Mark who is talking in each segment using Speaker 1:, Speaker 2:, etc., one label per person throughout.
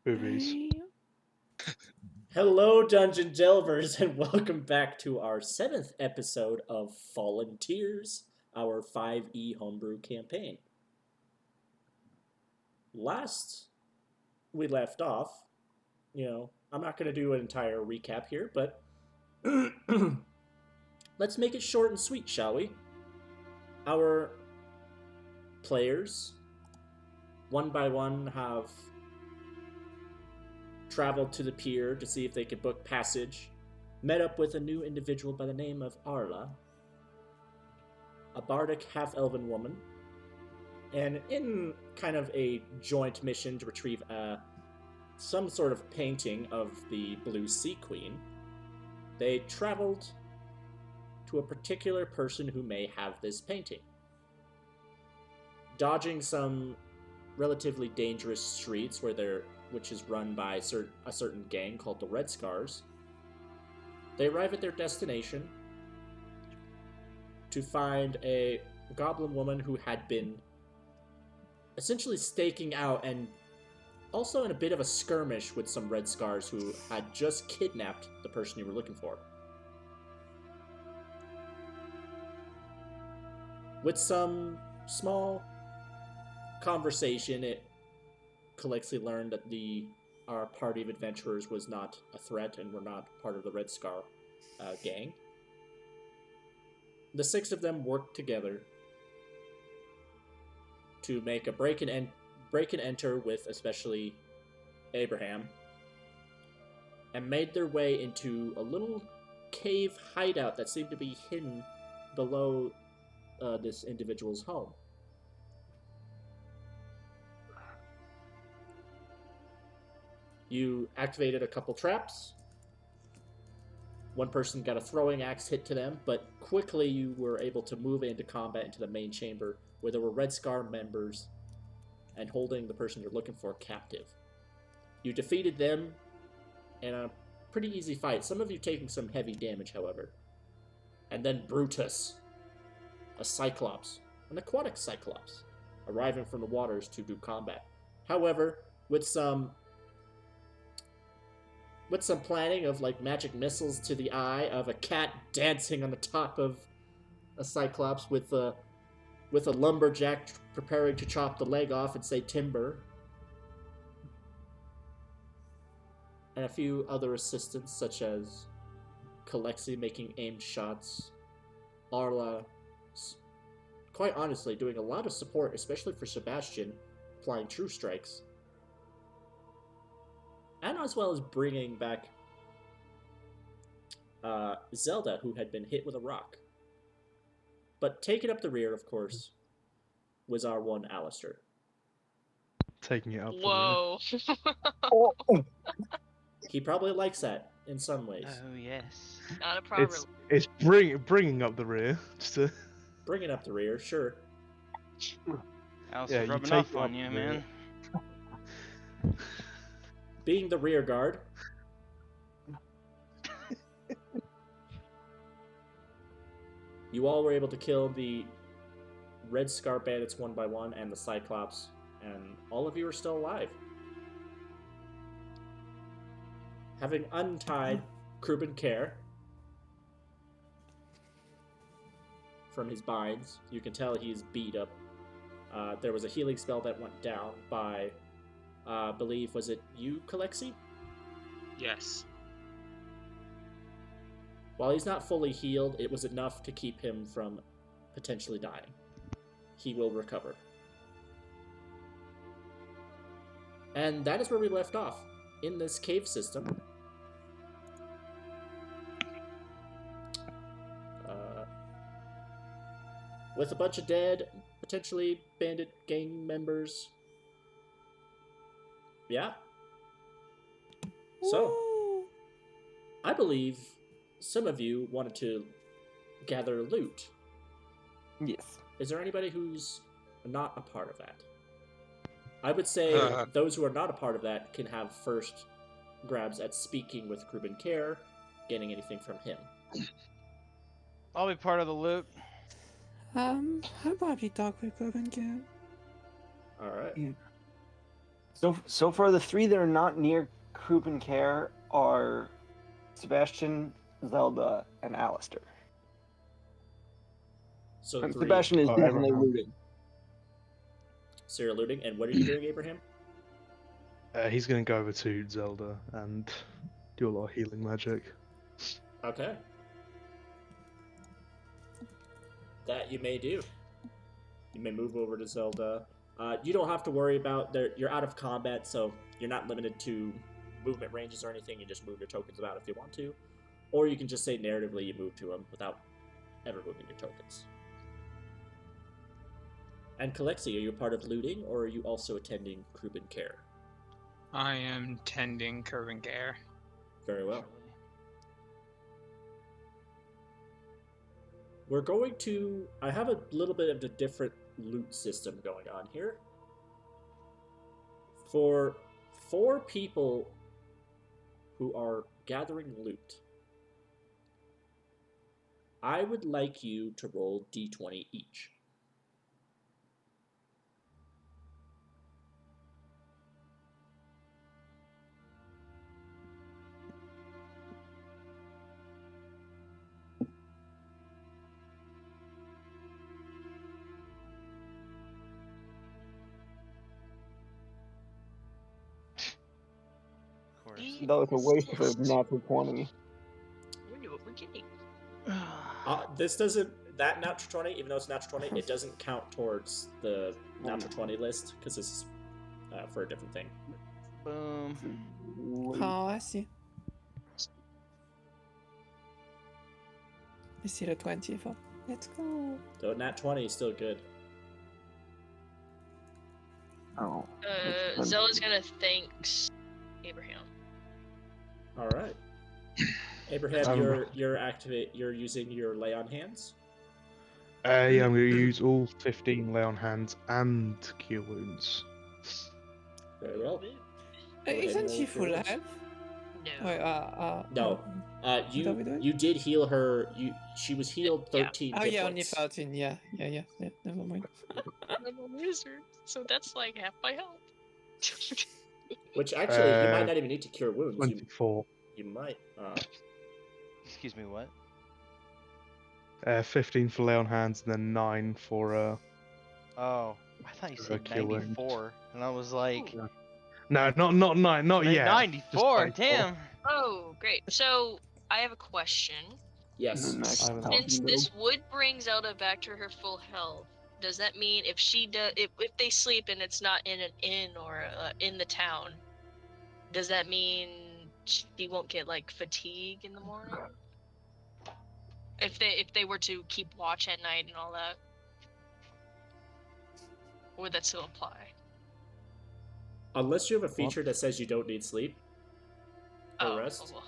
Speaker 1: movies.
Speaker 2: Hello, Dungeon Delvers, and welcome back to our 7th episode of Fallen Tears, our 5e homebrew campaign. Last we left off, I'm not going to do an entire recap here, but let's make it short and sweet, shall we? Our players, one by one, have traveled to the pier to see if they could book passage, met up with a new individual by the name of Arla, a bardic half-elven woman, and in kind of a joint mission to retrieve some sort of painting of the Blue Sea Queen, they traveled to a particular person who may have this painting. Dodging some relatively dangerous streets which is run by a certain gang called the Red Scars, they arrive at their destination to find a goblin woman who had been essentially staking out and also in a bit of a skirmish with some Red Scars who had just kidnapped the person you were looking for. With some small conversation, Calixi learned that our party of adventurers was not a threat and were not part of the Red Scar gang. The 6 of them worked together to make a break and enter with especially Abraham, and made their way into a little cave hideout that seemed to be hidden below this individual's home. You activated a couple traps. One person got a throwing axe hit to them, but quickly you were able to move into combat into the main chamber where there were Red Scar members and holding the person you're looking for captive. You defeated them in a pretty easy fight, some of you taking some heavy damage, however. And then Brutus, a Cyclops, an aquatic Cyclops, arriving from the waters to do combat. However, with some planning of like magic missiles to the eye of a cat dancing on the top of a Cyclops with a lumberjack preparing to chop the leg off and say timber, and a few other assistants such as Calexi making aimed shots, Arla, quite honestly, doing a lot of support, especially for Sebastian, applying true strikes, and as well as bringing back Zelda, who had been hit with a rock. But taking up the rear, of course, was our one Alistair.
Speaker 1: Taking it up
Speaker 3: Whoa.
Speaker 1: the rear.
Speaker 2: He probably likes that in some ways.
Speaker 3: Oh, yes. Not a problem.
Speaker 1: It's bringing up the rear. Just to...
Speaker 2: Bringing up the rear, sure.
Speaker 3: Alistair's rubbing off on you, man.
Speaker 2: Being the rear guard, you all were able to kill the Red Scar bandits one by one and the Cyclops, and all of you are still alive. Having untied Krubbin Care from his binds, you can tell he's beat up. There was a healing spell that went down by, I believe, was it you, Calexi?
Speaker 4: Yes.
Speaker 2: While he's not fully healed, it was enough to keep him from potentially dying. He will recover. And that is where we left off, in this cave system. With a bunch of dead, potentially bandit gang members. Yeah. So, I believe some of you wanted to gather loot.
Speaker 5: Yes.
Speaker 2: Is there anybody who's not a part of that? I would say those who are not a part of that can have first grabs at speaking with Krubbin Care, getting anything from him.
Speaker 3: I'll be part of the loot.
Speaker 5: How about you talk with Krubbin Care?
Speaker 2: All right.
Speaker 5: Yeah. So far, the three that are not near Krubbin Care are Sebastian, Zelda, and Alistair.
Speaker 2: So
Speaker 5: And
Speaker 2: 3.
Speaker 5: Sebastian is
Speaker 1: Oh,
Speaker 5: definitely
Speaker 1: Abraham.
Speaker 5: looting.
Speaker 2: So you're looting, and what are you doing, Abraham?
Speaker 1: He's gonna go over to Zelda and do a lot of healing magic.
Speaker 2: Okay. That you may do. You may move over to Zelda. You don't have to worry about you're out of combat, so you're not limited to movement ranges or anything. You just move your tokens about if you want to. Or you can just say narratively you move to them without ever moving your tokens. And Kalexi, are you a part of looting, or are you also attending Krubbin Care?
Speaker 4: I am tending Krubbin Care.
Speaker 2: Very well. We're going to... I have a little bit of a different loot system going on here. For 4 people who are gathering loot, I would like you to roll d20 each.
Speaker 3: Of course.
Speaker 5: That was a waste of a natural 20.
Speaker 3: We knew what we're getting.
Speaker 2: This doesn't... That natural 20, even though it's natural 20, it doesn't count towards the natural 20 list, because this is for a different thing.
Speaker 3: Boom.
Speaker 6: Oh, I see. I see the 24. Let's go.
Speaker 2: So nat 20 is still good.
Speaker 5: Oh.
Speaker 7: Zella's gonna thank Abraham.
Speaker 2: All right. Abraham,
Speaker 1: Um,
Speaker 2: you're using your lay on hands.
Speaker 1: Yeah, I'm gonna use all 15 lay on hands and cure wounds.
Speaker 2: Very well.
Speaker 6: Isn't she
Speaker 2: roll
Speaker 6: full
Speaker 2: yours.
Speaker 6: health?
Speaker 7: No.
Speaker 6: Wait,
Speaker 2: No.
Speaker 6: What are we doing?
Speaker 2: You did heal her. She was healed
Speaker 7: Yeah.
Speaker 2: 13
Speaker 6: Oh
Speaker 2: hit
Speaker 6: yeah, only
Speaker 2: points.
Speaker 6: 13. Yeah. Never mind.
Speaker 7: I'm a wizard, so that's like half my health.
Speaker 2: Which actually, you might
Speaker 1: Uh,
Speaker 2: not even need to cure wounds.
Speaker 1: 24.
Speaker 2: You might.
Speaker 3: Excuse me, what?
Speaker 1: 15 for lay on hands, and then 9 for
Speaker 3: Oh, I thought you said
Speaker 1: cure wounds.
Speaker 3: 94, and I was like,
Speaker 1: No, not 9, not yet.
Speaker 3: 94,
Speaker 1: Just 24.
Speaker 3: damn.
Speaker 7: Oh, great. So I have a question.
Speaker 2: Yes.
Speaker 5: Next
Speaker 1: I haven't
Speaker 5: time.
Speaker 7: Since this would bring Zelda back to her full health, does that mean if she does, if they sleep and it's not in an inn or in the town, does that mean she won't get like fatigue in the morning? If they were to keep watch at night and all that, would that still apply?
Speaker 2: Unless you have a feature that says you don't need sleep or rest.
Speaker 7: well.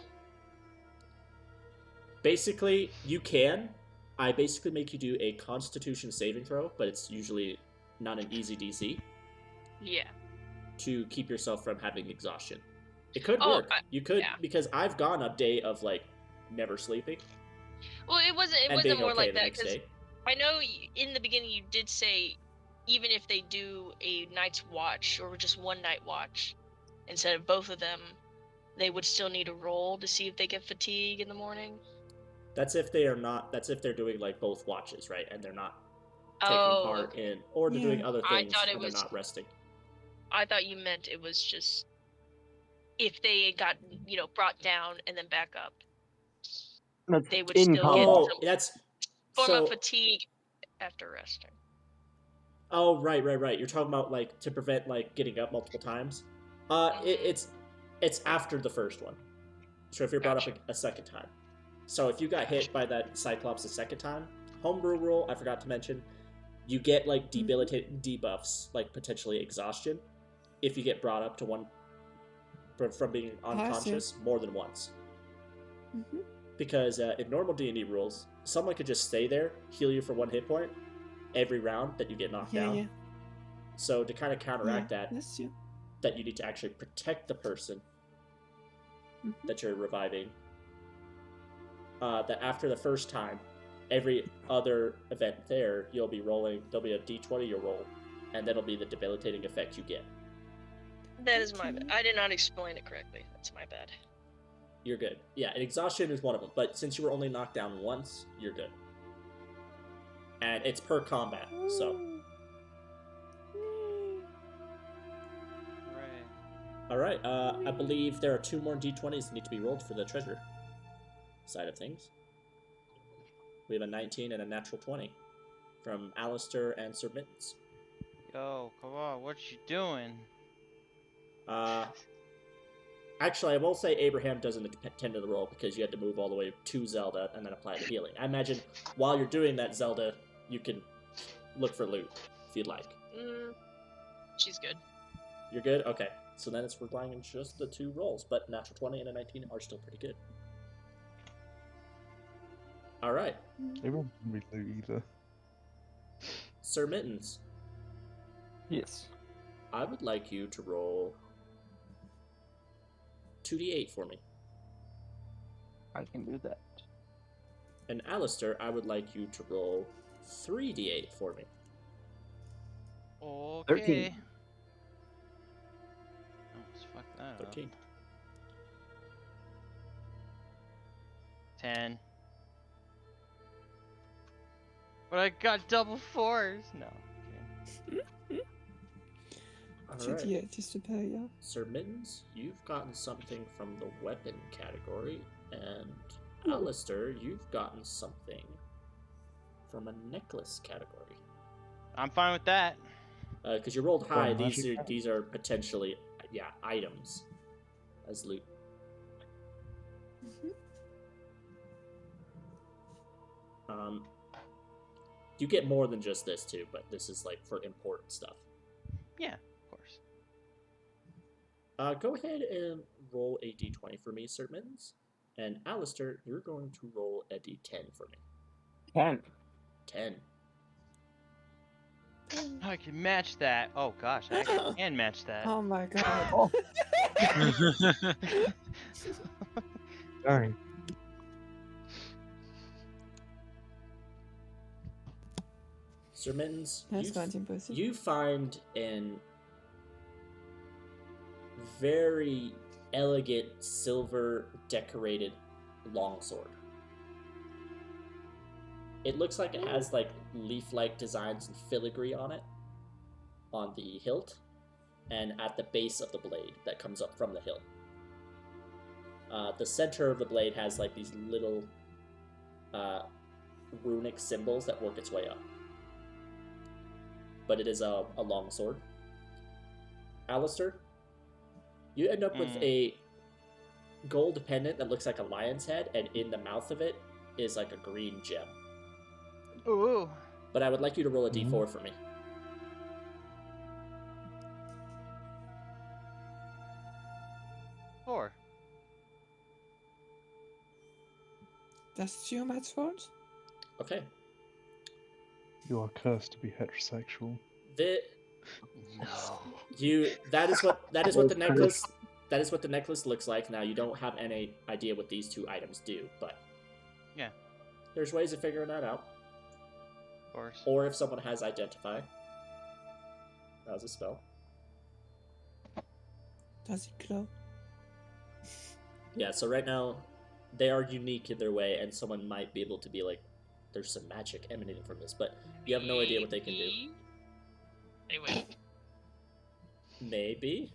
Speaker 2: Basically, you can. I basically make you do a Constitution saving throw, but it's usually not an easy DC
Speaker 7: Yeah.
Speaker 2: to keep yourself from having exhaustion. It could
Speaker 7: Oh,
Speaker 2: work. You could,
Speaker 7: yeah.
Speaker 2: because I've gone a day of like never sleeping
Speaker 7: Well, it wasn't
Speaker 2: and being
Speaker 7: more
Speaker 2: okay
Speaker 7: like
Speaker 2: the
Speaker 7: that
Speaker 2: next
Speaker 7: because
Speaker 2: day.
Speaker 7: I know in the beginning you did say even if they do a night's watch or just one night watch instead of both of them, they would still need a roll to see if they get fatigue in the morning.
Speaker 2: That's if they are not. That's if they're doing like both watches, right? And they're not taking
Speaker 7: Oh,
Speaker 2: part
Speaker 7: okay.
Speaker 2: in, or they're doing other
Speaker 7: I
Speaker 2: things
Speaker 7: thought it
Speaker 2: and
Speaker 7: was-
Speaker 2: they're not resting.
Speaker 7: I thought you meant it was just if they got brought down and then back up,
Speaker 5: That's
Speaker 7: they would
Speaker 5: in
Speaker 7: still get
Speaker 5: combat.
Speaker 2: Oh,
Speaker 7: some
Speaker 2: that's
Speaker 7: form
Speaker 2: so.
Speaker 7: of fatigue after resting.
Speaker 2: Oh, right. You're talking about like to prevent like getting up multiple times. It's after the first one. So if you're brought
Speaker 7: Gotcha.
Speaker 2: up a second time. So if you got hit by that Cyclops a second time, homebrew rule I forgot to mention, you get like debilitating debuffs, like potentially exhaustion, if you get brought up to one from being unconscious more than once.
Speaker 6: Mhm.
Speaker 2: Because in normal D&D rules, someone could just stay there, heal you for 1 hit point every round that you get knocked down.
Speaker 6: Yeah.
Speaker 2: So to kind of counteract
Speaker 6: That's you.
Speaker 2: that you need to actually protect the person
Speaker 6: Mhm.
Speaker 2: that you're reviving. That after the first time, every other event there, you'll be rolling. There'll be a D20 you roll, and that'll be the debilitating effect you get.
Speaker 7: That is my bad. I did not explain it correctly. That's my bad.
Speaker 2: You're good. Yeah, and exhaustion is one of them. But since you were only knocked down once, you're good. And it's per combat, so.
Speaker 3: Right.
Speaker 2: Alright, I believe there are 2 more d20s that need to be rolled for the treasure side of things. We have a 19 and a natural 20 from Alistair and Sir Mittens.
Speaker 3: Yo, come on, what you doing?
Speaker 2: Actually, I will say Abraham doesn't attend to the roll because you had to move all the way to Zelda and then apply the healing. I imagine while you're doing that, Zelda, you can look for loot if you'd like.
Speaker 7: She's good.
Speaker 2: You're good? Okay. So then it's relying on just the 2 rolls, but natural 20 and a 19 are still pretty good. Alright.
Speaker 1: It won't be loot either.
Speaker 2: Sir Mittens,
Speaker 5: Yes.
Speaker 2: I would like you to roll 2d8 for me.
Speaker 5: I can do that.
Speaker 2: And Alistair, I would like you to roll 3d8 for me.
Speaker 3: Okay.
Speaker 5: 13.
Speaker 3: Oh, let's fuck that
Speaker 2: 13.
Speaker 3: up. 10. But I got double 4s. No. Okay.
Speaker 2: Alright.
Speaker 6: GT8 is superior.
Speaker 2: Sir Mittens, you've gotten something from the weapon category, and Alistair, you've gotten something from a necklace category.
Speaker 3: I'm fine with that.
Speaker 2: Because you rolled high,
Speaker 1: Or magic item.
Speaker 2: these are potentially, items as loot. You get more than just this too, but this is like for important stuff.
Speaker 3: Yeah, of course.
Speaker 2: Go ahead and roll a d20 for me, Sir Mittens. And Alistair, you're going to roll a d10 for me.
Speaker 5: 10.
Speaker 2: 10.
Speaker 3: I can match that. Oh gosh, I actually can match that.
Speaker 6: Oh my god.
Speaker 5: Oh,
Speaker 1: Dang.
Speaker 2: Sir Mittens,
Speaker 6: That's quite impressive.
Speaker 2: you find an very elegant silver decorated longsword. It looks like it has like leaf-like designs and filigree on it, on the hilt, and at the base of the blade that comes up from the hilt. The center of the blade has like these little runic symbols that work its way up. But it is a long sword. Alistair, you end up with a gold pendant that looks like a lion's head, and in the mouth of it is like a green gem.
Speaker 3: Ooh.
Speaker 2: But I would like you to roll a d4 for me.
Speaker 3: Four.
Speaker 6: That's your match phones?
Speaker 2: Okay.
Speaker 1: You are cursed to be heterosexual.
Speaker 2: The
Speaker 3: No.
Speaker 2: that is what the necklace looks like. Now you don't have any idea what these 2 items do, but
Speaker 3: Yeah.
Speaker 2: there's ways of figuring that out.
Speaker 3: Of course.
Speaker 2: Or if someone has identify, that was a spell.
Speaker 6: Does it glow?
Speaker 2: Yeah. So right now, they are unique in their way, and someone might be able to be like, "There's some magic emanating from this," but you have no idea what they can do.
Speaker 7: Anyway,
Speaker 2: Maybe.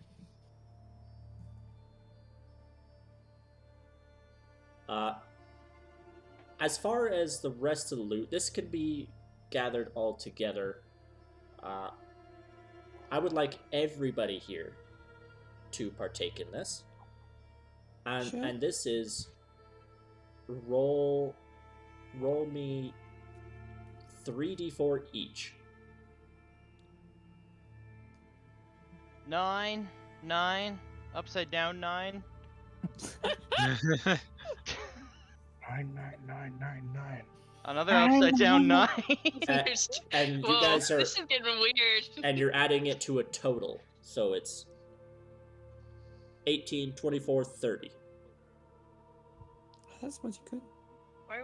Speaker 2: As far as the rest of the loot, this could be gathered all together. I would like everybody here to partake in this. And
Speaker 6: Sure.
Speaker 2: and this is roll me 3d4 each.
Speaker 3: 9. Upside down 9.
Speaker 1: 99999.
Speaker 3: Another upside down 9.
Speaker 2: And you
Speaker 7: whoa,
Speaker 2: guys are
Speaker 7: this is getting weird.
Speaker 2: and you're adding it to a total. So it's 18, 24, 30.
Speaker 6: That's pretty good.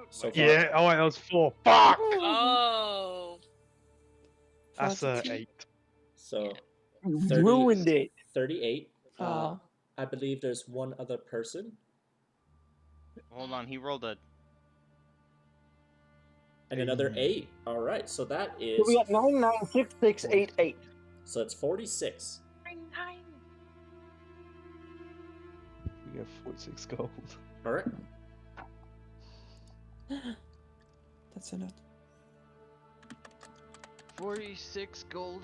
Speaker 2: So far.
Speaker 1: Yeah, oh, that was 4. Fuck!
Speaker 7: Oh.
Speaker 1: That's
Speaker 6: 42.
Speaker 1: 8.
Speaker 2: So
Speaker 5: you
Speaker 2: 30
Speaker 5: ruined it.
Speaker 2: 38.
Speaker 6: Oh.
Speaker 2: I believe there's one other person.
Speaker 3: Hold on, he rolled a.
Speaker 2: And another 8. All right, so that
Speaker 5: So
Speaker 2: is.
Speaker 5: we got 996688.
Speaker 2: So it's 46.
Speaker 1: We get 46 gold.
Speaker 2: All right.
Speaker 6: That's a lot.
Speaker 3: 46 gold.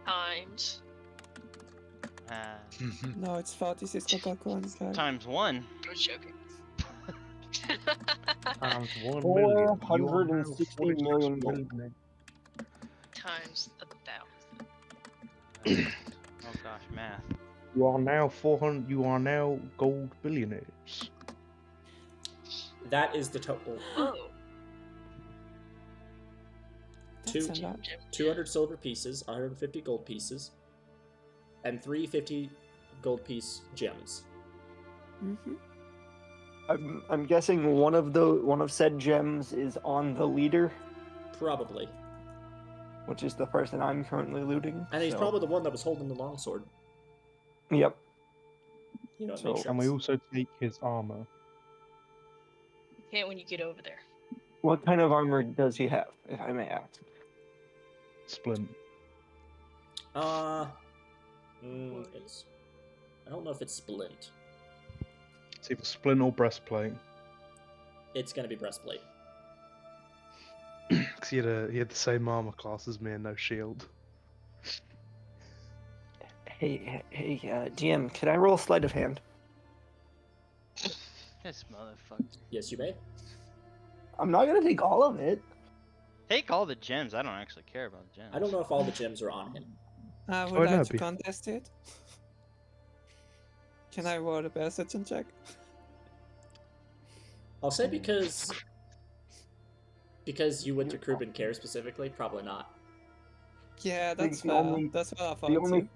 Speaker 7: Times.
Speaker 6: No, it's 46 Kotaku on this guy.
Speaker 3: Times 1.
Speaker 7: I'm joking.
Speaker 1: Times 1 million.
Speaker 5: 460 million gold.
Speaker 7: Times 1,000.
Speaker 3: Oh gosh, math.
Speaker 1: You are now 400. You are now gold billionaires.
Speaker 2: That is the total.
Speaker 7: Oh.
Speaker 6: That's a lot.
Speaker 2: 200 silver pieces, 150 gold pieces, and 350 gold piece gems.
Speaker 6: Mm-hmm.
Speaker 5: I'm guessing one of said gems is on the leader,
Speaker 2: Probably.
Speaker 5: which is the person I'm currently looting.
Speaker 2: And he's
Speaker 5: so-
Speaker 2: probably the one that was holding the longsword.
Speaker 5: Yep.
Speaker 2: You know, it
Speaker 5: So-
Speaker 2: makes
Speaker 1: And we
Speaker 2: sense.
Speaker 1: also take his armor.
Speaker 7: You can't when you get over there.
Speaker 5: What kind of armor does he have, if I may ask?
Speaker 1: Splint.
Speaker 2: It's. I don't know if it's splint.
Speaker 1: It's either splint or breastplate.
Speaker 2: It's gonna be breastplate.
Speaker 1: Because he had the same armor class as me and no shield.
Speaker 5: Hey, DM, can I roll sleight of hand?
Speaker 3: This motherfucker.
Speaker 2: Yes, you may.
Speaker 5: I'm not gonna take all of it.
Speaker 3: Take all the gems. I don't actually care about the gems.
Speaker 2: I don't know if all the gems are on him.
Speaker 6: I
Speaker 1: Oh,
Speaker 6: would like
Speaker 1: that'd
Speaker 6: to
Speaker 1: be-
Speaker 6: contest it. Can I roll a perception check?
Speaker 2: I'll say because you went to Krubbin Care specifically, probably not.
Speaker 6: Yeah, that's
Speaker 5: the
Speaker 6: fair.
Speaker 5: only-
Speaker 6: That's what I thought
Speaker 5: The only,
Speaker 6: too.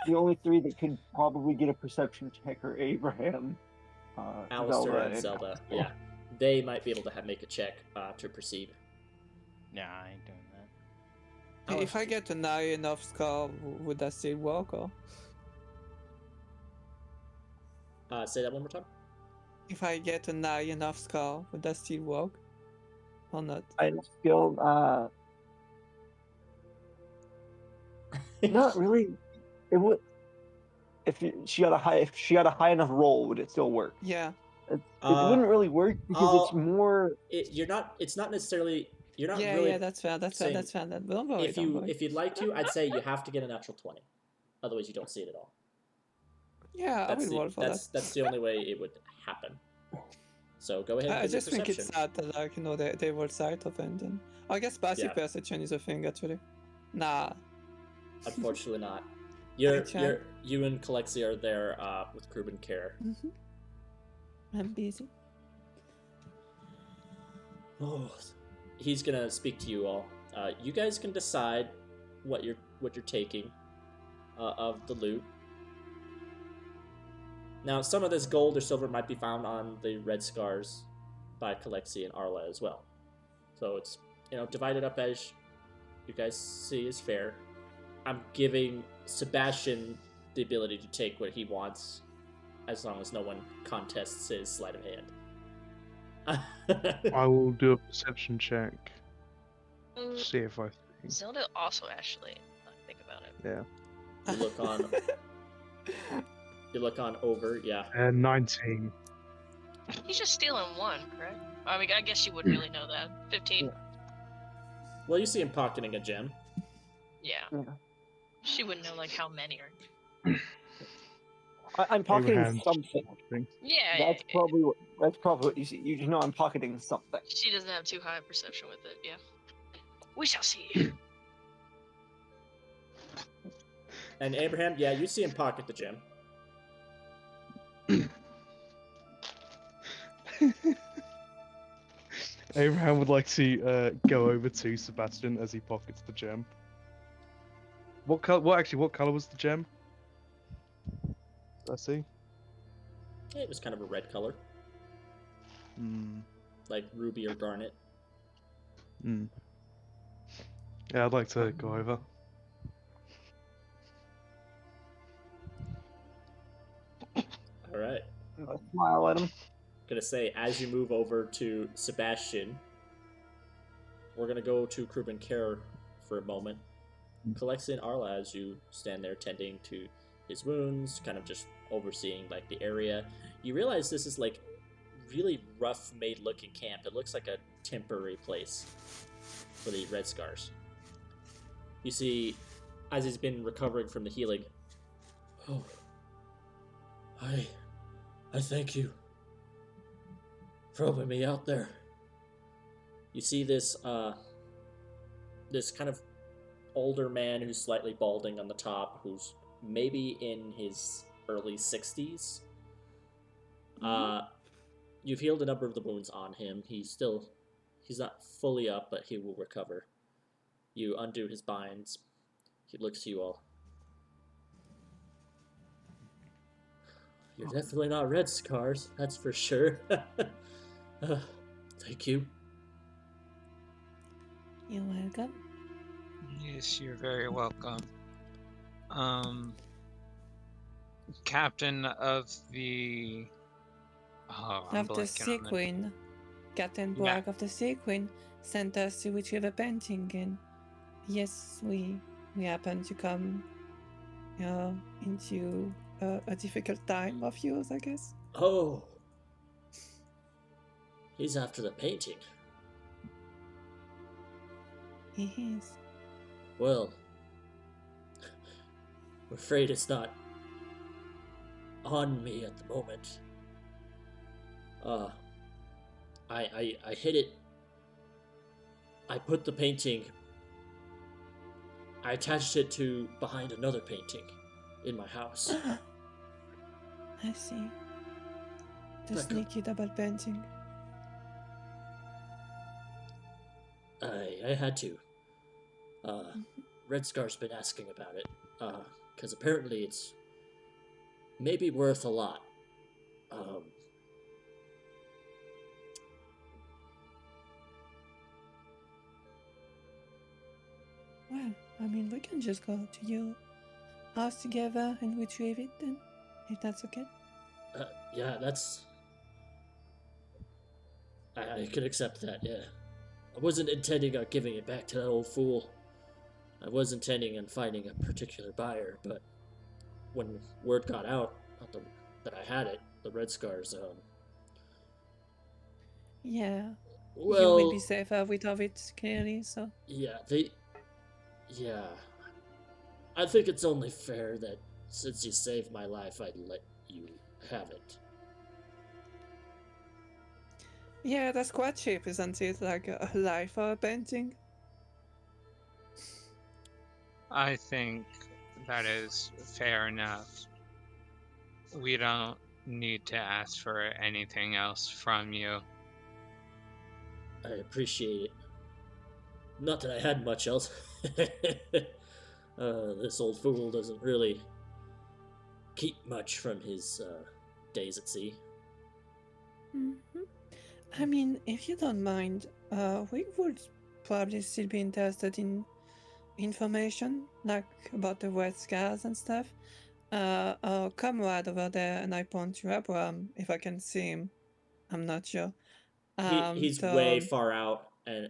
Speaker 5: the only three that could probably get a perception check are Abraham,
Speaker 2: Alistair
Speaker 5: Zelda,
Speaker 2: and Zelda, yeah, they might be able to make a check to proceed.
Speaker 3: Nah, I ain't doing that.
Speaker 6: Hey, if I get a nigh enough skull, would that still work or?
Speaker 2: Say that one more time.
Speaker 6: If I get a nigh enough skull, would that still work? Or not?
Speaker 5: I skill. Not really. It would. If she had a high enough roll, would it still work?
Speaker 6: Yeah.
Speaker 5: It wouldn't really work because it's
Speaker 2: I'll-
Speaker 5: more.
Speaker 2: It's not necessarily. You're not
Speaker 6: Yeah,
Speaker 2: really.
Speaker 6: yeah, that's fair. That's fair.
Speaker 2: saying-
Speaker 6: That's fair. Don't worry. Don't worry.
Speaker 2: If you'd like to, I'd say you have to get a natural 20. Otherwise, you don't see it at all.
Speaker 6: Yeah, I
Speaker 2: That's
Speaker 6: will roll for that.
Speaker 2: that's the only way it would happen. So go ahead. And
Speaker 6: I
Speaker 2: give me
Speaker 6: just think it's
Speaker 2: perception.
Speaker 6: sad that, like, you know, they were sight of it. And I guess passive
Speaker 2: Yeah.
Speaker 6: perception is a thing actually. Nah.
Speaker 2: Unfortunately, not.
Speaker 6: I tried.
Speaker 2: You and Kalexi are there with Krubbin Care.
Speaker 6: Mm-hmm. I'm busy.
Speaker 2: Oh, he's gonna speak to you all. You guys can decide what you're taking of the loot. Now, some of this gold or silver might be found on the red scars by Kalexi and Arla as well. So it's divided up as you guys see is fair. I'm giving Sebastian the ability to take what he wants, as long as no one contests his sleight of hand.
Speaker 1: I will do a perception check.
Speaker 7: Mm,
Speaker 1: See if I think.
Speaker 7: Zelda also actually. Think about it.
Speaker 1: Yeah.
Speaker 2: You look on. You look on over. Yeah.
Speaker 1: 19.
Speaker 7: He's just stealing one, correct? I mean, I guess you wouldn't really know that. 15.
Speaker 2: Well, you see him pocketing a gem.
Speaker 7: Yeah.
Speaker 5: Yeah.
Speaker 7: She wouldn't know like how many are.
Speaker 5: I'm pocketing
Speaker 1: Abraham.
Speaker 5: something.
Speaker 7: Yeah.
Speaker 5: That's
Speaker 7: yeah.
Speaker 5: probably what you see. You know I'm pocketing something.
Speaker 7: She doesn't have too high a perception with it. Yeah. We shall see.
Speaker 2: And Abraham, yeah, you see him pocket the gem.
Speaker 1: Abraham would like to go over to Sebastian as he pockets the gem. What color? What color was the gem? Let's see.
Speaker 2: It was kind of a red color,
Speaker 1: Hmm.
Speaker 2: like ruby or garnet.
Speaker 1: Hmm. Yeah, I'd like to go over.
Speaker 2: All right.
Speaker 5: I smile at him.
Speaker 2: Gonna say, as you move over to Sebastian, we're gonna go to Krubbin Care for a moment. Calexian Arla, as you stand there tending to his wounds, kind of just overseeing like the area, you realize this is like really rough made looking camp. It looks like a temporary place for the Red Scars. You see, as he's been recovering from the healing, oh, I thank you for helping me out there. You see this this kind of older man who's slightly balding on the top, who's maybe in his early 60s. You've healed a number of the wounds on him. He's not fully up, but he will recover. You undo his binds. He looks to you all. You're definitely not Red Scars, that's for sure. Thank you.
Speaker 6: You're welcome.
Speaker 4: Yes, you're very welcome. Captain of the... Oh, I'm
Speaker 6: Of the
Speaker 4: blanking
Speaker 6: Sea
Speaker 4: on
Speaker 6: Queen. Captain
Speaker 4: Yeah.
Speaker 6: Borg of the Sea Queen sent us to retrieve a painting, and yes, we happened to come into a difficult time of yours, I guess.
Speaker 2: Oh. He's after the painting.
Speaker 6: He is.
Speaker 2: Well, I'm afraid it's not on me at the moment. I hid it. I put the painting. I attached it to behind another painting in my house.
Speaker 6: I see. The
Speaker 2: Like a-
Speaker 6: sneaky double painting.
Speaker 2: I had to. Red Scar's been asking about it. Because apparently it's maybe worth a lot.
Speaker 6: Well, I mean, we can just go to your house together and retrieve it then, if that's okay.
Speaker 2: Yeah, that's... I can accept that, yeah. I wasn't intending on giving it back to that old fool. I was intending on finding a particular buyer, but when word got out that I had it, the Red Scars,
Speaker 6: Yeah, you
Speaker 2: well,
Speaker 6: will be safer without it, clearly, so.
Speaker 2: yeah, yeah. I think it's only fair that since you saved my life, I'd let you have it.
Speaker 6: Yeah, that's quite cheap, isn't it? Like a life for a painting.
Speaker 4: I think that is fair enough. We don't need to ask for anything else from you.
Speaker 2: I appreciate it. Not that I had much else. This old fool doesn't really keep much from his days at sea.
Speaker 6: I mean, if you don't mind, we would probably still be interested in information, like about the Red Scars and stuff. Our comrade over there, and I point to Abraham, if I can see him. I'm not sure.
Speaker 2: He's way far out, and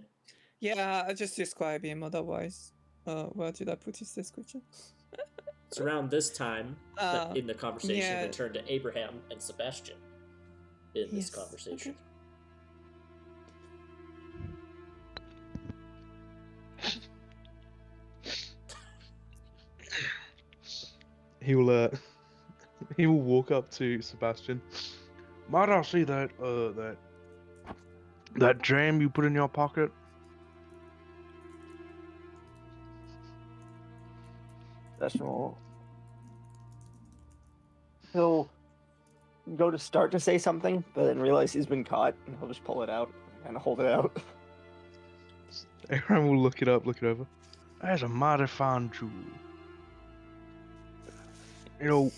Speaker 6: yeah, I just describe him otherwise. Where did I put his description?
Speaker 2: it's around this time that in the conversation
Speaker 6: yeah.
Speaker 2: we turn to Abraham and Sebastian in this
Speaker 6: Yes,
Speaker 2: conversation.
Speaker 6: okay.
Speaker 1: He will walk up to Sebastian. Might I see that jam you put in your pocket?
Speaker 5: Sebastian will... He'll go to start to say something, but then realize he's been caught, and he'll just pull it out and kind of hold it out.
Speaker 1: Aaron will look it over. That's a mighty fine jewel. You know,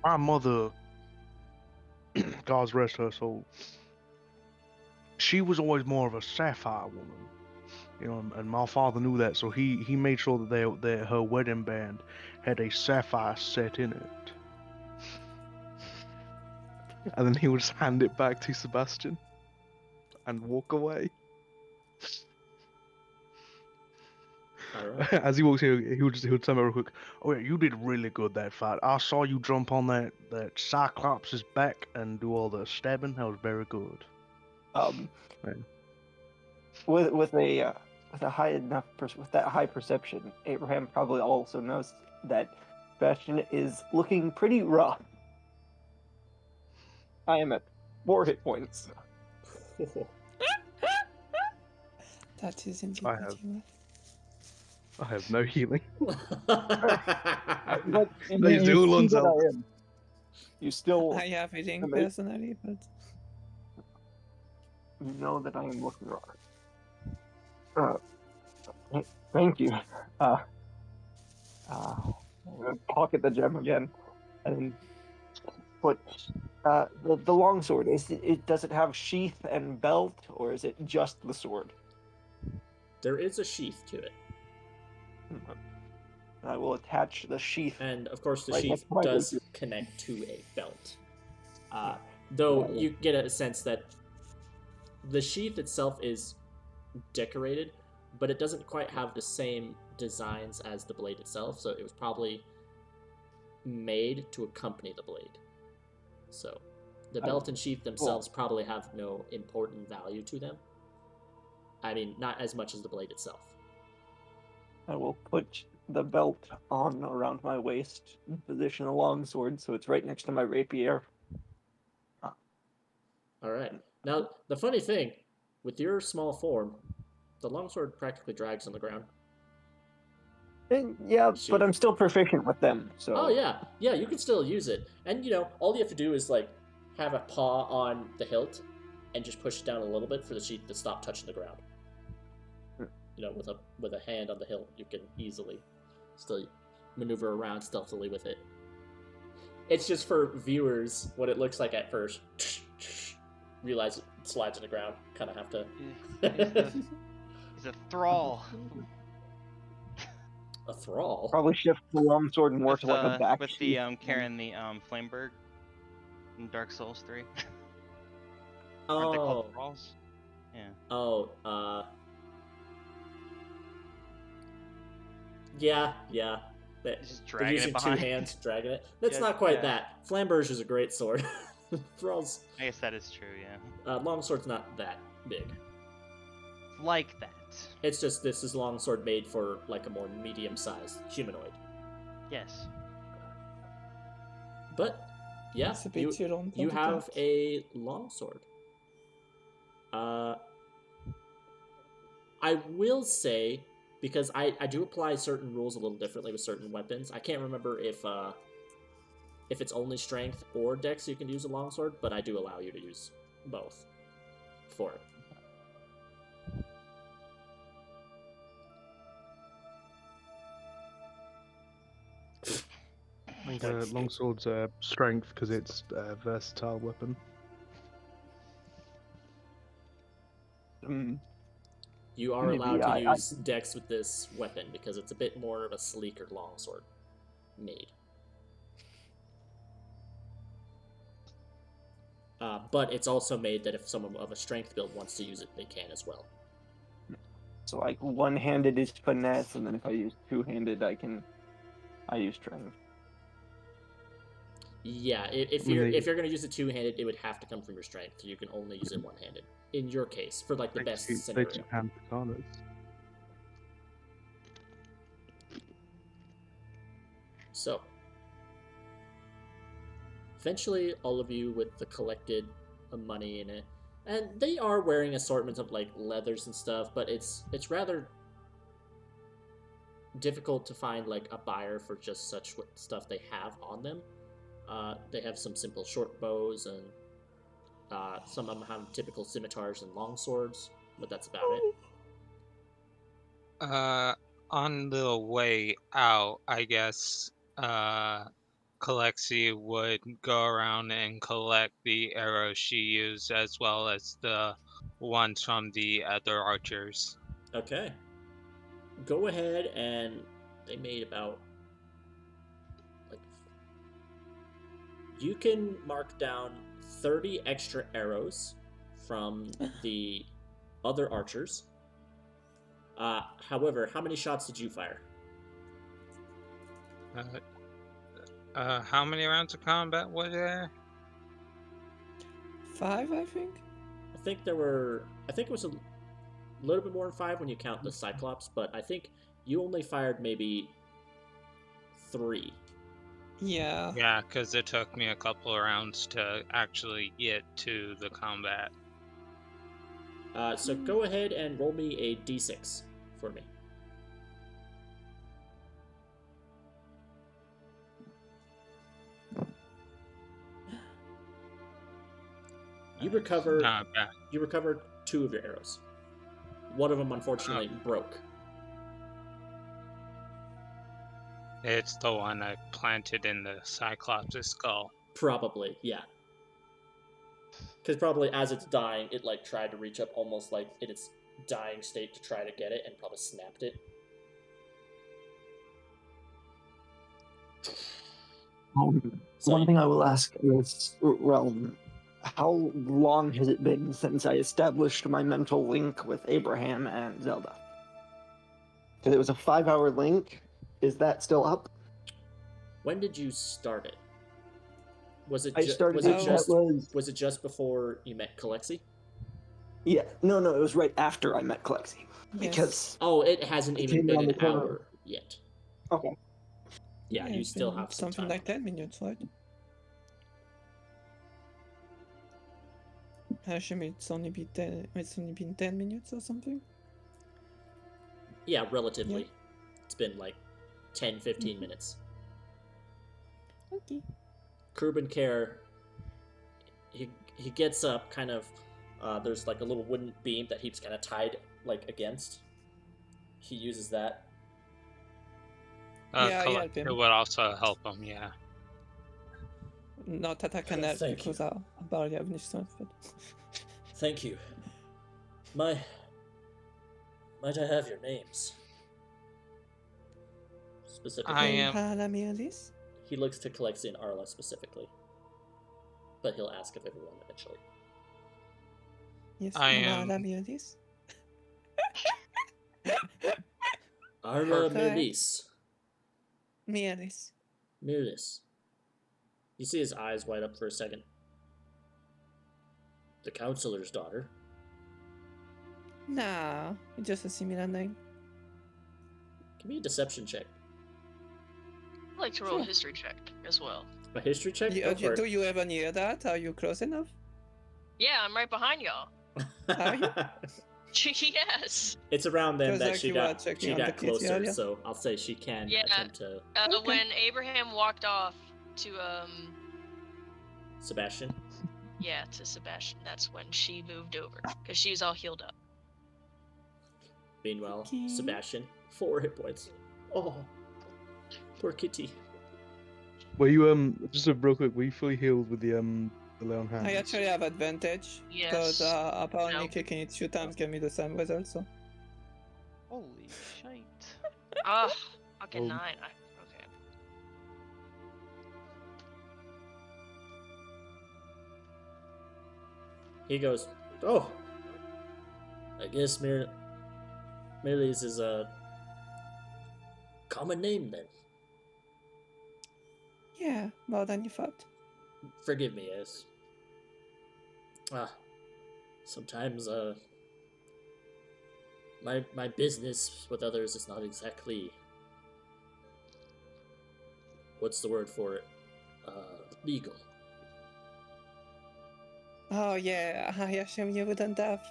Speaker 1: my mother, God's rest her soul, she was always more of a sapphire woman. You know, and my father knew that, so he made sure that her wedding band had a sapphire set in it. And then he would just hand it back to Sebastian and walk away.
Speaker 2: All right.
Speaker 1: As he walks in, he would tell me real quick, "Oh yeah, you did really good that fight. I saw you jump on that Cyclops' back and do all the stabbing. That was very good."
Speaker 5: Um,
Speaker 1: Right.
Speaker 5: with a high enough with that high perception, Abraham probably also knows that Bastion is looking pretty rough. I am at 4 hit points.
Speaker 6: That is indeed
Speaker 1: I
Speaker 6: pretty
Speaker 1: have-
Speaker 6: rough.
Speaker 1: I have no healing.
Speaker 5: But
Speaker 1: They
Speaker 5: you
Speaker 1: do
Speaker 5: see
Speaker 1: on
Speaker 5: that
Speaker 1: Zelda.
Speaker 5: I am. You still
Speaker 6: I have eating
Speaker 5: Amazing.
Speaker 6: personally, but
Speaker 5: know that I am looking rough. Thank you. I'm gonna pocket the gem again, and put the longsword. Does it have sheath and belt, or is it just the sword?
Speaker 2: There is a sheath to it.
Speaker 5: I will attach the sheath.
Speaker 2: And of course, the
Speaker 5: Right
Speaker 2: sheath
Speaker 5: next to my
Speaker 2: does
Speaker 5: rapier.
Speaker 2: connect to a belt. Though
Speaker 5: Yeah.
Speaker 2: you get a sense that the sheath itself is decorated, but it doesn't quite have the same designs as the blade itself, so it was probably made to accompany the blade. So the belt and sheath themselves probably have no important value to them. I mean, not as much as the blade itself.
Speaker 5: I will put the belt on around my waist and position the longsword so it's right next to my rapier.
Speaker 2: All right. Now, the funny thing, with your small form, the longsword practically drags on the ground.
Speaker 5: And, yeah,
Speaker 2: Sheath.
Speaker 5: but I'm still proficient with them, so...
Speaker 2: Oh, yeah. Yeah, you can still use it. And, all you have to do is, have a paw on the hilt and just push it down a little bit for the sheath to stop touching the ground. With a hand on the hilt, you can easily still maneuver around stealthily with it. It's just for viewers what it looks like at first. Realize it slides on the ground. Kind of have to.
Speaker 3: He's a thrall.
Speaker 2: A thrall.
Speaker 5: Probably shift the longsword more to like a back
Speaker 3: with
Speaker 5: sheath.
Speaker 3: the Karen the Flameberg in Dark Souls 3. Aren't they
Speaker 2: Oh.
Speaker 3: called thralls? Yeah.
Speaker 2: Oh. Yeah. They're
Speaker 3: Just dragging
Speaker 2: using
Speaker 3: it behind.
Speaker 2: 2 hands, dragging it. That's
Speaker 3: Yeah,
Speaker 2: not quite
Speaker 3: yeah.
Speaker 2: that. Flamberge is a great sword. Thralls.
Speaker 3: I guess that is true. Yeah.
Speaker 2: Longsword's not that big.
Speaker 3: Like that.
Speaker 2: It's just this is longsword made for a more medium-sized humanoid.
Speaker 3: Yes.
Speaker 2: But yeah,
Speaker 6: it's a bit too long.
Speaker 2: you have a longsword. I will say, because I do apply certain rules a little differently with certain weapons. I can't remember if it's only strength or dex you can use a longsword, but I do allow you to use both for it.
Speaker 1: I think longsword's strength because it's a versatile weapon.
Speaker 2: You are
Speaker 5: Maybe
Speaker 2: allowed to
Speaker 5: I-
Speaker 2: use dex with this weapon because it's a bit more of a sleeker longsword made. But it's also made that if someone of a strength build wants to use it, they can as well.
Speaker 5: So one-handed is finesse, and then if I use two-handed, I use strength.
Speaker 2: Yeah, if you're going to use it two-handed, it would have to come from your strength. You can only use it one-handed. In your case, for the best scenario.
Speaker 1: Hand katanas.
Speaker 2: So, eventually, all of you with the collected money in it, and they are wearing assortments of leathers and stuff, but it's rather difficult to find a buyer for just such stuff they have on them. They have some simple short bows, and some of them have typical scimitars and long swords, but that's about it.
Speaker 4: On the way out, I guess Kalexi would go around and collect the arrows she used as well as the ones from the other archers.
Speaker 2: Okay. Go ahead, and they made about you can mark down 30 extra arrows from the other archers. However, how many shots did you fire?
Speaker 4: How many rounds of combat were there?
Speaker 6: 5, I think.
Speaker 2: I think it was a little bit more than 5 when you count the Cyclops, but I think you only fired maybe 3.
Speaker 6: Yeah.
Speaker 4: Yeah, because it took me a couple of rounds to actually get to the combat.
Speaker 2: So go ahead and roll me a d6 for me. You recovered.
Speaker 4: Not bad.
Speaker 2: You recovered 2 of your arrows. One of them, unfortunately, broke.
Speaker 4: It's the one I planted in the Cyclops' skull.
Speaker 2: Probably, yeah. Because probably as it's dying, it like tried to reach up almost like in its dying state to try to get it, and probably snapped it.
Speaker 5: One thing I will ask is, Realm, how long has it been since I established my mental link with Abraham and Zelda? Because it was a 5-hour link. Is that still up?
Speaker 2: When did you start it? Was it?
Speaker 5: I started
Speaker 2: was it
Speaker 5: it,
Speaker 2: just?
Speaker 5: that was...
Speaker 2: Was it just before you met Kalexi?
Speaker 5: Yeah, no, it was right after I met Kalexi. Because...
Speaker 2: Oh, it hasn't
Speaker 5: I
Speaker 2: even
Speaker 5: came
Speaker 2: been
Speaker 5: around
Speaker 2: an
Speaker 5: the corner.
Speaker 2: hour yet.
Speaker 5: Okay.
Speaker 2: Yeah, you
Speaker 6: it's
Speaker 2: still
Speaker 6: been
Speaker 2: have some
Speaker 6: something
Speaker 2: time.
Speaker 6: like 10 minutes, right? I assume it's only been 10 minutes or something.
Speaker 2: Yeah, relatively.
Speaker 6: Yeah.
Speaker 2: It's been like 10, 15 minutes.
Speaker 6: Okay.
Speaker 2: Krubbin Care, he gets up, kind of, there's like a little wooden beam that he's kind of tied like against. He uses that.
Speaker 6: Yeah, yeah,
Speaker 4: It would also help him, yeah.
Speaker 6: Not that I can help
Speaker 2: Thank
Speaker 6: because I barely have any strength, but...
Speaker 2: Thank you. Might I have your names? Specifically.
Speaker 4: I am-
Speaker 6: Halamialis?
Speaker 2: He looks to Kalexi and Arla specifically. But he'll ask of everyone eventually.
Speaker 6: Yes,
Speaker 4: I am-
Speaker 6: Halamialis.
Speaker 2: Arla
Speaker 6: Perfect.
Speaker 2: Mirlis.
Speaker 6: Mialis.
Speaker 2: You see his eyes light up for a second. The counselor's daughter.
Speaker 6: Nah, it's just a similar name.
Speaker 2: Give me a deception check.
Speaker 7: I'd like to roll a
Speaker 6: Sure.
Speaker 7: history check as well.
Speaker 2: A history check? Go for
Speaker 6: Do
Speaker 2: it.
Speaker 6: you even hear that? Are you close enough?
Speaker 7: Yeah, I'm right behind y'all.
Speaker 6: Are you?
Speaker 7: Yes.
Speaker 2: It's around then
Speaker 6: 'Cause,
Speaker 2: that
Speaker 6: like,
Speaker 2: she
Speaker 6: you were
Speaker 2: got
Speaker 6: checking on the kids
Speaker 2: closer,
Speaker 6: earlier.
Speaker 2: so I'll say she can
Speaker 7: Yeah.
Speaker 2: attempt to
Speaker 6: Okay.
Speaker 7: When Abraham walked off to
Speaker 2: Sebastian.
Speaker 7: to Sebastian, that's when she moved over because she was all healed up.
Speaker 2: Meanwhile,
Speaker 6: Okay.
Speaker 2: Sebastian, 4 hit points. Oh, poor kitty.
Speaker 1: Were you just a real quick? Were you fully healed with the lay on hands?
Speaker 6: I actually have advantage because
Speaker 7: Yes.
Speaker 6: apparently
Speaker 7: No.
Speaker 6: clicking it 2 times gave me the same result. So
Speaker 3: Holy shite.
Speaker 7: Ah, fucking
Speaker 1: Oh.
Speaker 7: 9. Okay.
Speaker 2: He goes, oh, I guess Mirlis is a common name then.
Speaker 6: yeah, more than you thought.
Speaker 2: Forgive me, as sometimes my business with others is not exactly, what's the word for it? Legal.
Speaker 6: Oh yeah, I assume you wouldn't have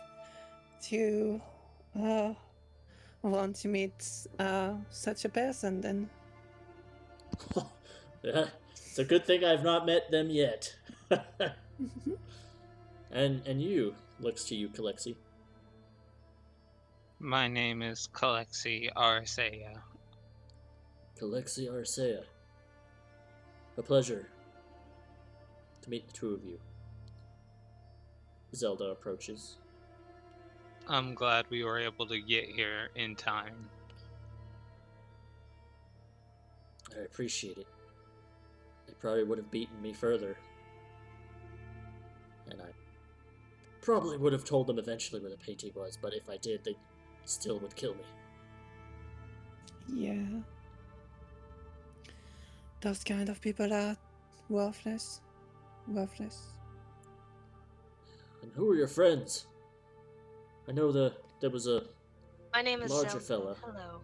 Speaker 6: to want to meet such a person then.
Speaker 2: Yeah, it's a good thing I've not met them yet.
Speaker 6: Mhm.
Speaker 2: And you, looks to you, Kalexi.
Speaker 4: My name is Kalexi Arcea.
Speaker 2: Kalexi Arcea. A pleasure to meet the two of you. Zelda approaches.
Speaker 4: I'm glad we were able to get here in time.
Speaker 2: I appreciate it. They probably would have beaten me further. And I probably would have told them eventually where the painting was, but if I did, they still would kill me.
Speaker 6: Yeah. Those kind of people are worthless. Worthless.
Speaker 2: And who are your friends? I know there was a
Speaker 7: My name is
Speaker 2: larger
Speaker 7: Zelda.
Speaker 2: fella.
Speaker 7: Hello.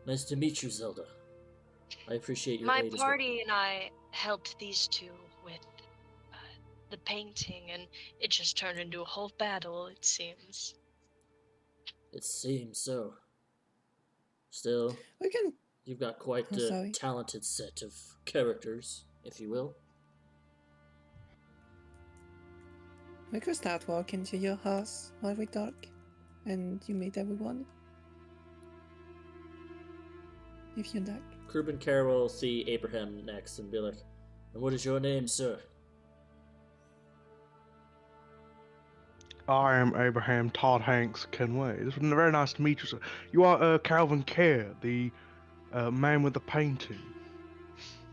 Speaker 2: Nice to meet you, Zelda. I appreciate your
Speaker 7: My
Speaker 2: aid as well.
Speaker 7: party and I helped these two with the painting, and it just turned into a whole battle, it seems.
Speaker 2: It seems so. Still,
Speaker 6: We can.
Speaker 2: you've got quite
Speaker 6: Oh,
Speaker 2: a
Speaker 6: sorry.
Speaker 2: talented set of characters, if you will.
Speaker 6: We could start walking to your house while we talk, and you meet everyone. If you'd like.
Speaker 2: Krubbin Care will see Abraham next and be like, "And what is your name, sir?"
Speaker 1: I am Abraham Todd Hanks Kenway. It's very nice to meet you, sir. You are Calvin Care, the man with the painting.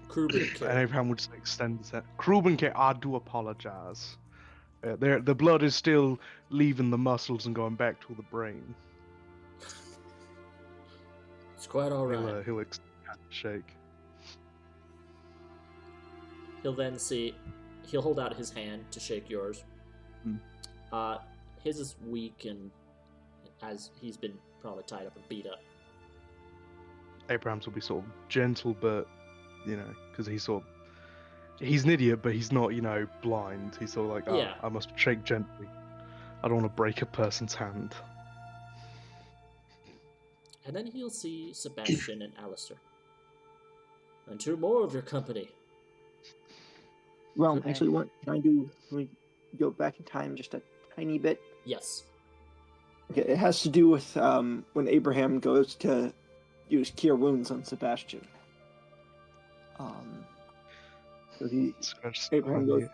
Speaker 2: Krubbin
Speaker 1: And
Speaker 2: Care.
Speaker 1: Abraham would just extend his hand. Krubbin Care, I do apologize. The blood is still leaving the muscles and going back to the brain.
Speaker 2: It's quite alright.
Speaker 1: He'll shake.
Speaker 2: He'll then see. He'll hold out his hand to shake yours. His is weak, and as he's been probably tied up and beat up.
Speaker 1: Abraham's will be sort of gentle, but because he's an idiot, but he's not blind. He's sort of like,
Speaker 2: Yeah.
Speaker 1: I must shake gently. I don't want to break a person's hand.
Speaker 2: And then he'll see Sebastian and Alistair. And two more of your company.
Speaker 5: Well, actually, what can I do? Can we go back in time just a tiny bit?
Speaker 2: Yes.
Speaker 5: Okay, it has to do with when Abraham goes to use Cure Wounds on Sebastian. So Abraham goes.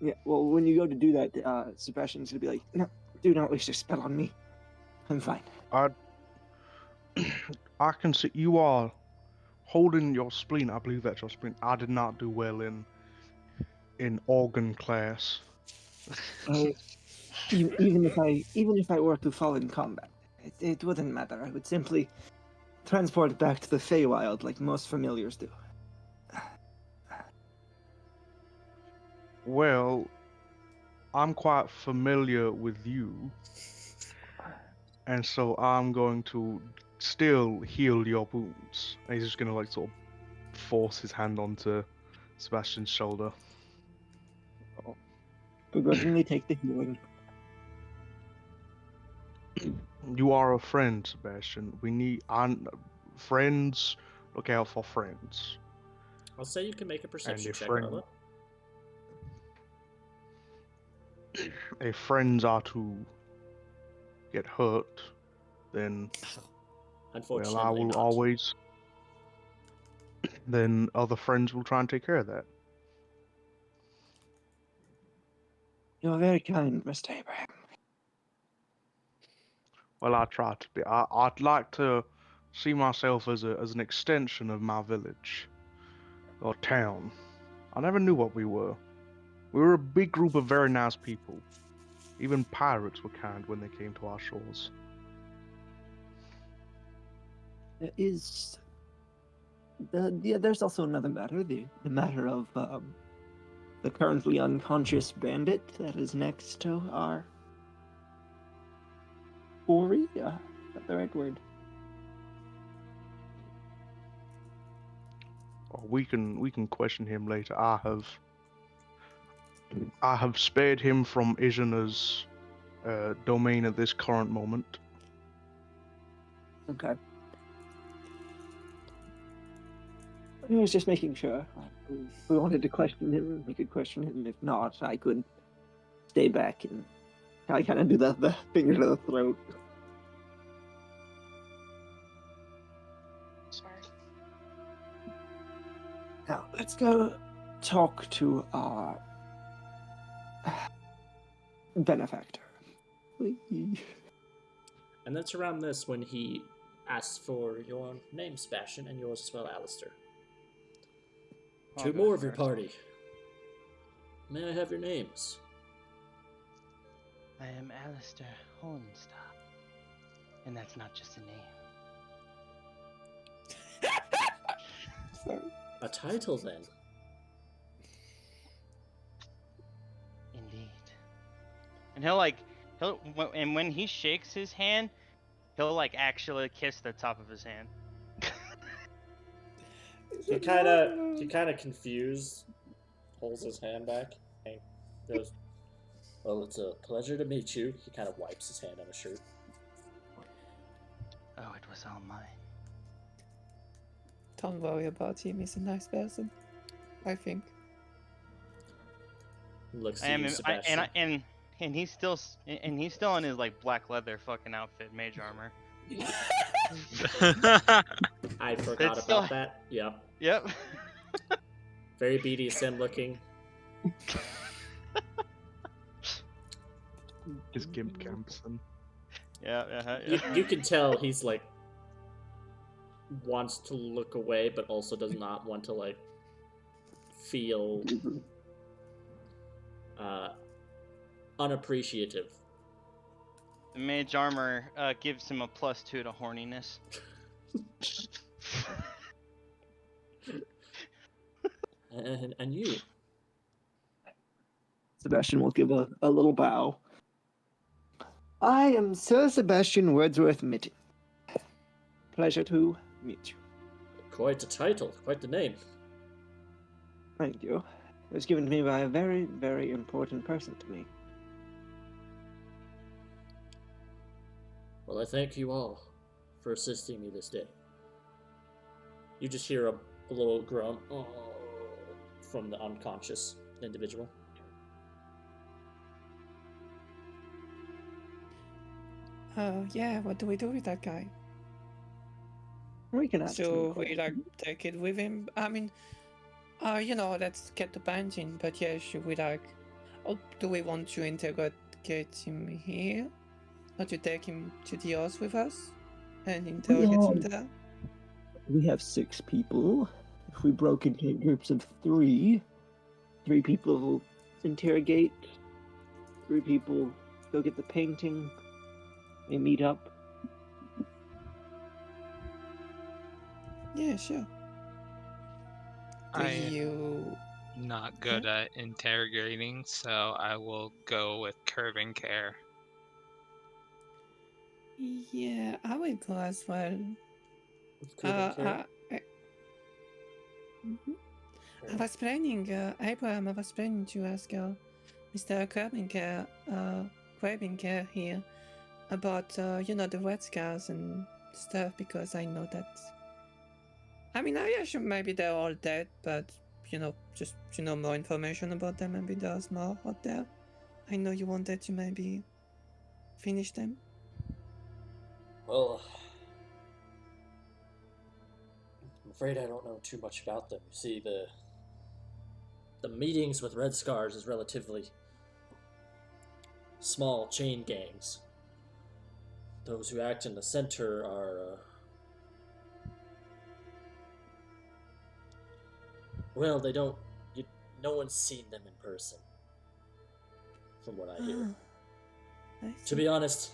Speaker 5: Yeah, well, when you go to do that, Sebastian's gonna be like, "No, do not waste your spell on me. I'm fine."
Speaker 1: I can see you are holding your spleen. I believe that's your spleen. I did not do well in organ class.
Speaker 5: Even if I were to fall in combat, it wouldn't matter. I would simply transport it back to the Feywild like most familiars do.
Speaker 1: Well, I'm quite familiar with you, and so I'm going to still heal your wounds. And he's just gonna sort of force his hand onto Sebastian's shoulder.
Speaker 5: Begrudgingly take the healing.
Speaker 1: You are a friend, Sebastian. We need friends. Look out for friends.
Speaker 2: I'll say you can make a perception
Speaker 1: if
Speaker 2: check,
Speaker 1: friend-
Speaker 2: Arla.
Speaker 1: If friends are to get hurt, then
Speaker 2: Unfortunately,
Speaker 1: I will
Speaker 2: not.
Speaker 1: always. Then other friends will try and take care of that.
Speaker 5: You're very kind, Mr. Abraham.
Speaker 1: Well, I try to be. I'd like to see myself as an extension of my village or town. I never knew what we were. We were a big group of very nice people. Even pirates were kind when they came to our shores.
Speaker 5: There's also another matter, the matter of the currently unconscious bandit that is next to our quarry. Is that the right word?
Speaker 1: We can question him later. I have spared him from Izana's domain at this current moment.
Speaker 5: Okay. I was just making sure. If we wanted to question him, we could question him. If not, I could stay back and I kind of do the finger to the throat.
Speaker 7: Sorry.
Speaker 5: Now, let's go talk to our benefactor.
Speaker 2: And that's around this when he asks for your name, Sebastian, and yours as well, Alistair. Two more of your party. May I have your names?
Speaker 3: I am Alistair Hornstar. And that's not just a name.
Speaker 6: Sorry.
Speaker 2: A title, then.
Speaker 3: Indeed. And and when he shakes his hand, he'll like actually kiss the top of his hand.
Speaker 2: He kind of confused, pulls his hand back, and goes, "Well, it's a pleasure to meet you." He kind of wipes his hand on his shirt.
Speaker 3: Oh, it was all mine.
Speaker 6: Don't worry about him. He's a nice person, I think.
Speaker 2: Looks
Speaker 3: I
Speaker 2: to
Speaker 3: am,
Speaker 2: you, Sebastian.
Speaker 3: and he's still in his like black leather fucking outfit, mage armor.
Speaker 2: I forgot
Speaker 3: It's still-
Speaker 2: about that. Yep.
Speaker 3: Yep.
Speaker 2: Very BDSM looking.
Speaker 1: His Gimp Campson.
Speaker 3: Yeah.
Speaker 2: You can tell he's like wants to look away, but also does not want to like feel unappreciative.
Speaker 3: The mage armor gives him a +2 to horniness.
Speaker 2: And you?
Speaker 5: Sebastian will give a little bow. I am Sir Sebastian Wordsworth Mitty. Pleasure to meet you.
Speaker 2: Quite a title, quite the name.
Speaker 5: Thank you. It was given to me by a very, very important person to me.
Speaker 2: Well, I thank you all for assisting me this day. You just hear a little groan from the unconscious individual.
Speaker 6: Yeah, what do we do with that guy?
Speaker 5: We can ask
Speaker 6: So
Speaker 5: him.
Speaker 6: we like take it with him? I mean, let's get the painting, but yeah, should we like, or do we want to interrogate him here? Or to take him to the house with us and interrogate him there?
Speaker 5: We have 6 people. If we broke into groups of 3, 3 people interrogate, 3 people go get the painting, they meet up.
Speaker 6: Yeah, sure. Do you...
Speaker 4: Not good at interrogating, so I will go with Krubbin Care.
Speaker 6: Yeah, I will go as well.
Speaker 2: Krubbin Care?
Speaker 6: I was planning, Abraham, I was planning to ask Mr. Krubbin Care here about, the red scars and stuff, because I know that. I mean, I assume maybe they're all dead, but, just to know more information about them, maybe there's more out there. I know you wanted to maybe finish them.
Speaker 2: Well, I'm afraid I don't know too much about them. You see, the meetings with Red Scars is relatively small chain gangs. Those who act in the center are, well, they don't. No one's seen them in person, from what I hear. To be honest,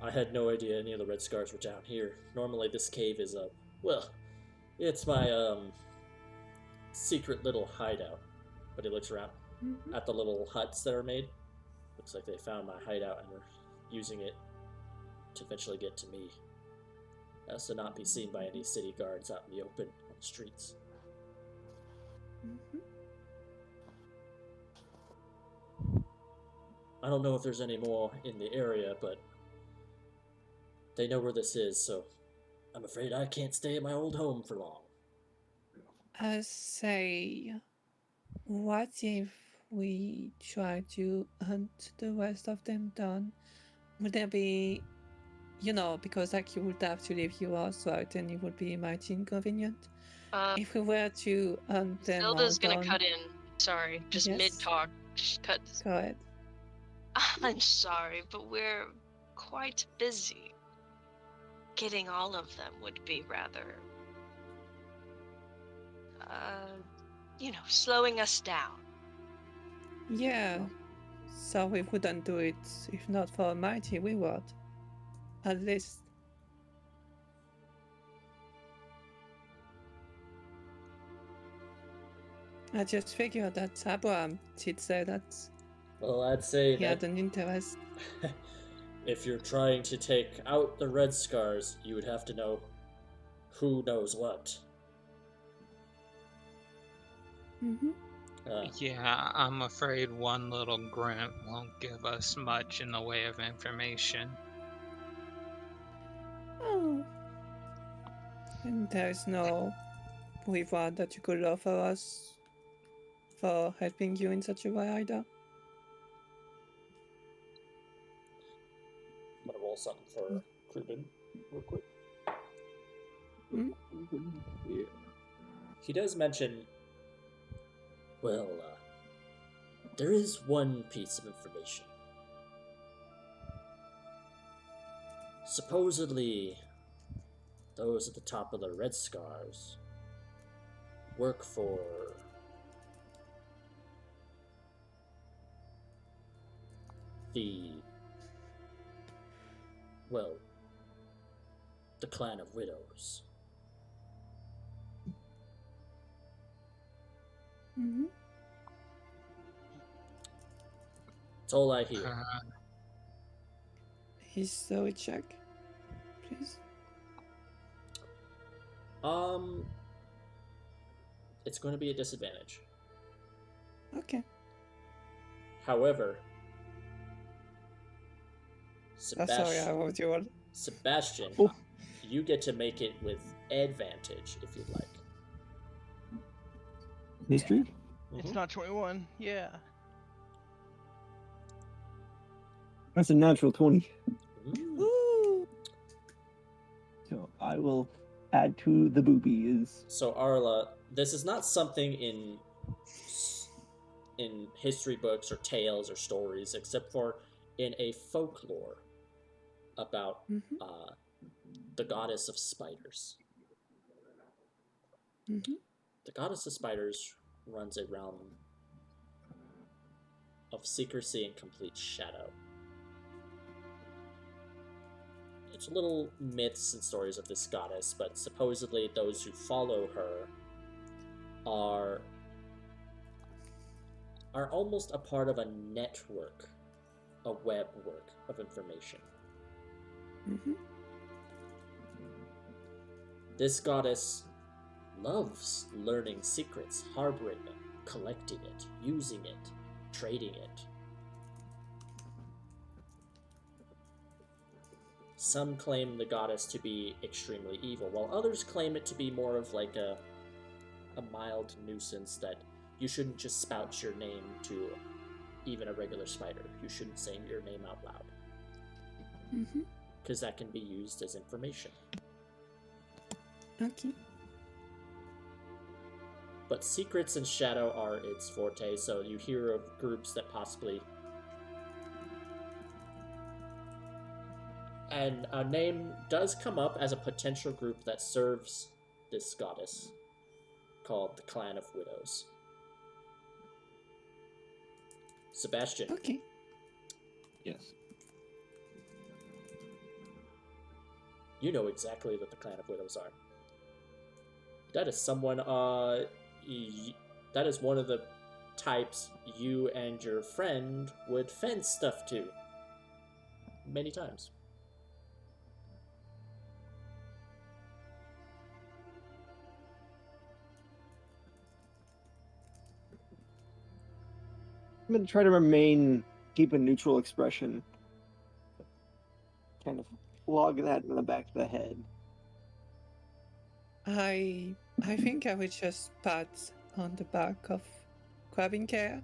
Speaker 2: I had no idea any of the Red Scars were down here. Normally, this cave is it's my secret little hideout. But he looks around at the little huts that are made. Looks like they found my hideout and were using it to eventually get to me, as to not be seen by any city guards out in the open on the streets. I don't know if there's any more in the area, but they know where this is, so I'm afraid I can't stay at my old home for long.
Speaker 6: Say, what if we try to hunt the rest of them down? Would there be, because like you would have to leave your house out and it would be mighty inconvenient. If we were to hunt them
Speaker 7: Zelda's
Speaker 6: all
Speaker 7: gonna
Speaker 6: down...
Speaker 7: cut in. Sorry, just
Speaker 6: Yes.
Speaker 7: mid-talk. Cut.
Speaker 6: Go ahead.
Speaker 7: I'm sorry, but we're quite busy. Getting all of them would be rather, slowing us down.
Speaker 6: Yeah, so we wouldn't do it if not for a mighty reward. At least. I just figured that Abraham did say that
Speaker 2: Well, I'd say
Speaker 6: he
Speaker 2: that
Speaker 6: had an interest.
Speaker 2: if you're trying to take out the Red Scars, you would have to know who knows what.
Speaker 6: Mm-hmm.
Speaker 4: Yeah, I'm afraid one little grunt won't give us much in the way of information.
Speaker 6: Oh. And there's no reward that you could offer us for helping you in such a way either.
Speaker 2: I'm gonna roll something for Krubbin real quick.
Speaker 5: Yeah.
Speaker 2: He does mention, well, there is one piece of information. Supposedly, those at the top of the Red Scars work for the Clan of Widows.
Speaker 6: Mm-hmm.
Speaker 2: That's all I hear.
Speaker 6: History check, please.
Speaker 2: It's going to be a disadvantage.
Speaker 6: Okay.
Speaker 2: However,
Speaker 6: Oh, sorry, I wrote you one.
Speaker 2: Sebastian,
Speaker 5: Oh.
Speaker 2: you get to make it with advantage if you'd like.
Speaker 5: History?
Speaker 3: It's not 21. Yeah.
Speaker 5: That's a natural 20.
Speaker 2: Ooh.
Speaker 6: Ooh.
Speaker 5: So I will add to the boobies.
Speaker 2: So Arla, this is not something in history books or tales or stories, except for in a folklore about
Speaker 6: Mm-hmm.
Speaker 2: the goddess of spiders.
Speaker 6: Mm-hmm.
Speaker 2: The goddess of spiders runs a realm of secrecy and complete shadow. There's little myths and stories of this goddess, but supposedly those who follow her are almost a part of a network, a web work of information.
Speaker 6: Mm-hmm.
Speaker 2: This goddess loves learning secrets, harboring them, collecting it, using it, trading it. Some claim the goddess to be extremely evil, while others claim it to be more of like a mild nuisance that you shouldn't just spout your name to even a regular spider. You shouldn't say your name out loud,
Speaker 6: Mm-hmm.
Speaker 2: because that can be used as information.
Speaker 6: Okay.
Speaker 2: But secrets and shadow are its forte, so you hear of groups that possibly... And a name does come up as a potential group that serves this goddess, called the Clan of Widows. Sebastian,
Speaker 6: Okay.
Speaker 5: Yes.
Speaker 2: you know exactly what the Clan of Widows are. That is someone, that is one of the types you and your friend would fence stuff to. Many times.
Speaker 5: I'm going to try to keep a neutral expression. Kind of log that in the back of the head.
Speaker 6: I think I would just pat on the back of Krubbin Care,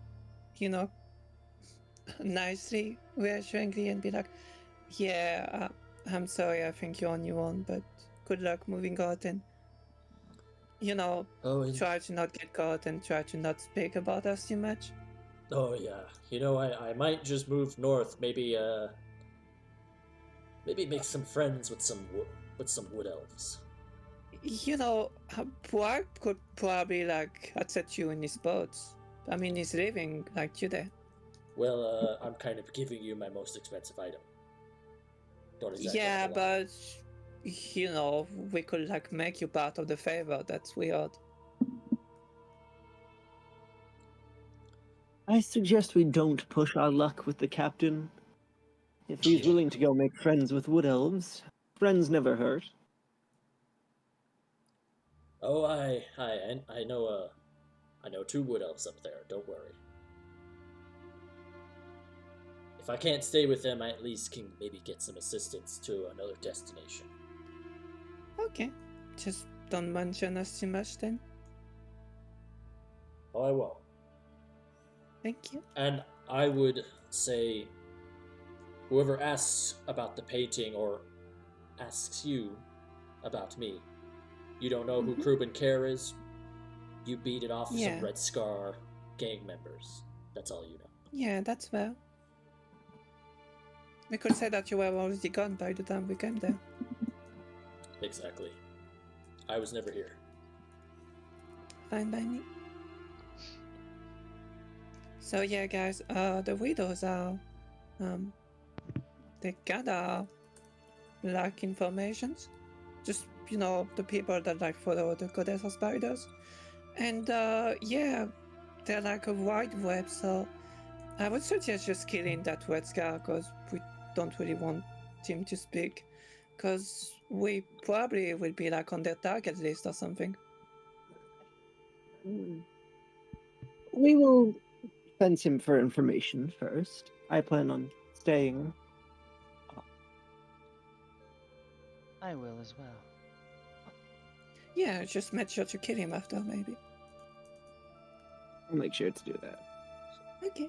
Speaker 6: nicely, reassuringly, and be like, yeah, I'm sorry, I think you're on your own, but good luck moving out, and, try to not get caught and try to not speak about us too much.
Speaker 2: Oh yeah, I might just move north. Maybe make some friends with some wood elves.
Speaker 6: Blarg could probably accept you in his boat. I mean, he's living today.
Speaker 2: Well, I'm kind of giving you my most expensive item. Don't exactly
Speaker 6: Yeah,
Speaker 2: have a lot.
Speaker 6: but you know, we could like make you part of the favor. That's weird.
Speaker 5: I suggest we don't push our luck with the captain. If he's
Speaker 2: Yeah.
Speaker 5: willing to go make friends with wood elves, friends never hurt.
Speaker 2: Oh, I know. I know 2 wood elves up there. Don't worry. If I can't stay with them, I at least can maybe get some assistance to another destination.
Speaker 6: Okay, just don't mention us too much then.
Speaker 2: Oh, I won't.
Speaker 6: Thank you.
Speaker 2: And I would say, whoever asks about the painting or asks you about me, you don't know who
Speaker 6: Mhm.
Speaker 2: Krubbin Care is. You beat it off
Speaker 6: Yeah.
Speaker 2: some Red Scar gang members. That's all you know.
Speaker 6: Yeah, that's fair. We could say that you were already gone by the time we came there.
Speaker 2: Exactly. I was never here.
Speaker 6: Fine by me. So yeah, guys, the widows are, they kinda lack informations. Just, you know, the people that like follow the goddess of spiders. And yeah, they're like a wide web, so I would suggest just killing that red scar, because we don't really want him to speak, because we probably will be like on their target list or something.
Speaker 5: We will send him for information first. I plan on staying.
Speaker 3: I will as well.
Speaker 6: Yeah, just make sure to kill him after, maybe.
Speaker 5: I'll make sure to do that.
Speaker 6: Okay.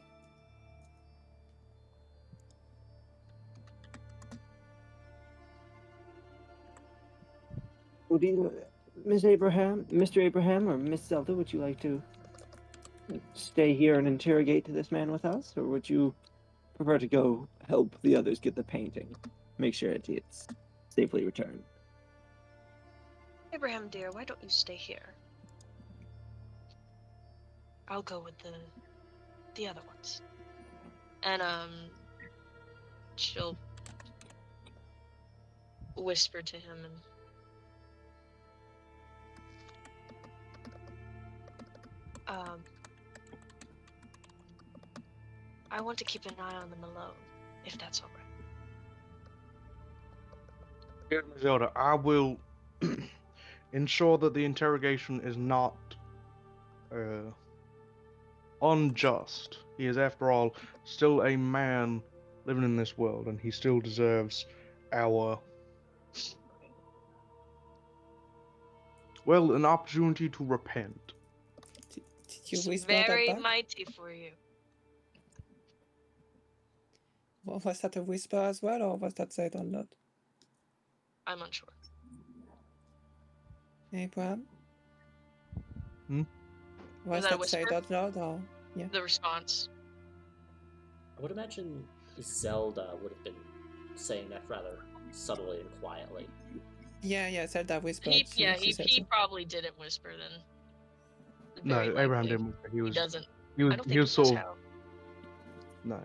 Speaker 5: Would you, Miss Abraham, Mr. Abraham, or Miss Zelda, would you like to stay here and interrogate this man with us, or would you prefer to go help the others get the painting, make sure it's safely returned?
Speaker 7: Abraham, dear, why don't you stay here? I'll go with the other ones. And she'll whisper to him and I want to keep an eye on them alone, if that's all right.
Speaker 1: Yeah, Zelda, I will ensure that the interrogation is not unjust. He is, after all, still a man living in this world, and he still deserves our, well, an opportunity to repent.
Speaker 6: Did you
Speaker 7: It's
Speaker 6: whisper that
Speaker 7: very
Speaker 6: back?
Speaker 7: mighty for you.
Speaker 6: Was that a whisper as well, or was that said out loud?
Speaker 7: I'm unsure.
Speaker 6: Abraham?
Speaker 1: Hmm?
Speaker 6: Was
Speaker 7: that a
Speaker 6: that said
Speaker 7: whisper?
Speaker 6: out loud, or yeah?
Speaker 7: The response.
Speaker 2: I would imagine Zelda would have been saying that rather subtly and quietly.
Speaker 6: Yeah, Zelda whispered.
Speaker 7: He
Speaker 6: she said so.
Speaker 7: probably didn't whisper then.
Speaker 1: No,
Speaker 7: Very
Speaker 1: Abraham
Speaker 7: likely.
Speaker 1: didn't. He
Speaker 7: He
Speaker 1: was.
Speaker 7: doesn't.
Speaker 1: He was.
Speaker 7: I don't
Speaker 1: He
Speaker 7: think
Speaker 1: was
Speaker 7: he knows
Speaker 1: sort of.
Speaker 7: how.
Speaker 1: No.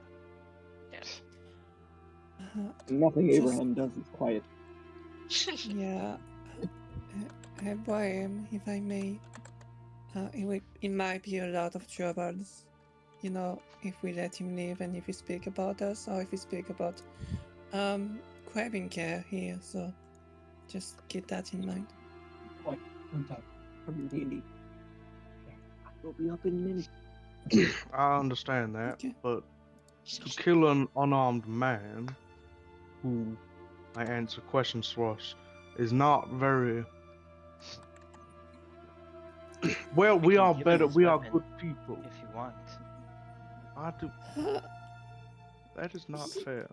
Speaker 5: Nothing
Speaker 6: Just-
Speaker 5: Abraham does is quiet.
Speaker 6: Yeah. Abraham, if I may, it might be a lot of troubles, you know, if we let him live and if we speak about us, or if we speak about Krubbin Care here, so just keep that in mind.
Speaker 5: From D&D. We'll be up in a minute.
Speaker 1: I understand that,
Speaker 6: Okay.
Speaker 1: but to kill an unarmed man who may answer questions for us is not very. Well, we
Speaker 3: can
Speaker 1: are
Speaker 3: give you
Speaker 1: better.
Speaker 3: his
Speaker 1: We are
Speaker 3: weapon
Speaker 1: good people.
Speaker 3: if you want.
Speaker 1: I do. That is not fair.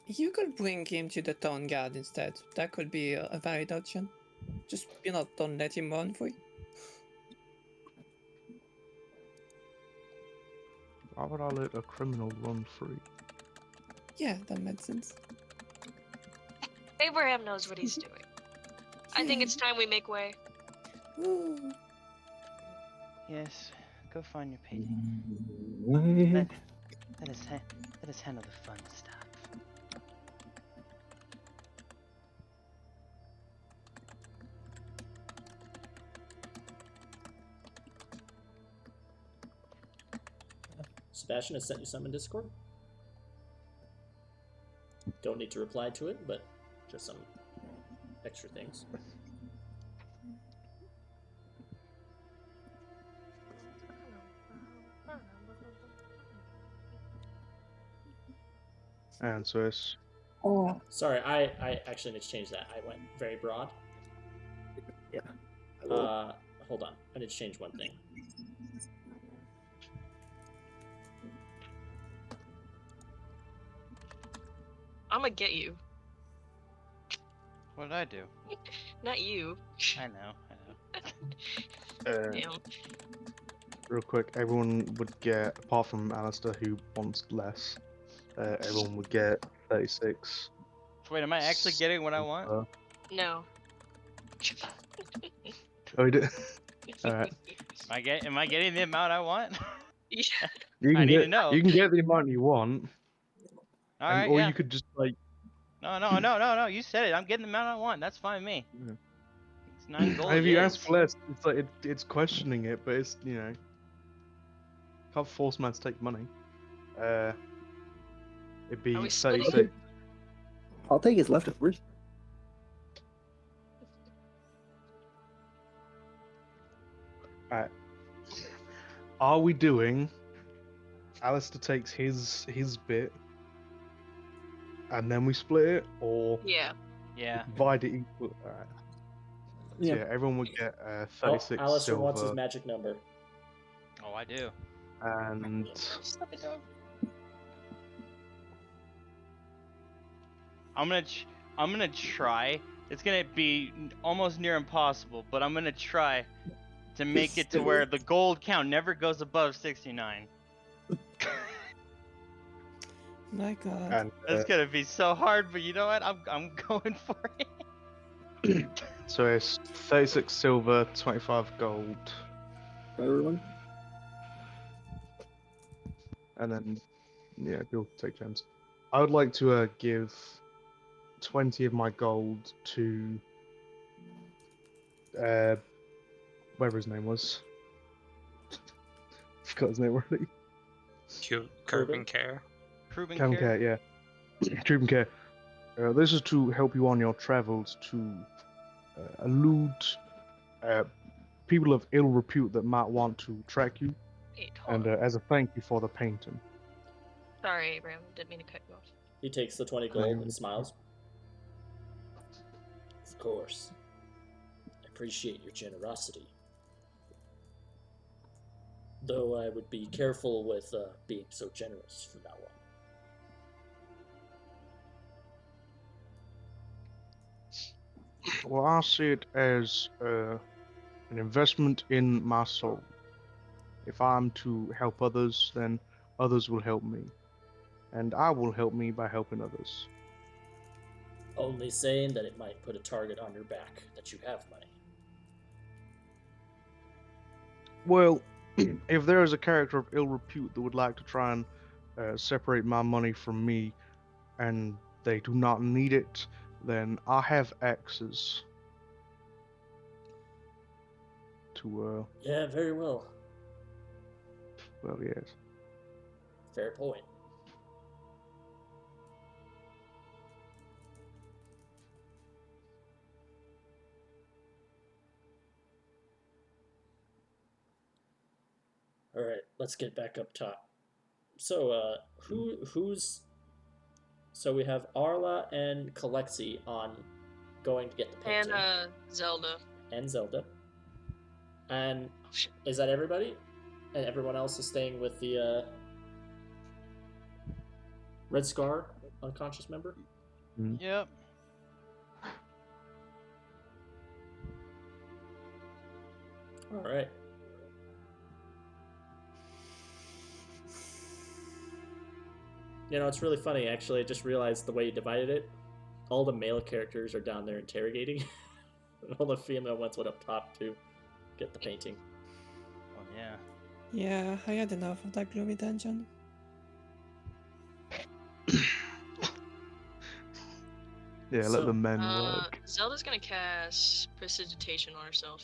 Speaker 6: You could bring him to the town guard instead. That could be a valid option. Just, you know, don't let him run free.
Speaker 1: Why would I let a criminal run free?
Speaker 6: Yeah, that makes sense.
Speaker 7: Abraham knows what he's doing. I think
Speaker 6: Yeah.
Speaker 7: it's time we make way.
Speaker 6: Ooh.
Speaker 3: Yes, go find your painting.
Speaker 5: Wait.
Speaker 3: Let us handle the fun stuff.
Speaker 2: Sebastian has sent you some in Discord. Don't need to reply to it, but just some extra things.
Speaker 1: And so it's
Speaker 5: Oh,
Speaker 2: Sorry, I actually need to change that. I went very broad.
Speaker 5: yeah. I will.
Speaker 2: Hold on. I need to change one thing.
Speaker 7: I'm gonna get you.
Speaker 3: What did I do?
Speaker 7: Not you.
Speaker 3: I know.
Speaker 7: Damn.
Speaker 1: real quick. Everyone would get, apart from Alistair, who wants less. Everyone would get 36.
Speaker 3: Wait, am I actually getting what I want?
Speaker 7: No.
Speaker 1: Oh, you did. All right.
Speaker 3: Am I getting the amount I want?
Speaker 7: Yeah.
Speaker 1: You can
Speaker 3: I need
Speaker 1: get,
Speaker 3: to know.
Speaker 1: You can get the amount you want,
Speaker 3: All right,
Speaker 1: or
Speaker 3: yeah.
Speaker 1: you could just like.
Speaker 3: No. You said it. I'm getting the amount I want. That's fine with me.
Speaker 1: Yeah.
Speaker 3: It's 9 gold.
Speaker 1: If you
Speaker 3: yes.
Speaker 1: ask for less, it's like it's questioning it, but it's can't force man to take money. It'd be
Speaker 7: Are we splitting?
Speaker 1: 36.
Speaker 5: I'll take his leftovers.
Speaker 1: Are we doing? Alistair takes his bit, and then we split it, or
Speaker 7: Yeah.
Speaker 3: Yeah.
Speaker 1: divide it equal. Alright. So yeah, everyone would get 36
Speaker 2: Alistair wants his
Speaker 1: silver,
Speaker 2: magic number.
Speaker 3: Oh, I do.
Speaker 1: and
Speaker 3: I'm gonna try. It's gonna be almost near impossible, but I'm gonna try to make it to where the gold count never goes above 69.
Speaker 6: My God.
Speaker 1: and
Speaker 3: That's gonna be so hard, but you know what? I'm going for it.
Speaker 1: so it's 36 silver, 25 gold,
Speaker 5: Everyone.
Speaker 1: and then yeah, people take turns. I would like to give 20 of my gold to whatever his name was. Forgot his name already.
Speaker 4: Krubbin Care.
Speaker 3: Krubbin
Speaker 1: Krubbin
Speaker 3: Care.
Speaker 1: Care, yeah. Krubbin Care. This is to help you on your travels to elude people of ill repute that might want to track you,
Speaker 7: Wait, hold
Speaker 1: and
Speaker 7: on.
Speaker 1: as a thank you for the painting.
Speaker 7: Sorry, Abraham. Didn't mean to cut you off.
Speaker 2: He takes the 20 gold and smiles. Of course. I appreciate your generosity. Though I would be careful with being so generous from now on.
Speaker 1: Well, I see it as an investment in my soul. If I'm to help others, then others will help me, and I will help me by helping others.
Speaker 2: Only saying that it might put a target on your back that you have money.
Speaker 1: Well, if there is a character of ill repute that would like to try and separate my money from me, and they do not need it, then I have axes to,
Speaker 2: Yeah, very well.
Speaker 1: well, yes.
Speaker 2: Fair point. All right, let's get back up top. So, who's? So we have Arla and Kalexi on going to get the painting,
Speaker 7: And Zelda.
Speaker 2: and Zelda. And
Speaker 7: Oh, shit.
Speaker 2: is that everybody? And everyone else is staying with the Red Scar unconscious member.
Speaker 3: Yep.
Speaker 2: All right. You know, it's really funny, actually. I just realized the way you divided it. All the male characters are down there interrogating. And all the female ones went up top to get the painting.
Speaker 3: Oh yeah.
Speaker 6: Yeah, I had enough of that gloomy dungeon.
Speaker 1: Yeah,
Speaker 2: So,
Speaker 1: let the men work.
Speaker 7: Zelda's gonna cast Prestidigitation on herself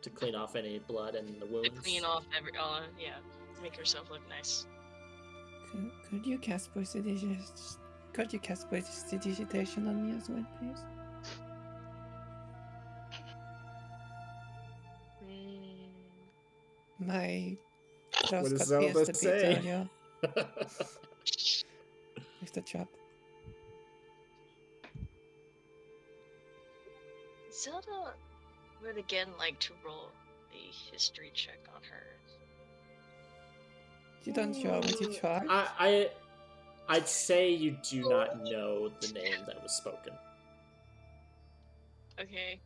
Speaker 2: to clean off any blood and the
Speaker 7: to
Speaker 2: wounds.
Speaker 7: clean off yeah, make herself look nice.
Speaker 6: Could you cast prestidigitation? Could you cast prestidigitation on me as well, please? My close
Speaker 2: What does
Speaker 6: got pierced
Speaker 2: Zelda
Speaker 6: a bit
Speaker 2: say?
Speaker 6: earlier with the trap.
Speaker 7: Zelda would again like to roll a history check on her.
Speaker 6: You don't you already tried?
Speaker 2: I'd say you do not know the name that was spoken.
Speaker 7: Okay.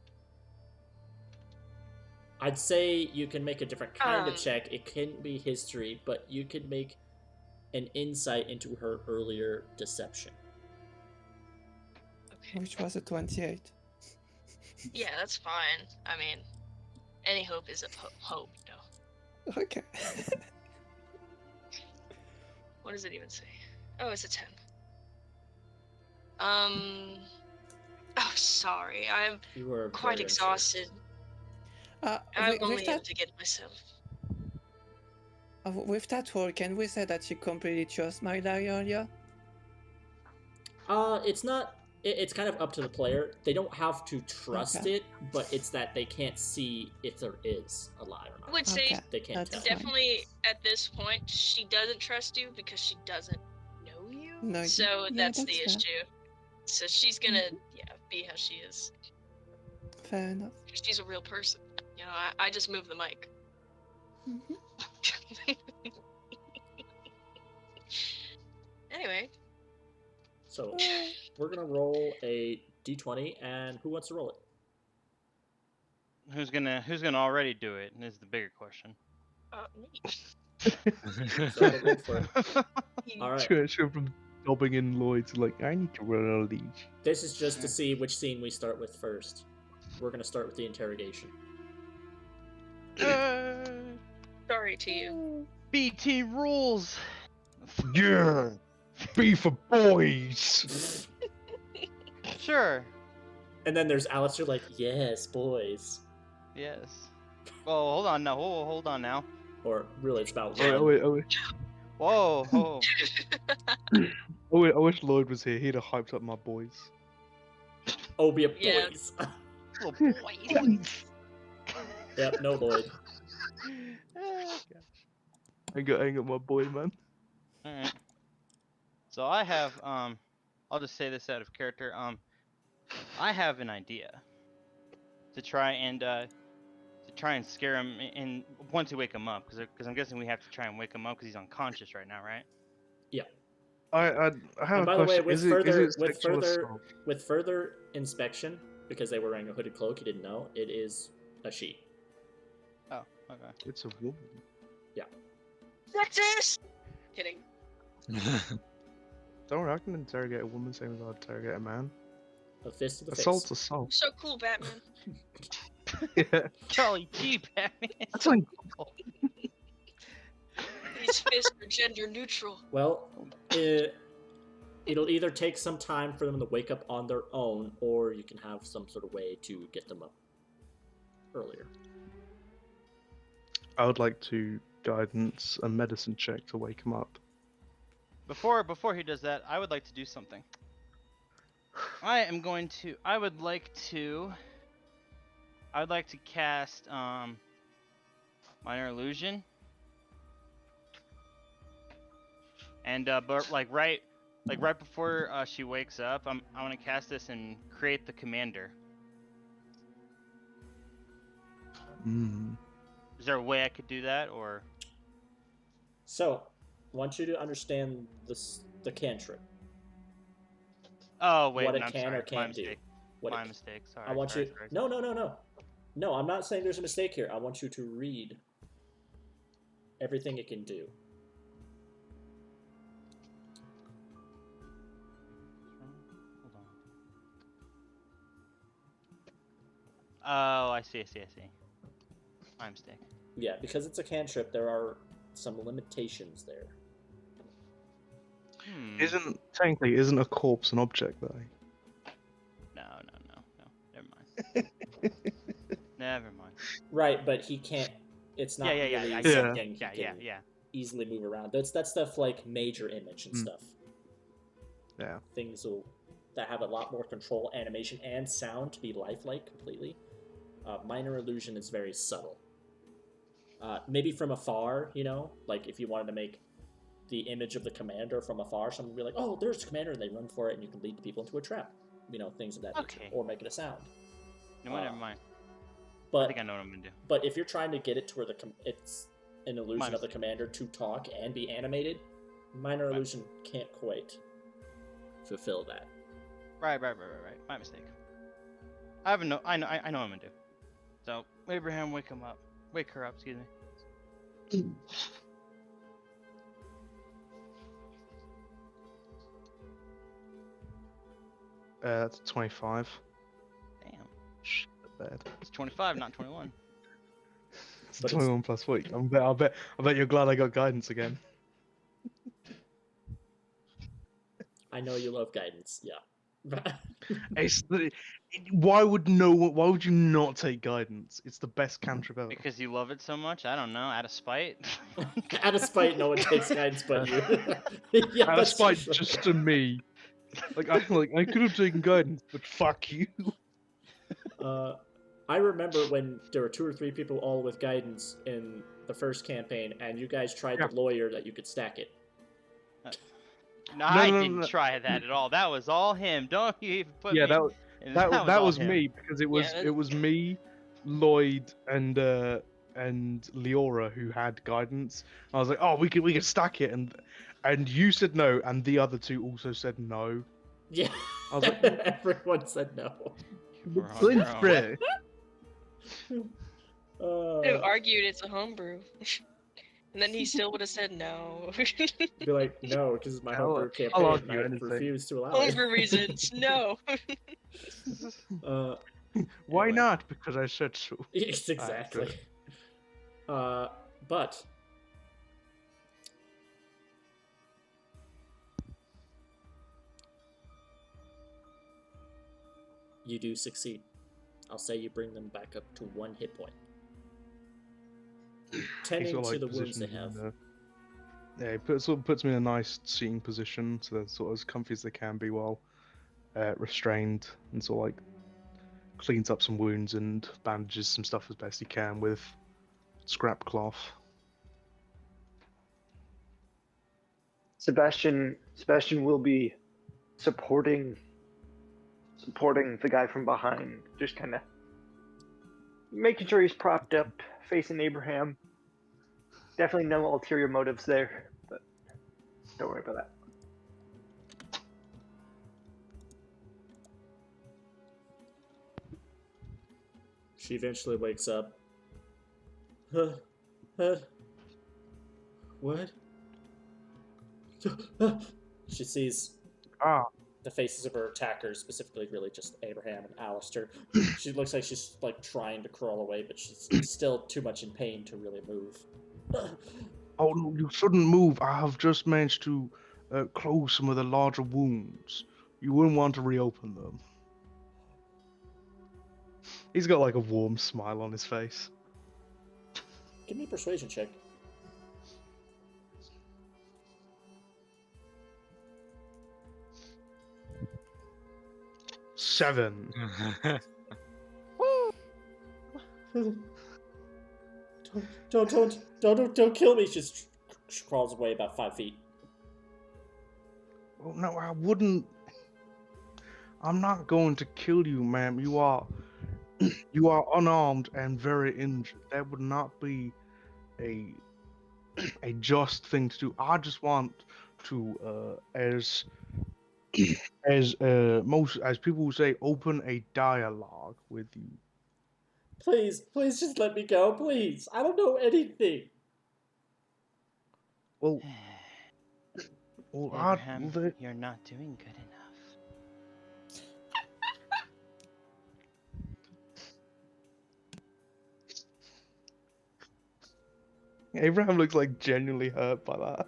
Speaker 2: I'd say you can make a different kind of
Speaker 7: Um.
Speaker 2: check. It couldn't be history, but you could make an insight into her earlier deception.
Speaker 7: Okay.
Speaker 6: Which was a 28.
Speaker 7: Yeah, that's fine. I mean, any hope is a hope, no.
Speaker 6: Okay.
Speaker 7: What does it even say? Oh, it's a 10. Oh, sorry. I'm
Speaker 2: You were
Speaker 7: quite
Speaker 2: very
Speaker 7: exhausted. I'm only
Speaker 6: with
Speaker 7: able
Speaker 6: that
Speaker 7: to get myself.
Speaker 6: with that roll, can we say that she completely chose my die earlier?
Speaker 2: It's not. It's kind of up to the player. They don't have to trust
Speaker 6: Okay.
Speaker 2: it, but it's that they can't see if there is a lie or
Speaker 7: I
Speaker 2: not.
Speaker 7: would say
Speaker 6: Okay.
Speaker 2: They can't
Speaker 6: That's
Speaker 2: tell.
Speaker 6: fine.
Speaker 7: definitely at this point she doesn't trust you because she doesn't know you.
Speaker 6: No,
Speaker 7: So
Speaker 6: yeah,
Speaker 7: that's the
Speaker 6: that's fair.
Speaker 7: issue. So she's gonna be how she is.
Speaker 6: Fair enough.
Speaker 7: She's a real person. You know, I just move the mic.
Speaker 6: Mhm.
Speaker 7: Anyway,
Speaker 2: So we're gonna roll a d20, and who wants to roll it?
Speaker 3: Who's gonna already do it is the bigger question.
Speaker 7: me.
Speaker 2: Zelda, roll for it. All right.
Speaker 1: Sure, from dobbing in Lloyd's, like, I need to run all these.
Speaker 2: This is just to see which scene we start with first. We're gonna start with the interrogation.
Speaker 7: Sorry to you.
Speaker 3: BT rules.
Speaker 1: Yeah! Be for boys!
Speaker 3: Sure.
Speaker 2: And then there's Alistair like, yes, boys.
Speaker 3: Yes. Oh, hold on now. Hold on now.
Speaker 2: Or really, it's about
Speaker 1: Oh,
Speaker 2: one.
Speaker 3: Whoa. Oh.
Speaker 1: I wish Lloyd was here. He'd have hyped up my boys.
Speaker 2: Oh, be a
Speaker 7: Yeah.
Speaker 2: boys.
Speaker 3: Little boy.
Speaker 2: Yep, no Lloyd.
Speaker 1: I got my boy, man.
Speaker 3: Alright. So I have I'll just say this out of character. I have an idea to try and scare him in once we wake him up, because I'm guessing we have to try and wake him up because he's unconscious right now, right?
Speaker 1: I have
Speaker 2: And
Speaker 1: a
Speaker 2: by the way,
Speaker 1: question.
Speaker 2: with further inspection, because they were wearing a hooded cloak, you didn't know, it is a she.
Speaker 3: Oh, okay.
Speaker 1: It's a woman.
Speaker 7: Sexist! Kidding.
Speaker 1: Don't worry, I can interrogate a woman same as I'd interrogate a man.
Speaker 2: A fist to the
Speaker 1: Assault's
Speaker 2: face.
Speaker 1: assault.
Speaker 7: So cool, Batman.
Speaker 1: Yeah.
Speaker 3: Charlie G. Batman.
Speaker 1: That's like,
Speaker 7: These fists are gender neutral.
Speaker 2: Well, it'll either take some time for them to wake up on their own, or you can have some sort of way to get them up earlier.
Speaker 1: I would like to guidance a medicine check to wake him up.
Speaker 3: Before he does that, I would like to do something. I would like to cast minor illusion. And but right before she wakes up, I want to cast this and create the commander. Is there a way I could do that, or?
Speaker 2: So, I want you to understand the cantrip.
Speaker 3: Oh wait,
Speaker 2: What it
Speaker 3: no, I'm
Speaker 2: can
Speaker 3: sorry.
Speaker 2: or can't do.
Speaker 3: My mistake. Sorry.
Speaker 2: I want
Speaker 3: sorry,
Speaker 2: you.
Speaker 3: sorry.
Speaker 2: No. No, I'm not saying there's a mistake here. I want you to read everything it can do.
Speaker 3: Hold on. Oh, I see. My mistake.
Speaker 2: Yeah, because it's a cantrip, there are some limitations there.
Speaker 1: Isn't a corpse an object though?
Speaker 3: No. Never mind. Never mind.
Speaker 2: Right, but he can't. It's not
Speaker 3: Yeah,
Speaker 2: really
Speaker 3: I
Speaker 1: get it.
Speaker 2: something he
Speaker 3: Yeah.
Speaker 2: can easily move around. That stuff like major image and
Speaker 1: Hmm.
Speaker 2: stuff.
Speaker 1: Yeah.
Speaker 2: Things that have a lot more control, animation, and sound to be lifelike completely. Minor illusion is very subtle. Maybe from afar, like if you wanted to make the image of the commander from afar, someone would be like, "Oh, there's the commander," and they run for it, and you can lead the people into a trap. Things of that nature,
Speaker 3: Okay.
Speaker 2: or make it a sound.
Speaker 3: No, never mind. I
Speaker 2: But
Speaker 3: think I know what I'm gonna do.
Speaker 2: But if you're trying to get it to where it's an illusion
Speaker 3: My
Speaker 2: of the commander to talk and be animated, minor illusion can't quite fulfill that.
Speaker 3: Right. My mistake. I know what I'm gonna do. So, Abraham, wake her up, excuse me.
Speaker 1: That's 25.
Speaker 3: Damn.
Speaker 1: Shit, bad.
Speaker 3: It's 25, not 21.
Speaker 1: It's
Speaker 2: But
Speaker 1: 21 plus week. I bet you're glad I got guidance again.
Speaker 2: I know you love guidance, yeah.
Speaker 1: Why would you not take guidance? It's the best cantrip ever.
Speaker 3: Because you love it so much? I don't know, out of spite?
Speaker 2: Out of spite, no one takes guidance but you. Yeah,
Speaker 1: Out of
Speaker 2: that's
Speaker 1: spite
Speaker 2: true.
Speaker 1: just to me. I could have taken guidance, but fuck you.
Speaker 2: I remember when there were 2 or 3 people all with guidance in the first campaign, and you guys tried the lawyer that you could stack it.
Speaker 3: No, I didn't try that at all. That was all him. Don't you even put me.
Speaker 1: That was
Speaker 3: all him.
Speaker 1: me because it was me, Lloyd, and Leora who had guidance. I was like, oh, we can stack it, and you said no, and the other 2 also said no.
Speaker 2: Yeah,
Speaker 1: I was like,
Speaker 2: everyone said no.
Speaker 3: We're on your own.
Speaker 1: Flint.
Speaker 7: They argued it's a homebrew. And then he still would have said no.
Speaker 2: Be like, no, because it's my homebrew campaign.
Speaker 1: I'll
Speaker 2: And I
Speaker 1: argue anything.
Speaker 2: refuse to allow it.
Speaker 7: Homebrew reasons, no.
Speaker 1: Why
Speaker 3: Anyway.
Speaker 1: not? Because I said so.
Speaker 2: Yes, exactly. But you do succeed. I'll say you bring them back up to 1 hit point. Tending to the wounds they have.
Speaker 1: Yeah, it puts me in a nice seating position, so they're sort of as comfy as they can be while restrained, and sort of like cleans up some wounds and bandages some stuff as best he can with scrap cloth.
Speaker 5: Sebastian will be supporting the guy from behind, just kind of making sure he's propped up, facing Abraham. Definitely no ulterior motives there, but don't worry about that.
Speaker 2: She eventually wakes up. What? She sees the faces of her attackers, specifically really just Abraham and Alistair. She looks like she's like trying to crawl away, but she's still too much in pain to really move.
Speaker 1: Oh no, you shouldn't move. I have just managed to close some of the larger wounds. You wouldn't want to reopen them. He's got like a warm smile on his face.
Speaker 2: Give me a persuasion check.
Speaker 1: Seven.
Speaker 2: Don't kill me. She crawls away about 5 feet.
Speaker 1: Oh no, I wouldn't. I'm not going to kill you, ma'am. You are unarmed and very injured. That would not be a just thing to do. I just want to, as people say, open a dialogue with you.
Speaker 2: Please just let me go, please. I don't know anything.
Speaker 1: Well,
Speaker 3: Abraham, you're not doing good enough.
Speaker 1: Abraham looks like genuinely hurt by that.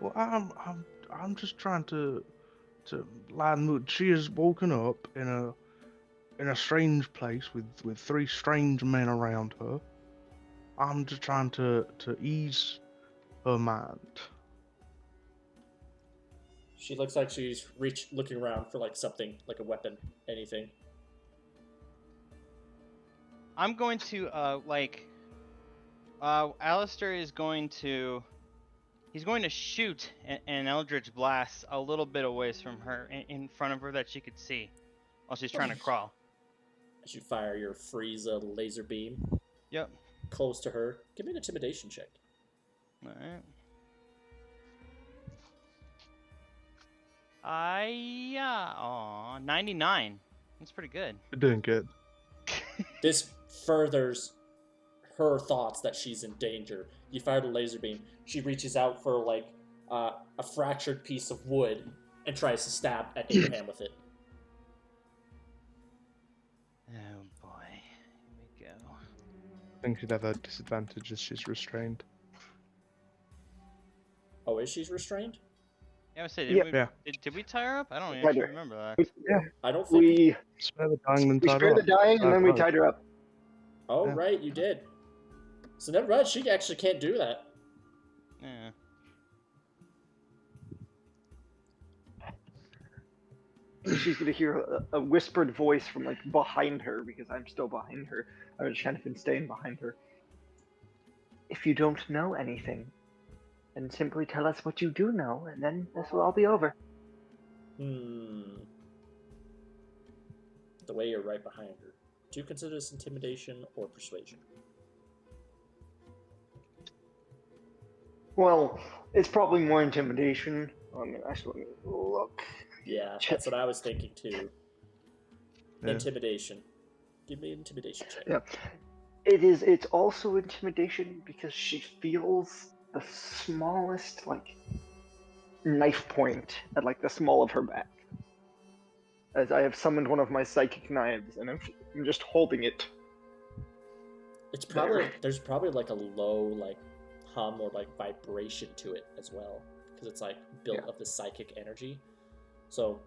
Speaker 1: Well, I'm just trying to lighten mood. She has woken up in a strange place with three strange men around her. I'm just trying to ease her mind.
Speaker 2: She looks like she's looking around for like something, like a weapon, anything.
Speaker 3: I'm going to Alistair is going to he's going to shoot an Eldritch Blast a little bit away from her, in front of her that she could see, while she's trying to crawl.
Speaker 2: As you fire your Frieza laser beam
Speaker 3: Yep.
Speaker 2: close to her, give me an intimidation check.
Speaker 3: All right. 99. That's pretty good.
Speaker 1: You're doing good.
Speaker 2: This furthers her thoughts that she's in danger. You fired a laser beam. She reaches out for like a fractured piece of wood and tries to stab at Abraham with it.
Speaker 3: Oh boy. Here we go.
Speaker 1: I think she'd have a disadvantage as she's restrained.
Speaker 2: Oh, is she restrained?
Speaker 3: Yeah, I would say,
Speaker 5: Yeah.
Speaker 3: did we tie her up? I don't
Speaker 5: Tied
Speaker 3: actually
Speaker 5: her.
Speaker 3: remember that.
Speaker 2: I don't think.
Speaker 5: We
Speaker 1: Spare the dying and
Speaker 5: we
Speaker 1: tied
Speaker 5: spared
Speaker 1: her
Speaker 5: the
Speaker 1: up.
Speaker 5: dying and then we tied her up.
Speaker 2: Oh,
Speaker 1: Yeah.
Speaker 2: right, you did. So never mind. She actually can't do that.
Speaker 3: Yeah.
Speaker 5: She's gonna hear a whispered voice from like behind her because I'm still behind her. I've just kind of been staying behind her. If you don't know anything, then simply tell us what you do know, and then this will all be over.
Speaker 2: The way you're right behind her. Do you consider this intimidation or persuasion?
Speaker 5: Well, it's probably more intimidation. Actually, let me look.
Speaker 2: Yeah, that's what I was thinking too.
Speaker 1: Yeah.
Speaker 2: Intimidation. Give me an intimidation check.
Speaker 5: Yeah. It's also intimidation because she feels the smallest, like, knife point at, like, the small of her back. As I have summoned one of my psychic knives, and I'm just holding it.
Speaker 2: It's probably there's probably like a low like hum or like vibration to it as well, because it's like built of the psychic energy. So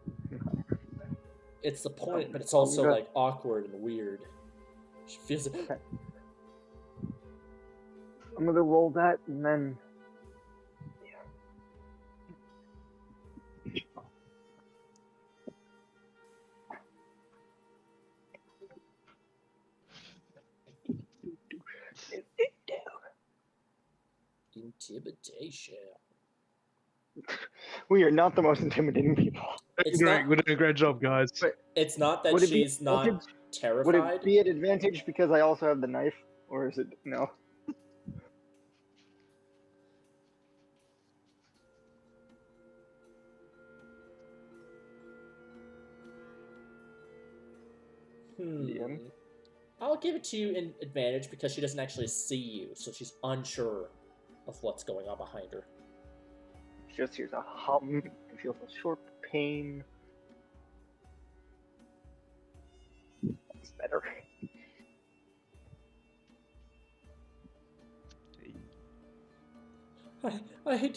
Speaker 2: it's the point, but it's also like awkward and weird. She feels it.
Speaker 5: Okay. I'm gonna roll that, and then...
Speaker 2: Intimidation.
Speaker 5: We are not the most intimidating people.
Speaker 2: It's
Speaker 1: Great,
Speaker 2: not,
Speaker 1: we're doing a great job, guys.
Speaker 2: it's not that
Speaker 5: Would it be
Speaker 2: she's not
Speaker 5: advantage?
Speaker 2: terrified.
Speaker 5: Would it be an advantage because I also have the knife? Or is it... no? DM?
Speaker 2: I'll give it to you in advantage because she doesn't actually see you, so she's unsure of what's going on behind her.
Speaker 5: She just hears a hum, and feels a short pain. That's better.
Speaker 2: I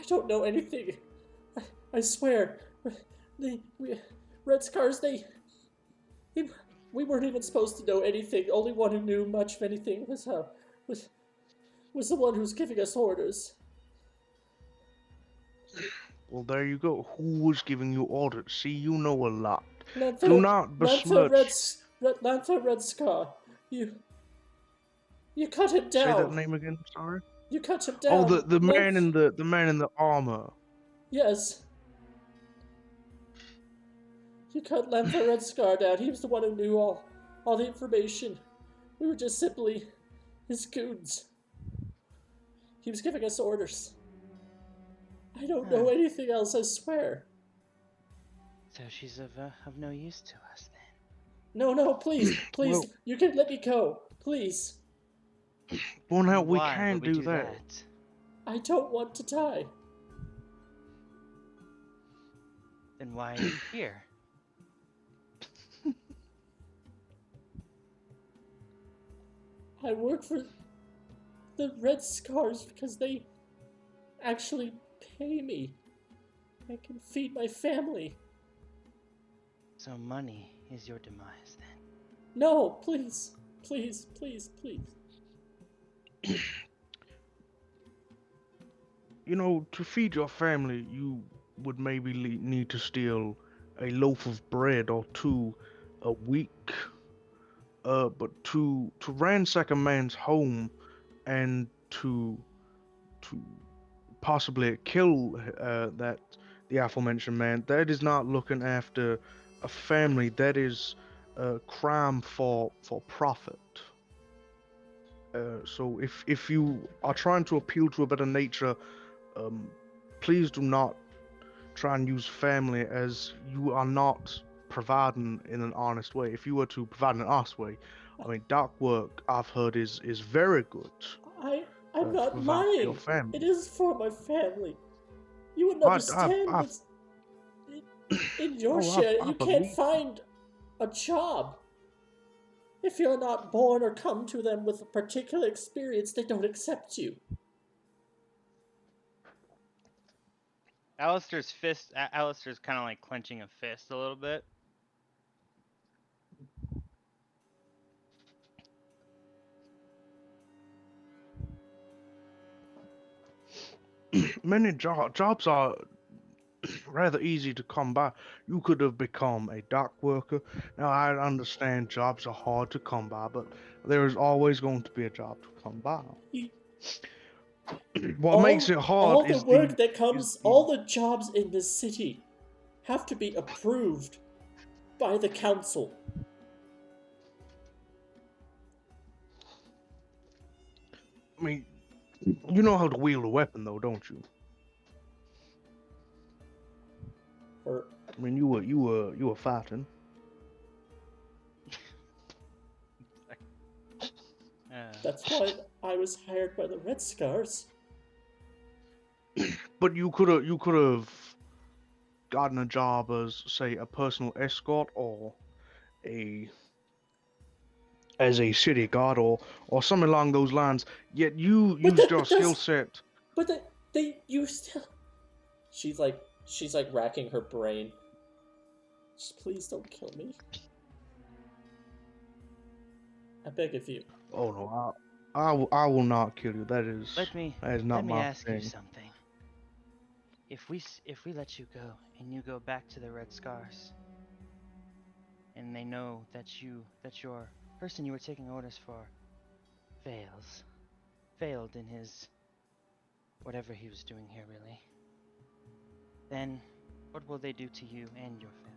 Speaker 2: don't know anything. I swear. Red Scars, we weren't even supposed to know anything. Only one who knew much of anything was the one who was giving us orders.
Speaker 1: Well, there you go. Who was giving you orders? See, you know a lot.
Speaker 2: Lantha,
Speaker 1: Do not besmirch.
Speaker 2: Lantha Red Scar, you cut him down.
Speaker 1: Say that name again. Sorry.
Speaker 2: You cut him down.
Speaker 1: Oh, the man in the armor.
Speaker 2: Yes. You cut Lantha Red Scar down. He was the one who knew all the information. We were just simply his goons. He was giving us orders. I don't know anything else, I swear.
Speaker 3: So she's of no use to us then.
Speaker 2: No, please,
Speaker 1: Well-
Speaker 2: you can let me go, please.
Speaker 1: Well, now we
Speaker 3: Why
Speaker 1: can
Speaker 3: would we
Speaker 1: do that.
Speaker 2: I don't want to die.
Speaker 3: Then why are you here?
Speaker 2: I work for the Red Scars because they actually pay me. I can feed my family.
Speaker 3: So money is your demise then.
Speaker 2: No, please. Please, please, please.
Speaker 1: You know, to feed your family, you would maybe need to steal a loaf of bread or two a week. But to ransack a man's home and to possibly kill the aforementioned man, that is not looking after a family. That is crime for profit. So if you are trying to appeal to a better nature, please do not try and use family, as you are not providing in an honest way. If you were to provide in an honest way, I mean, dock work, I've heard, is very good.
Speaker 2: I'm
Speaker 1: to
Speaker 2: not
Speaker 1: provide for your
Speaker 2: lying.
Speaker 1: family.
Speaker 2: It is for my family. You wouldn't
Speaker 1: I-
Speaker 2: understand.
Speaker 1: I-
Speaker 2: It's, in your
Speaker 1: Oh,
Speaker 2: share,
Speaker 1: I
Speaker 2: you can't
Speaker 1: believe-
Speaker 2: find a job. If you're not born or come to them with a particular experience, they don't accept you.
Speaker 3: Alistair's kind of like clenching a fist a little bit.
Speaker 1: Many jobs are rather easy to come by. You could have become a dock worker. Now, I understand jobs are hard to come by, but there is always going to be a job to come by.
Speaker 2: You-
Speaker 1: What makes it hard
Speaker 2: all the
Speaker 1: is
Speaker 2: work that comes,
Speaker 1: the-
Speaker 2: all the jobs in this city have to be approved by the council.
Speaker 1: I mean, you know how to wield a weapon, though, don't you?
Speaker 2: Or
Speaker 1: I mean, you were fighting.
Speaker 2: that's why I was hired by the Red Scars.
Speaker 1: But you could have gotten a job as, say, a personal escort or as a city guard or something along those lines. Yet you
Speaker 2: But
Speaker 1: used
Speaker 2: that
Speaker 1: your skill
Speaker 2: does-
Speaker 1: set.
Speaker 2: But you still. She's like racking her brain. Just please don't kill me. I beg of you.
Speaker 1: Oh no, I will not kill you. That is
Speaker 3: Let me
Speaker 1: not my
Speaker 3: ask you
Speaker 1: thing.
Speaker 3: something. If we let you go and you go back to the Red Scars, and they know that your person you were taking orders for failed in his whatever he was doing here, really, then what will they do to you and your family?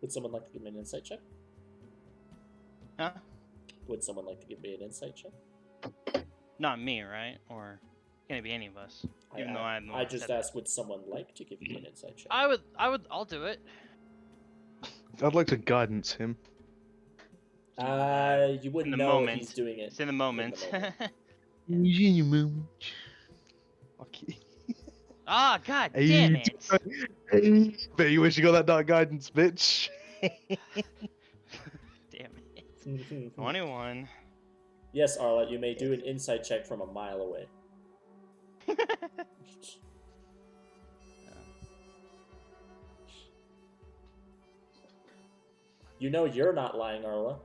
Speaker 2: Would someone like to give me an insight check?
Speaker 3: Huh?
Speaker 2: Would someone like to give me an insight check?
Speaker 3: Not me, right? Or can it be any of us? Even though I'm the one
Speaker 2: I
Speaker 3: that
Speaker 2: just
Speaker 3: said
Speaker 2: asked, would someone like to give me an insight check?
Speaker 3: I'll do it.
Speaker 1: I'd like to guidance him.
Speaker 2: You wouldn't
Speaker 3: the
Speaker 2: know
Speaker 3: moment.
Speaker 2: he's doing it.
Speaker 3: It's in the moment.
Speaker 1: Okay.
Speaker 3: Ah, god damn it!
Speaker 1: Hey, bet you wish you got that dark guidance, bitch.
Speaker 3: Damn it. 21.
Speaker 2: Yes, Arla, you may do an insight check from a mile away. You know you're not lying, Arla.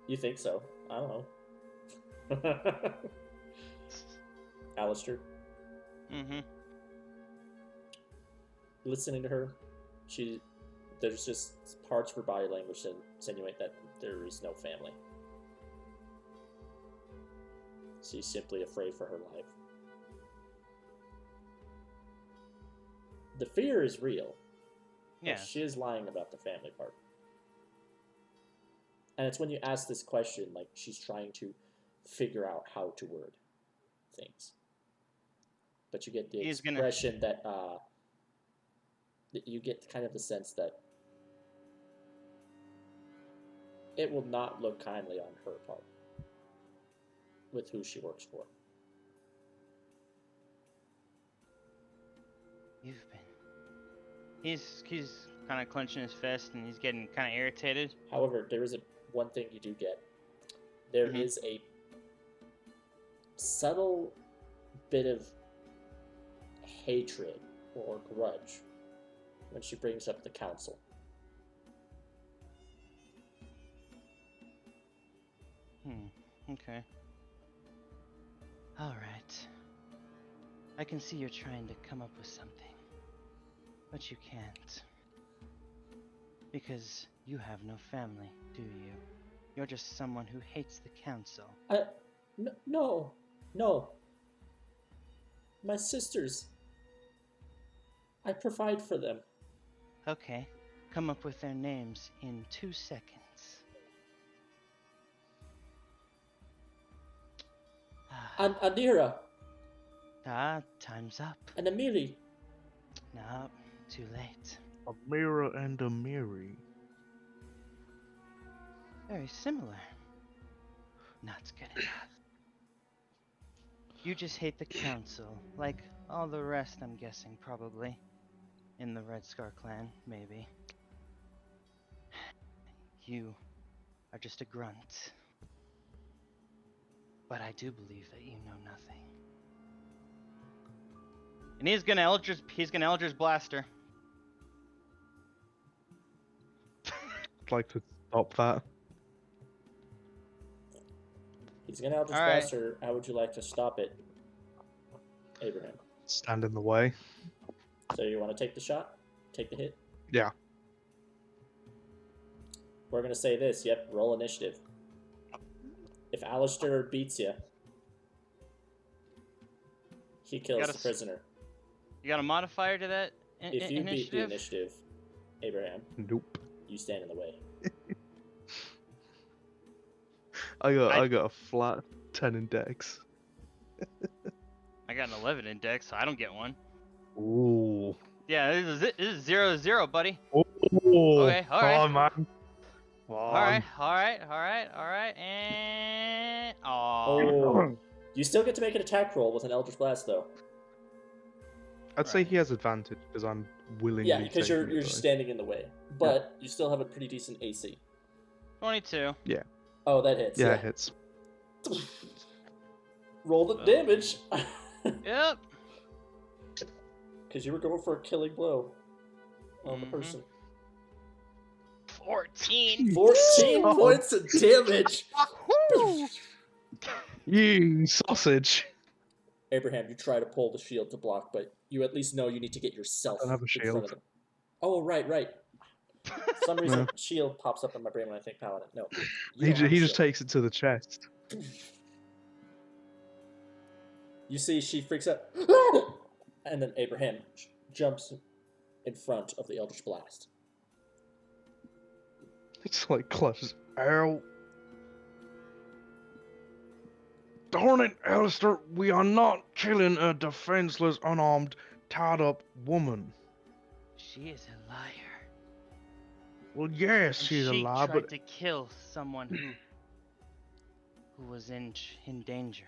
Speaker 2: You think so. I don't know. Alistair,
Speaker 3: Mm-hmm.
Speaker 2: listening to her, there's just parts of her body language that insinuate that there is no family. She's simply afraid for her life. The fear is real. but
Speaker 3: Yeah.
Speaker 2: she is lying about the family part. And it's when you ask this question, like she's trying to figure out how to word things. But you get the
Speaker 3: He's gonna-
Speaker 2: expression that you get kind of the sense that it will not look kindly on her part with who she works for.
Speaker 3: You've been. He's kind of clenching his fist, and he's getting kind of irritated.
Speaker 2: However, there is one thing you do get. There
Speaker 3: Mhm.
Speaker 2: is a subtle bit of hatred or grudge when she brings up the council.
Speaker 3: Okay. All right. I can see you're trying to come up with something, but you can't. Because you have no family, do you? You're just someone who hates the council.
Speaker 2: No. My sisters. I provide for them.
Speaker 3: Okay, come up with their names in 2 seconds.
Speaker 2: Adira
Speaker 3: Time's up.
Speaker 2: and Amiri.
Speaker 3: No, too late.
Speaker 1: A mirror and a Miri.
Speaker 3: Very similar. Not good enough. You just hate the council, like all the rest, I'm guessing, probably. In the Red Scar clan, maybe. You are just a grunt. But I do believe that you know nothing. And he's gonna Eldritch Blaster.
Speaker 1: I'd like to stop that.
Speaker 2: He's gonna Eldritch
Speaker 3: All right.
Speaker 2: Blast her. How would you like to stop it, Abraham?
Speaker 1: Stand in the way.
Speaker 2: So you want to take the shot? Take the hit?
Speaker 1: Yeah.
Speaker 2: We're gonna say this. Yep, roll initiative. If Alistair beats you, he kills
Speaker 3: Gotta
Speaker 2: the prisoner.
Speaker 3: You got a modifier to that
Speaker 2: If you beat the initiative, Abraham,
Speaker 1: Nope.
Speaker 2: you stand in the way.
Speaker 1: I got a flat 10 in dex.
Speaker 3: I got an 11 in dex, so I don't get one.
Speaker 1: Ooh.
Speaker 3: Yeah, this is 0-0, buddy.
Speaker 1: Oh.
Speaker 3: Okay, all right.
Speaker 1: Come on, man. Come
Speaker 3: All
Speaker 1: on.
Speaker 3: right, and
Speaker 2: Oh. You still get to make an attack roll with an Eldritch Blast, though.
Speaker 1: I'd say he has advantage because I'm willingly.
Speaker 2: Yeah, because you're
Speaker 1: taking it,
Speaker 2: just
Speaker 1: though.
Speaker 2: standing in the way. But you still have a pretty decent AC.
Speaker 3: 22.
Speaker 2: Oh, that hits.
Speaker 1: Yeah, it hits.
Speaker 2: Roll the damage.
Speaker 3: Yep.
Speaker 2: Because you were going for a killing blow on the
Speaker 3: Mhm.
Speaker 2: person.
Speaker 3: 14.
Speaker 2: 14
Speaker 1: Oh.
Speaker 2: points of damage.
Speaker 1: You sausage.
Speaker 2: Abraham, you try to pull the shield to block, but you at least know you need to get yourself
Speaker 1: I don't have a
Speaker 2: in front
Speaker 1: shield.
Speaker 2: of them. Oh, right. For some reason, shield pops up in my brain when I think paladin. No. you
Speaker 1: He
Speaker 2: don't have
Speaker 1: he
Speaker 2: a
Speaker 1: just
Speaker 2: shield.
Speaker 1: takes it to the chest.
Speaker 2: You see, she freaks out. And then Abraham jumps in front of the Eldritch Blast.
Speaker 1: It's like clutches. Ow. Darn it, Alistair, we are not killing a defenseless, unarmed, tied up woman.
Speaker 3: She is a liar.
Speaker 1: Well, yes,
Speaker 3: And
Speaker 1: she's
Speaker 3: she
Speaker 1: alive,
Speaker 3: tried
Speaker 1: but
Speaker 3: to kill someone who was in danger.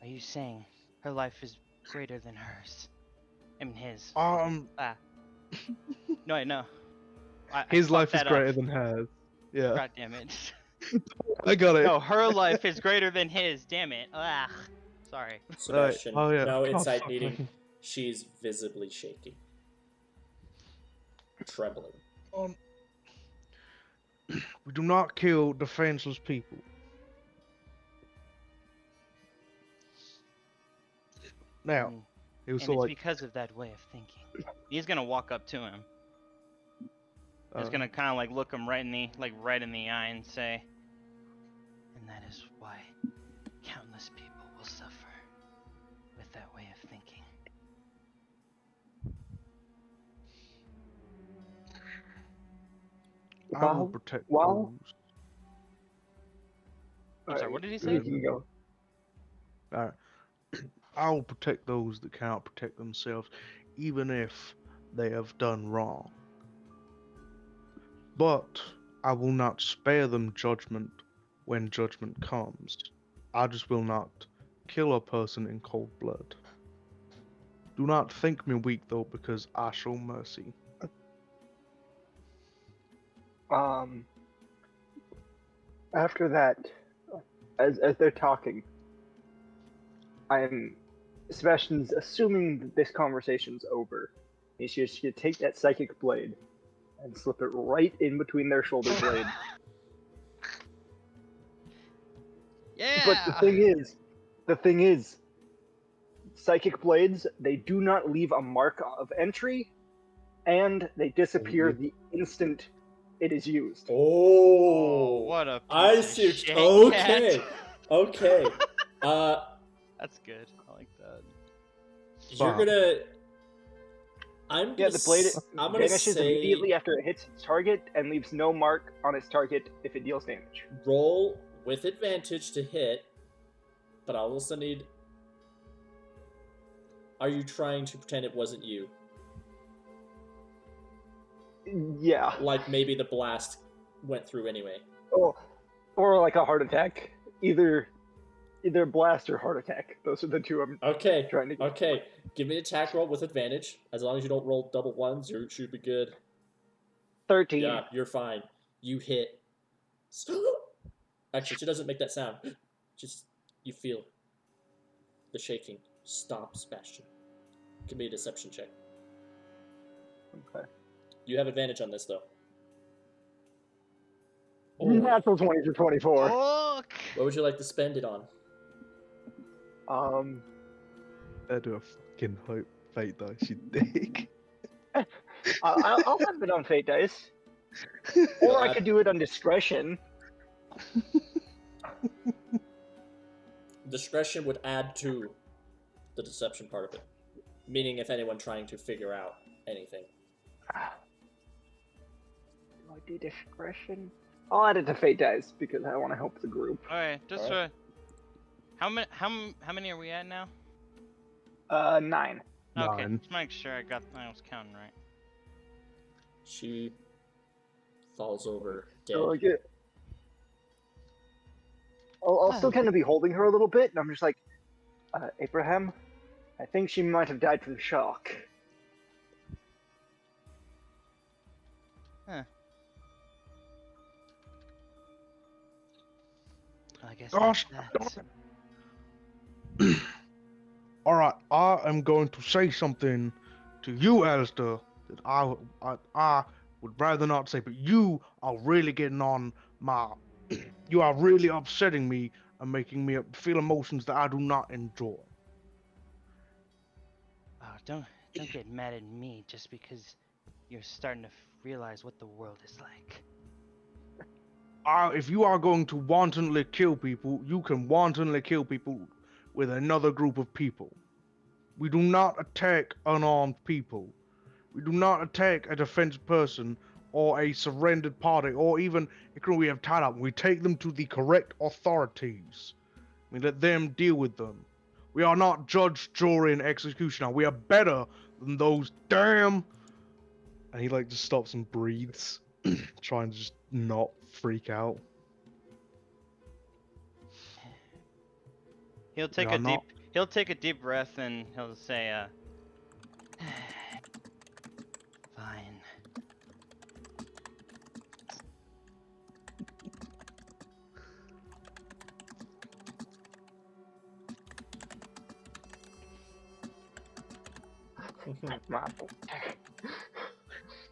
Speaker 3: Are you saying her life is greater than hers? I mean his. No. I
Speaker 1: his
Speaker 3: fucked
Speaker 1: life is
Speaker 3: that
Speaker 1: greater
Speaker 3: up.
Speaker 1: than hers. Yeah,
Speaker 3: God damn it.
Speaker 1: I got it.
Speaker 3: No, her life is greater than his. Damn it. Ugh. Sorry.
Speaker 2: Sebastian,
Speaker 1: Oh, yeah.
Speaker 2: no
Speaker 1: God,
Speaker 2: insight
Speaker 1: fuck
Speaker 2: needing.
Speaker 1: me.
Speaker 2: She's visibly shaking. Trembling.
Speaker 1: We do not kill defenseless people. Now,
Speaker 3: Mm.
Speaker 1: it was
Speaker 3: And
Speaker 1: sort
Speaker 3: it's
Speaker 1: of like,
Speaker 3: because of that way of thinking. He's gonna walk up to him. He's
Speaker 1: uh,
Speaker 3: gonna kind of like look him right in the eye and say, "And that is why countless people will suffer with that way of thinking."
Speaker 1: I will protect
Speaker 5: Well-
Speaker 1: those.
Speaker 3: I'm sorry, what did he
Speaker 5: You
Speaker 3: say?
Speaker 5: can go.
Speaker 1: Alright. I will protect those that cannot protect themselves, even if they have done wrong. But I will not spare them judgment when judgment comes. I just will not kill a person in cold blood. Do not think me weak, though, because I show mercy.
Speaker 5: After that, as they're talking, Sebastian's assuming that this conversation's over. He's just gonna take that psychic blade and slip it right in between their shoulder blades.
Speaker 3: Yeah.
Speaker 5: But the thing is, psychic blades, they do not leave a mark of entry, and they disappear the instant it is used.
Speaker 2: Oh,
Speaker 3: what a piece
Speaker 2: I
Speaker 3: of
Speaker 2: see.
Speaker 3: shit,
Speaker 2: Okay,
Speaker 3: Cat.
Speaker 2: okay.
Speaker 3: That's good. I like that.
Speaker 2: You're
Speaker 1: Bob.
Speaker 2: gonna. I'm gonna.
Speaker 5: Yeah, the blade
Speaker 2: I'm gonna
Speaker 5: vanishes
Speaker 2: say
Speaker 5: immediately after it hits its target and leaves no mark on its target if it deals damage.
Speaker 2: roll with advantage to hit, but I also need. Are you trying to pretend it wasn't you?
Speaker 5: Yeah.
Speaker 2: Like maybe the blast went through anyway.
Speaker 5: Oh, or like a heart attack. Either blast or heart attack. Those are the two I'm
Speaker 2: Okay.
Speaker 5: trying to get.
Speaker 2: Okay. Give me an attack roll with advantage. As long as you don't roll double ones, you should be good.
Speaker 5: 13.
Speaker 2: Yeah, you're fine. You hit. Actually, she doesn't make that sound. Just you feel the shaking. Stop, Sebastian. Give me a deception check.
Speaker 5: Okay.
Speaker 2: You have advantage on this though.
Speaker 5: Natural 20 to 24.
Speaker 3: Fuck.
Speaker 2: What would you like to spend it on?
Speaker 1: I do a fucking hope fate dice, you dick.
Speaker 5: I'll have it on fate dice. Or I could do it on discretion.
Speaker 2: Discretion would add to the deception part of it. Meaning if anyone trying to figure out anything.
Speaker 5: Do I do discretion? I'll add it to fate dice because I want to help the group.
Speaker 3: Okay, just
Speaker 2: Alright.
Speaker 3: how many are we at now?
Speaker 5: 9.
Speaker 3: Okay,
Speaker 1: 9.
Speaker 3: just make sure I was counting right.
Speaker 2: She falls over dead.
Speaker 5: So like I'll still kind of be holding her a little bit, and I'm just like, Abraham, I think she might have died from shock.
Speaker 3: I guess
Speaker 1: Gosh,
Speaker 3: that's
Speaker 1: Alright, I am going to say something to you, Alistair, that I would rather not say, but you are really getting on my... you are really upsetting me and making me feel emotions that I do not enjoy.
Speaker 3: Oh, don't get mad at me just because you're starting to realize what the world is like.
Speaker 1: If you are going to wantonly kill people, you can wantonly kill people with another group of people. We do not attack unarmed people. We do not attack a defense person or a surrendered party or even a crew we have tied up. We take them to the correct authorities. We let them deal with them. We are not judge, jury, and executioner. We are better than those damn... And he just stops and breathes, trying to just not freak out.
Speaker 3: He'll take He'll take a deep breath and he'll say, fine.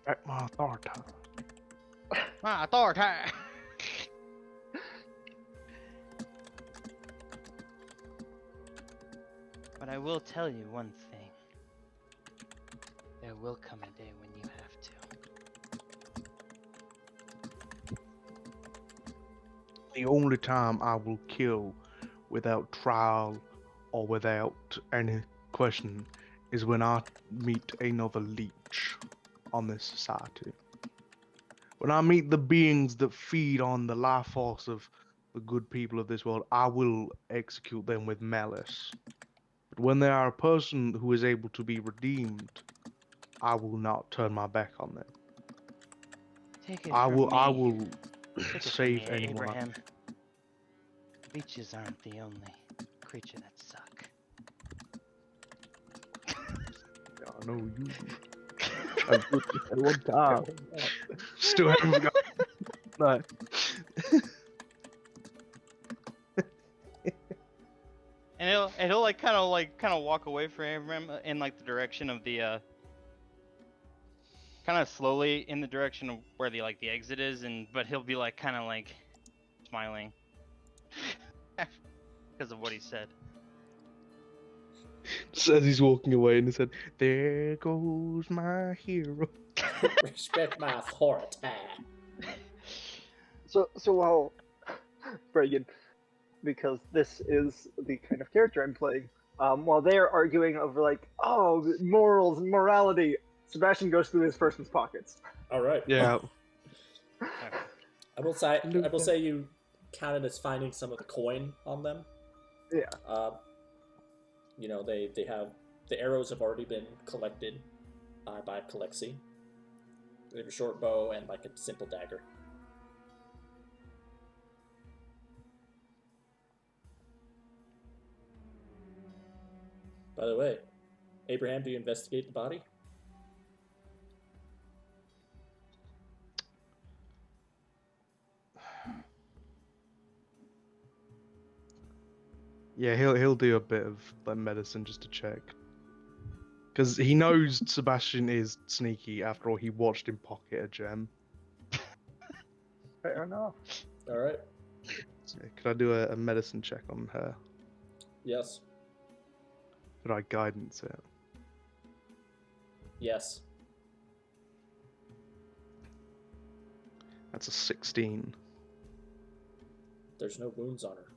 Speaker 1: At my authority.
Speaker 3: My authority. But I will tell you one thing. There will come a day when you have to.
Speaker 1: The only time I will kill without trial or without any question is when I meet another leech on this society. When I meet the beings that feed on the life force of the good people of this world, I will execute them with malice. But when they are a person who is able to be redeemed, I will not turn my back on them.
Speaker 3: Take it
Speaker 1: I
Speaker 3: from
Speaker 1: will
Speaker 3: me. Take it from
Speaker 1: save
Speaker 3: me,
Speaker 1: anyone.
Speaker 3: Abraham. Leeches aren't the only creature that suck.
Speaker 1: I know you. I've looked at one time. Still haven't got No.
Speaker 3: And he'll like kind of walk away from him in like the direction of the kind of slowly in the direction of where the exit is, but he'll be like kind of like smiling because of what he said.
Speaker 1: Just as he's walking away, and he said, "There goes my hero."
Speaker 2: Respect my authority.
Speaker 5: So while Reagan, because this is the kind of character I'm playing, while they're arguing over like, oh, morals and morality, Sebastian goes through this person's pockets.
Speaker 2: All right.
Speaker 1: Yeah.
Speaker 2: I will say you counted as finding some of the coin on them.
Speaker 5: Yeah.
Speaker 2: You know, they have the arrows have already been collected by Kalexi. They have a short bow and like a simple dagger. By the way, Abraham, do you investigate the body?
Speaker 1: Yeah, he'll do a bit of like medicine just to check, because he knows Sebastian is sneaky. After all, he watched him pocket a gem.
Speaker 5: Fair enough.
Speaker 2: All right.
Speaker 1: So, could I do a medicine check on her?
Speaker 2: Yes.
Speaker 1: Could I guidance it?
Speaker 2: Yes.
Speaker 1: That's a 16.
Speaker 2: There's no wounds on her.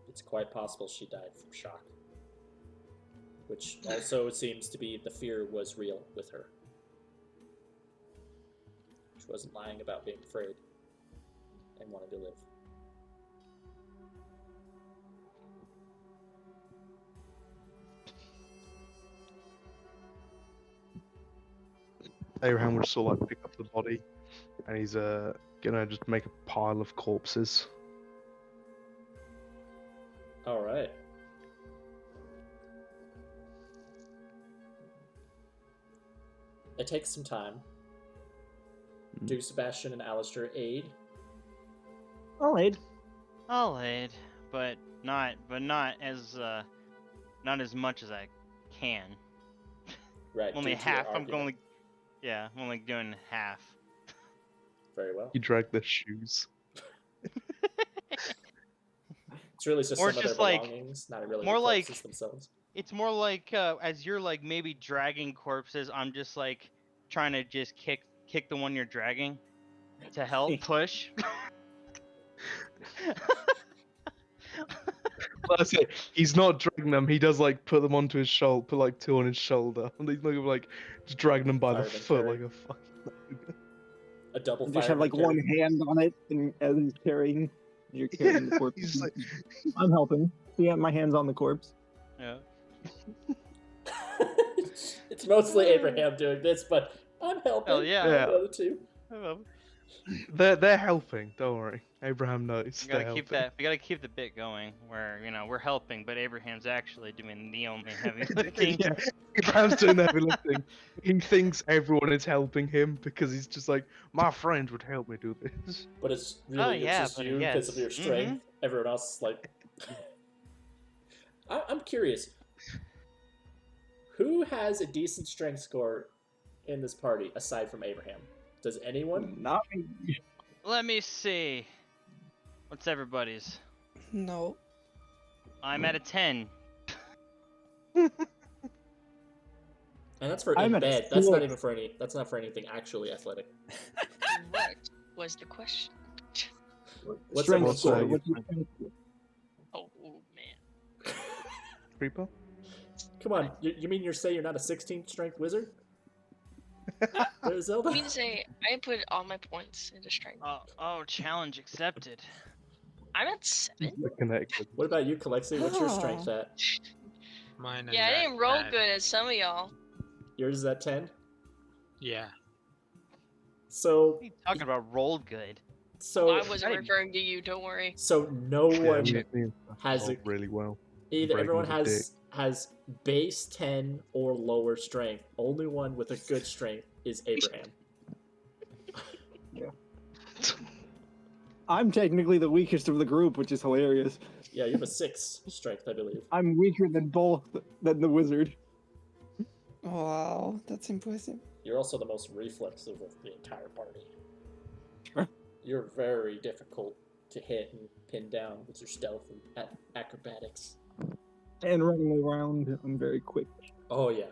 Speaker 2: It's quite possible she died from shock. Which also seems to be the fear was real with her. She wasn't lying about being afraid and wanted to live.
Speaker 1: Abraham would sort of like pick up the body, and he's gonna just make a pile of corpses.
Speaker 2: All right. It takes some time. Do Sebastian and Alistair aid?
Speaker 5: I'll aid.
Speaker 3: I'll aid, but not as much as I can.
Speaker 2: Right.
Speaker 3: Only
Speaker 2: due to your
Speaker 3: half. I'm
Speaker 2: argument.
Speaker 3: only doing half.
Speaker 2: Very well.
Speaker 1: You drag their shoes.
Speaker 2: It's really just
Speaker 3: Or
Speaker 2: some
Speaker 3: just
Speaker 2: of their
Speaker 3: like-
Speaker 2: belongings, not really
Speaker 3: more
Speaker 2: the
Speaker 3: like-
Speaker 2: corpses themselves.
Speaker 3: It's more like as you're like maybe dragging corpses, I'm just like trying to just kick the one you're dragging to help push.
Speaker 1: But I say he's not dragging them. He does like put them onto his shoulder, put like two on his shoulder, and he's not like just dragging them by the
Speaker 2: Fireman
Speaker 1: foot
Speaker 2: carry.
Speaker 1: like a fucking.
Speaker 2: A double
Speaker 5: You just have
Speaker 2: fireman
Speaker 5: like one
Speaker 2: carry.
Speaker 5: hand on it, and as he's carrying, you're carrying the corpse.
Speaker 1: He's like,
Speaker 5: I'm helping. Yeah, my hand's on the corpse.
Speaker 3: Yeah.
Speaker 2: It's mostly Abraham doing this, but I'm helping.
Speaker 3: Hell yeah.
Speaker 1: Yeah.
Speaker 2: The other two.
Speaker 1: they're helping. Don't worry, Abraham knows.
Speaker 3: We gotta
Speaker 1: they're
Speaker 3: keep
Speaker 1: helping.
Speaker 3: that. We gotta keep the bit going where we're helping, but Abraham's actually doing the only heavy lifting.
Speaker 1: Yeah, Abraham's doing the heavy lifting. He thinks everyone is helping him because he's just like, my friends would help me do this.
Speaker 2: But it's really
Speaker 3: yeah,
Speaker 2: just
Speaker 3: but
Speaker 2: you because of
Speaker 3: yes.
Speaker 2: your strength. Everyone else is like. I'm curious. Who has a decent strength score in this party aside from Abraham? Does anyone?
Speaker 5: Not me.
Speaker 3: Let me see. What's everybody's?
Speaker 6: No.
Speaker 3: I'm at a 10.
Speaker 2: And that's for
Speaker 5: I'm
Speaker 2: in
Speaker 5: at a
Speaker 2: bed. That's not
Speaker 5: 6.
Speaker 2: even for any. That's not for anything actually athletic.
Speaker 7: What was the question?
Speaker 2: What's
Speaker 5: strength
Speaker 2: everyone's
Speaker 5: score?
Speaker 1: score?
Speaker 5: What's your strength score?
Speaker 7: Oh man.
Speaker 1: Creeper?
Speaker 2: Come on, you mean you're saying you're not a 16 strength wizard? Zelda?
Speaker 7: I mean to say, I put all my points into strength.
Speaker 3: Oh, challenge accepted.
Speaker 7: I'm at 7.
Speaker 1: They're connected.
Speaker 2: What about you, Kalexi? What's your strength
Speaker 6: Oh.
Speaker 2: at?
Speaker 4: Mine is
Speaker 7: Yeah, I
Speaker 4: at
Speaker 7: didn't roll
Speaker 4: 10.
Speaker 7: good as some of y'all.
Speaker 2: Yours is at 10.
Speaker 4: Yeah.
Speaker 2: So,
Speaker 3: What are you talking about? Rolled good.
Speaker 2: so,
Speaker 7: I wasn't
Speaker 3: I-
Speaker 7: referring to you. Don't worry.
Speaker 2: so no
Speaker 1: Yeah,
Speaker 2: one
Speaker 1: me and stuff
Speaker 2: has
Speaker 1: rolled
Speaker 2: a-
Speaker 1: really well.
Speaker 2: either
Speaker 1: Braden
Speaker 2: everyone
Speaker 1: was a
Speaker 2: has has base 10 or lower strength. Only one with a good strength is Abraham.
Speaker 5: I'm technically the weakest of the group, which is hilarious.
Speaker 2: Yeah, you have a 6 strength, I believe.
Speaker 5: I'm weaker than than the wizard.
Speaker 6: Wow, that's impressive.
Speaker 2: You're also the most reflexive of the entire party.
Speaker 5: Sure.
Speaker 2: You're very difficult to hit and pin down with your stealth and acrobatics.
Speaker 5: And running around, I'm very quick.
Speaker 2: Oh yeah.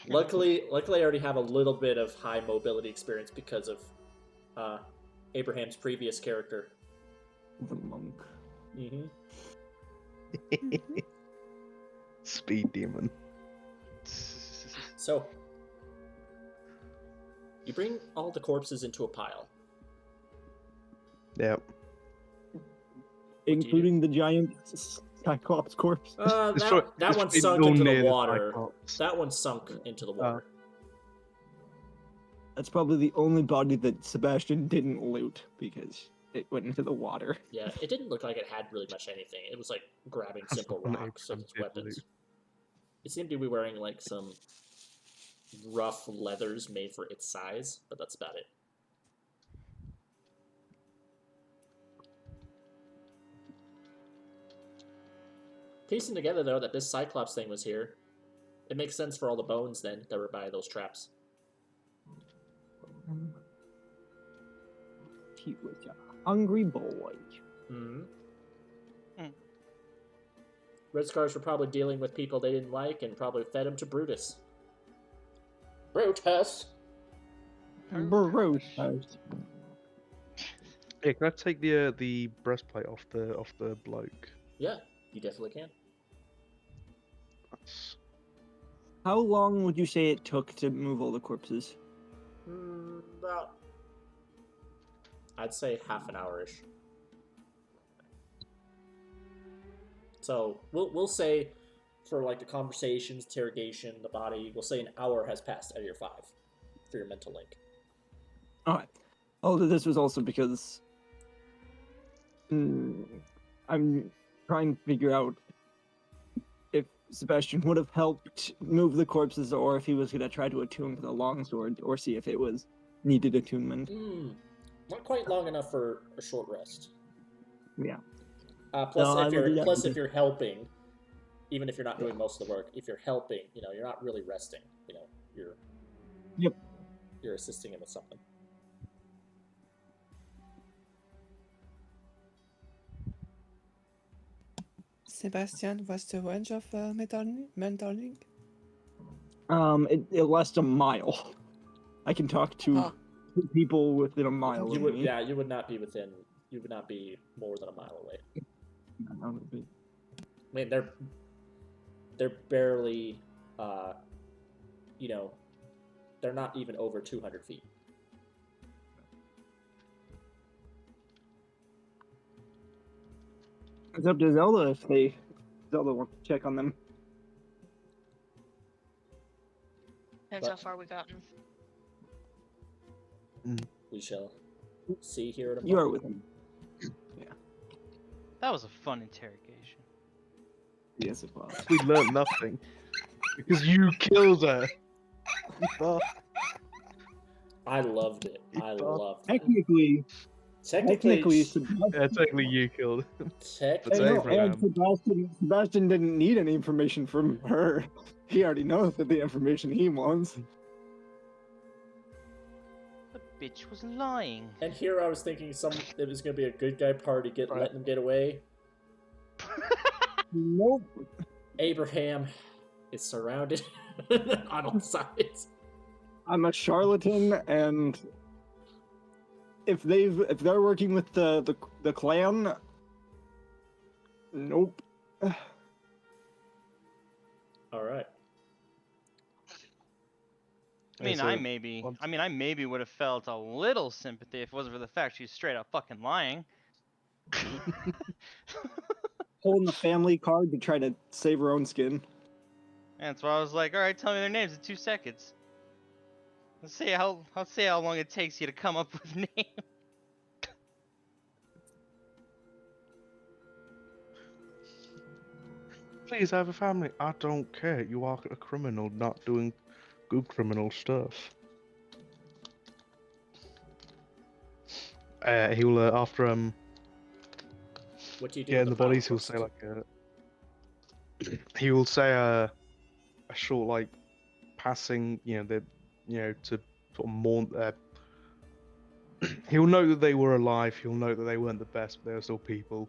Speaker 2: Luckily, I already have a little bit of high mobility experience because of Abraham's previous character.
Speaker 5: The monk.
Speaker 2: Mm-hmm.
Speaker 1: Speed demon.
Speaker 2: So, you bring all the corpses into a pile.
Speaker 1: Yep.
Speaker 5: Including the giant Cyclops corpse.
Speaker 2: That one sunk into the water. That one sunk into the water.
Speaker 5: That's probably the only body that Sebastian didn't loot because it went into the water.
Speaker 2: Yeah, it didn't look like it had really much anything. It was like grabbing simple rocks as its weapons. It seemed to be wearing like some rough leathers made for its size, but that's about it. Piecing together, though, that this Cyclops thing was here, it makes sense for all the bones, then, that were by those traps.
Speaker 5: He was a hungry boy.
Speaker 2: Mm-hmm. Red Scars were probably dealing with people they didn't like and probably fed them to Brutus. Brutus!
Speaker 5: Brutus.
Speaker 1: Hey, can I take the breastplate off the bloke?
Speaker 2: Yeah, you definitely can.
Speaker 1: That's...
Speaker 5: How long would you say it took to move all the corpses?
Speaker 2: About, I'd say half an hour-ish. So we'll say for like the conversations, interrogation, the body, we'll say an hour has passed out of your 5 for your mental link.
Speaker 5: Alright. Although this was also because I'm trying to figure out if Sebastian would have helped move the corpses or if he was going to try to attune to the longsword or see if it was needed attunement.
Speaker 2: Not quite long enough for a short rest.
Speaker 5: Yeah.
Speaker 2: Plus, if you're helping, even if you're not doing most of the work, if you're helping, you're not really resting. You're assisting him with something.
Speaker 6: Sebastian, what's the range of mental link?
Speaker 5: It lasts a mile. I can talk to people within a mile.
Speaker 2: You would not be within. You would not be more than a mile away. I mean, they're barely, they're not even over 200 feet.
Speaker 5: It's up to Zelda if Zelda wants to check on them.
Speaker 7: Depends how far we gotten.
Speaker 2: We shall see here in a moment.
Speaker 5: You are with him.
Speaker 3: That was a fun interrogation.
Speaker 5: Yes, it was.
Speaker 1: We learned nothing because you killed her.
Speaker 2: I loved it. I loved it.
Speaker 5: Technically,
Speaker 1: Yeah, technically you killed him.
Speaker 5: Sebastian didn't need any information from her. He already knows that the information he wants.
Speaker 3: The bitch was lying.
Speaker 2: And here I was thinking it was going to be a good guy party, letting them get away.
Speaker 5: Nope.
Speaker 2: Abraham is surrounded on all sides.
Speaker 5: I'm a charlatan, and if they're working with the clan, nope.
Speaker 2: All right.
Speaker 3: I maybe would have felt a little sympathy if it wasn't for the fact she's straight up fucking lying.
Speaker 5: Holding the family card to try to save her own skin.
Speaker 3: And so I was like, all right, tell me their names in 2 seconds. Let's see how long it takes you to come up with names.
Speaker 1: please have a family. I don't care. You are a criminal, not doing good criminal stuff. He will after
Speaker 2: What do you do?
Speaker 1: getting
Speaker 2: with
Speaker 1: the
Speaker 2: the
Speaker 1: bodies.
Speaker 2: pile
Speaker 1: He'll say
Speaker 2: first?
Speaker 1: he will say a short like passing. To sort of mourn. He'll note that they were alive. He'll note that they weren't the best, but they were still people.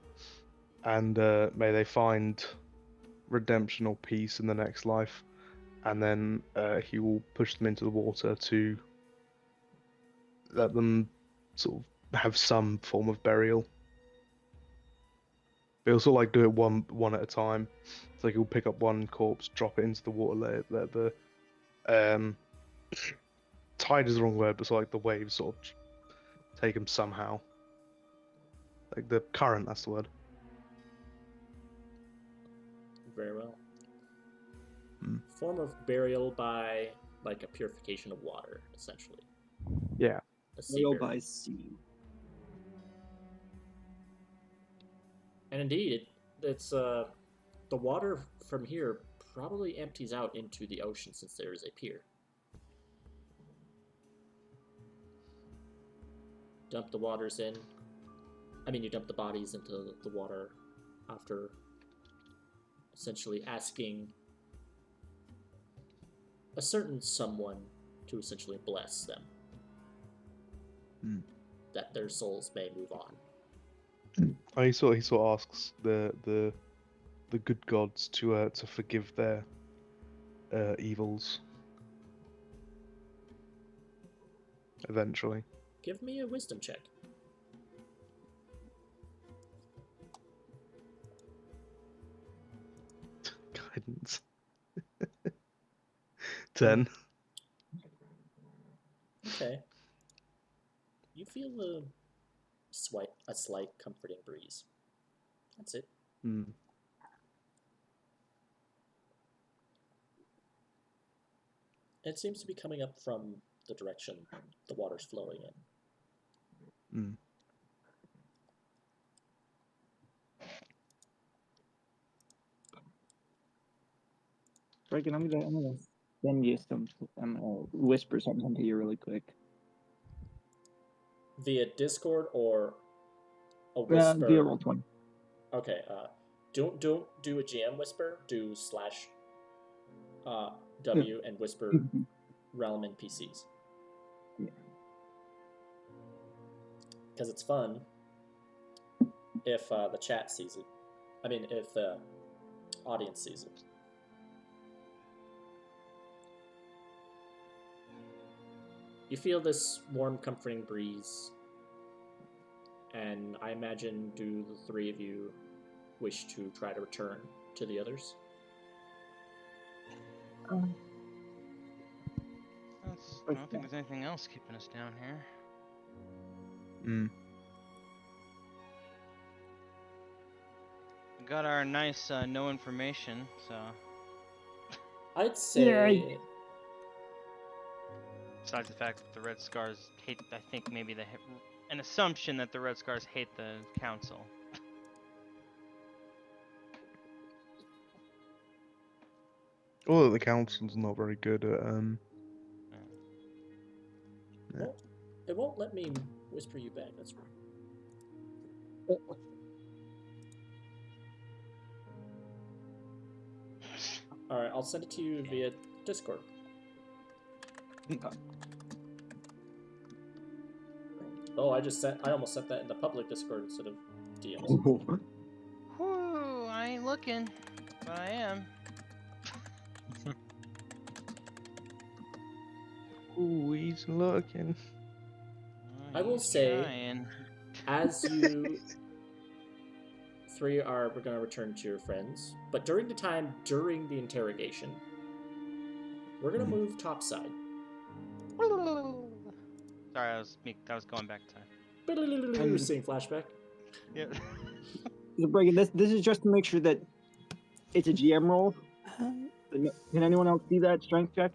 Speaker 1: And may they find redemption or peace in the next life. And then he will push them into the water to let them sort of have some form of burial. But he'll sort of like do it one at a time. So he'll pick up one corpse, drop it into the water, let the tide is the wrong word, but sort of like the waves sort of take him somehow. Like the current, that's the word.
Speaker 2: Very well.
Speaker 1: Hmm.
Speaker 2: Form of burial by like a purification of water, essentially.
Speaker 1: Yeah.
Speaker 2: A sea
Speaker 5: Burial
Speaker 2: burial.
Speaker 5: by sea.
Speaker 2: And indeed, it's the water from here probably empties out into the ocean since there is a pier. Dump the waters in. I mean, you dump the bodies into the water after essentially asking a certain someone to essentially bless them.
Speaker 1: Hmm.
Speaker 2: That their souls may move on.
Speaker 1: He sort of asks the good gods to forgive their evils. Eventually.
Speaker 2: Give me a wisdom check.
Speaker 1: Guidance. 10.
Speaker 2: Okay. You feel a slight comforting breeze. That's it.
Speaker 1: Hmm.
Speaker 2: It seems to be coming up from the direction the water's flowing in.
Speaker 1: Hmm.
Speaker 5: Reagan, I'm gonna send you some. I'm gonna whisper something to you really quick.
Speaker 2: Via Discord or a whisper?
Speaker 5: Via Roll20.
Speaker 2: Okay. Don't do a GM whisper. Do /W and whisper realm NPCs.
Speaker 5: Yeah.
Speaker 2: Because it's fun if the chat sees it. I mean, if the audience sees it. You feel this warm, comforting breeze, and I imagine do the three of you wish to try to return to the others?
Speaker 3: I don't think there's anything else keeping us down here.
Speaker 1: Hmm.
Speaker 3: We got our nice no information, so.
Speaker 2: I'd say...
Speaker 5: Yeah,
Speaker 3: Besides the fact that the Red Scars hate, I think maybe an assumption that the Red Scars hate the council.
Speaker 1: Well, the council's not very good at
Speaker 2: Well, it won't let me whisper you back, that's weird. Alright, I'll send it to you via Discord. Oh, I almost sent that in the public Discord instead of DMs.
Speaker 3: Whew, I ain't looking, but I am.
Speaker 1: Ooh, he's looking.
Speaker 2: I will
Speaker 3: He's
Speaker 2: say,
Speaker 3: trying.
Speaker 2: as you three are going to return to your friends, but during the interrogation, we're going to move topside.
Speaker 3: Sorry, I was going back to.
Speaker 2: Seeing flashback.
Speaker 3: Yeah.
Speaker 5: Reagan, this is just to make sure that it's a GM roll. Can anyone else see that strength check?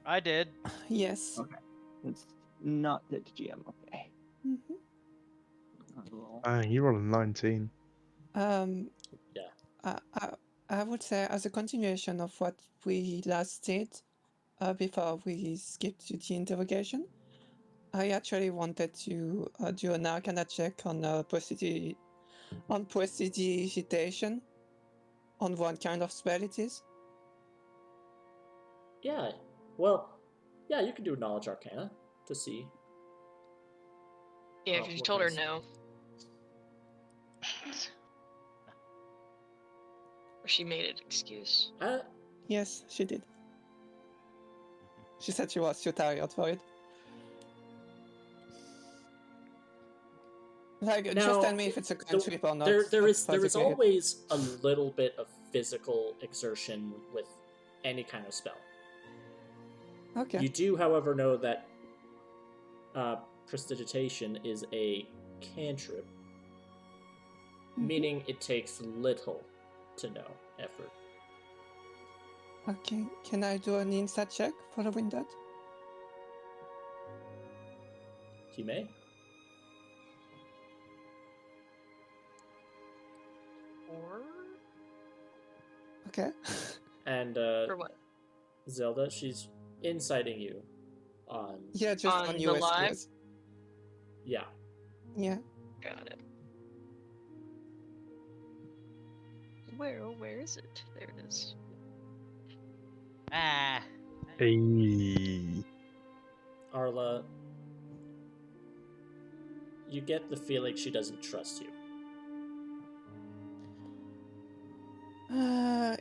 Speaker 3: I did.
Speaker 6: Yes.
Speaker 5: Okay. It's not that GM. Okay.
Speaker 6: Mhm.
Speaker 5: Roll.
Speaker 1: You rolled a 19.
Speaker 6: Um.
Speaker 2: Yeah.
Speaker 6: I would say as a continuation of what we last did, before we skipped to the interrogation, I actually wanted to do an Arcana check on prestidigitation, on what kind of spell it is.
Speaker 2: Yeah. Well, yeah, you can do Knowledge Arcana to see.
Speaker 7: Yeah,
Speaker 2: Oh,
Speaker 7: because you
Speaker 2: what
Speaker 7: told her
Speaker 2: is-
Speaker 7: no. Or she made an excuse.
Speaker 6: Yes, she did. She said she was too tired for it. Like, just
Speaker 2: Now,
Speaker 6: tell me if it's a cantrip or not.
Speaker 2: there is
Speaker 6: basically it.
Speaker 2: always a little bit of physical exertion with any kind of spell.
Speaker 6: Okay.
Speaker 2: You do, however, know that prestidigitation is a cantrip, meaning it takes little to no effort.
Speaker 6: Okay, can I do an insight check following that?
Speaker 2: You may.
Speaker 7: Or
Speaker 2: Okay. And
Speaker 7: for what?
Speaker 2: Zelda, she's inciting you on.
Speaker 6: Yeah, just on
Speaker 7: On the
Speaker 6: US
Speaker 7: live?
Speaker 6: skills.
Speaker 2: Yeah.
Speaker 6: Yeah.
Speaker 7: Got it. Where is it? There it is.
Speaker 3: Ah.
Speaker 1: Hey.
Speaker 2: Arla, you get the feeling she doesn't trust you.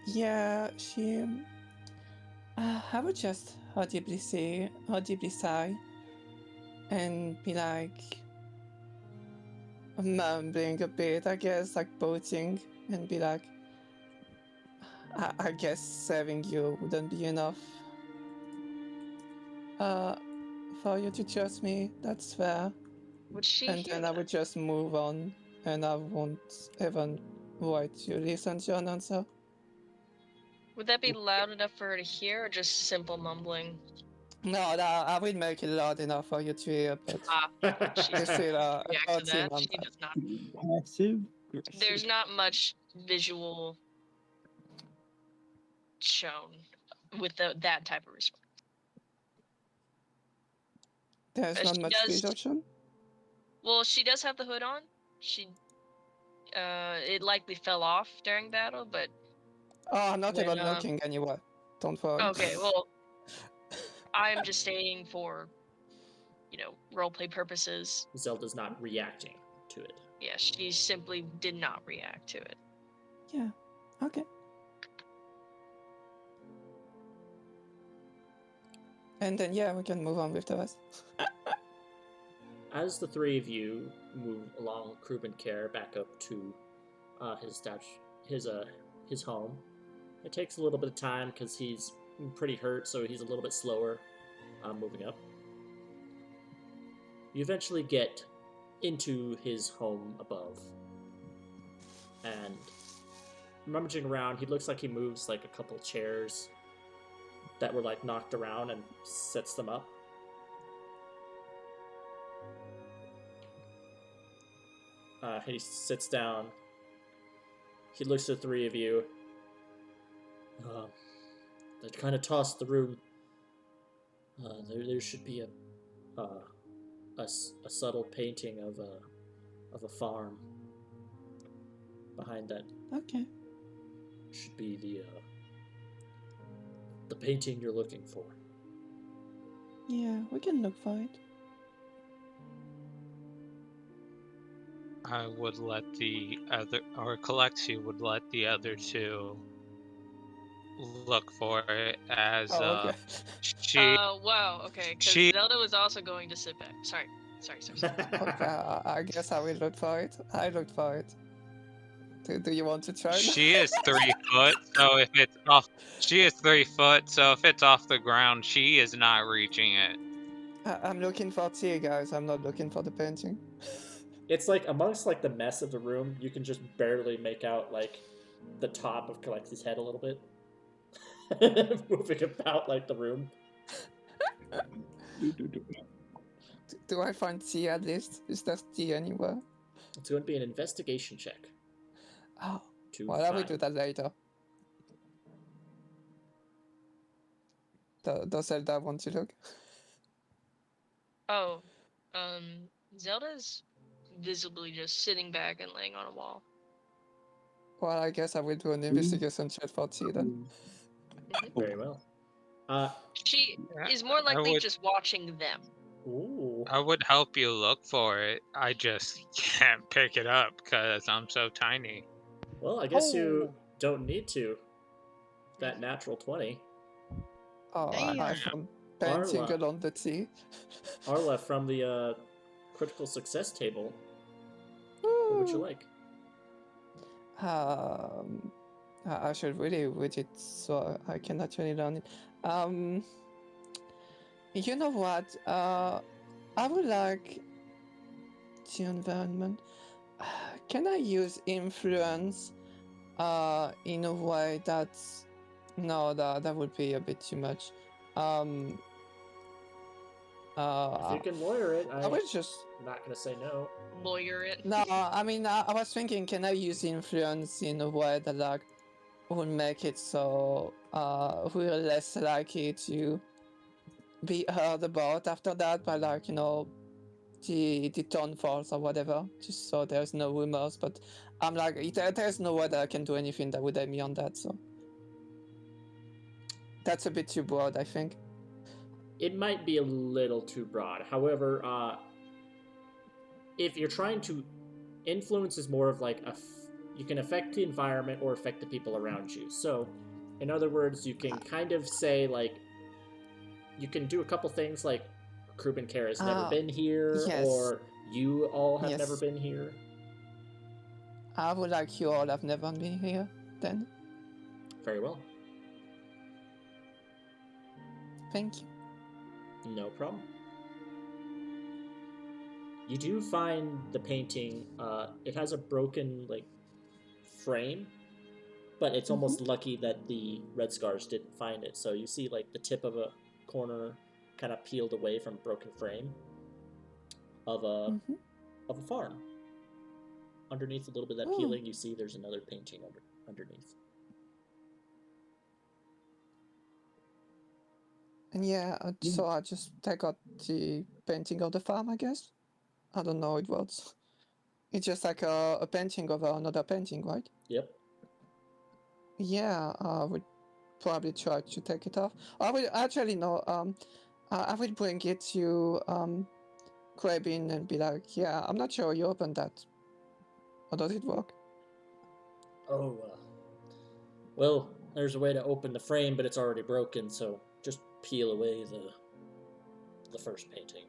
Speaker 6: Yeah, she. I would just audibly sigh, and be like, mumbling a bit, I guess, like boating, and be like, I guess saving you wouldn't be enough. For you to trust me, that's fair.
Speaker 7: Would she
Speaker 6: And
Speaker 7: hear
Speaker 6: then I
Speaker 7: that?
Speaker 6: would just move on, and I won't even wait to listen to an answer.
Speaker 7: Would that be loud enough for her to hear, or just simple mumbling?
Speaker 6: No, I will make it loud enough for you to hear, but
Speaker 7: She
Speaker 6: it's still a
Speaker 7: react to
Speaker 6: 13
Speaker 7: that.
Speaker 6: on
Speaker 7: She
Speaker 6: that.
Speaker 7: does not.
Speaker 5: Passive.
Speaker 7: There's not much visual shown with that type of response.
Speaker 6: There's not
Speaker 7: She
Speaker 6: much
Speaker 7: does.
Speaker 6: visual.
Speaker 7: Well, she does have the hood on. She, it likely fell off during battle, but.
Speaker 6: Oh, I'm not
Speaker 7: When,
Speaker 6: even looking anywhere. Don't worry.
Speaker 7: Okay, well, I'm just saying for, roleplay purposes.
Speaker 2: Zelda's not reacting to it.
Speaker 7: Yeah, she simply did not react to it.
Speaker 6: Yeah. Okay. And then yeah, we can move on with the rest.
Speaker 2: As the three of you move along Krubbin Care back up to his home, it takes a little bit of time because he's pretty hurt, so he's a little bit slower moving up. You eventually get into his home above, and rummaging around, he looks like he moves like a couple chairs that were like knocked around and sets them up. He sits down. He looks at the three of you. They kind of tossed the room. There should be a subtle painting of a farm behind that.
Speaker 6: Okay.
Speaker 2: Should be the painting you're looking for.
Speaker 6: Yeah, we can look for it.
Speaker 4: I would let the other, or Kalexi would let the other two look for it as
Speaker 6: okay.
Speaker 4: she.
Speaker 7: Wow, okay, because Zelda was also going to sit back. Sorry.
Speaker 6: Okay, I guess I will look for it. I looked for it. Do you want to try?
Speaker 4: She is 3 foot, so if it's off, she is 3 foot, so if it's off the ground, she is not reaching it.
Speaker 6: I'm looking for tea, guys. I'm not looking for the painting.
Speaker 2: It's like amongst like the mess of the room, you can just barely make out like the top of Kalexi's head a little bit, moving about like the room.
Speaker 6: Do I find tea at least? Is there tea anywhere?
Speaker 2: It's going to be an investigation check.
Speaker 6: Oh, well, I will do that later. Does Zelda want to look?
Speaker 7: Oh, Zelda's visibly just sitting back and laying on a wall.
Speaker 6: Well, I guess I will do an investigation check for T then.
Speaker 2: Very well.
Speaker 7: She
Speaker 4: Yeah,
Speaker 7: is more
Speaker 4: I
Speaker 7: likely
Speaker 4: would-
Speaker 7: just watching them.
Speaker 2: Ooh.
Speaker 4: I would help you look for it. I just can't pick it up because I'm so tiny.
Speaker 2: Well, I guess you
Speaker 1: Oh.
Speaker 2: don't need to. That natural 20.
Speaker 6: Oh, I
Speaker 3: Damn.
Speaker 6: found painting
Speaker 2: Arla.
Speaker 6: along the T.
Speaker 2: Arla, from the critical success table, what would you like?
Speaker 6: I should really read it so I can actually learn it. You know what? I would like the environment. Can I use influence in a way that's no, that would be a bit too much.
Speaker 2: If you can lawyer it,
Speaker 6: I was just
Speaker 2: not gonna say no.
Speaker 7: Lawyer it.
Speaker 6: no. I mean, I was thinking, can I use influence in a way that like would make it so we're less likely to be heard about after that by like the town falls or whatever, just so there's no rumors. But I'm like, there's no way that I can do anything that would aid me on that. So that's a bit too broad, I think.
Speaker 2: It might be a little too broad. However, if you're trying to influence is more of like you can affect the environment or affect the people around you. So, in other words, you can kind of say like you can do a couple things like Krubbin Care has never been here,
Speaker 6: yes.
Speaker 2: or you all have
Speaker 6: Yes.
Speaker 2: never been here.
Speaker 6: I would like you all have never been here then.
Speaker 2: Very well.
Speaker 6: Thank you.
Speaker 2: No problem. You do find the painting. It has a broken like frame, but it's almost lucky that the Red Scars didn't find it. So you see like the tip of a corner kind of peeled away from broken frame of a farm. Underneath a little bit of that peeling, you see there's another painting underneath.
Speaker 6: And yeah, so I just take out the painting of the farm, I guess. I don't know how it works. It's just like a painting of another painting, right?
Speaker 2: Yep.
Speaker 6: Yeah, I would probably try to take it off. I will actually no. I will bring it to Krubbin and be like, yeah, I'm not sure you opened that. How does it work?
Speaker 2: Oh, well, there's a way to open the frame, but it's already broken, so just peel away the first painting.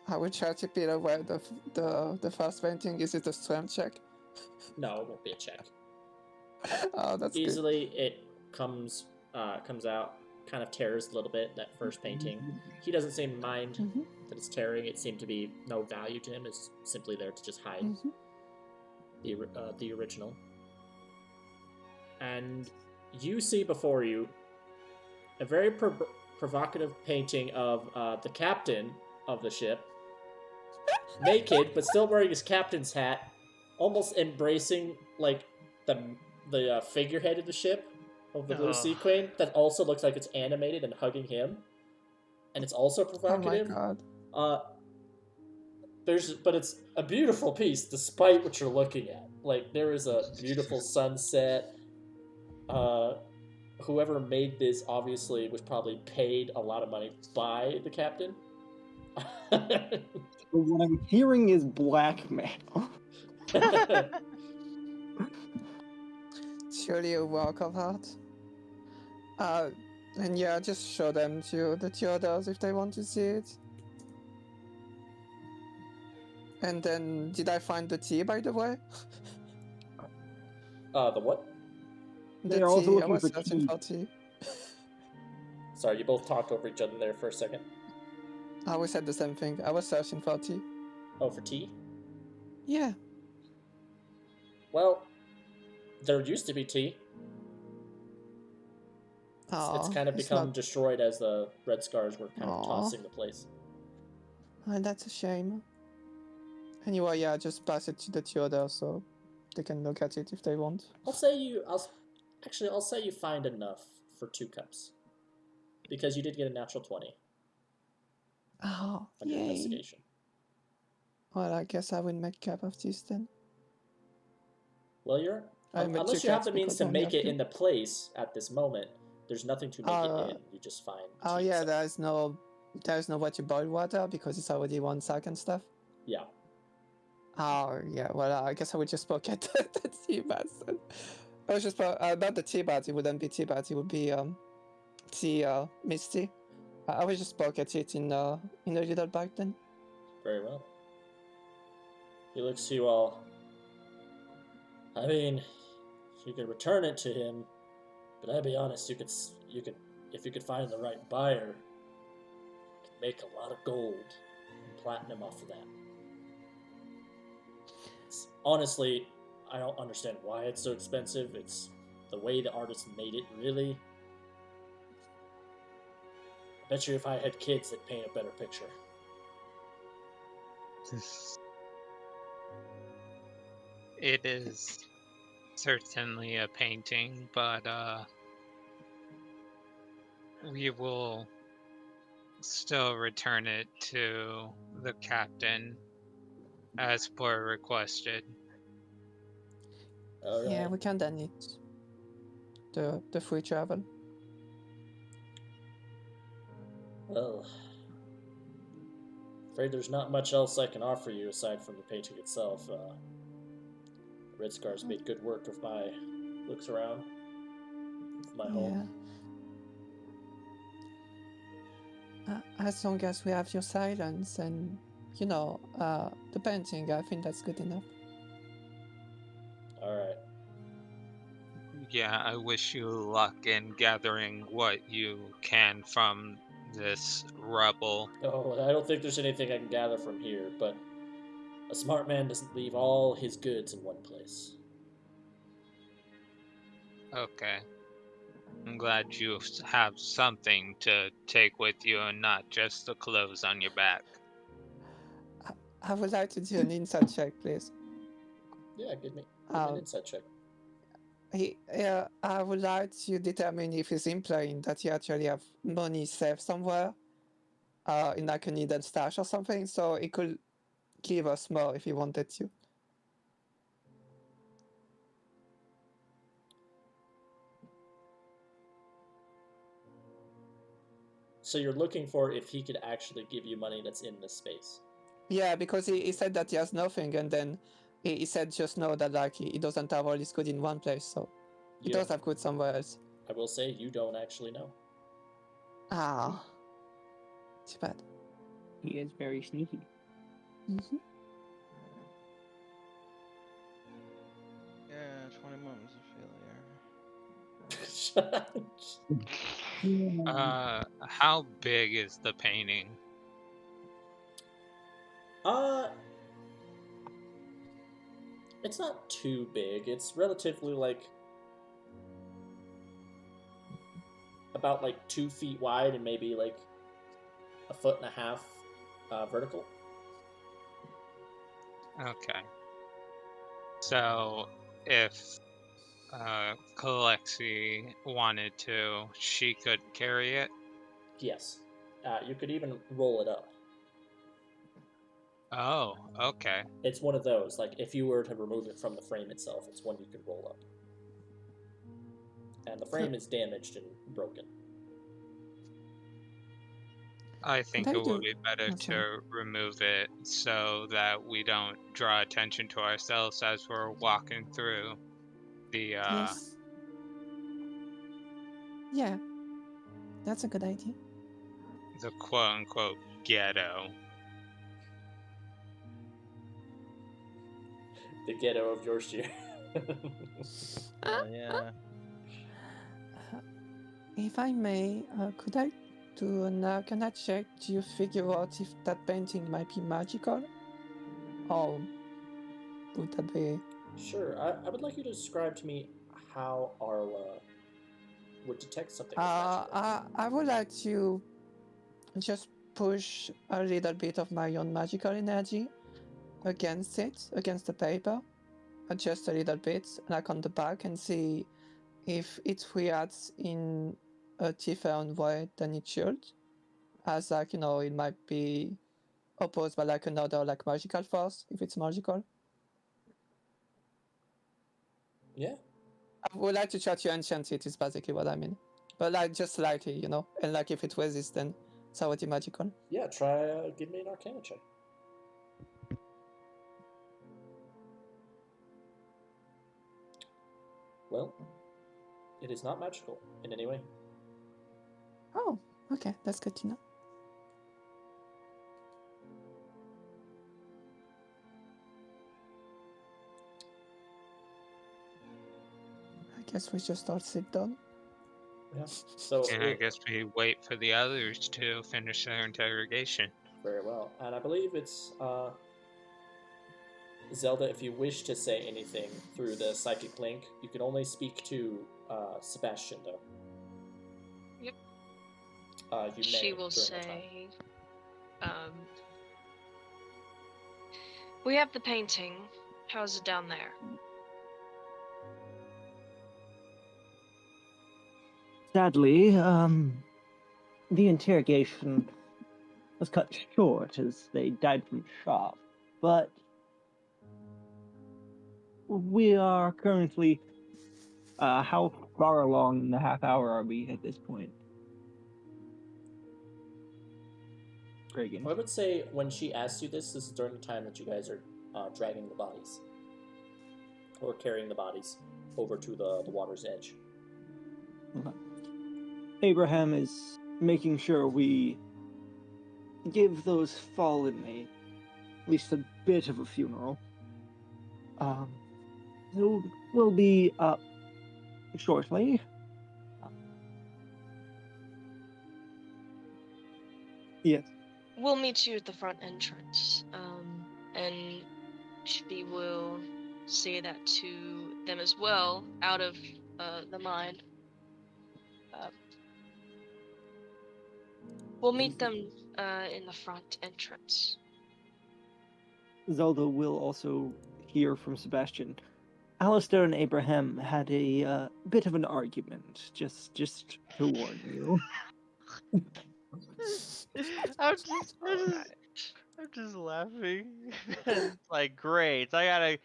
Speaker 6: I will try to peel away the first painting. Is it a strength check?
Speaker 2: No, it won't be a check.
Speaker 6: Oh, that's
Speaker 2: Easily, it comes out, kind of tears a little bit, that first painting. He doesn't seem to mind that it's tearing. It seemed to be no value to him. It's simply there to just hide the original. And you see before you a very provocative painting of the captain of the ship, naked, but still wearing his captain's hat, almost embracing like the figurehead of the ship of the blue sea queen that also looks like it's animated and hugging him, and it's also provocative.
Speaker 6: Oh my god!
Speaker 2: But it's a beautiful piece despite what you're looking at. Like there is a beautiful sunset. Whoever made this obviously was probably paid a lot of money by the captain.
Speaker 5: What I'm hearing is blackmail.
Speaker 6: Surely a work of art. And yeah, just show them to the others if they want to see it. And then, did I find the tea, by the way?
Speaker 2: The what?
Speaker 6: The
Speaker 5: They're also
Speaker 6: tea, I
Speaker 5: looking
Speaker 6: was
Speaker 5: for
Speaker 6: searching
Speaker 5: tea.
Speaker 6: for tea.
Speaker 2: Sorry, you both talked over each other there for a second.
Speaker 6: I always said the same thing. I was searching for tea.
Speaker 2: Oh, for tea?
Speaker 6: Yeah.
Speaker 2: Well, there used to be tea. It's kind of become destroyed as the Red Scars were kind of tossing the place.
Speaker 6: Oh, that's a shame. Anyway, yeah, just pass it to the Theodore so they can look at it if they want.
Speaker 2: I'll say Actually, I'll say you find enough for 2 cups. Because you did get a natural 20
Speaker 6: Oh,
Speaker 2: on your
Speaker 6: yay.
Speaker 2: investigation.
Speaker 6: Well, I guess I will make cup of this then.
Speaker 2: Well,
Speaker 6: I made
Speaker 2: unless
Speaker 6: 2
Speaker 2: you have
Speaker 6: cups
Speaker 2: the means
Speaker 6: because
Speaker 2: to
Speaker 6: I only
Speaker 2: make
Speaker 6: have
Speaker 2: it
Speaker 6: 2.
Speaker 2: in the place at this moment, there's nothing to make it in. You just find
Speaker 6: Oh
Speaker 2: tea
Speaker 6: yeah,
Speaker 2: itself.
Speaker 6: there's no way to boil water because it's already 1 sack and stuff.
Speaker 2: Yeah.
Speaker 6: Oh yeah, well I guess I would just poke at the tea bags then. I was just about the tea bags. It wouldn't be tea bags. It would be tea misty. I would just pocket it in a little bag then.
Speaker 2: Very well. He looks to you all. I mean, you could return it to him, but I'll be honest, you could if you could find the right buyer, you could make a lot of gold and platinum off of that. Honestly, I don't understand why it's so expensive. It's the way the artist made it, really. I bet you if I had kids, they'd paint a better picture.
Speaker 4: It is certainly a painting, but we will still return it to the captain as per requested.
Speaker 2: All right.
Speaker 6: Yeah, we can then eat the free travel.
Speaker 2: Well, afraid there's not much else I can offer you aside from the painting itself. Red Scar's made good work of my looks around of my home.
Speaker 6: As long as we have your silence and the painting, I think that's good enough.
Speaker 2: All right.
Speaker 4: Yeah, I wish you luck in gathering what you can from this rubble.
Speaker 2: Oh, I don't think there's anything I can gather from here, but a smart man doesn't leave all his goods in one place.
Speaker 4: Okay. I'm glad you have something to take with you and not just the clothes on your back.
Speaker 6: I would like to do an insight check, please.
Speaker 2: Yeah, give me an insight check.
Speaker 6: I would like to determine if he's implying that he actually have money saved somewhere, in like a hidden stash or something, so he could give us more if he wanted to.
Speaker 2: So you're looking for if he could actually give you money that's in this space.
Speaker 6: Yeah, because he said that he has nothing, and then he said just know that like he doesn't have all his good in one place, so he does have good somewhere else.
Speaker 2: I will say you don't actually know.
Speaker 6: Ah, too bad.
Speaker 5: He is very sneaky.
Speaker 6: Mm-hmm.
Speaker 3: Yeah, 20 moments of
Speaker 4: How big is the painting?
Speaker 2: It's not too big. It's relatively about 2 feet wide and maybe 1.5 feet vertical.
Speaker 4: Okay. So if Kalexi wanted to, she could carry it?
Speaker 2: Yes. You could even roll it up.
Speaker 4: Oh, okay.
Speaker 2: It's one of those. If you were to remove it from the frame itself, it's one you could roll up. And the frame is damaged and broken.
Speaker 4: I think it would be better to remove it so that we don't draw attention to ourselves as we're walking through the
Speaker 6: Yes. Yeah, that's a good idea.
Speaker 4: the quote-unquote ghetto.
Speaker 2: The ghetto of Yorkshire.
Speaker 3: yeah.
Speaker 6: If I may, could I do an Arcana check to figure out if that painting might be magical? Or would that be...
Speaker 2: Sure. I would like you to describe to me how Arla would detect something as magical.
Speaker 6: I would like to just push a little bit of my own magical energy against the paper, just a little bit, like on the back, and see if it reacts in a different way than it should, as like, you know, it might be opposed by like another like magical force if it's magical.
Speaker 2: Yeah.
Speaker 6: I would like to try to enchant it is basically what I mean. But like just slightly, you know, and like if it resists then it's already magical.
Speaker 2: Yeah, try give me an Arcana check. Well, it is not magical in any way.
Speaker 6: Oh, okay, that's good to know. I guess we just all sit down.
Speaker 2: Yeah. So
Speaker 4: And I guess we wait for the others to finish their interrogation.
Speaker 2: very well, and I believe it's Zelda. If you wish to say anything through the psychic link, you can only speak to Sebastian, though.
Speaker 7: Yep.
Speaker 2: You may
Speaker 7: She will
Speaker 2: during that time.
Speaker 7: say, we have the painting. How's it down there?
Speaker 5: Sadly, the interrogation was cut short as they died from shock, but we are currently, how far along in the half hour are we at this point? Reagan.
Speaker 2: I would say when she asked you this is during the time that you guys are dragging the bodies. Or carrying the bodies over to the water's edge.
Speaker 5: Abraham is making sure we give those fallen at least a bit of a funeral. We'll be up shortly. Yes.
Speaker 7: We'll meet you at the front entrance, and she will say that to them as well, out of the mind. We'll meet them in the front entrance.
Speaker 5: Zelda will also hear from Sebastian. Alistair and Abraham had a bit of an argument, just to warn you.
Speaker 3: I'm just laughing. It's like, great. So I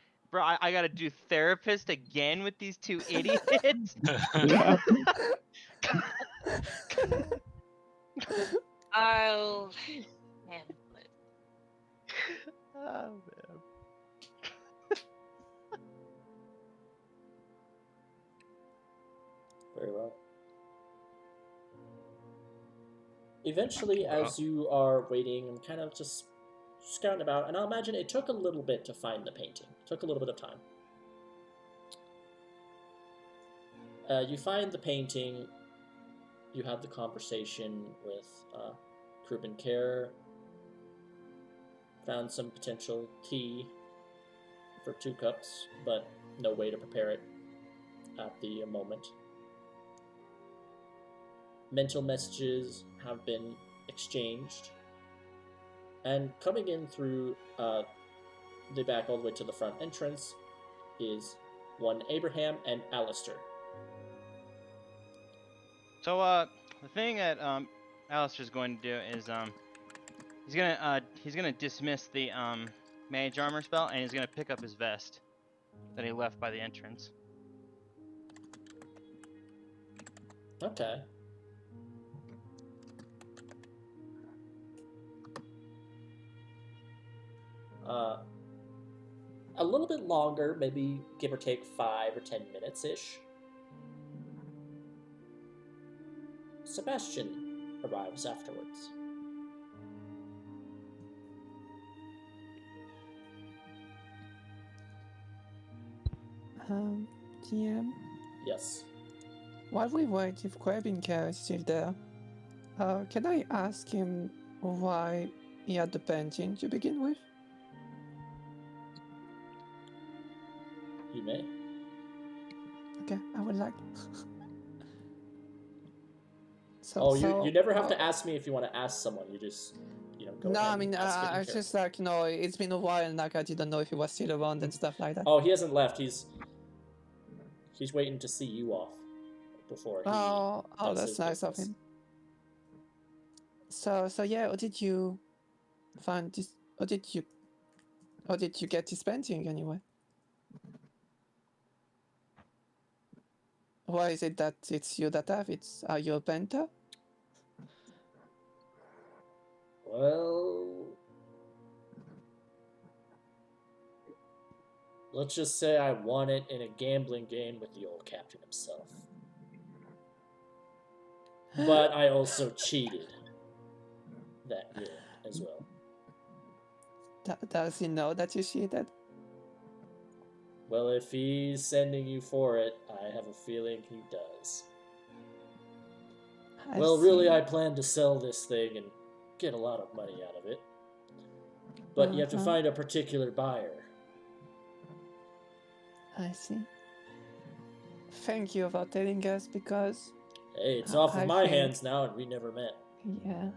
Speaker 3: gotta do therapist again with these two idiots.
Speaker 5: Yeah.
Speaker 7: I'll handle it.
Speaker 3: Oh, man.
Speaker 2: Very well. Eventually, as you are waiting and kind of just scouting about, and I'll imagine it took a little bit to find the painting. It took a little bit of time. You find the painting. You have the conversation with Krubbin Care. Found some potential tea for 2 cups, but no way to prepare it at the moment. Mental messages have been exchanged. And coming in through the back all the way to the front entrance is one Abraham and Alistair.
Speaker 3: So the thing that Alistair's going to do is he's gonna dismiss the mage armor spell, and he's gonna pick up his vest that he left by the entrance.
Speaker 2: Okay. A little bit longer, maybe give or take 5 or 10 minutes-ish. Sebastian arrives afterwards.
Speaker 6: DM,
Speaker 2: Yes.
Speaker 6: while we wait, if Krubbin Care is still there, can I ask him why he had the painting to begin with?
Speaker 2: You may.
Speaker 6: Okay, I would like.
Speaker 2: Oh, you never have to ask me if you want to ask someone. You just, go
Speaker 6: No,
Speaker 2: ahead
Speaker 6: I mean,
Speaker 2: and ask
Speaker 6: I was just like, it's been a while, and like I didn't know if he was still around and stuff like that.
Speaker 2: Oh, he hasn't left. He's waiting to see you off. before he
Speaker 6: Oh,
Speaker 2: does
Speaker 6: that's
Speaker 2: his
Speaker 6: nice of
Speaker 2: business.
Speaker 6: him. So yeah, how did you find this? How did you get this painting anyway? Why is it that it's you that have it? Are you a painter?
Speaker 2: Well, let's just say I won it in a gambling game with the old captain himself. But I also cheated that game as well.
Speaker 6: Does he know that you cheated?
Speaker 2: Well, if he's sending you for it, I have a feeling he does. Well, really, I plan to sell this thing and get a lot of money out of it. But you have to find a particular buyer.
Speaker 6: I see. Thank you for telling us because...
Speaker 2: Hey, it's off of
Speaker 6: I
Speaker 2: my
Speaker 6: think-
Speaker 2: hands now and we never met.
Speaker 6: Yeah.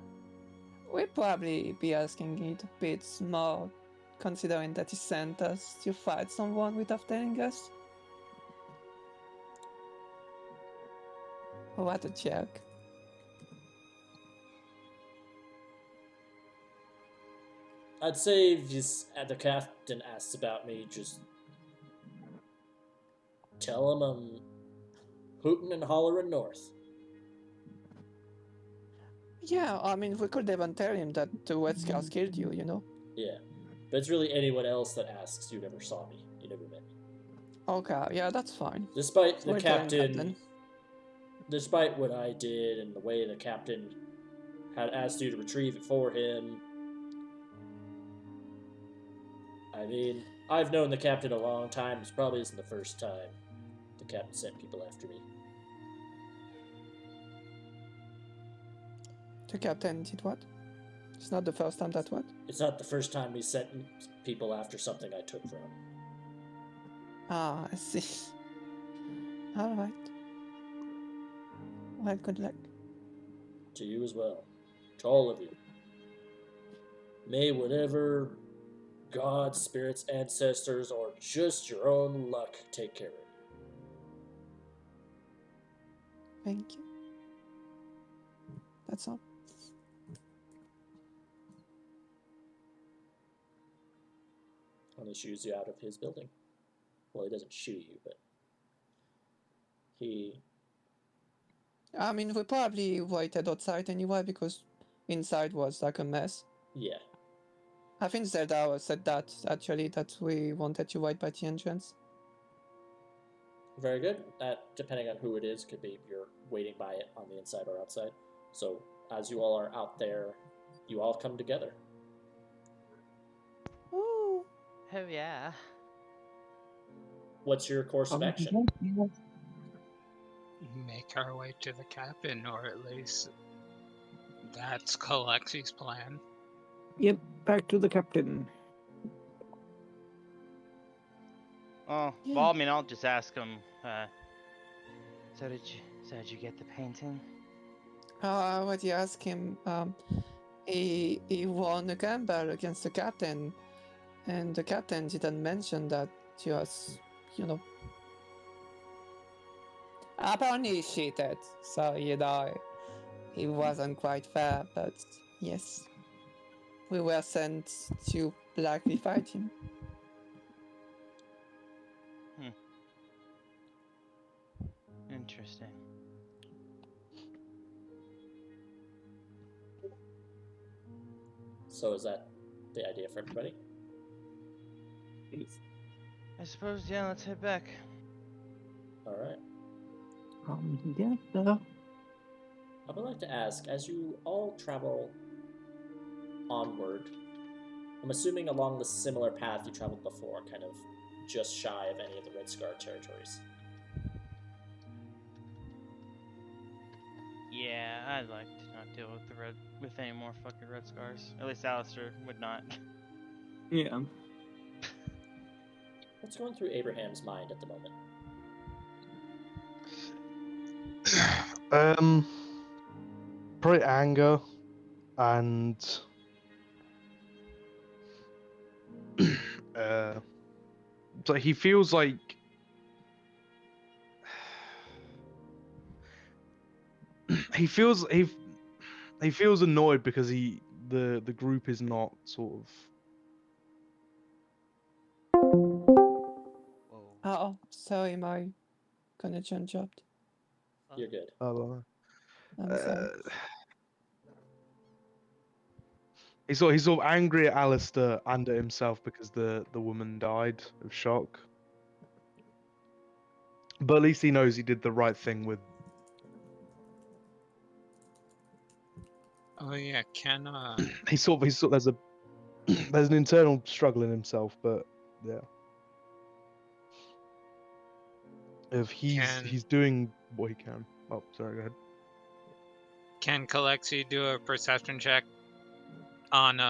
Speaker 6: We'll probably be asking it a bit more, considering that he sent us to fight someone without telling us. What a jerk.
Speaker 2: I'd say if the captain asks about me, just tell him I'm hooting and hollering north.
Speaker 6: Yeah, I mean, we could even tell him that the Red Scars killed you, you know?
Speaker 2: Yeah. But it's really anyone else that asks. You never saw me. You never met me.
Speaker 6: Okay, yeah, that's fine.
Speaker 2: Despite the
Speaker 6: We're telling
Speaker 2: captain, despite what I did and the way the captain had asked you to retrieve it for him, I mean, I've known the captain a long time. This probably isn't the first time the captain sent people after me.
Speaker 6: The captain did what? It's not the first time that what?
Speaker 2: It's not the first time he sent people after something I took from him.
Speaker 6: Ah, I see. Alright. Well, good luck.
Speaker 2: To you as well. To all of you. May whatever gods, spirits, ancestors, or just your own luck take care of you.
Speaker 6: Thank you. That's all.
Speaker 2: And he shoos you out of his building. Well, he doesn't shoo you, but he...
Speaker 6: I mean, we probably waited outside anyway because inside was like a mess.
Speaker 2: Yeah.
Speaker 6: I think Zelda said that actually, that we wanted to wait by the entrance.
Speaker 2: Very good. That, depending on who it is, could be you're waiting by it on the inside or outside. So, as you all are out there, you all come together.
Speaker 6: Ooh.
Speaker 3: Oh yeah.
Speaker 2: What's your course of action?
Speaker 4: Make our way to the cabin, or at least that's Calexi's plan.
Speaker 5: Yep, back to the captain.
Speaker 3: Oh,
Speaker 6: Yeah.
Speaker 3: well, I mean, I'll just ask him. So did you get the painting?
Speaker 6: What you ask him? He won a gamble against the captain, and the captain didn't mention that to us, you know. Apparently he cheated, so you know, it wasn't quite fair, but yes. We were sent to likely fight him.
Speaker 3: Interesting.
Speaker 2: So is that the idea for everybody?
Speaker 3: I suppose, yeah, let's head back.
Speaker 2: Alright.
Speaker 5: Together.
Speaker 2: I would like to ask, as you all travel onward, I'm assuming along the similar path you traveled before, kind of just shy of any of the Red Scar territories.
Speaker 3: Yeah, I'd like to not deal with any more fucking red scars. At least Alistair would not.
Speaker 5: Yeah.
Speaker 2: What's going through Abraham's mind at the moment?
Speaker 1: Probably anger and so he feels like he feels annoyed because the group is not sort of.
Speaker 3: Whoa.
Speaker 6: Oh, sorry, my connection dropped.
Speaker 2: You're good.
Speaker 6: I'm sorry.
Speaker 1: He's sort of angry at Alistair and at himself because the woman died of shock. But at least he knows he did the right thing with.
Speaker 4: Oh yeah, can
Speaker 1: He's sort of there's an internal struggle in himself, but yeah. If he's doing what he can. Oh, sorry, go ahead.
Speaker 4: can Kalexi do a perception check on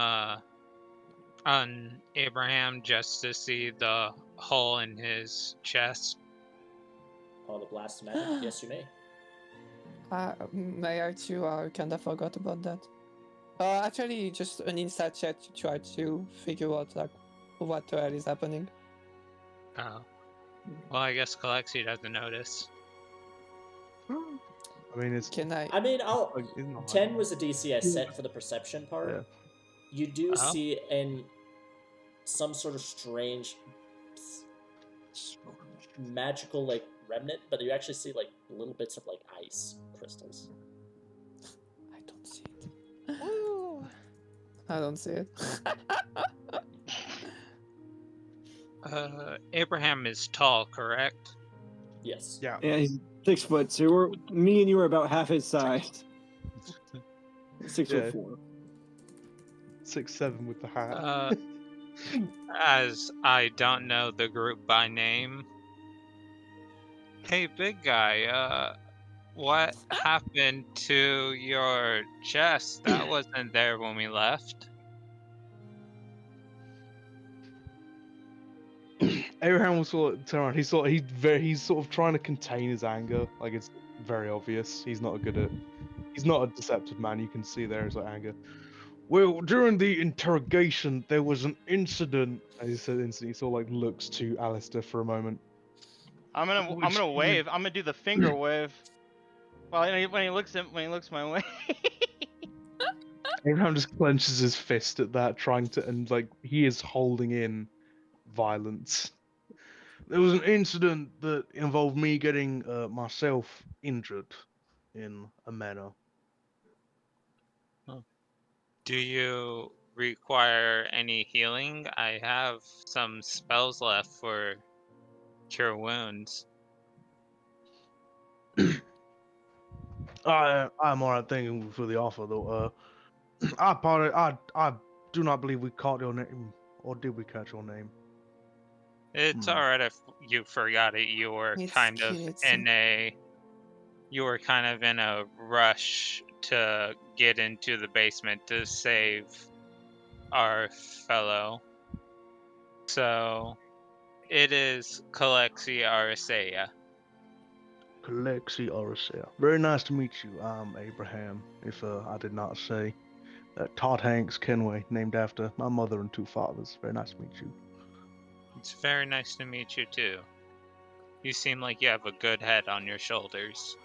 Speaker 4: Abraham just to see the hole in his chest?
Speaker 2: Oh, the blast magic. Yes, you may.
Speaker 6: May I too? I kinda forgot about that. Actually, just an insight check to try to figure out like what the hell is happening.
Speaker 4: Oh. Well, I guess Kalexi doesn't notice.
Speaker 1: I mean, it's.
Speaker 6: Can I?
Speaker 2: I mean,
Speaker 1: It's not
Speaker 2: 10 was the DC I set for the perception part.
Speaker 1: Yeah.
Speaker 2: You do
Speaker 4: Oh.
Speaker 2: see in some sort of strange magical like remnant, but you actually see like little bits of like ice crystals.
Speaker 6: I don't see it. I don't see it.
Speaker 4: Abraham is tall, correct?
Speaker 2: Yes.
Speaker 1: Yeah.
Speaker 5: Yeah, he's 6 foot. So me and you are about half his size. 6'4".
Speaker 1: 6'7" with the hat.
Speaker 4: As I don't know the group by name. Hey, big guy, what happened to your chest? That wasn't there when we left.
Speaker 1: Abraham will sort of turn around. He's sort of trying to contain his anger. Like it's very obvious. He's not a deceptive man. You can see there his like, anger. Well, during the interrogation, there was an incident. And he said incident. He sort of like looks to Alistair for a moment.
Speaker 3: I'm gonna wave. I'm gonna do the finger wave. Well, when he looks my way.
Speaker 1: Abraham just clenches his fist at that, trying to, and like he is holding in violence. There was an incident that involved me getting myself injured in a manner.
Speaker 4: Do you require any healing? I have some spells left for cure wounds.
Speaker 1: I'm alright. Thank you for the offer, though. I do not believe we caught your name, or did we catch your name?
Speaker 4: It's alright if you forgot it. You were
Speaker 6: It's
Speaker 4: kind of
Speaker 6: Kitsy.
Speaker 4: in a rush to get into the basement to save our fellow. So it is Kalexi Aracea.
Speaker 1: Kalexi Aracea. Very nice to meet you. I'm Abraham, if I did not say. Todd Hanks Kenway, named after my mother and two fathers. Very nice to meet you.
Speaker 4: It's very nice to meet you too. You seem like you have a good head on your shoulders.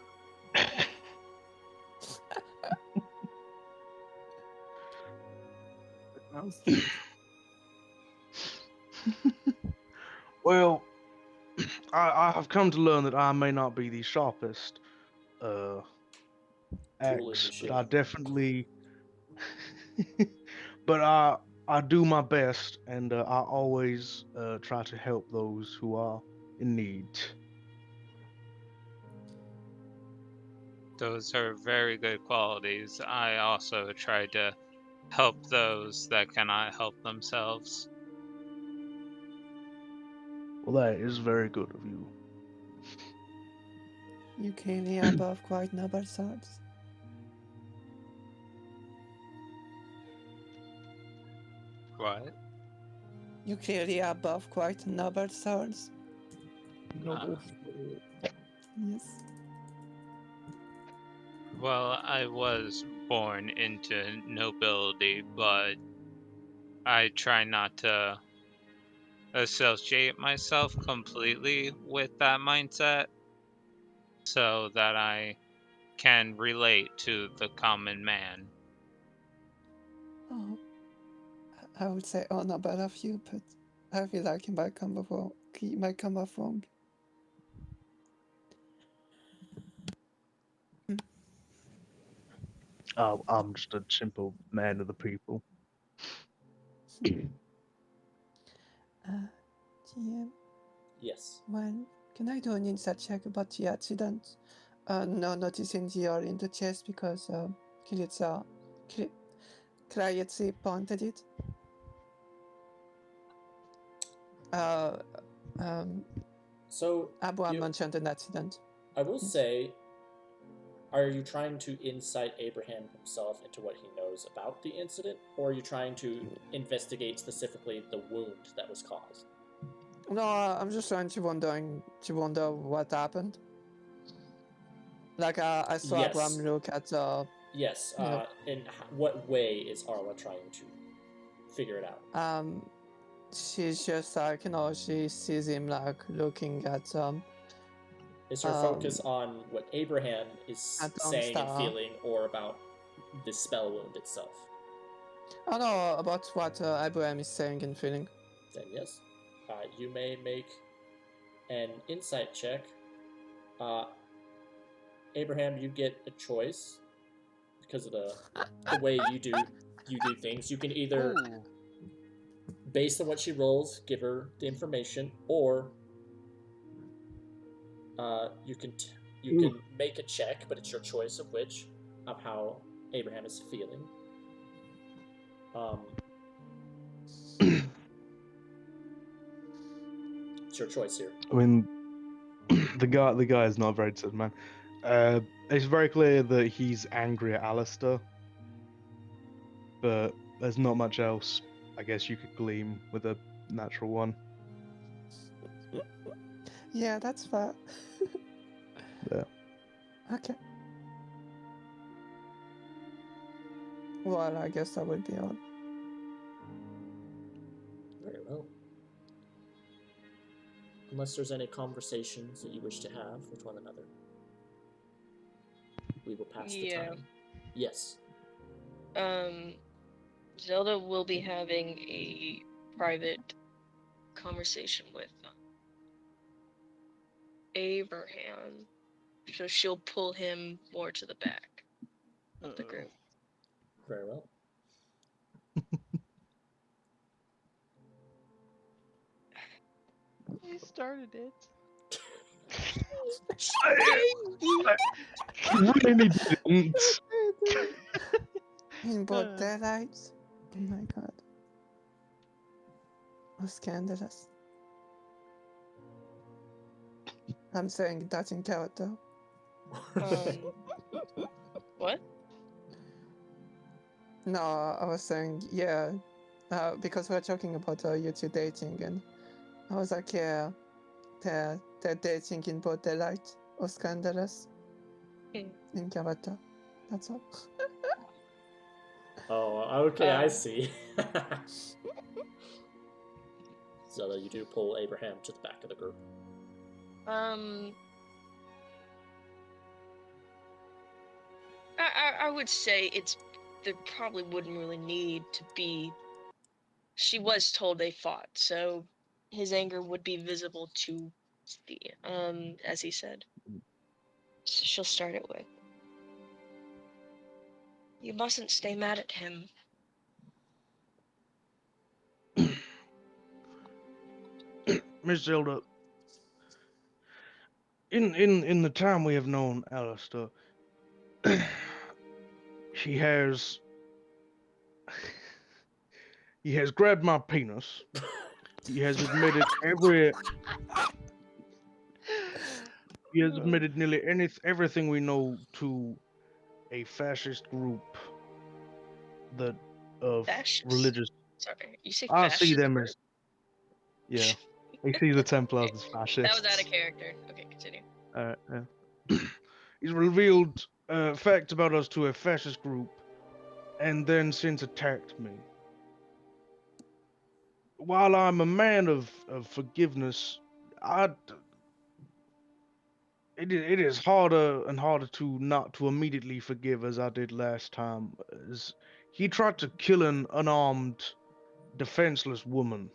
Speaker 1: Well, I have come to learn that I may not be the sharpest axe, but I
Speaker 2: machine.
Speaker 1: definitely. But I do my best, and I always try to help those who are in need.
Speaker 4: Those are very good qualities. I also try to help those that cannot help themselves.
Speaker 1: Well, that is very good of you.
Speaker 6: You clearly are both quite noble souls.
Speaker 4: What?
Speaker 6: You clearly are both quite noble souls.
Speaker 5: Noble.
Speaker 6: Yes.
Speaker 4: Well, I was born into nobility, but I try not to associate myself completely with that mindset so that I can relate to the common man.
Speaker 6: Oh, I would say honor better of you, but I feel like he might come off wrong. He might come off wrong.
Speaker 1: I'm just a simple man of the people.
Speaker 6: GM,
Speaker 2: Yes.
Speaker 6: well, can I do an insight check about the accident? No, noticing the hole in the chest because Krayetsi pointed it.
Speaker 2: So
Speaker 6: Abraham
Speaker 2: you-
Speaker 6: mentioned an accident.
Speaker 2: I will
Speaker 6: Yes.
Speaker 2: say, are you trying to insight Abraham himself into what he knows about the incident, or are you trying to investigate specifically the wound that was caused?
Speaker 6: No, I'm just trying to wonder what happened. Like I saw
Speaker 2: Yes.
Speaker 6: Abraham look at
Speaker 2: Yes.
Speaker 6: You know.
Speaker 2: In what way is Arla trying to figure it out?
Speaker 6: she's just like, she sees him like looking at
Speaker 2: Is her focus on what Abraham is
Speaker 6: at
Speaker 2: saying and
Speaker 6: Dawnstar.
Speaker 2: feeling, or about the spell wound itself?
Speaker 6: I know about what Abraham is saying and feeling.
Speaker 2: Then yes, you may make an insight check. Abraham, you get a choice because of the way you do things. You can either,
Speaker 3: Ooh.
Speaker 2: based on what she rolls, give her the information, or you can make a check, but it's your choice of which of how Abraham is feeling. It's your choice here.
Speaker 1: I mean, the guy is not a very good man. It's very clear that he's angry at Alistair, but there's not much else I guess you could glean with a natural one.
Speaker 6: Yeah, that's fair.
Speaker 1: Yeah.
Speaker 6: Okay. Well, I guess that would be on.
Speaker 2: Very well. Unless there's any conversations that you wish to have with one another, we will pass the
Speaker 7: Yeah.
Speaker 2: time. Yes.
Speaker 7: Zelda will be having a private conversation with Abraham, so she'll pull him more to the back of the group.
Speaker 2: Very well.
Speaker 3: You started it.
Speaker 1: Really didn't.
Speaker 6: In broad daylight? Oh my god. Oh, scandalous. I'm saying that in character.
Speaker 7: What?
Speaker 6: No, I was saying, yeah, because we're talking about you two dating, and I was like, yeah, they're dating in broad daylight, or scandalous, in character. That's all.
Speaker 2: Oh, okay, I see. Zelda, you do pull Abraham to the back of the group.
Speaker 7: I would say there probably wouldn't really need to be. She was told they fought, so his anger would be visible to see, as he said. So she'll start it with, "You mustn't stay mad at him."
Speaker 1: Miss Zelda, in the time we have known Alistair, he has grabbed my penis. He has admitted nearly everything we know to a fascist group that of
Speaker 7: Fascist?
Speaker 1: religious.
Speaker 7: Sorry, you say
Speaker 1: I
Speaker 7: fascist?
Speaker 1: see them as yeah. He sees the Templars as fascists.
Speaker 7: That was out of character. Okay, continue.
Speaker 1: He's revealed facts about us to a fascist group, and then since attacked me. While I'm a man of forgiveness, it is harder and harder to not to immediately forgive as I did last time. As he tried to kill an unarmed, defenseless woman,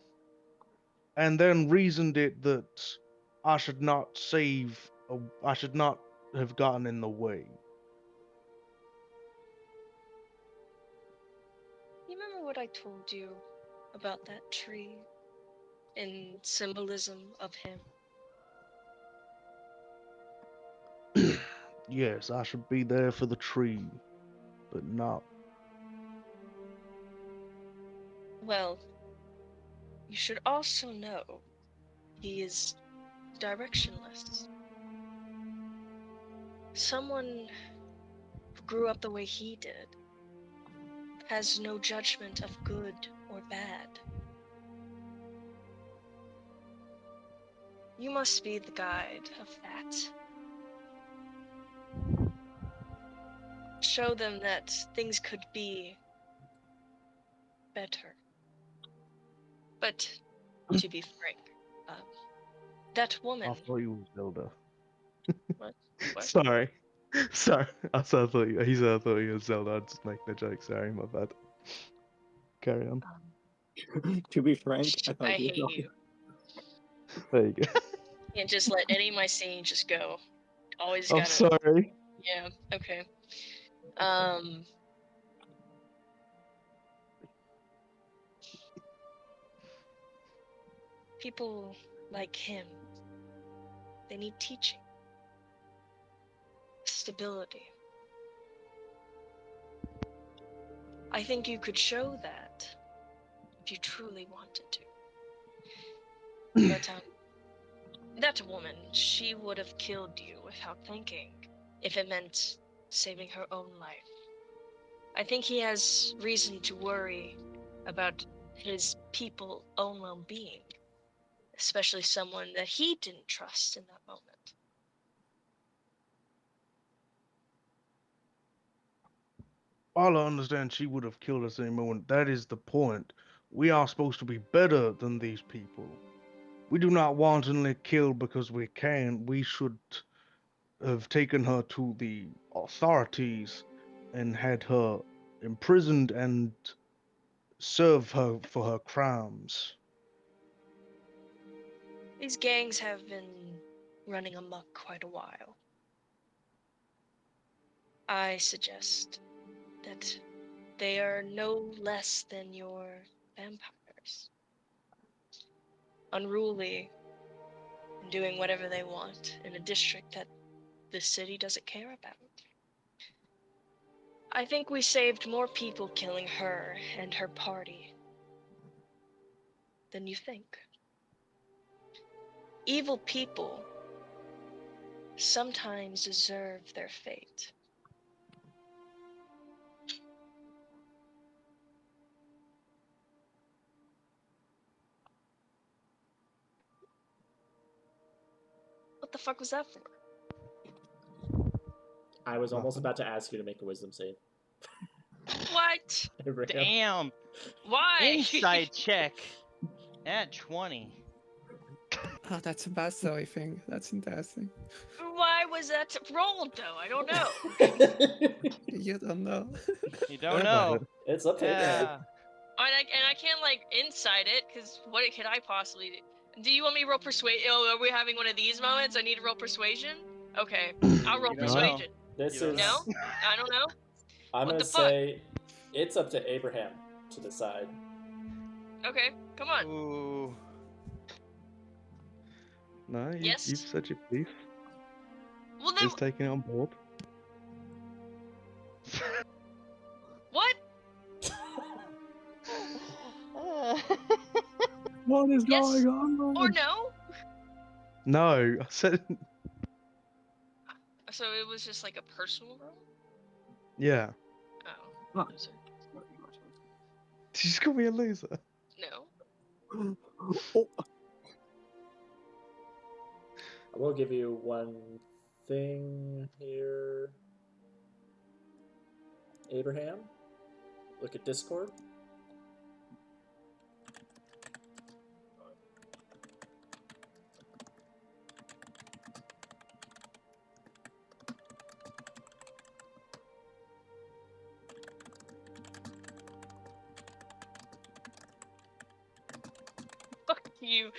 Speaker 1: and then reasoned it that I should not I should not have gotten in the way.
Speaker 7: You remember what I told you about that tree and symbolism of him?
Speaker 1: Yes, I should be there for the tree, but not.
Speaker 7: Well, you should also know he is directionless. Someone who grew up the way he did has no judgment of good or bad. You must be the guide of that. Show them that things could be better. But to be frank, that woman.
Speaker 1: I thought you was Zelda.
Speaker 7: What? What?
Speaker 1: Sorry. Sorry. I thought you. He said I thought you was Zelda. I was just making a joke. Sorry, my bad. Carry on.
Speaker 5: To be frank, I
Speaker 7: I
Speaker 5: thought you
Speaker 7: hate
Speaker 5: were
Speaker 7: you.
Speaker 1: There you go.
Speaker 7: Can't just let any of my scenes just go. Always
Speaker 1: I'm
Speaker 7: gotta.
Speaker 1: sorry.
Speaker 7: Yeah. Okay. People like him, they need teaching, stability. I think you could show that if you truly wanted to. But that woman, she would have killed you without thinking, if it meant saving her own life. I think he has reason to worry about his people's own well-being, especially someone that he didn't trust in that moment.
Speaker 1: All I understand, she would have killed us any moment. That is the point. We are supposed to be better than these people. We do not wantonly kill because we can. We should have taken her to the authorities and had her imprisoned and serve her for her crimes.
Speaker 7: These gangs have been running amok quite a while. I suggest that they are no less than your vampires. Unruly and doing whatever they want in a district that the city doesn't care about. I think we saved more people killing her and her party than you think. Evil people sometimes deserve their fate. What the fuck was that for?
Speaker 2: I was almost
Speaker 1: Nothing.
Speaker 2: about to ask you to make a wisdom save.
Speaker 7: What?
Speaker 2: Abraham.
Speaker 3: Damn.
Speaker 7: Why?
Speaker 3: Insight check at 20.
Speaker 6: Oh, that's a mastery thing. That's interesting.
Speaker 7: Why was that rolled though? I don't know.
Speaker 6: You don't know.
Speaker 3: You don't know.
Speaker 2: It's up to Abraham.
Speaker 3: Yeah.
Speaker 7: And I can't like inside it because what could I possibly do? Do you want me to roll persuasion? Oh, are we having one of these moments? I need to roll persuasion. Okay, I'll roll
Speaker 3: You don't know.
Speaker 7: persuasion.
Speaker 2: This
Speaker 3: You don't
Speaker 2: is.
Speaker 3: know.
Speaker 7: No, I don't know.
Speaker 2: I'm
Speaker 7: What
Speaker 2: gonna
Speaker 7: the fuck?
Speaker 2: say it's up to Abraham to decide.
Speaker 7: Okay, come on.
Speaker 3: Ooh.
Speaker 1: No,
Speaker 7: Yes?
Speaker 1: you've said your piece.
Speaker 7: Well then,
Speaker 1: Is taking it on board.
Speaker 7: what?
Speaker 5: What is
Speaker 7: Yes
Speaker 5: going on?
Speaker 7: or no?
Speaker 1: No, I said
Speaker 7: So it was just like a personal roll.
Speaker 1: yeah.
Speaker 7: Oh,
Speaker 5: Huh.
Speaker 7: loser.
Speaker 1: Did you just call me a loser?
Speaker 7: No.
Speaker 5: Oh,
Speaker 2: I will give you one thing here, Abraham. Look at Discord.
Speaker 7: you.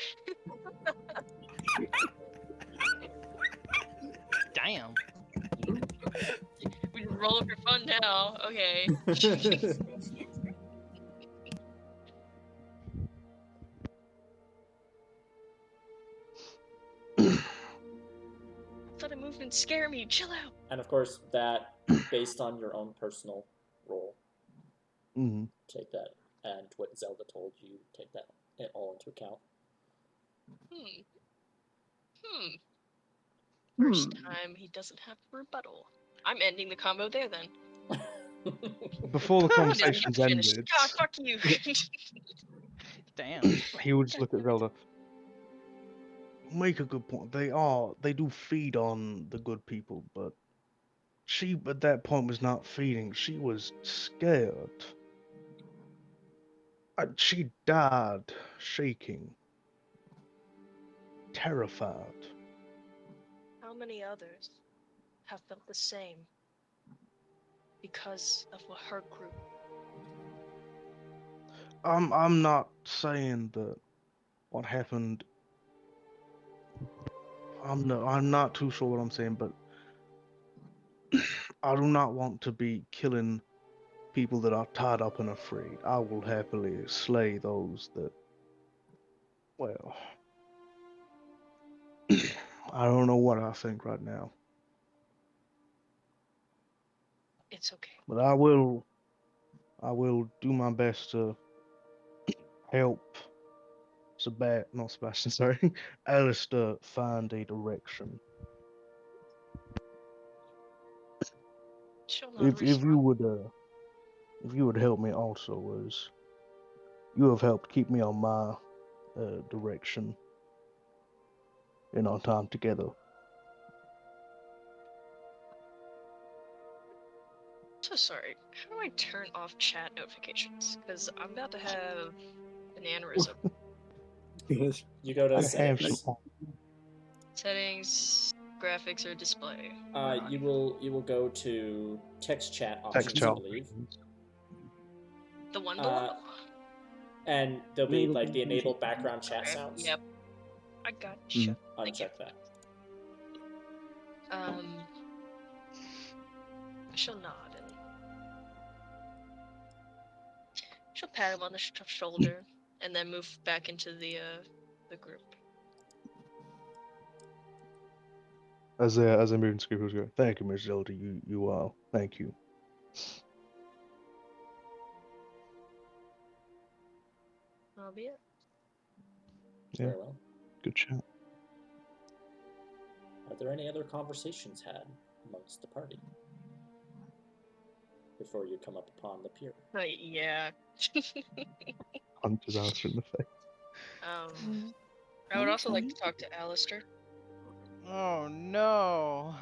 Speaker 3: Damn.
Speaker 7: We just roll for fun now. Okay. I thought a move didn't scare me. Chill out.
Speaker 2: And of course, that based on your own personal roll,
Speaker 1: Mm-hmm.
Speaker 2: take that, and what Zelda told you, take that all into account.
Speaker 7: First time he doesn't have a rebuttal. I'm ending the combo there then.
Speaker 1: Before the
Speaker 7: I'm just
Speaker 1: conversation's
Speaker 7: finished.
Speaker 1: ended,
Speaker 7: God, fuck you.
Speaker 3: Damn.
Speaker 1: he would just look at Zelda. Make a good point. They do feed on the good people, but she at that point was not feeding. She was scared. She died shaking, terrified.
Speaker 7: How many others have felt the same because of her group?
Speaker 1: I'm not saying that what happened. I'm not too sure what I'm saying, but I do not want to be killing people that are tied up and afraid. I will happily slay those that, well, I don't know what I think right now,
Speaker 7: It's okay.
Speaker 1: but I will do my best to help not Sebastian, sorry, Alistair find a direction.
Speaker 7: She'll not respond.
Speaker 1: If you would help me also, as you have helped keep me on my direction in our time together.
Speaker 7: So sorry. How do I turn off chat notifications? Because I'm about to have an aneurysm.
Speaker 2: You go to
Speaker 1: I have
Speaker 2: settings.
Speaker 1: some.
Speaker 7: Settings, graphics, or display.
Speaker 2: You will go to text chat options,
Speaker 1: Text
Speaker 2: I
Speaker 1: chat.
Speaker 2: believe.
Speaker 7: The one below?
Speaker 2: And there'll be like the enabled background chat
Speaker 7: Okay,
Speaker 2: sounds.
Speaker 7: yep. I got you. Thank you.
Speaker 2: Uncheck that.
Speaker 7: She'll nod and she'll pat him on the shoulder and then move back into the group.
Speaker 1: As I move into Scoopers go, thank you, Miss Zelda. You are. Thank you.
Speaker 7: That'll be it.
Speaker 1: Yeah.
Speaker 2: Very well.
Speaker 1: Good chat.
Speaker 2: Are there any other conversations had amongst the party before you come up upon the pier?
Speaker 7: Yeah.
Speaker 1: Punches Alistair in the face.
Speaker 7: I would also like to talk to Alistair.
Speaker 3: Oh no!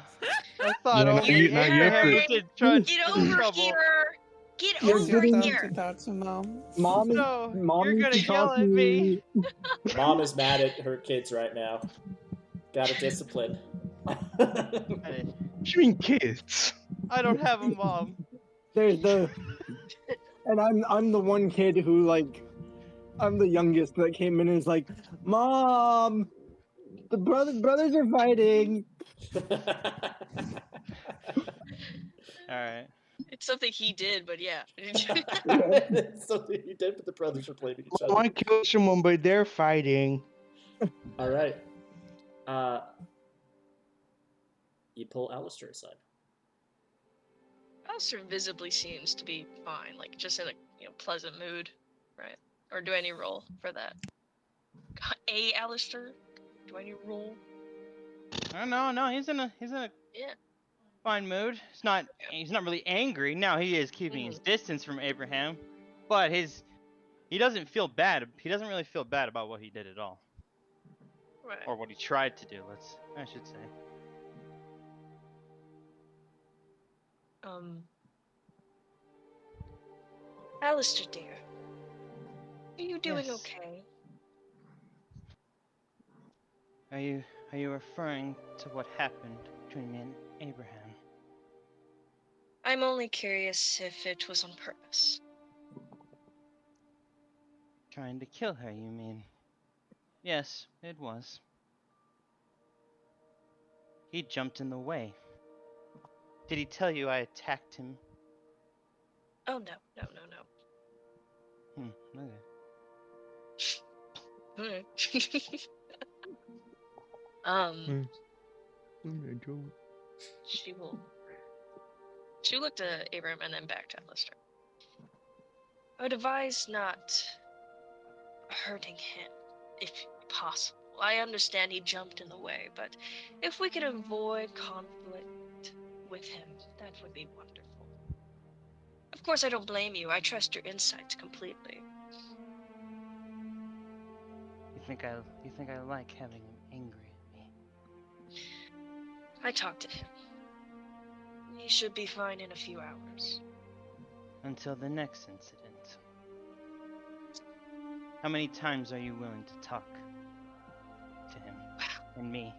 Speaker 3: I thought
Speaker 1: Yeah,
Speaker 3: only
Speaker 1: now you have
Speaker 3: Abraham
Speaker 1: to-
Speaker 3: was in trouble.
Speaker 7: Get over here! Get
Speaker 5: You're
Speaker 7: over
Speaker 5: getting-
Speaker 7: here!
Speaker 6: Talk to mom.
Speaker 5: Mom is
Speaker 3: No,
Speaker 5: mom
Speaker 3: you're
Speaker 5: is
Speaker 3: gonna yell at me.
Speaker 2: Mom is mad at her kids right now. Gotta discipline.
Speaker 3: Hey,
Speaker 1: What you mean, kids?
Speaker 3: I don't have a mom.
Speaker 5: There's and I'm the one kid who like I'm the youngest that came in and is like, Mom, the brothers are fighting.
Speaker 3: All right.
Speaker 7: It's something he did, but yeah.
Speaker 2: It's something you did, but the brothers are blaming each other.
Speaker 1: I killed someone, but they're fighting.
Speaker 2: All right. You pull Alistair aside.
Speaker 7: Alistair visibly seems to be fine, like just in a pleasant mood, right? Or do I need roll for that? Alistair? Do I need roll?
Speaker 3: No, he's in a
Speaker 7: Yeah.
Speaker 3: fine mood. He's not really angry. Now he is keeping his distance from Abraham, but he doesn't feel bad. He doesn't really feel bad about what he did at all,
Speaker 7: Right.
Speaker 3: or what he tried to do. I should say.
Speaker 7: Alistair, dear. Are you doing
Speaker 3: Yes.
Speaker 7: okay?
Speaker 3: Are you referring to what happened between me and Abraham?
Speaker 7: I'm only curious if it was on purpose.
Speaker 3: Trying to kill her, you mean? Yes, it was. He jumped in the way. Did he tell you I attacked him?
Speaker 7: Oh no, no, no, no.
Speaker 3: Okay.
Speaker 7: Alright. She will. She looked at Abram and then back to Alistair. I would advise not hurting him, if possible. I understand he jumped in the way, but if we could avoid conflict with him, that would be wonderful. Of course, I don't blame you. I trust your insights completely.
Speaker 3: You think I like having him angry at me?
Speaker 7: I talked to him. He should be fine in a few hours.
Speaker 3: Until the next incident. How many times are you willing to talk to him and me?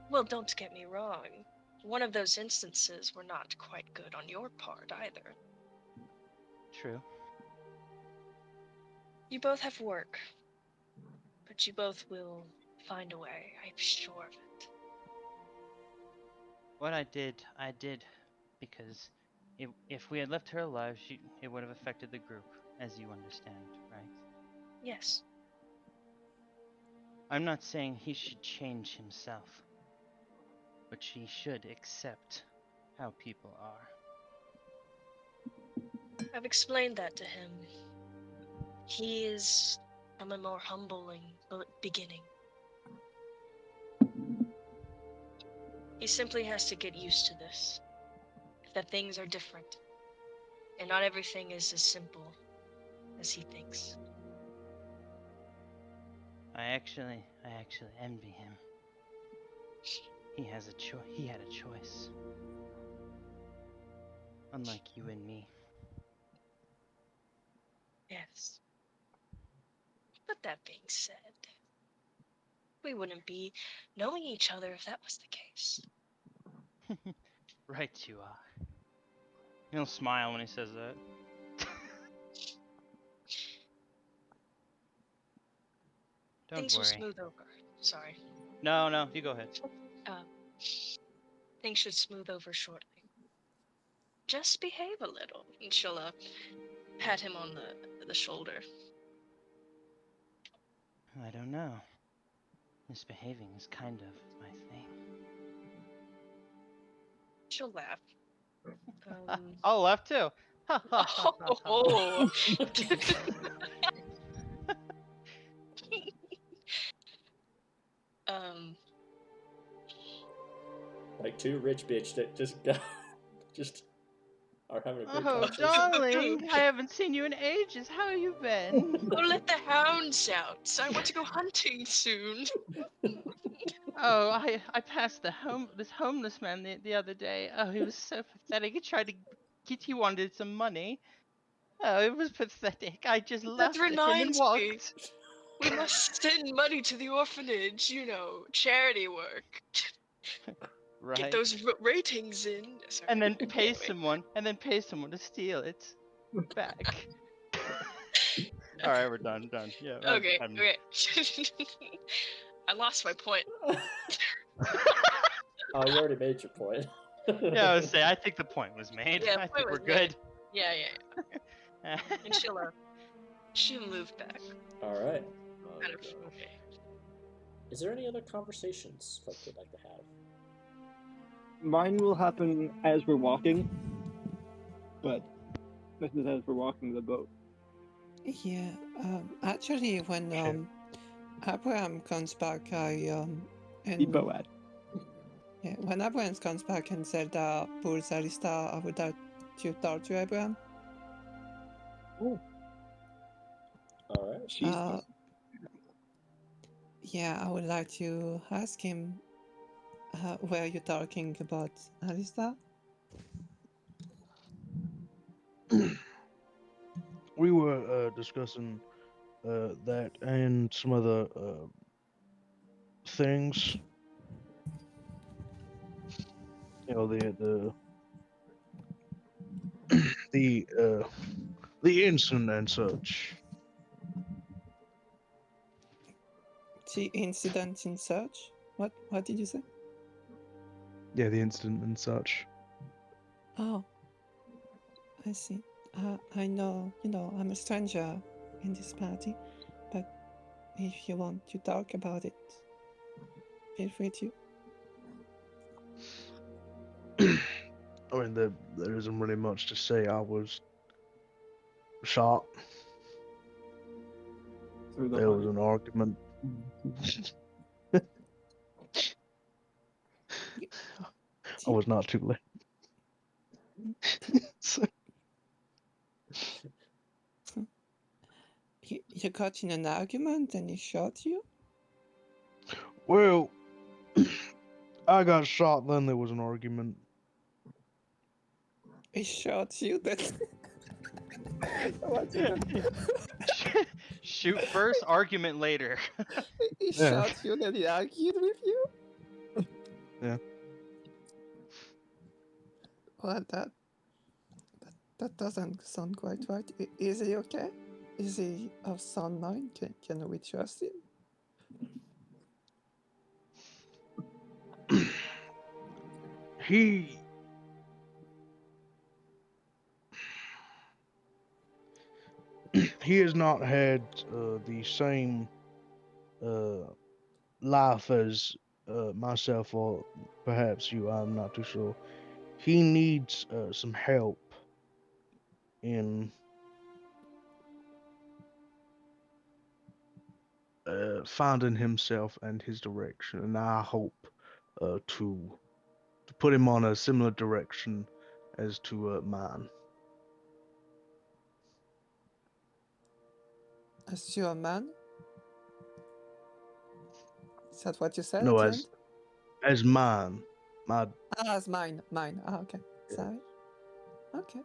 Speaker 7: Well, don't get me wrong. One of those instances were not quite good on your part either.
Speaker 3: True.
Speaker 7: You both have work, but you both will find a way. I'm sure of it.
Speaker 3: What I did because if we had left her alive, it would have affected the group, as you understand, right?
Speaker 7: Yes.
Speaker 3: I'm not saying he should change himself, but she should accept how people are.
Speaker 7: I've explained that to him. He is from a more humbling beginning. He simply has to get used to this. That things are different. And not everything is as simple as he thinks.
Speaker 3: I actually envy him. He had a choice. Unlike you and me.
Speaker 7: Yes. But that being said, we wouldn't be knowing each other if that was the case.
Speaker 3: Right you are. He'll smile when he says that. Don't
Speaker 7: Things will
Speaker 3: worry.
Speaker 7: smooth over. Sorry.
Speaker 3: No, you go ahead.
Speaker 7: Things should smooth over shortly. Just behave a little. And she'll pat him on the shoulder.
Speaker 3: I don't know. Misbehaving is kind of my thing.
Speaker 7: She'll laugh.
Speaker 3: I'll laugh too.
Speaker 7: Oh.
Speaker 2: Like two rich bitch that just got just are having a great
Speaker 3: Oh,
Speaker 2: conversation.
Speaker 3: darling, I haven't seen you in ages. How have you been?
Speaker 7: Oh, let the hounds out. I want to go hunting soon.
Speaker 3: Oh, I passed this homeless man the other day. Oh, he was so pathetic. He wanted some money. Oh, it was pathetic. I just
Speaker 7: That
Speaker 3: laughed at him and
Speaker 7: reminds me.
Speaker 3: walked.
Speaker 7: We must send money to the orphanage, charity work.
Speaker 3: Right.
Speaker 7: Get those ratings in. Sorry.
Speaker 3: And then pay
Speaker 7: Anyway.
Speaker 3: someone to steal it back. All right, we're done. Yeah.
Speaker 7: Okay. I lost my point.
Speaker 2: Oh, you already made your point.
Speaker 3: Yeah, I think the point was made.
Speaker 7: Yeah,
Speaker 3: I
Speaker 7: point
Speaker 3: think we're
Speaker 7: was
Speaker 3: good.
Speaker 7: made. Yeah. And she'll move back.
Speaker 2: All right.
Speaker 7: Kind of. Okay.
Speaker 2: Is there any other conversations folks would like to have?
Speaker 5: Mine will happen as we're walking, but this is as we're walking the boat.
Speaker 6: Yeah, actually, when Abraham comes back,
Speaker 5: The
Speaker 6: and
Speaker 5: Boad.
Speaker 6: yeah, when Abraham comes back and Zelda pulls Alistar, I would like to talk to Abraham.
Speaker 2: All right.
Speaker 5: She's
Speaker 6: Yeah, I would like to ask him, were you talking about Alistar?
Speaker 1: We were discussing that and some other things. The incident and such.
Speaker 6: The incident in search? What did you say?
Speaker 1: Yeah, the incident and such.
Speaker 6: Oh, I see. I know, I'm a stranger in this party, but if you want to talk about it, feel free to.
Speaker 1: I mean, there isn't really much to say. I was shot.
Speaker 5: Through the
Speaker 1: There was
Speaker 5: heart.
Speaker 1: an argument. I was not too late. So,
Speaker 6: You got in an argument and he shot you?
Speaker 1: well, I got shot, then there was an argument.
Speaker 6: He shot you? That's... What you
Speaker 3: Shoot first, argument later.
Speaker 6: He
Speaker 1: Yeah.
Speaker 6: shot you, then he argued with you?
Speaker 1: Yeah.
Speaker 6: Well, that doesn't sound quite right. Is he okay? Is he of sound mind? Can we trust him?
Speaker 1: He has not had the same life as myself or perhaps you. I'm not too sure. He needs some help in finding himself and his direction, and I hope to put him on a similar direction as to mine.
Speaker 6: As you a man? Is that what you said
Speaker 1: No,
Speaker 6: at the
Speaker 1: as
Speaker 6: end?
Speaker 1: as mine. My
Speaker 6: As mine. Ah, okay. Sorry. Okay.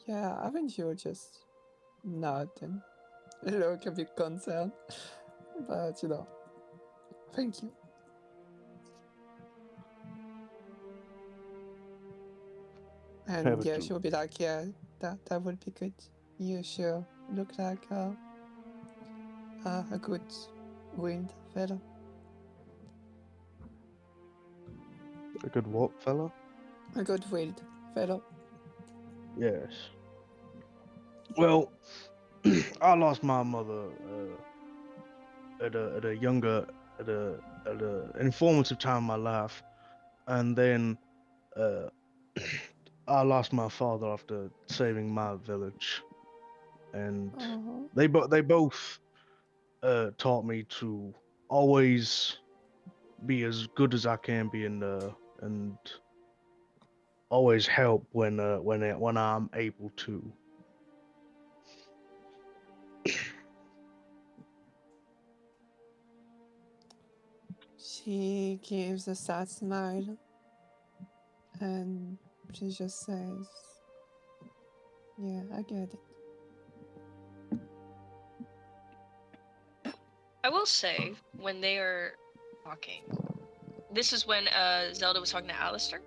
Speaker 6: Yeah, haven't you just nod and look a bit concerned? But, thank you. And
Speaker 1: Have it
Speaker 6: yeah,
Speaker 1: too.
Speaker 6: she'll be like, yeah, that would be good. You sure look like a good wind fellow.
Speaker 1: A good what, fella?
Speaker 6: A good wind fellow.
Speaker 1: Yes. Well, I lost my mother at a younger at a informative time in my life, and then I lost my father after saving my village, and
Speaker 6: Uh-huh.
Speaker 1: they both taught me to always be as good as I can be and always help when I'm able to.
Speaker 6: She gives a sad smile and she just says, yeah, I get it.
Speaker 7: I will say, when they are talking, this is when Zelda was talking to Alistair.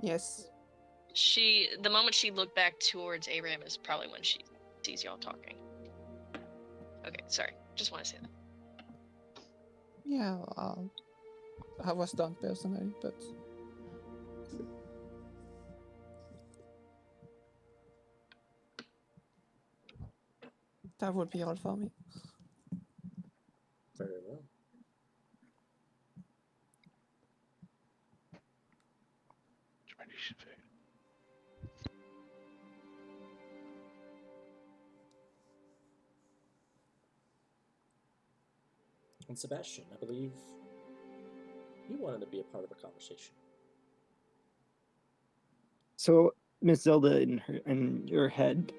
Speaker 6: Yes.
Speaker 7: The moment she looked back towards Abraham is probably when she sees y'all talking. Okay, sorry. Just want to say that.
Speaker 6: Yeah, I was done personally, but that would be all for me.
Speaker 2: Very well. And Sebastian, I believe you wanted to be a part of the conversation.
Speaker 5: So, Miss Zelda, in your head,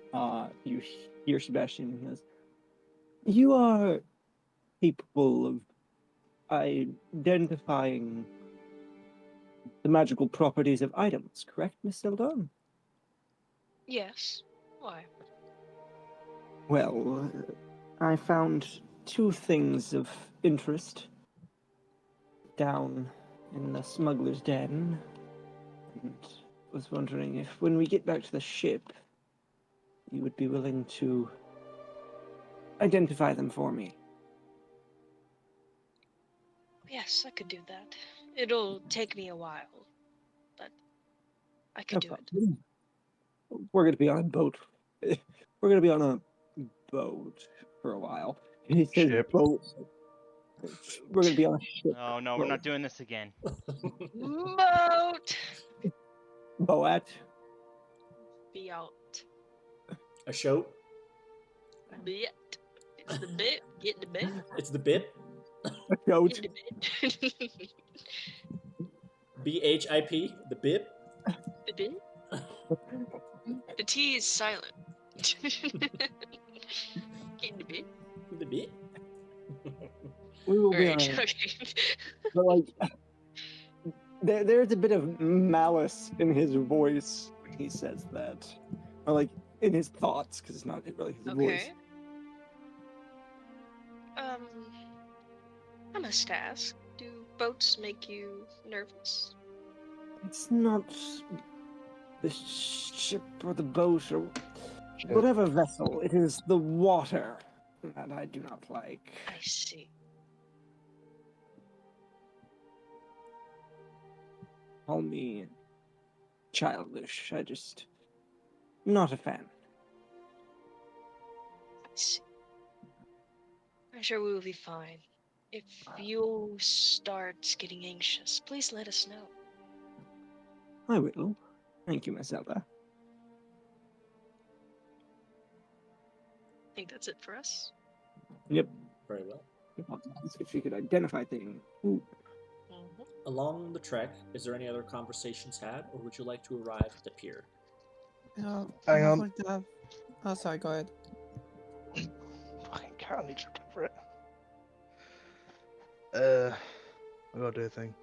Speaker 5: you hear Sebastian says, "You are capable of identifying the magical properties of items, correct, Miss Zelda?"
Speaker 7: Yes. Why?
Speaker 5: Well, I found two things of interest down in the smuggler's den, and was wondering if, when we get back to the ship, you would be willing to identify them for me.
Speaker 7: Yes, I could do that. It'll take me a while, but I could
Speaker 5: No
Speaker 7: do it.
Speaker 5: problem. We're gonna be on a boat. We're gonna be on a boat for a while. He says
Speaker 1: Ship.
Speaker 5: boat. We're gonna be on a ship.
Speaker 3: Oh no, we're not doing this again.
Speaker 7: Boat!
Speaker 5: Boat.
Speaker 7: Be out.
Speaker 2: A show.
Speaker 7: Bit. It's the bit. Get the bit.
Speaker 2: It's the bit.
Speaker 5: A goat.
Speaker 7: Get the bit.
Speaker 2: BHIP. The bit.
Speaker 7: The bit? The T is silent. Get the bit.
Speaker 2: The bit.
Speaker 5: We will be
Speaker 7: Alright,
Speaker 5: on a,
Speaker 7: okay.
Speaker 5: but like there's a bit of malice in his voice when he says that, or like in his thoughts, because it's not really his voice.
Speaker 7: Okay. I must ask, do boats make you nervous?
Speaker 5: It's not the ship or the boat or
Speaker 1: Ship.
Speaker 5: whatever vessel. It is the water that I do not like.
Speaker 7: I see.
Speaker 5: Call me childish. I just not a fan.
Speaker 7: I see. I'm sure we will be fine. If you start getting anxious, please let us know.
Speaker 5: I will. Thank you, Miss Zelda.
Speaker 7: I think that's it for us.
Speaker 5: Yep.
Speaker 2: Very well.
Speaker 5: If she could identify things. Ooh.
Speaker 7: Mhm.
Speaker 2: Along the trek, is there any other conversations had, or would you like to arrive at the pier?
Speaker 1: Hang
Speaker 6: I
Speaker 1: on.
Speaker 6: would have... Oh, sorry, go ahead.
Speaker 1: Fucking cat needs to play for it. I gotta do a thing.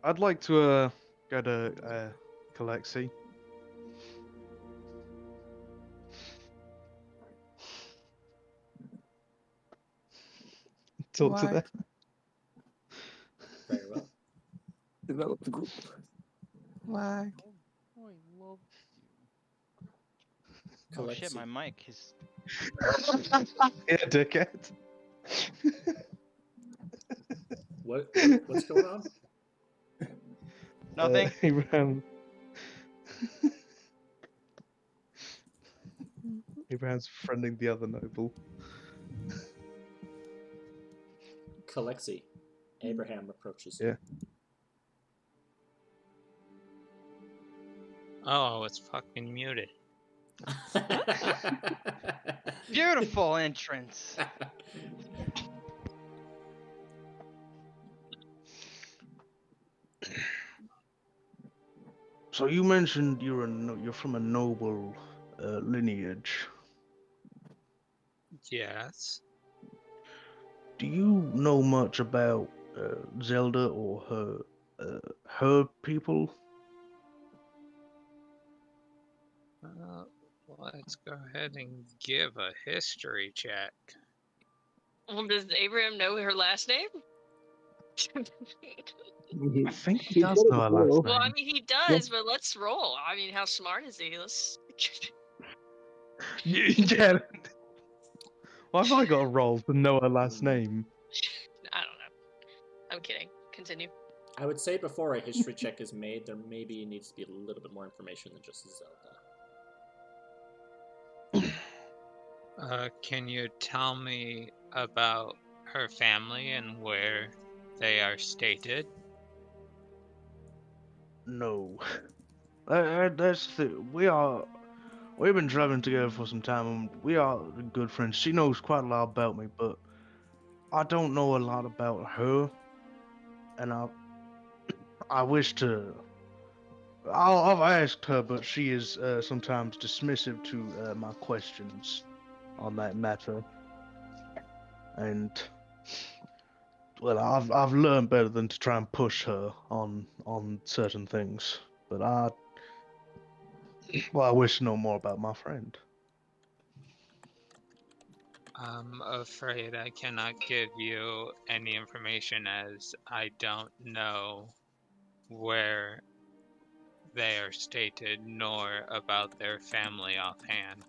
Speaker 1: I'd like to go to Kalexi. Talk to
Speaker 6: Why?
Speaker 1: them.
Speaker 2: Very well.
Speaker 5: Develop the group.
Speaker 6: Why?
Speaker 3: Oh, I love you. Oh
Speaker 2: Collect
Speaker 3: shit,
Speaker 2: seed.
Speaker 3: my mic is.
Speaker 1: Yeah, dickhead.
Speaker 2: What's going on?
Speaker 3: Nothing.
Speaker 1: Abraham's friending the other noble.
Speaker 2: Kalexi. Abraham approaches.
Speaker 1: Yeah.
Speaker 4: Oh, it's fucking muted.
Speaker 3: Beautiful entrance.
Speaker 1: So you mentioned you're from a noble lineage.
Speaker 4: Yes.
Speaker 1: Do you know much about Zelda or her people?
Speaker 4: Let's go ahead and give a history check.
Speaker 7: Well, does Abraham know her last name?
Speaker 1: I think he
Speaker 5: He
Speaker 1: does
Speaker 5: said it
Speaker 1: know her last
Speaker 5: before.
Speaker 7: Well, I
Speaker 1: name.
Speaker 7: mean, he does, but let's roll. I mean, how smart is he? Let's.
Speaker 1: Yeah. Why have I got a roll to know her last name?
Speaker 7: I don't know. I'm kidding. Continue.
Speaker 2: I would say before a history check is made, there maybe needs to be a little bit more information than just Zelda.
Speaker 4: Can you tell me about her family and where they are stated?
Speaker 1: No. That's the we've been traveling together for some time and we are good friends. She knows quite a lot about me, but I don't know a lot about her, and I wish to. I've asked her, but she is sometimes dismissive to my questions on that matter. And well, I've learned better than to try and push her on certain things. But I wish to know more about my friend.
Speaker 4: I'm afraid I cannot give you any information as I don't know where they are stated nor about their family offhand.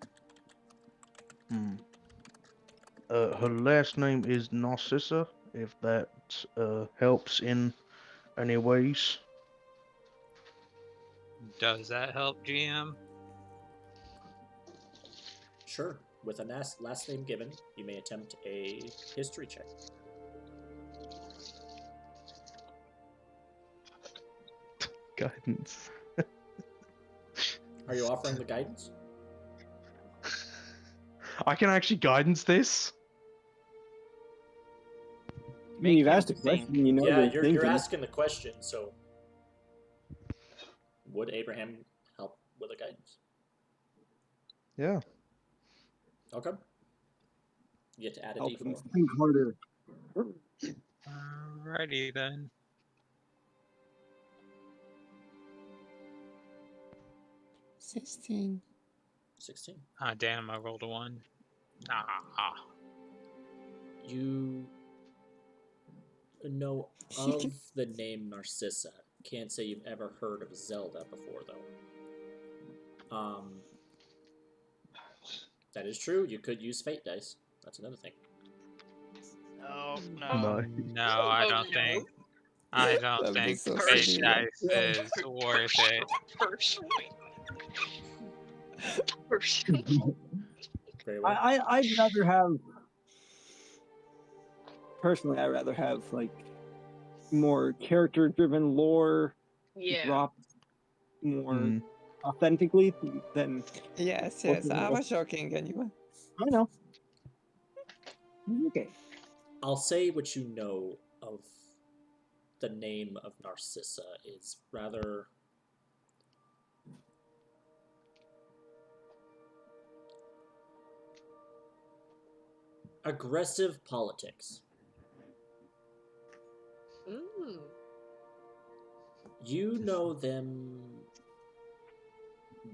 Speaker 1: Her last name is Narcissa, if that helps in any ways.
Speaker 4: Does that help, GM?
Speaker 2: Sure. With a last name given, you may attempt a history check.
Speaker 1: Guidance.
Speaker 2: Are you offering the guidance?
Speaker 1: I can actually guidance this.
Speaker 5: I mean, you've
Speaker 3: Make him
Speaker 5: asked a question,
Speaker 3: think.
Speaker 5: you know
Speaker 2: Yeah,
Speaker 5: they're
Speaker 2: you're
Speaker 5: thinking.
Speaker 2: asking the question, so would Abraham help with a guidance?
Speaker 1: Yeah.
Speaker 2: Okay. You get to add a
Speaker 5: Help them
Speaker 2: d4.
Speaker 5: think harder.
Speaker 4: Alrighty then.
Speaker 6: 16.
Speaker 2: 16.
Speaker 4: Ah, damn, I rolled a 1. Ah.
Speaker 2: You know of the name Narcissa. Can't say you've ever heard of Zelda before, though. That is true. You could use fate dice. That's another thing.
Speaker 3: Oh
Speaker 1: No.
Speaker 4: No, I
Speaker 7: Oh,
Speaker 4: don't
Speaker 7: no.
Speaker 4: think. I don't
Speaker 6: That'd be
Speaker 4: think
Speaker 6: so
Speaker 4: fake
Speaker 6: silly.
Speaker 4: dice is worth it.
Speaker 7: Personally. Personally.
Speaker 2: Very well.
Speaker 5: I'd rather have. Personally, I'd rather have like more character-driven lore
Speaker 7: Yeah.
Speaker 5: dropped more
Speaker 1: Mm.
Speaker 5: authentically than.
Speaker 6: Yes,
Speaker 5: What's
Speaker 6: yes.
Speaker 5: the
Speaker 6: I
Speaker 5: rule?
Speaker 6: was joking anyway.
Speaker 5: I know. Okay.
Speaker 2: I'll say what you know of the name of Narcissa is rather aggressive politics.
Speaker 7: Ooh.
Speaker 2: You know them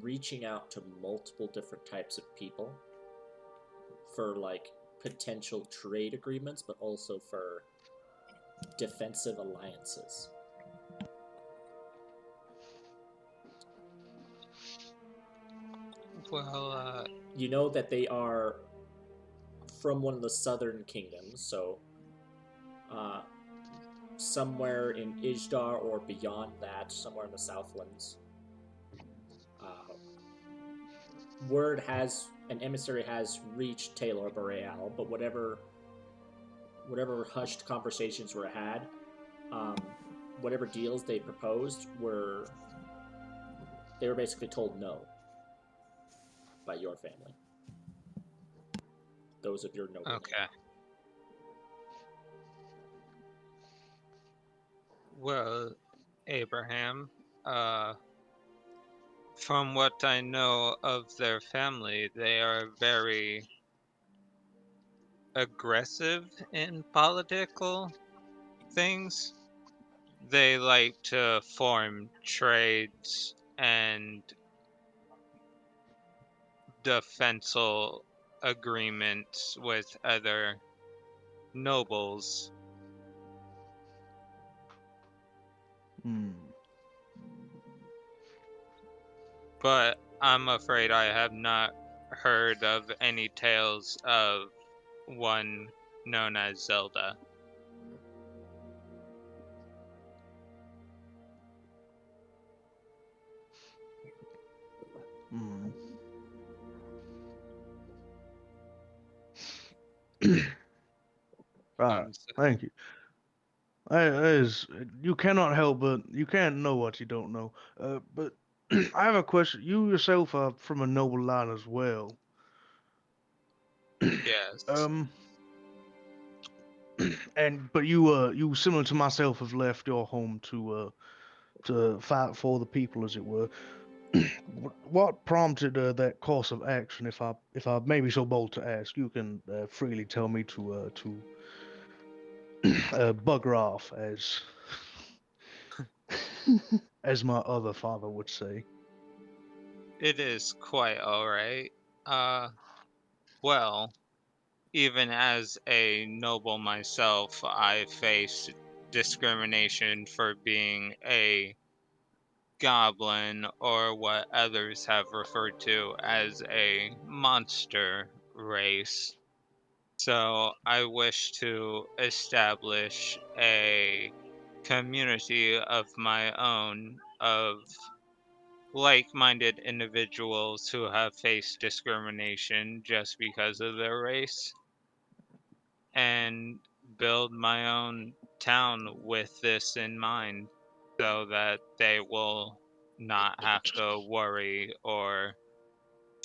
Speaker 2: reaching out to multiple different types of people for like potential trade agreements, but also for defensive alliances.
Speaker 4: Well,
Speaker 2: You know that they are from one of the southern kingdoms, so somewhere in Ijdar or beyond that, somewhere in the Southlands. Word has, an emissary has reached Taylor Boreal, but whatever hushed conversations were had, whatever deals they proposed they were basically told no by your family. Those of your noblemen.
Speaker 4: okay. Well, Abraham, from what I know of their family, they are very aggressive in political things. They like to form trades and defensive agreements with other nobles.
Speaker 1: Mm.
Speaker 4: But I'm afraid I have not heard of any tales of one known as Zelda.
Speaker 1: Mm. Right. Thank you. You cannot help but you can't know what you don't know. But I have a question. You yourself are from a noble line as well.
Speaker 4: Yes.
Speaker 1: But you similar to myself have left your home to fight for the people, as it were. What prompted that course of action? If I may be so bold to ask, you can freely tell me to bugger off, as my other father would say.
Speaker 4: It is quite alright. Well, even as a noble myself, I face discrimination for being a goblin, or what others have referred to as a monster race. So I wish to establish a community of my own of like-minded individuals who have faced discrimination just because of their race, and build my own town with this in mind so that they will not have to worry or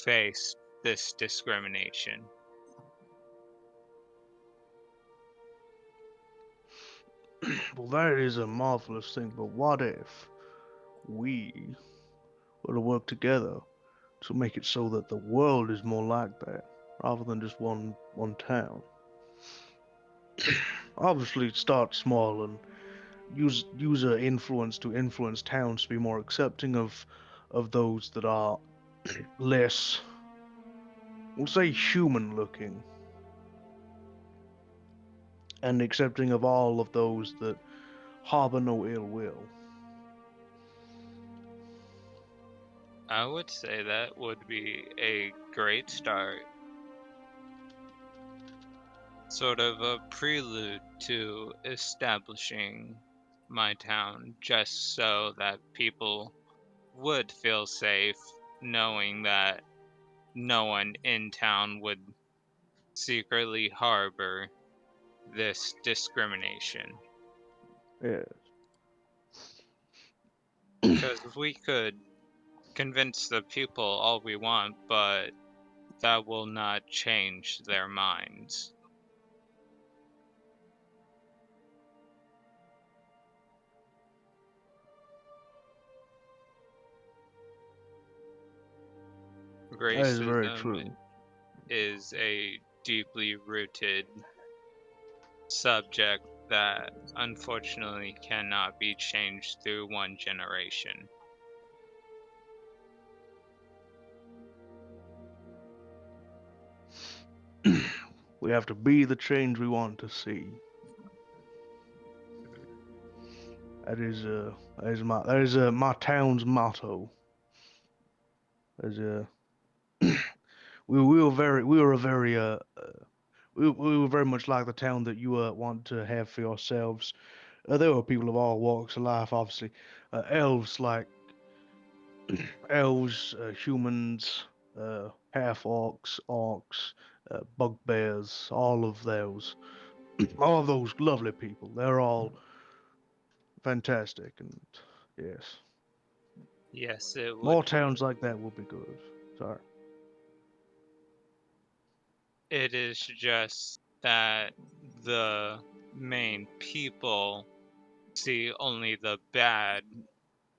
Speaker 4: face this discrimination.
Speaker 1: Well, that is a marvelous thing, but what if we were to work together to make it so that the world is more like that, rather than just one town? Obviously, start small and use user influence to influence towns to be more accepting of those that are less, we'll say, human looking, and accepting of all of those that harbor no ill will.
Speaker 4: I would say that would be a great start. Sort of a prelude to establishing my town, just so that people would feel safe knowing that no one in town would secretly harbor this discrimination.
Speaker 1: Yeah.
Speaker 4: Because we could convince the people all we want, but that will not change their minds.
Speaker 1: That is very
Speaker 4: Racism
Speaker 1: true.
Speaker 4: is a deeply rooted subject that unfortunately cannot be changed through one generation.
Speaker 1: We have to be the change we want to see. That is my town's motto. As we were a very we were very much like the town that you want to have for yourselves. There were people of all walks of life, obviously. Elves, like elves, humans, half orcs, orcs, bugbears, all of those, all of those lovely people. They're all fantastic, and yes,
Speaker 4: Yes, it would.
Speaker 1: more towns like that will be good. Sorry.
Speaker 4: It is just that the main people see only the bad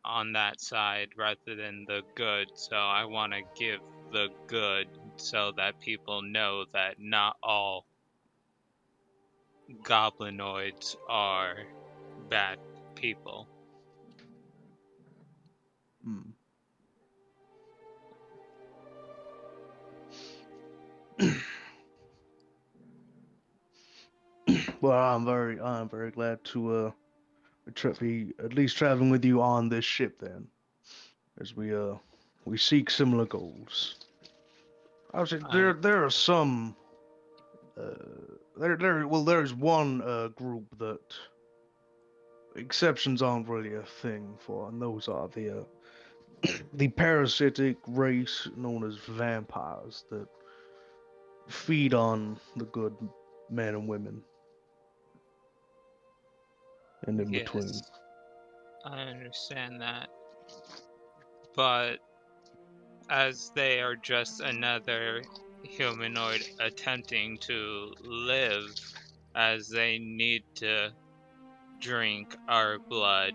Speaker 4: on that side rather than the good. So I want to give the good so that people know that not all goblinoids are bad people.
Speaker 1: Hmm. Well, I'm very glad to be at least traveling with you on this ship then, as we seek similar goals. I would say
Speaker 4: I
Speaker 1: there are some there's one group that exceptions aren't really a thing for, and those are the parasitic race known as vampires that feed on the good men and women and in between.
Speaker 4: Yes, I understand that. But as they are just another humanoid attempting to live, as they need to drink our blood,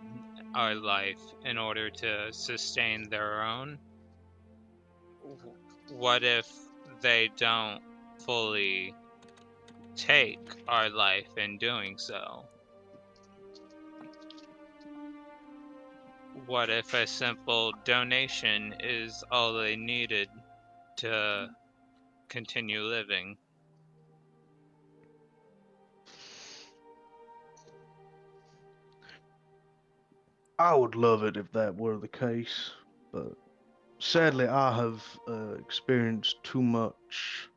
Speaker 4: our life, in order to sustain their own, what if they don't fully take our life in doing so? What if a simple donation is all they needed to continue living?
Speaker 1: I would love it if that were the case, but sadly, I have experienced too much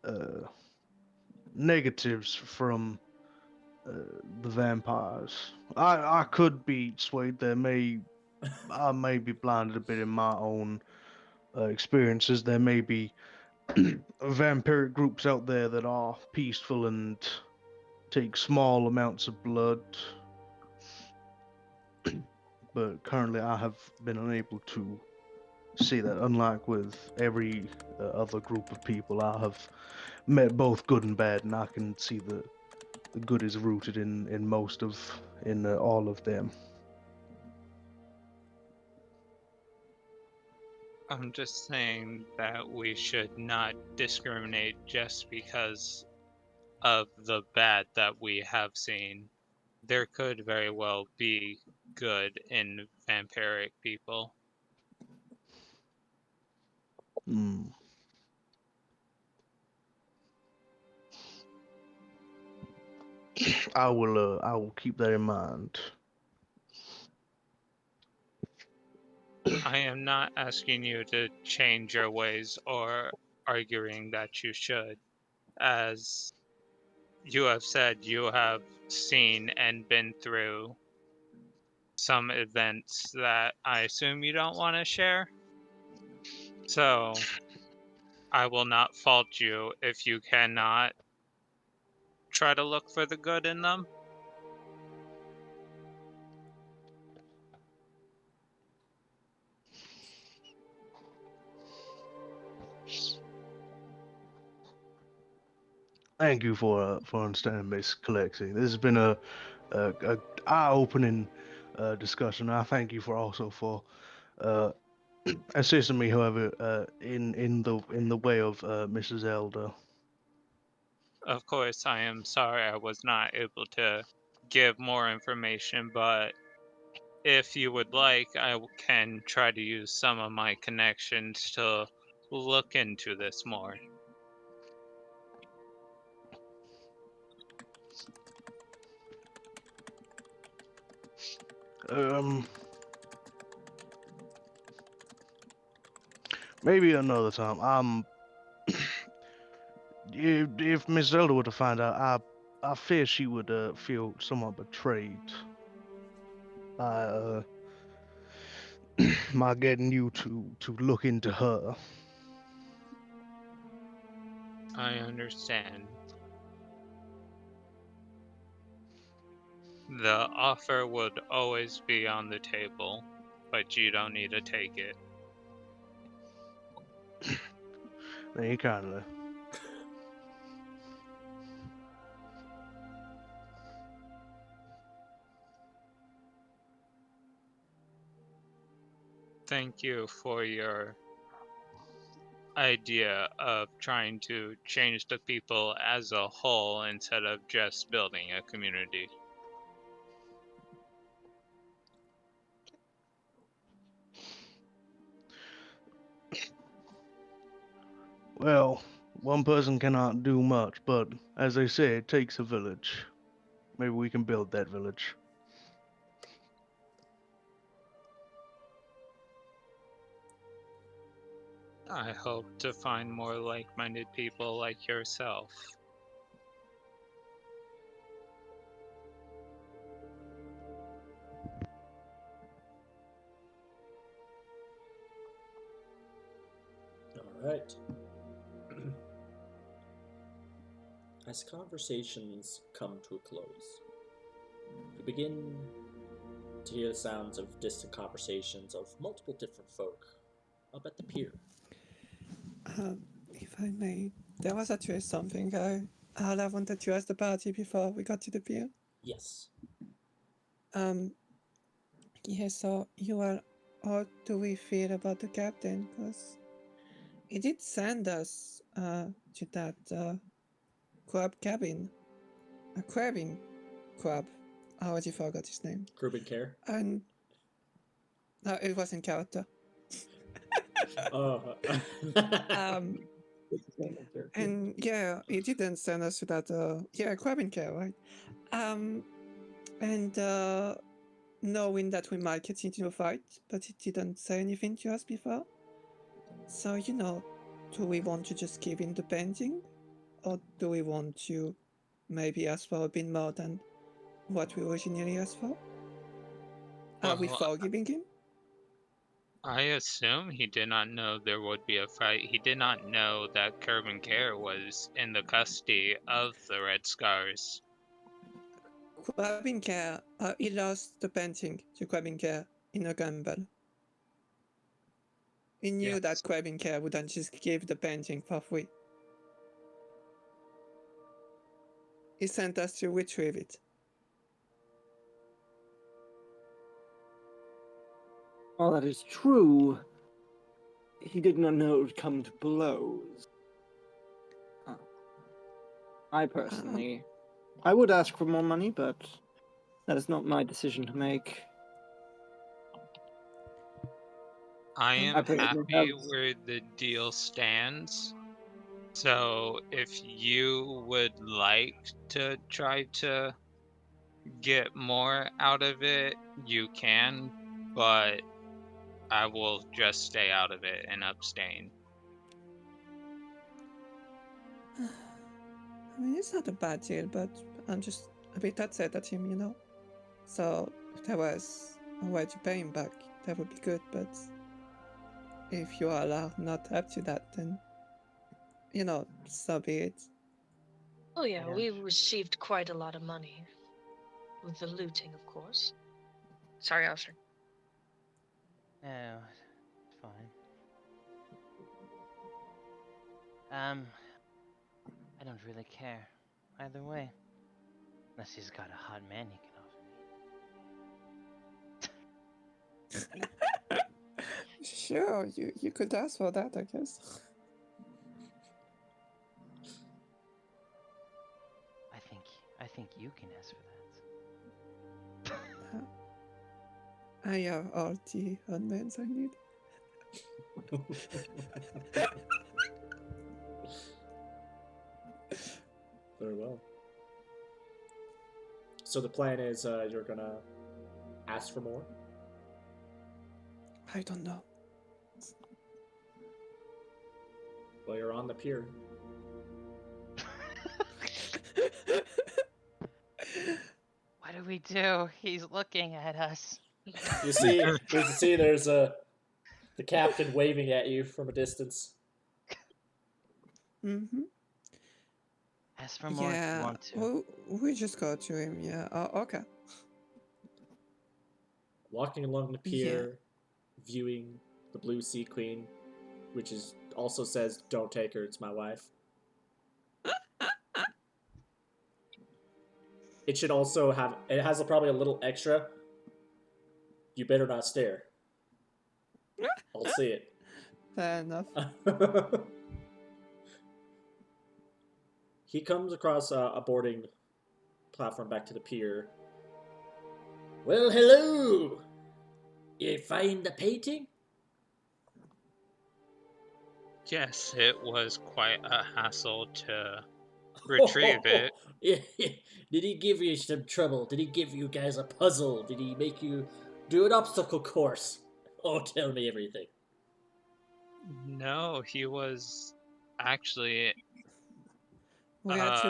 Speaker 1: uh, negatives from the vampires. I could be swayed. I may be blinded a bit in my own experiences. There may be vampiric groups out there that are peaceful and take small amounts of blood, but currently I have been unable to see that. Unlike with every other group of people, I have met both good and bad, and I can see the good is rooted in all of them.
Speaker 4: I'm just saying that we should not discriminate just because of the bad that we have seen. There could very well be good in vampiric people.
Speaker 1: Hmm. I will keep that in mind.
Speaker 4: I am not asking you to change your ways or arguing that you should. As you have said, you have seen and been through some events that I assume you don't want to share. So I will not fault you if you cannot try to look for the good in them.
Speaker 1: Thank you for understanding, Miss Alexi. This has been a eye-opening discussion. I thank you for also for uh, assisting me, however, in the way of Mrs. Elder.
Speaker 4: Of course, I am sorry I was not able to give more information, but if you would like, I can try to use some of my connections to look into this more.
Speaker 1: Um, maybe another time. If Miss Zelda were to find out, I fear she would feel somewhat betrayed by my getting you to look into her.
Speaker 4: I understand. The offer would always be on the table, but you don't need to take it.
Speaker 1: Thank you kindly.
Speaker 4: Thank you for your idea of trying to change the people as a whole instead of just building a community.
Speaker 1: Well, one person cannot do much, but as they say, it takes a village. Maybe we can build that village.
Speaker 4: I hope to find more like-minded people like yourself.
Speaker 2: All right. As conversations come to a close, you begin to hear the sounds of distant conversations of multiple different folk up at the pier.
Speaker 6: If I may, there was actually something I wanted to ask the party before we got to the pier.
Speaker 2: Yes.
Speaker 6: Yeah, so how do we feel about the captain? Because he did send us to that crab cabin. A crabbing crab. I already forgot his name.
Speaker 2: Krubbin Care.
Speaker 6: And no, it was in character.
Speaker 2: Um,
Speaker 6: And yeah, he didn't send us to that Krubbin Care, right? And knowing that we might get into a fight, but he didn't say anything to us before. So, do we want to just keep in the painting? or do we want to maybe ask for a bit more than what we originally asked for? Are we
Speaker 4: Well,
Speaker 6: forgiving him?
Speaker 4: I assume he did not know there would be a fight. He did not know that Krubbin Care was in the custody of the Red Scars.
Speaker 6: Krubbin Care, he lost the painting to Krubbin Care in a gamble. He knew that
Speaker 4: Yes.
Speaker 6: Krubbin Care wouldn't just give the painting for free. He sent us to retrieve it.
Speaker 5: While that is true, he did not know it would come to blows. I personally, I would ask for more money, but that is not my decision to make.
Speaker 4: I am
Speaker 5: I personally
Speaker 4: happy
Speaker 5: have-
Speaker 4: where the deal stands. So if you would like to try to get more out of it, you can, but I will just stay out of it and abstain.
Speaker 6: I mean, it's not a bad deal, but I'm just a bit upset at him, you know? So, if there was a way to pay him back, that would be good, but if you all are not up to that, then, you know, so be it.
Speaker 7: Oh yeah,
Speaker 1: Yeah.
Speaker 7: we received quite a lot of money. With the looting, of course. Sorry, officer.
Speaker 3: Yeah, it's fine. I don't really care either way. Unless he's got a hot man he can offer me.
Speaker 6: Sure, you could ask for that, I guess.
Speaker 3: I think you can ask for that.
Speaker 6: I have all the unmans I need.
Speaker 2: Very well. So the plan is you're gonna ask for more?
Speaker 6: I don't know.
Speaker 2: Well, you're on the pier.
Speaker 3: What do we do? He's looking at us.
Speaker 2: You see there's the captain waving at you from a distance.
Speaker 6: Mm-hmm.
Speaker 3: Ask for more if you
Speaker 6: Yeah,
Speaker 3: want to.
Speaker 6: we just go to him, yeah. Oh, okay.
Speaker 2: Walking along the pier, viewing the Blue Sea Queen, which is also says, "Don't take her, it's my wife." It should also have. It has probably a little extra. You better not stare. I'll see it.
Speaker 6: Fair enough.
Speaker 2: He comes across a boarding platform back to the pier. Well, hello! You find the painting?
Speaker 4: Yes, it was quite a hassle to retrieve it.
Speaker 2: Did he give you some trouble? Did he give you guys a puzzle? Did he make you do an obstacle course? Oh, tell me everything.
Speaker 4: No, he was actually
Speaker 6: We had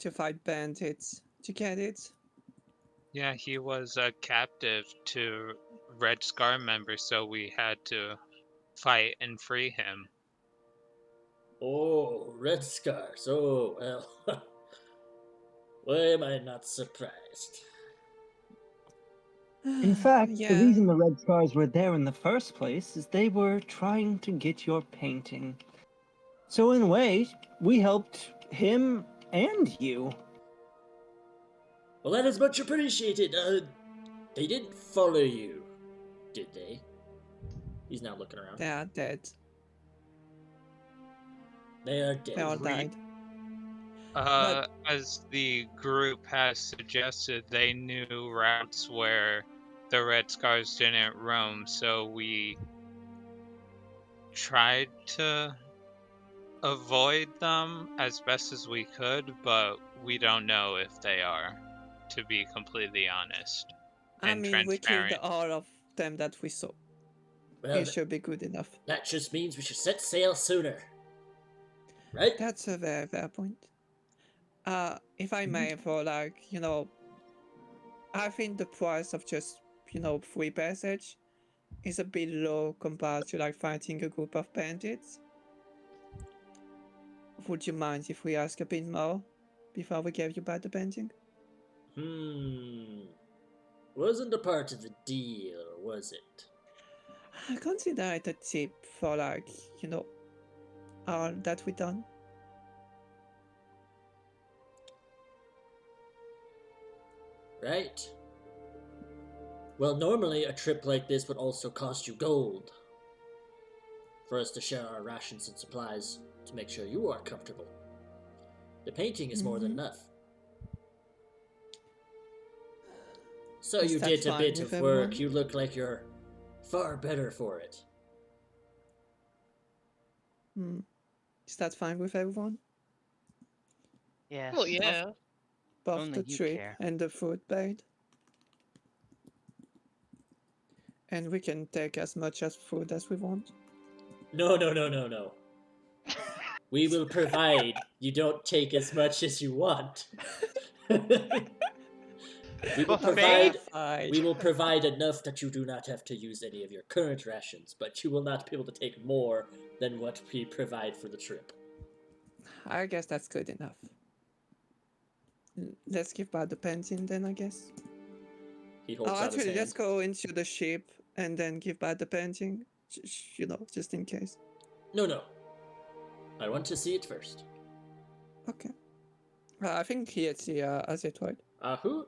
Speaker 6: to fight bandits to get it.
Speaker 4: yeah, he was a captive to Red Scar members, so we had to fight and free him.
Speaker 2: Oh, Red Scars. Oh, well. Why am I not surprised?
Speaker 5: In fact,
Speaker 6: yeah.
Speaker 5: the reason the Red Scars were there in the first place is they were trying to get your painting. So in a way, we helped him and you.
Speaker 2: Well, that is much appreciated. They didn't follow you, did they? He's now looking around.
Speaker 6: They are dead.
Speaker 2: They are dead.
Speaker 6: They all
Speaker 4: We-
Speaker 6: died.
Speaker 4: As the group has suggested, they knew routes where the Red Scars didn't roam, so we tried to avoid them as best as we could, but we don't know if they are, to be completely honest.
Speaker 6: I
Speaker 4: And
Speaker 6: mean, we killed
Speaker 4: transparent.
Speaker 6: all of them that we saw.
Speaker 2: Well,
Speaker 6: It should be good enough.
Speaker 2: that just means we should set sail sooner. Right?
Speaker 6: That's a very fair point. If I may, for like, I think the price of just, free passage is a bit low compared to like fighting a group of bandits. Would you mind if we ask a bit more before we gave you back the painting?
Speaker 2: Wasn't a part of the deal, was it?
Speaker 6: I consider it a tip for like, all that we done.
Speaker 2: Right. Well, normally a trip like this would also cost you gold. For us to share our rations and supplies to make sure you are comfortable. The painting is more than enough. So
Speaker 6: Is
Speaker 2: you
Speaker 6: that
Speaker 2: did a
Speaker 6: fine
Speaker 2: bit
Speaker 6: with
Speaker 2: of work.
Speaker 6: everyone?
Speaker 2: You look like you're far better for it.
Speaker 6: Is that fine with everyone?
Speaker 3: Yes.
Speaker 7: Well, yeah.
Speaker 6: Both
Speaker 3: Only
Speaker 6: the
Speaker 3: you
Speaker 6: trip
Speaker 3: care.
Speaker 6: and the food paid? And we can take as much as food as we want.
Speaker 2: No. We will provide. You don't take as much as you want. We will
Speaker 3: Buffet?
Speaker 2: provide. We will provide enough that you do not have to use any of your current rations, but you will not be able to take more than what we provide for the trip.
Speaker 6: I guess that's good enough. Let's give back the painting then, I guess.
Speaker 2: He holds
Speaker 6: Oh,
Speaker 2: out his
Speaker 6: actually,
Speaker 2: hand.
Speaker 6: let's go into the ship and then give back the painting. Just in case.
Speaker 2: No. I want to see it first.
Speaker 6: Okay. I think he has it right.
Speaker 2: Who?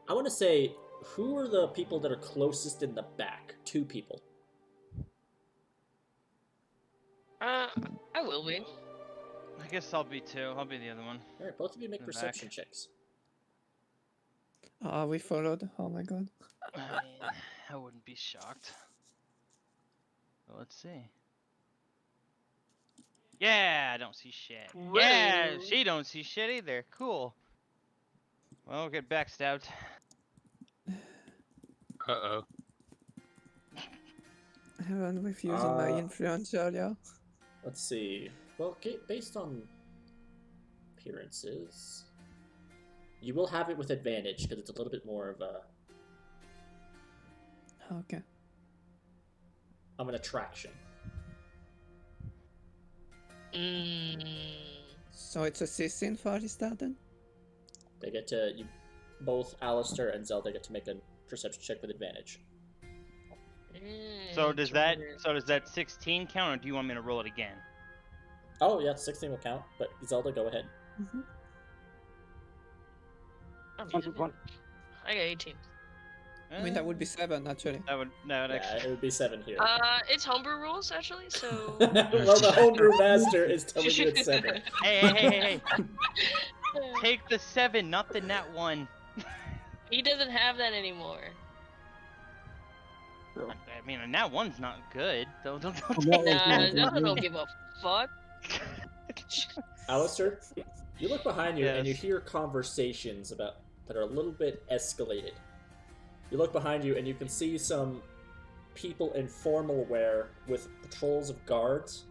Speaker 2: I want to say, who are the people that are closest in the back? 2 people.
Speaker 7: I will be.
Speaker 3: I guess I'll be too. I'll be the other one.
Speaker 2: All right, both of you make
Speaker 3: In the
Speaker 2: perception
Speaker 3: back.
Speaker 2: checks.
Speaker 6: We followed. Oh my god.
Speaker 3: I mean, I wouldn't be shocked. Well, let's see. Yeah, I don't see shit. Yeah,
Speaker 7: Whoa.
Speaker 3: she don't see shit either. Cool. Well, we'll get backstabbed.
Speaker 4: Uh-oh.
Speaker 6: Everyone with using my influence earlier.
Speaker 2: Let's see. Well, based on appearances, you will have it with advantage because it's a little bit more of a
Speaker 6: Okay.
Speaker 2: an attraction.
Speaker 6: So it's a 16 for this start then?
Speaker 2: They get to both Alistair and Zelda get to make a perception check with advantage.
Speaker 3: So does that 16 count, or do you want me to roll it again?
Speaker 2: Oh yeah, 16 will count. But Zelda, go ahead.
Speaker 7: I got 18.
Speaker 6: I mean, that would be 7 actually.
Speaker 3: That would
Speaker 2: Yeah,
Speaker 3: actually.
Speaker 2: it would be 7 here.
Speaker 7: It's homebrew rules actually, so.
Speaker 2: Well, the homebrew master is telling you it's 7.
Speaker 3: Hey! Take the 7, not the nat 1.
Speaker 7: He doesn't have that anymore.
Speaker 3: I mean, a nat 1's not good. Don't
Speaker 5: Well,
Speaker 3: take
Speaker 5: that
Speaker 3: that.
Speaker 5: is
Speaker 7: Nah,
Speaker 5: not
Speaker 7: Zelda
Speaker 5: good.
Speaker 7: don't give a fuck.
Speaker 2: Alistair, you look behind you and you
Speaker 3: Yes.
Speaker 2: hear conversations that are a little bit escalated. You look behind you and you can see some people in formal wear with patrols of guards.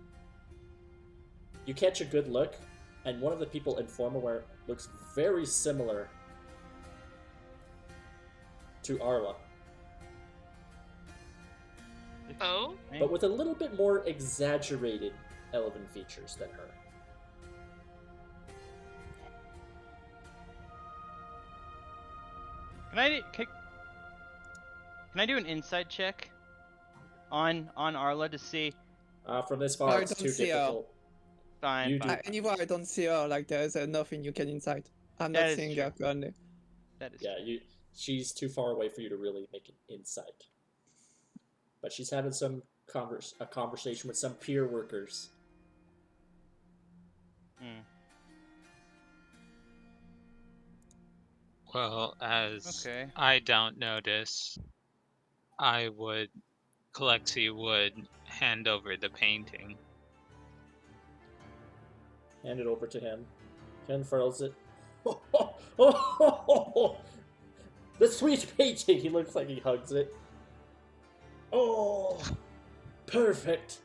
Speaker 2: You catch a good look, and one of the people in formal wear looks very similar to Arla,
Speaker 7: Oh?
Speaker 2: but with a little bit more exaggerated elven features than her.
Speaker 3: Can I do an insight check on Arla to see?
Speaker 2: From this
Speaker 6: I
Speaker 2: far, it's
Speaker 6: don't
Speaker 2: too
Speaker 6: see her.
Speaker 2: difficult.
Speaker 3: Fine.
Speaker 2: You do.
Speaker 6: Anyway, I don't see her, like there's nothing you can insight. I'm
Speaker 3: That
Speaker 6: not
Speaker 3: is
Speaker 6: seeing
Speaker 3: true.
Speaker 6: her currently.
Speaker 3: That is.
Speaker 2: Yeah, she's too far away for you to really make an insight. But she's having a conversation with some peer workers.
Speaker 4: Well, as
Speaker 3: Okay.
Speaker 4: I don't notice, Kalexi would hand over the painting.
Speaker 2: Hand it over to him. He unfurls it. The sweet painting! He looks like he hugs it. Oh, perfect.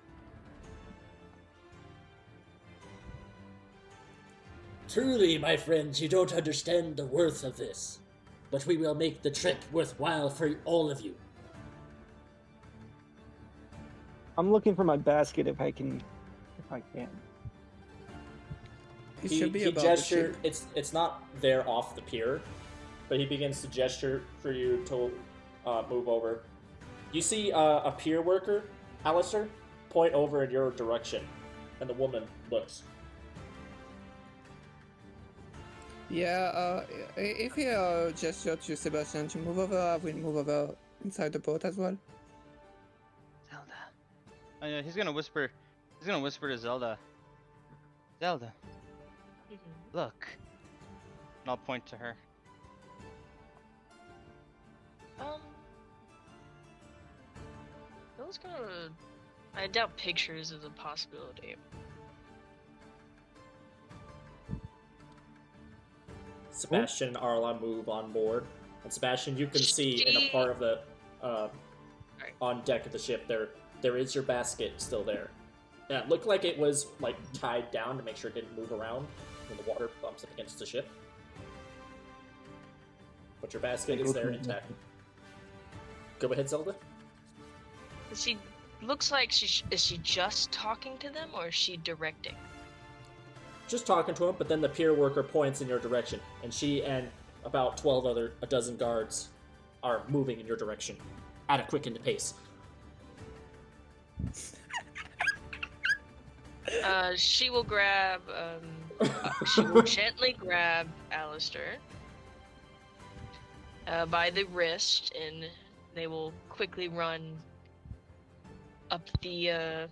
Speaker 2: Truly, my friends, you don't understand the worth of this. But we will make the trip worthwhile for all of you.
Speaker 5: I'm looking for my basket if I can.
Speaker 6: It should be
Speaker 2: He
Speaker 6: about the
Speaker 2: gestured.
Speaker 6: ship.
Speaker 2: It's not there off the pier, but he begins to gesture for you to move over. You see a pier worker, Alistair, point over in your direction, and the woman looks.
Speaker 6: Yeah, if he gesture to Sebastian to move over, I will move over inside the boat as well.
Speaker 3: Zelda. Oh yeah, he's gonna whisper. He's gonna whisper to Zelda. Zelda, look. And I'll point to her.
Speaker 7: Those kind of. I doubt pictures is a possibility.
Speaker 2: Sebastian and Arla move on board, and Sebastian, you can see in a part of the on deck of the ship there is your basket still there. Yeah, it looked like it was like tied down to make sure it didn't move around when the water bumps up against the ship. But your basket is there intact. Go ahead, Zelda.
Speaker 7: She looks like is she just talking to them or is she directing?
Speaker 2: Just talking to him, but then the pier worker points in your direction, and she and about 12 a dozen guards are moving in your direction at a quickened pace.
Speaker 7: She will grab. She will gently grab Alistair by the wrist, and they will quickly run up the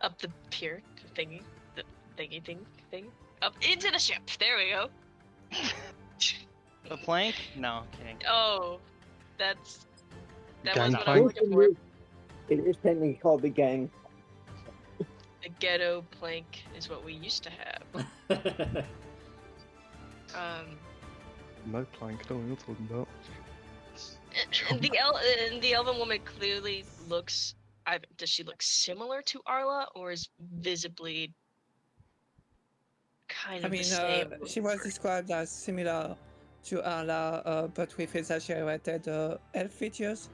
Speaker 7: up the pier thingy, the thing, up into the ship. There we go.
Speaker 3: The plank? No, I'm kidding.
Speaker 7: Oh, that was
Speaker 1: Gang
Speaker 7: what I was looking for.
Speaker 5: It is technically called the gang.
Speaker 7: The ghetto plank is what we used to have.
Speaker 1: No plank, I don't know what you're talking about.
Speaker 7: And the elven woman clearly looks. Does she look similar to Arla, or is visibly kind of the same?
Speaker 6: She was described as similar to Arla, but with exaggerated elf features,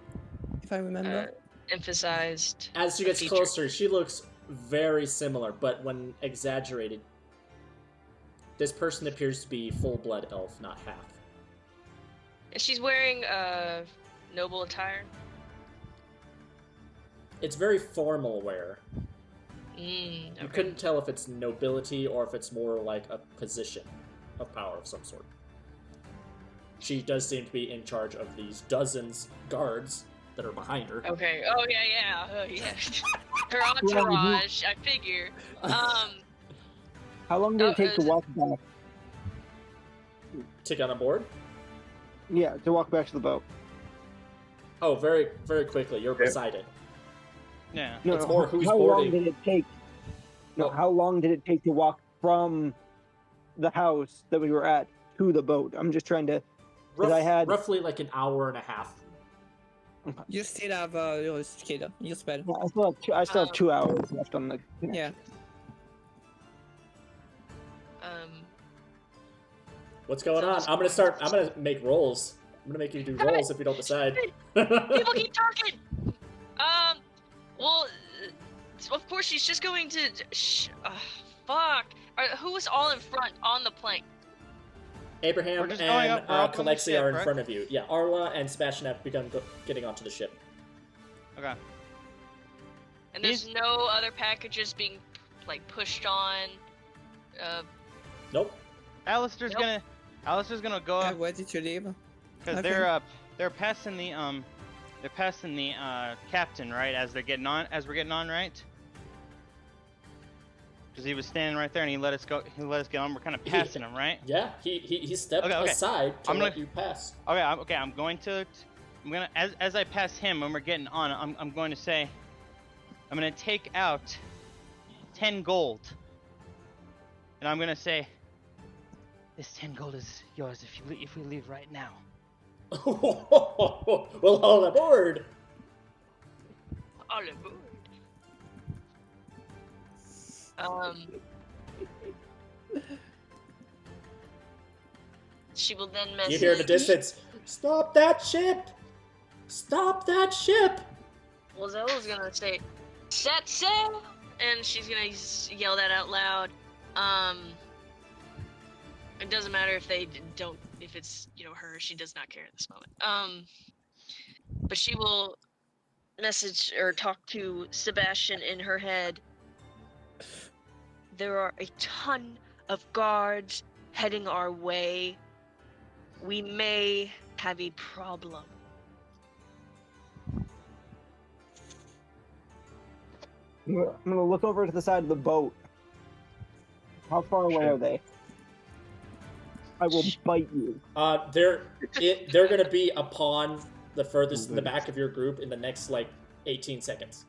Speaker 6: if I remember.
Speaker 7: Emphasized.
Speaker 2: As she gets
Speaker 7: feature.
Speaker 2: closer, she looks very similar, but when exaggerated, this person appears to be full-blood elf, not half.
Speaker 7: And she's wearing noble attire.
Speaker 2: It's very formal wear.
Speaker 7: Okay.
Speaker 2: You couldn't tell if it's nobility or if it's more like a position of power of some sort. She does seem to be in charge of these dozens guards that are behind her.
Speaker 7: Okay. Oh yeah. Her entourage. I figure.
Speaker 5: How long did it take to walk back?
Speaker 2: To get on board?
Speaker 5: Yeah, to walk back to the boat.
Speaker 2: Oh, very, very quickly. You're beside it.
Speaker 3: Yeah.
Speaker 5: No,
Speaker 2: It's more who's
Speaker 5: how
Speaker 2: boarding.
Speaker 5: long did it take? No,
Speaker 2: Oh.
Speaker 5: how long did it take to walk from the house that we were at to the boat? I'm just trying to. I had-
Speaker 2: roughly like an hour and a half.
Speaker 6: You still have your skill, your spell.
Speaker 5: Yeah, I still have 2 hours left on the.
Speaker 6: Yeah.
Speaker 2: What's going on? I'm gonna make rolls. I'm gonna make you do rolls if you don't decide.
Speaker 7: People keep talking. Well, of course she's just going to. Fuck. Who was all in front on the plank?
Speaker 2: Abraham
Speaker 3: We're just going
Speaker 2: and
Speaker 3: up, we're up on the
Speaker 2: Kalexi
Speaker 3: ship,
Speaker 2: are in
Speaker 3: right?
Speaker 2: front of you. Yeah, Arla and Sebastian have begun getting onto the ship.
Speaker 3: Okay.
Speaker 7: And there's no other packages being like pushed on.
Speaker 2: Nope.
Speaker 3: Alistair's
Speaker 7: Nope.
Speaker 3: gonna go up
Speaker 6: Where did you leave?
Speaker 3: because
Speaker 6: Okay.
Speaker 3: they're passing the captain, right, as we're getting on, right? Because he was standing right there and he let us get on. We're kind of passing him, right?
Speaker 2: Yeah, he stepped
Speaker 3: Okay.
Speaker 2: aside to
Speaker 3: I'm
Speaker 2: let
Speaker 3: gonna-
Speaker 2: you pass.
Speaker 3: Okay, I'm going to as I pass him when we're getting on, I'm going to say, I'm going to take out 10 gold, and I'm going to say, this 10 gold is yours if we leave right now.
Speaker 2: Well, all aboard.
Speaker 7: All aboard. She will then message.
Speaker 2: You hear in the distance, "Stop that ship! Stop that ship!"
Speaker 7: Well, Zelda's gonna say, "Set sail!" and she's gonna yell that out loud. It doesn't matter if they don't, if it's, you know, her. She does not care at this moment. But she will message or talk to Sebastian in her head. There are a ton of guards heading our way. We may have a problem.
Speaker 5: I'm gonna look over to the side of the boat. How far away are they? I will bite you.
Speaker 2: They're gonna be upon the furthest in the back of your group in the next like 18 seconds.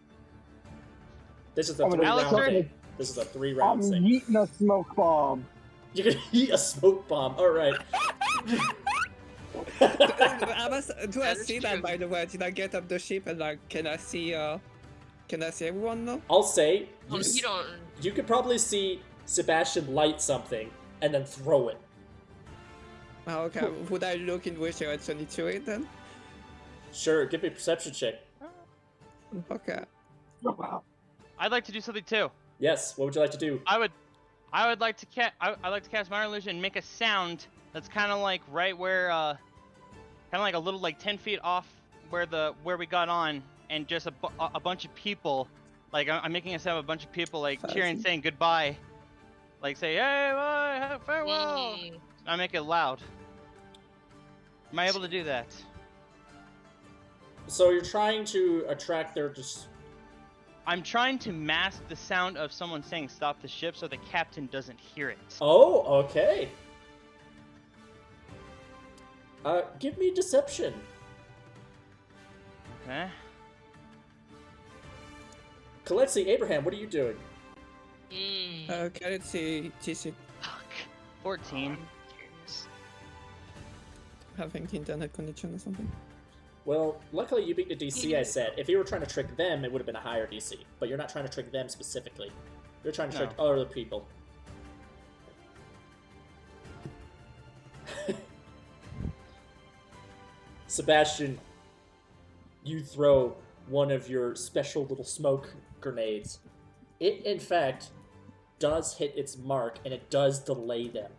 Speaker 2: This is a
Speaker 5: I'm gonna-
Speaker 2: 3-round thing. This is a 3-round
Speaker 5: I'm
Speaker 2: thing.
Speaker 5: eating a smoke bomb.
Speaker 2: You're gonna eat a smoke bomb. All right.
Speaker 6: Do I
Speaker 7: That is
Speaker 6: see
Speaker 7: true.
Speaker 6: that, by the way? Did I get up the ship and like, can I see everyone now?
Speaker 2: I'll say
Speaker 7: Well, you don't.
Speaker 2: you could probably see Sebastian light something and then throw it.
Speaker 6: Oh, okay. Would I look in which direction to it then?
Speaker 2: Sure, give me a perception check.
Speaker 6: Okay.
Speaker 5: Oh, wow.
Speaker 3: I'd like to do something too.
Speaker 2: Yes. What would you like to do?
Speaker 3: I would like to I'd like to cast Minor Illusion and make a sound that's kind of like right where kind of like a little like 10 feet off where we got on, and just a bunch of people, like I'm making a sound of a bunch of people like cheering, saying goodbye, like say hey bye, farewell. I make it loud. Am I able to do that?
Speaker 2: So you're trying to attract their just.
Speaker 3: I'm trying to mask the sound of someone saying stop the ship so the captain doesn't hear it.
Speaker 2: Oh, okay. Give me deception.
Speaker 3: Okay.
Speaker 2: Kaleksi, Abraham, what are you doing?
Speaker 6: Okay, let's see. TC
Speaker 3: Fuck. 14.
Speaker 7: Curious.
Speaker 6: having internet connection or something.
Speaker 2: Well, luckily you beat the DC I said. If you were trying to trick them, it would have been a higher DC. But you're not trying to trick them specifically. You're trying to trick other people. Sebastian, you throw one of your special little smoke grenades. It, in fact, does hit its mark, and it does delay them.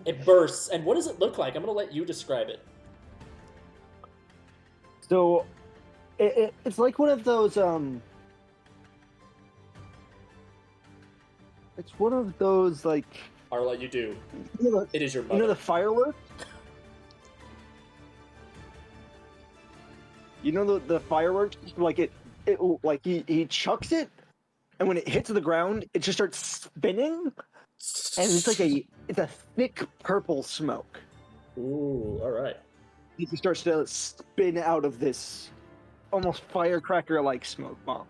Speaker 2: It bursts, and what does it look like? I'm going to let you describe it.
Speaker 5: So, it's like one of those, it's one of those, like...
Speaker 2: Arla, you do.
Speaker 5: You know
Speaker 2: It is your
Speaker 5: the,
Speaker 2: mother.
Speaker 5: you know the fireworks? You know the fireworks? Like, it like, he chucks it, and when it hits the ground, it just starts spinning, and it's like it's a thick purple smoke.
Speaker 2: Ooh, alright.
Speaker 5: It just starts to spin out of this almost firecracker-like smoke bomb.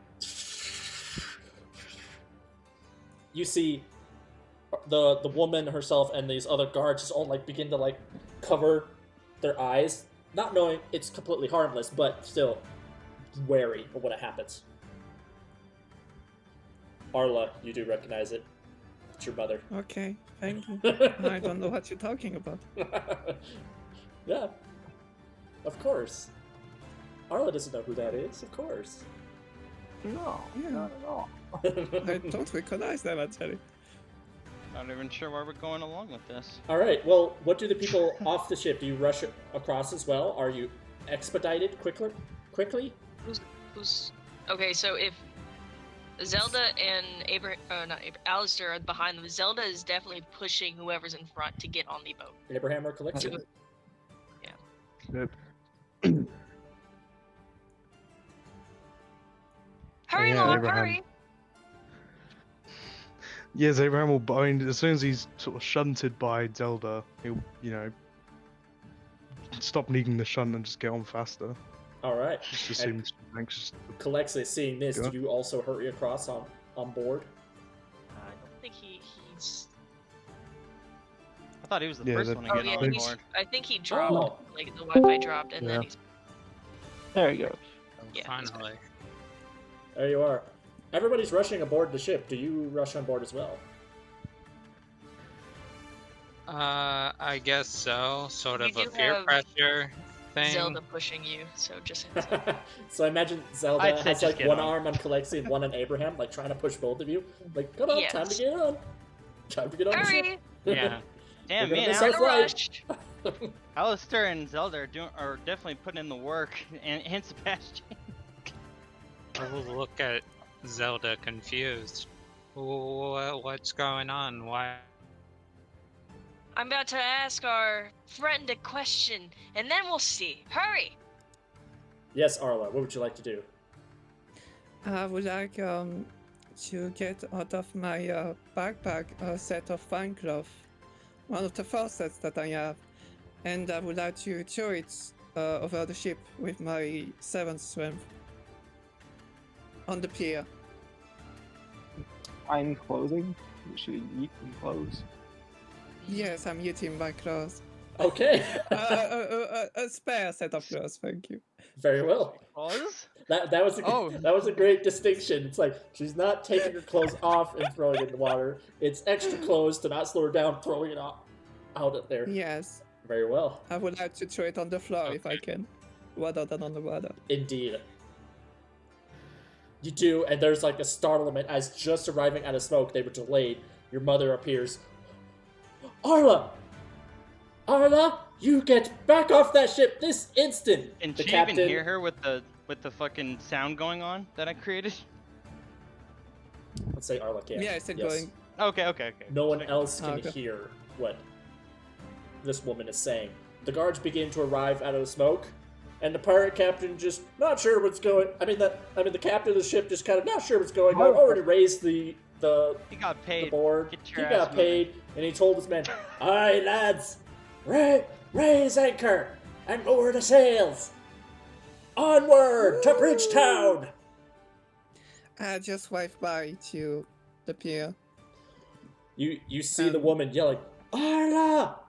Speaker 2: You see the woman herself and these other guards just all like begin to like cover their eyes, not knowing it's completely harmless, but still wary of what happens. Arla, you do recognize it. It's your mother.
Speaker 6: Okay, thank you. I don't know what you're talking about.
Speaker 2: Yeah, of course. Arla doesn't know who that is, of course.
Speaker 5: No,
Speaker 6: Yeah.
Speaker 5: not at all.
Speaker 6: I don't recognize them, I tell you.
Speaker 3: Not even sure where we're going along with this.
Speaker 2: All right. Well, what do the people off the ship? Do you rush across as well? Are you expedited quickly?
Speaker 7: Who's okay? So if Zelda and Alistair are behind them, Zelda is definitely pushing whoever's in front to get on the boat.
Speaker 2: Abraham or Collection?
Speaker 1: Yep.
Speaker 7: Hurry,
Speaker 1: Yeah,
Speaker 7: Lord,
Speaker 1: Abraham.
Speaker 7: hurry!
Speaker 1: Yes, Abraham will bind as soon as he's sort of shunted by Zelda. He'll, stop needing the shunt and just get on faster.
Speaker 2: All right.
Speaker 1: Just
Speaker 2: And
Speaker 1: seems anxious.
Speaker 2: Collection, seeing this,
Speaker 1: Yeah.
Speaker 2: do you also hurry across on board?
Speaker 7: I don't think he's.
Speaker 3: I thought he was the
Speaker 1: Yeah,
Speaker 3: first
Speaker 1: that-
Speaker 3: one to
Speaker 7: Oh
Speaker 3: get
Speaker 7: yeah,
Speaker 3: on
Speaker 7: he's.
Speaker 3: board.
Speaker 7: I think he dropped.
Speaker 2: Oh.
Speaker 7: Like the Wi-Fi dropped, and then
Speaker 1: Yeah.
Speaker 7: he's.
Speaker 5: There you go.
Speaker 7: Yeah. he's
Speaker 4: Finally.
Speaker 2: There you are. Everybody's rushing aboard the ship. Do you rush on board as well?
Speaker 4: I guess so. Sort
Speaker 7: You
Speaker 4: of a
Speaker 7: do
Speaker 4: peer
Speaker 7: have
Speaker 4: pressure thing.
Speaker 7: Zelda pushing you, so just heads up.
Speaker 2: So I imagine Zelda
Speaker 3: I'd say
Speaker 2: has
Speaker 3: just
Speaker 2: like
Speaker 3: get
Speaker 2: one
Speaker 3: on.
Speaker 2: arm on Kalexi and one on Abraham, like trying to push both of you. Like, come on, time to
Speaker 7: Yes.
Speaker 2: get on. Time to get on the ship.
Speaker 7: Hurry!
Speaker 4: Yeah.
Speaker 3: Damn,
Speaker 2: We're
Speaker 3: me
Speaker 2: gonna
Speaker 3: and
Speaker 2: miss our
Speaker 7: No
Speaker 2: flight.
Speaker 7: rush.
Speaker 3: Alistair and Zelda are definitely putting in the work, and Sebastian.
Speaker 4: I will look at Zelda confused. What's going on? Why?
Speaker 7: I'm about to ask our friend a question, and then we'll see. Hurry!
Speaker 2: Yes, Arla, what would you like to do?
Speaker 6: I would like to get out of my backpack a set of fine cloth, one of the first sets that I have, and I would like to throw it over the ship with my 7th strength on the pier.
Speaker 5: Fine clothing. You should eat in clothes.
Speaker 6: Yes, I'm eating my clothes.
Speaker 2: Okay.
Speaker 6: A spare set of clothes, thank you.
Speaker 2: Very well.
Speaker 3: Was?
Speaker 2: That was a
Speaker 3: Oh.
Speaker 2: that was a great distinction. It's like she's not taking her clothes off and throwing it in the water. It's extra clothes to not slow her down, throwing it out of there.
Speaker 6: Yes,
Speaker 2: Very well.
Speaker 6: I would like to throw it on the floor if I can, rather than on the water.
Speaker 2: Indeed. You do, and there's like a startlement as just arriving out of smoke, they were delayed. Your mother appears. Arla! Arla, you get back off that ship this instant!
Speaker 3: Can
Speaker 2: The
Speaker 3: she
Speaker 2: captain.
Speaker 3: even hear her with the fucking sound going on that I created?
Speaker 2: Let's say Arla can.
Speaker 6: Yeah, I said
Speaker 2: Yes.
Speaker 6: going.
Speaker 3: Okay.
Speaker 2: No one else can
Speaker 6: Okay.
Speaker 2: hear what this woman is saying. The guards begin to arrive out of the smoke, and the pirate captain just not sure what's going. The captain of the ship just kind of not sure what's going on. Already raised the
Speaker 3: He got paid.
Speaker 2: board.
Speaker 3: Get
Speaker 2: He
Speaker 3: your
Speaker 2: got
Speaker 3: ass
Speaker 2: paid, and he told his men, "Aye, lads, raise anchor and lower the sails. Onward to Bridgetown."
Speaker 6: I just waved by to the pier.
Speaker 2: You see the woman yelling, "Arla,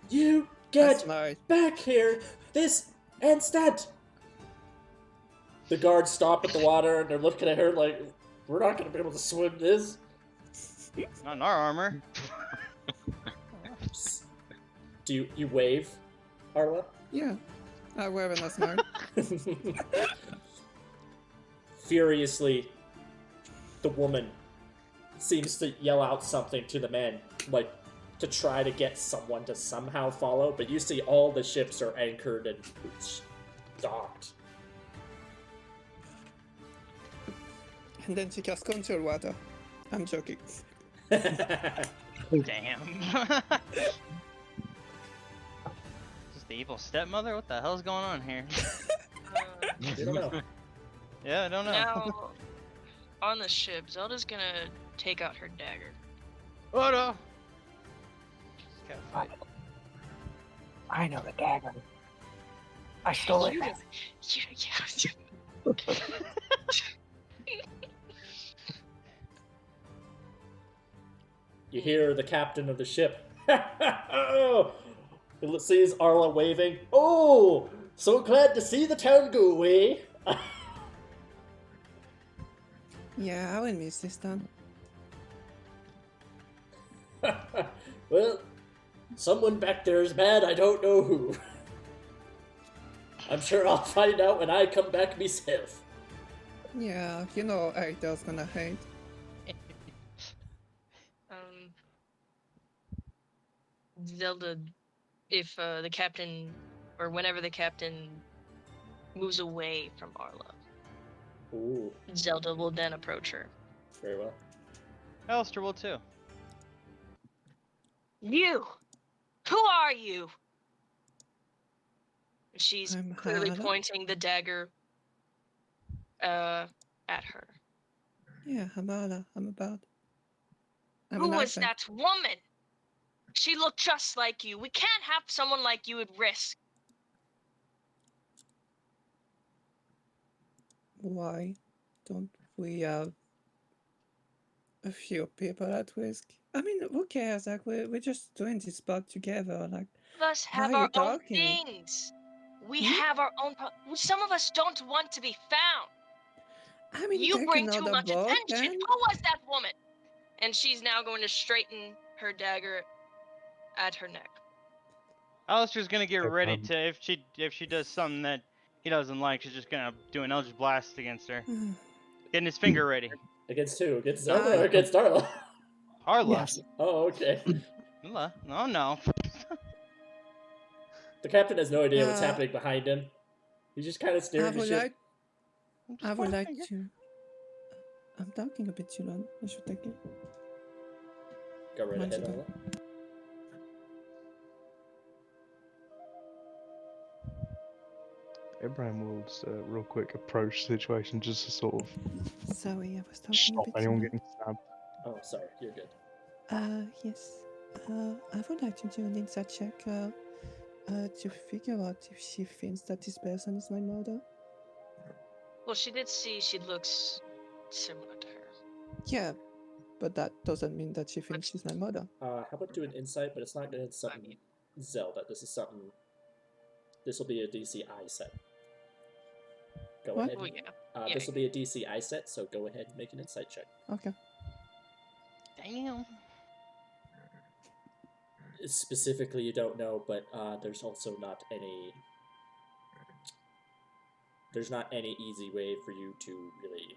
Speaker 2: you
Speaker 6: I
Speaker 2: get
Speaker 6: smiled.
Speaker 2: back here this instant!" The guards stop at the water and they're looking at her like, "We're not going to be able to swim this."
Speaker 3: Not in our armor.
Speaker 2: Do you wave, Arla?
Speaker 6: Yeah, I wave and I smile.
Speaker 2: Furiously, the woman seems to yell out something to the men, like to try to get someone to somehow follow, but you see all the ships are anchored and docked.
Speaker 6: And then she casts control water. I'm joking.
Speaker 3: Damn. Is this the evil stepmother? What the hell's going on here?
Speaker 2: You don't know.
Speaker 3: Yeah, I don't know.
Speaker 7: Now, on the ship, Zelda's gonna take out her dagger.
Speaker 3: Oh no! Just gotta fight.
Speaker 5: I know the dagger. I stole it.
Speaker 7: You yeah.
Speaker 2: You hear the captain of the ship. It sees Arla waving. "Oh, so glad to see the town go away."
Speaker 6: Yeah, I will miss this time.
Speaker 2: Well, someone back there is bad, I don't know who. I'm sure I'll find out when I come back myself.
Speaker 6: Yeah, you know Aidel's gonna hate.
Speaker 7: Zelda, if the captain, or whenever the captain moves away from Arla,
Speaker 2: Ooh,
Speaker 7: Zelda will then approach her.
Speaker 2: very well.
Speaker 3: Alistair will too.
Speaker 7: You! Who are you? She's
Speaker 6: I'm
Speaker 7: clearly
Speaker 6: Hannah.
Speaker 7: pointing the dagger at her.
Speaker 6: Yeah, I'm about. I'm
Speaker 7: Who
Speaker 6: an
Speaker 7: is
Speaker 6: Iceman.
Speaker 7: that woman? She looked just like you. We can't have someone like you at risk.
Speaker 6: Why don't we have a few people at risk? I mean, who cares? Like, we're just doing this part together. Like,
Speaker 7: Some of us have
Speaker 6: Why are
Speaker 7: our
Speaker 6: you
Speaker 7: own
Speaker 6: talking?
Speaker 7: things. We
Speaker 6: Hmm?
Speaker 7: have our own. Some of us don't want to be found.
Speaker 6: I mean,
Speaker 7: You
Speaker 6: take
Speaker 7: bring too
Speaker 6: another
Speaker 7: much
Speaker 6: boat,
Speaker 7: attention.
Speaker 6: then.
Speaker 7: Who was that woman? And she's now going to straighten her dagger at her neck.
Speaker 3: Alistair's gonna get
Speaker 1: Okay,
Speaker 3: ready to if she does something that he doesn't like, she's just gonna do an Eldritch Blast against her. Getting his finger ready.
Speaker 2: Against who? Against Zelda or against Darla?
Speaker 3: Harla.
Speaker 5: Yes.
Speaker 2: Oh, okay.
Speaker 3: Harla? No, no.
Speaker 2: The captain has no idea what's
Speaker 6: Uh,
Speaker 2: happening behind him. He's just kind of
Speaker 6: I
Speaker 2: staring at
Speaker 6: would
Speaker 2: shit.
Speaker 6: like. I would like to. I'm talking a bit too long. I should take it.
Speaker 2: Go right
Speaker 6: One
Speaker 2: ahead,
Speaker 6: second.
Speaker 2: Darla.
Speaker 1: Abraham will just, real quick approach the situation just to sort of
Speaker 6: Sorry, I was talking a
Speaker 1: stop
Speaker 6: bit too
Speaker 1: anyone
Speaker 6: long.
Speaker 1: getting stabbed.
Speaker 2: Oh, sorry. You're good.
Speaker 6: Yes. I would like to do an insight check to figure out if she thinks that this person is my mother.
Speaker 7: Well, she did see she looks similar to her.
Speaker 6: Yeah, but that doesn't mean that she thinks she's my mother.
Speaker 2: How about do an insight, but it's not going to something Zelda. This is something. This will be a DCI set. Go
Speaker 6: What?
Speaker 2: ahead.
Speaker 7: Oh, yeah.
Speaker 2: This will be a DCI set, so go ahead and make an insight check.
Speaker 6: Okay.
Speaker 3: Damn.
Speaker 2: Specifically, you don't know, but there's also not any. There's not any easy way for you to really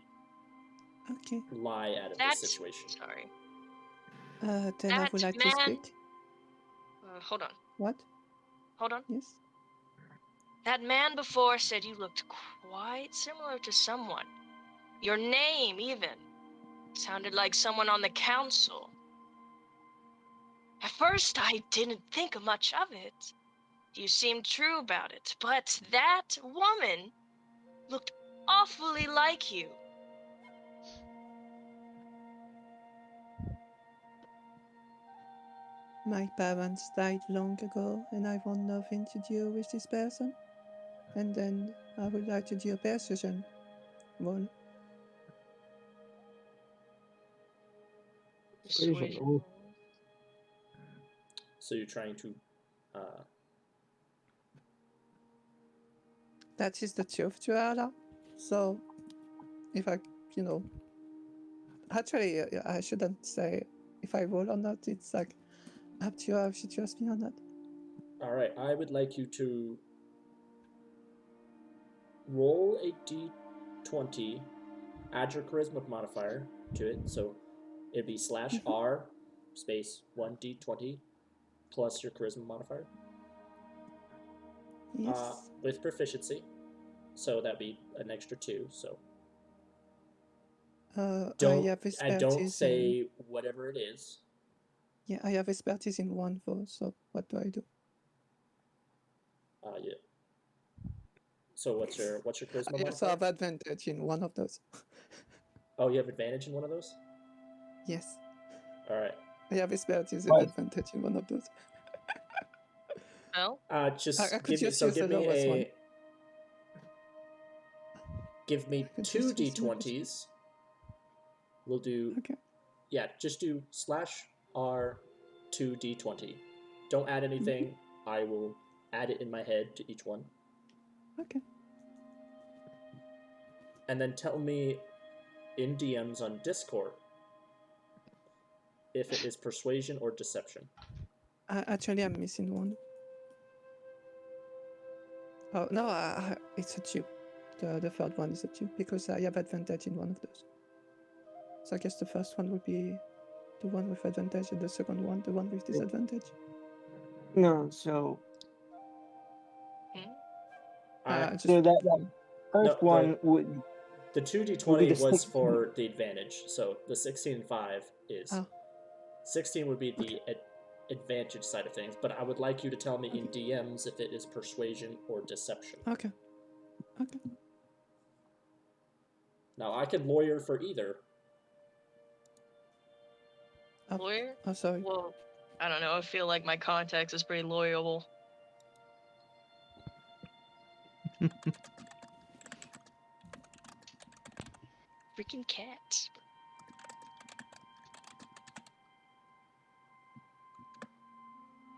Speaker 6: Okay.
Speaker 2: lie out of
Speaker 7: That's
Speaker 2: this situation.
Speaker 7: sorry.
Speaker 6: Then I would
Speaker 7: That
Speaker 6: like to
Speaker 7: man-
Speaker 6: speak.
Speaker 7: Hold on.
Speaker 6: What?
Speaker 7: Hold on.
Speaker 6: Yes.
Speaker 7: That man before said you looked quite similar to someone. Your name, even, sounded like someone on the council. At first, I didn't think much of it. You seemed true about it, but that woman looked awfully like you.
Speaker 6: My parents died long ago, and I want nothing to do with this person. And then I would like to do a persuasion roll.
Speaker 5: Persuasion roll.
Speaker 2: So you're trying to.
Speaker 6: That is the truth, Joanna. So, if I, actually, I shouldn't say if I roll or not. It's like up to you if she trusts me or not.
Speaker 2: All right, I would like you to roll a d20, add your charisma modifier to it. So it'd be /R space 1d20 plus your charisma modifier.
Speaker 6: Yes.
Speaker 2: With proficiency. So that'd be an extra 2. So
Speaker 6: I
Speaker 2: don't
Speaker 6: have
Speaker 2: and don't
Speaker 6: expertise
Speaker 2: say whatever it is.
Speaker 6: Yeah, I have expertise in one vote, so what do I do?
Speaker 2: Yeah. So what's your charisma
Speaker 6: I also
Speaker 2: modifier?
Speaker 6: have advantage in one of those.
Speaker 2: Oh, you have advantage in one of those?
Speaker 6: Yes.
Speaker 2: All right.
Speaker 6: I have expertise and
Speaker 5: Right.
Speaker 6: advantage in one of those.
Speaker 7: Well,
Speaker 2: Just
Speaker 6: I could
Speaker 2: give me
Speaker 6: just use the lowest one.
Speaker 2: Give me
Speaker 6: I could
Speaker 2: 2
Speaker 6: just use the lowest
Speaker 2: d20s. We'll do
Speaker 6: Okay.
Speaker 2: yeah, just do /R 2d20. Don't add anything. I will add it in my head to each one.
Speaker 6: Okay.
Speaker 2: And then tell me in DMs on Discord if it is persuasion or deception.
Speaker 6: Actually, I'm missing one. Oh, no, it's a 2. The third one is a 2, because I have advantage in one of those. So I guess the first one would be the one with advantage, and the second one, the one with disadvantage.
Speaker 5: No, so
Speaker 6: Just,
Speaker 5: so that first
Speaker 2: No,
Speaker 5: one would
Speaker 2: The
Speaker 5: Would be
Speaker 2: 2d20
Speaker 5: the
Speaker 2: was
Speaker 5: 16.
Speaker 2: for the advantage, so the 16 and 5 is.
Speaker 6: Oh.
Speaker 2: 16 would be the advantage side of things, but I would like you to tell me in DMs if it is persuasion or deception.
Speaker 6: okay. Okay.
Speaker 2: Now, I can lawyer for either.
Speaker 7: lawyer?
Speaker 6: Oh, sorry.
Speaker 7: Well, I don't know. I feel like my context is pretty lawyerable. Freaking cats.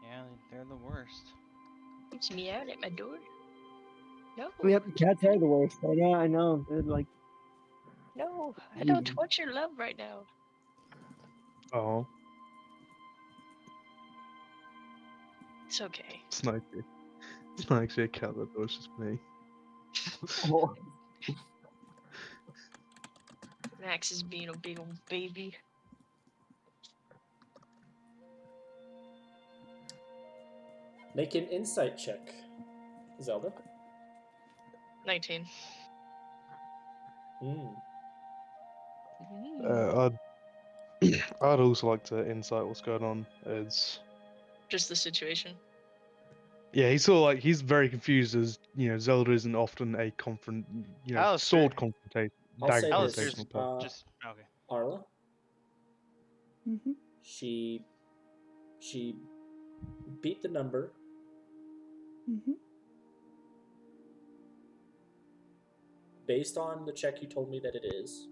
Speaker 3: Yeah, they're the worst.
Speaker 7: It's meowing at my door. No.
Speaker 5: Yep, cats are the worst. I know. They're like
Speaker 7: No, I don't want your love right now.
Speaker 1: Oh,
Speaker 7: It's okay.
Speaker 1: it's not actually, it's not actually a cat that was just me.
Speaker 5: Oh,
Speaker 7: Max is being a big old baby.
Speaker 2: Make an insight check, Zelda.
Speaker 7: 19.
Speaker 2: Mm.
Speaker 1: I'd also like to insight what's going on. It's
Speaker 7: Just the situation.
Speaker 1: yeah, he's sort of like he's very confused as Zelda isn't often a
Speaker 3: Alistair.
Speaker 1: sword confrontation,
Speaker 2: I'll
Speaker 1: dagger
Speaker 2: say
Speaker 3: Alistair's
Speaker 2: this.
Speaker 1: confrontational type.
Speaker 3: just okay.
Speaker 2: Arla,
Speaker 6: Mm-hmm.
Speaker 2: she beat the number.
Speaker 6: Mm-hmm.
Speaker 2: Based on the check you told me that it is,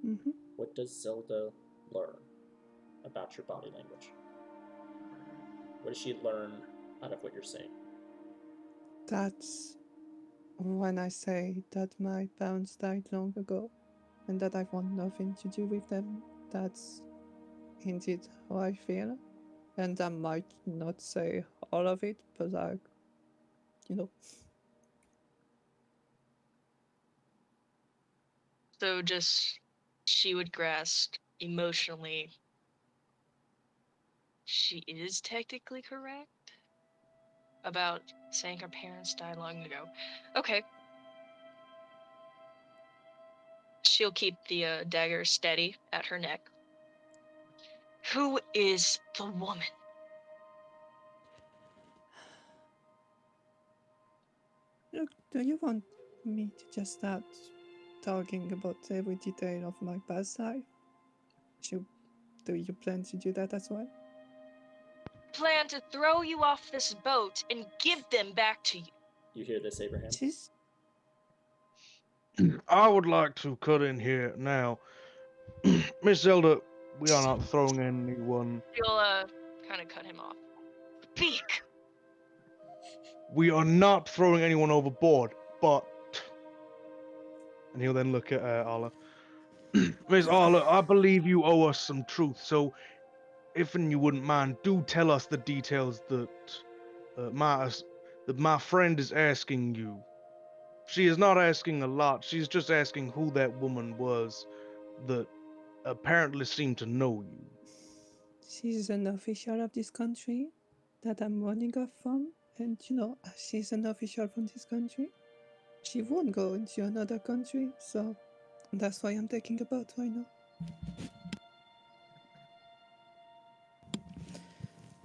Speaker 6: Mm-hmm.
Speaker 2: what does Zelda learn about your body language? What does she learn out of what you're saying?
Speaker 6: That's when I say that my parents died long ago and that I want nothing to do with them. That's indeed how I feel. And I might not say all of it, but
Speaker 7: So just she would grasp emotionally. She is technically correct about saying her parents died long ago. Okay. She'll keep the dagger steady at her neck. Who is the woman?
Speaker 6: Look, do you want me to just start talking about every detail of my past life? Do you plan to do that as well?
Speaker 7: Plan to throw you off this boat and give them back to you.
Speaker 2: You hear this, Abraham?
Speaker 6: She's
Speaker 1: I would like to cut in here now, Miss Zelda. We are not throwing anyone.
Speaker 7: She'll kind of cut him off. Speak.
Speaker 1: We are not throwing anyone overboard, but. And he'll then look at Arla. Miss Arla, I believe you owe us some truth, so if and you wouldn't mind, do tell us the details that my friend is asking you. She is not asking a lot. She's just asking who that woman was that apparently seemed to know you.
Speaker 6: she's an official of this country that I'm running off from, and as she's an official from this country, she won't go into another country, so that's why I'm taking a boat right now.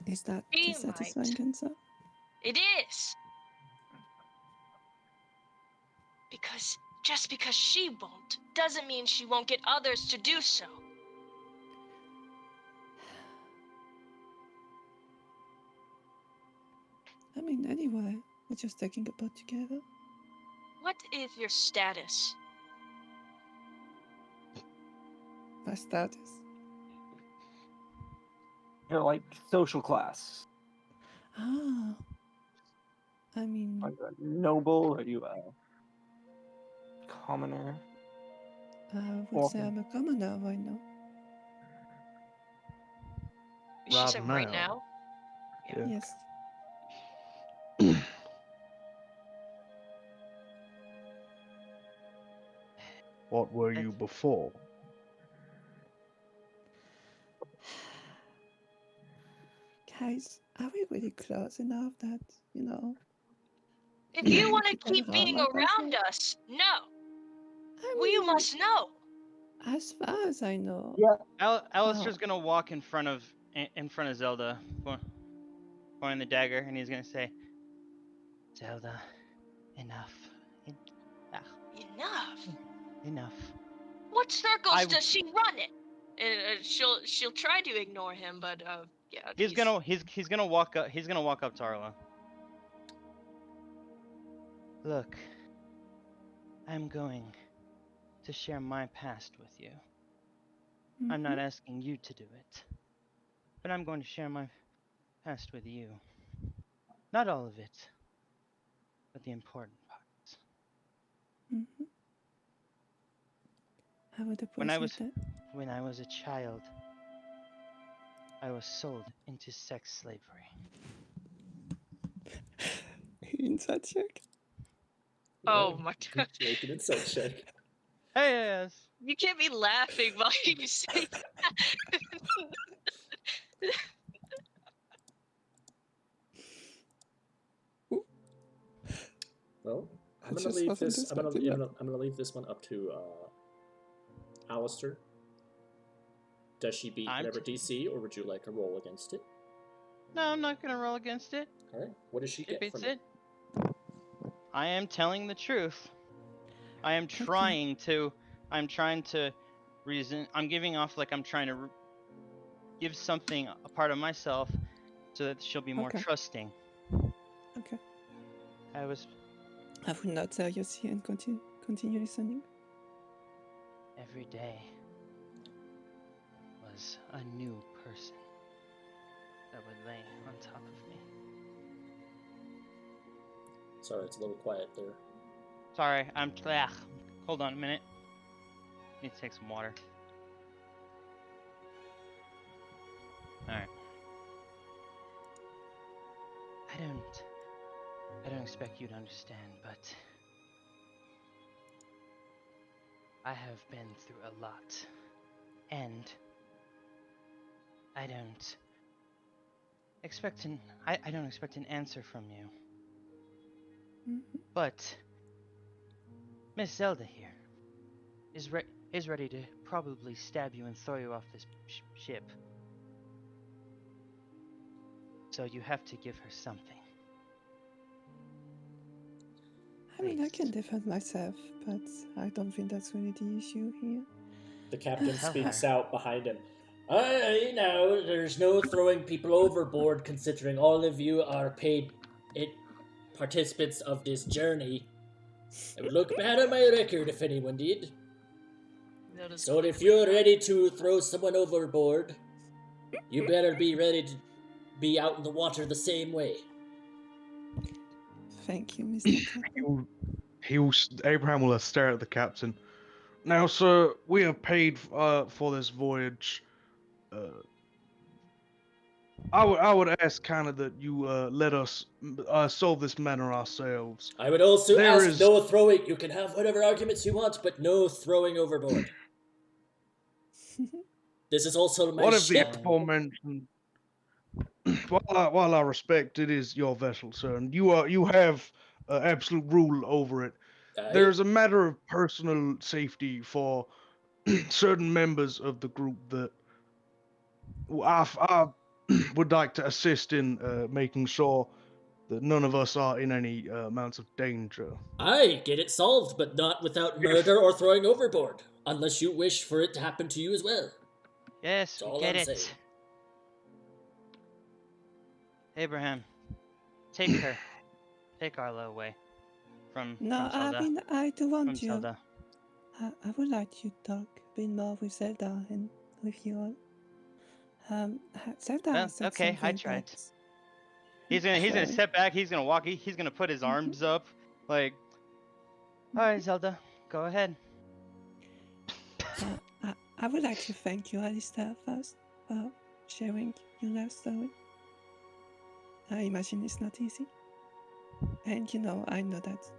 Speaker 6: Is that
Speaker 7: She
Speaker 6: a satisfying
Speaker 7: might.
Speaker 6: answer?
Speaker 7: It is. Because just because she won't doesn't mean she won't get others to do so.
Speaker 6: I mean, anyway, we're just taking a boat together.
Speaker 7: What is your status?
Speaker 6: My status.
Speaker 5: you're like social class.
Speaker 6: Ah, I mean,
Speaker 5: Are you a noble? Are you a commoner?
Speaker 6: I would say I'm a commoner right now.
Speaker 7: She
Speaker 1: Right
Speaker 7: said right
Speaker 1: now.
Speaker 7: now.
Speaker 1: Yeah.
Speaker 6: Yes.
Speaker 1: What were you before?
Speaker 6: Guys, are we really close enough that,
Speaker 7: If you want to
Speaker 6: you can
Speaker 7: keep being
Speaker 6: my past
Speaker 7: around
Speaker 6: life?
Speaker 7: us, no.
Speaker 6: I
Speaker 7: We
Speaker 6: mean,
Speaker 7: must know.
Speaker 6: as far as I know.
Speaker 5: Yeah.
Speaker 3: Alistair's gonna walk in front of Zelda, pointing the dagger, and he's gonna say, "Zelda, enough.
Speaker 7: Enough.
Speaker 3: Enough."
Speaker 7: What circles
Speaker 3: I-
Speaker 7: does she run in? She'll try to ignore him, but yeah.
Speaker 3: He's gonna walk up. He's gonna walk up to Arla. Look, I'm going to share my past with you. I'm not asking you to do it, but I'm going to share my past with you. Not all of it, but the important parts.
Speaker 6: Mm-hmm. I would
Speaker 3: When I
Speaker 6: appreciate
Speaker 3: was
Speaker 6: that.
Speaker 3: when I was a child, I was sold into sex slavery.
Speaker 6: Inside check.
Speaker 7: Oh my god.
Speaker 2: Make an insight check.
Speaker 3: Yes.
Speaker 7: You can't be laughing while you say that.
Speaker 2: Well,
Speaker 6: I
Speaker 2: I'm gonna
Speaker 6: just
Speaker 2: leave
Speaker 6: wasn't
Speaker 2: this.
Speaker 6: expecting that.
Speaker 2: I'm gonna leave this one up to Alistair. Does she beat
Speaker 3: I'm
Speaker 2: whatever DC, or would you like a roll against it?
Speaker 3: No, I'm not gonna roll against it.
Speaker 2: All right. What does she
Speaker 3: It
Speaker 2: get
Speaker 3: beats
Speaker 2: from
Speaker 3: it. I am telling the truth. I am
Speaker 6: Okay.
Speaker 3: I'm trying to reason. I'm giving off like I'm trying to give something a part of myself so that she'll be more
Speaker 6: Okay.
Speaker 3: trusting.
Speaker 6: Okay.
Speaker 3: I was
Speaker 6: I will not tell you see and continue listening.
Speaker 3: every day was a new person that would lay on top of me.
Speaker 2: Sorry, it's a little quiet there.
Speaker 3: Sorry, hold on a minute. Need to take some water. Alright. I don't expect you to understand, but I have been through a lot. And I don't expect an answer from you.
Speaker 6: Mhm.
Speaker 3: But Miss Zelda here is ready to probably stab you and throw you off this ship. So you have to give her something.
Speaker 6: I mean, I
Speaker 3: Please.
Speaker 6: can defend myself, but I don't think that's really the issue here.
Speaker 2: The captain
Speaker 3: Tell
Speaker 2: speaks
Speaker 3: her.
Speaker 2: out behind him. There's no throwing people overboard considering all of you are paid participants of this journey. It would look bad on my record if anyone did.
Speaker 7: Notice
Speaker 2: So if you're ready to throw someone overboard, you better be ready to be out in the water the same way.
Speaker 6: Thank you, Mr. Captain.
Speaker 1: Abraham will stare at the captain. Now, sir, we have paid for this voyage. I would ask kind of that you let us solve this matter ourselves.
Speaker 2: I would also
Speaker 1: There
Speaker 2: ask
Speaker 1: is-
Speaker 2: no throwing. You can have whatever arguments you want, but no throwing overboard. This is also my
Speaker 1: What if the
Speaker 2: ship.
Speaker 1: aforementioned? While I respect it is your vessel, sir, and you have absolute rule over it. There is a matter of personal safety for certain members of the group that I would like to assist in making sure that none of us are in any amounts of danger.
Speaker 2: I get it solved, but not without murder or throwing overboard. Unless you wish for it to happen to you as well.
Speaker 3: Yes,
Speaker 2: That's
Speaker 3: we
Speaker 2: all
Speaker 3: get
Speaker 2: I'm
Speaker 3: it.
Speaker 2: saying.
Speaker 3: Abraham, take her. Take Arla away from
Speaker 6: No, I
Speaker 3: Zelda.
Speaker 6: mean, I do
Speaker 3: From
Speaker 6: want you.
Speaker 3: Zelda.
Speaker 6: I would like you to talk a bit more with Zelda and with you all. Zelda
Speaker 3: Well,
Speaker 6: said
Speaker 3: okay, I
Speaker 6: something
Speaker 3: tried.
Speaker 6: that-
Speaker 3: He's gonna
Speaker 6: Well,
Speaker 3: step back. He's gonna walk. He's gonna put his arms up, like, all right, Zelda, go ahead.
Speaker 6: I would like to thank you, Alistair, first for sharing your life story. I imagine it's not easy. And I know that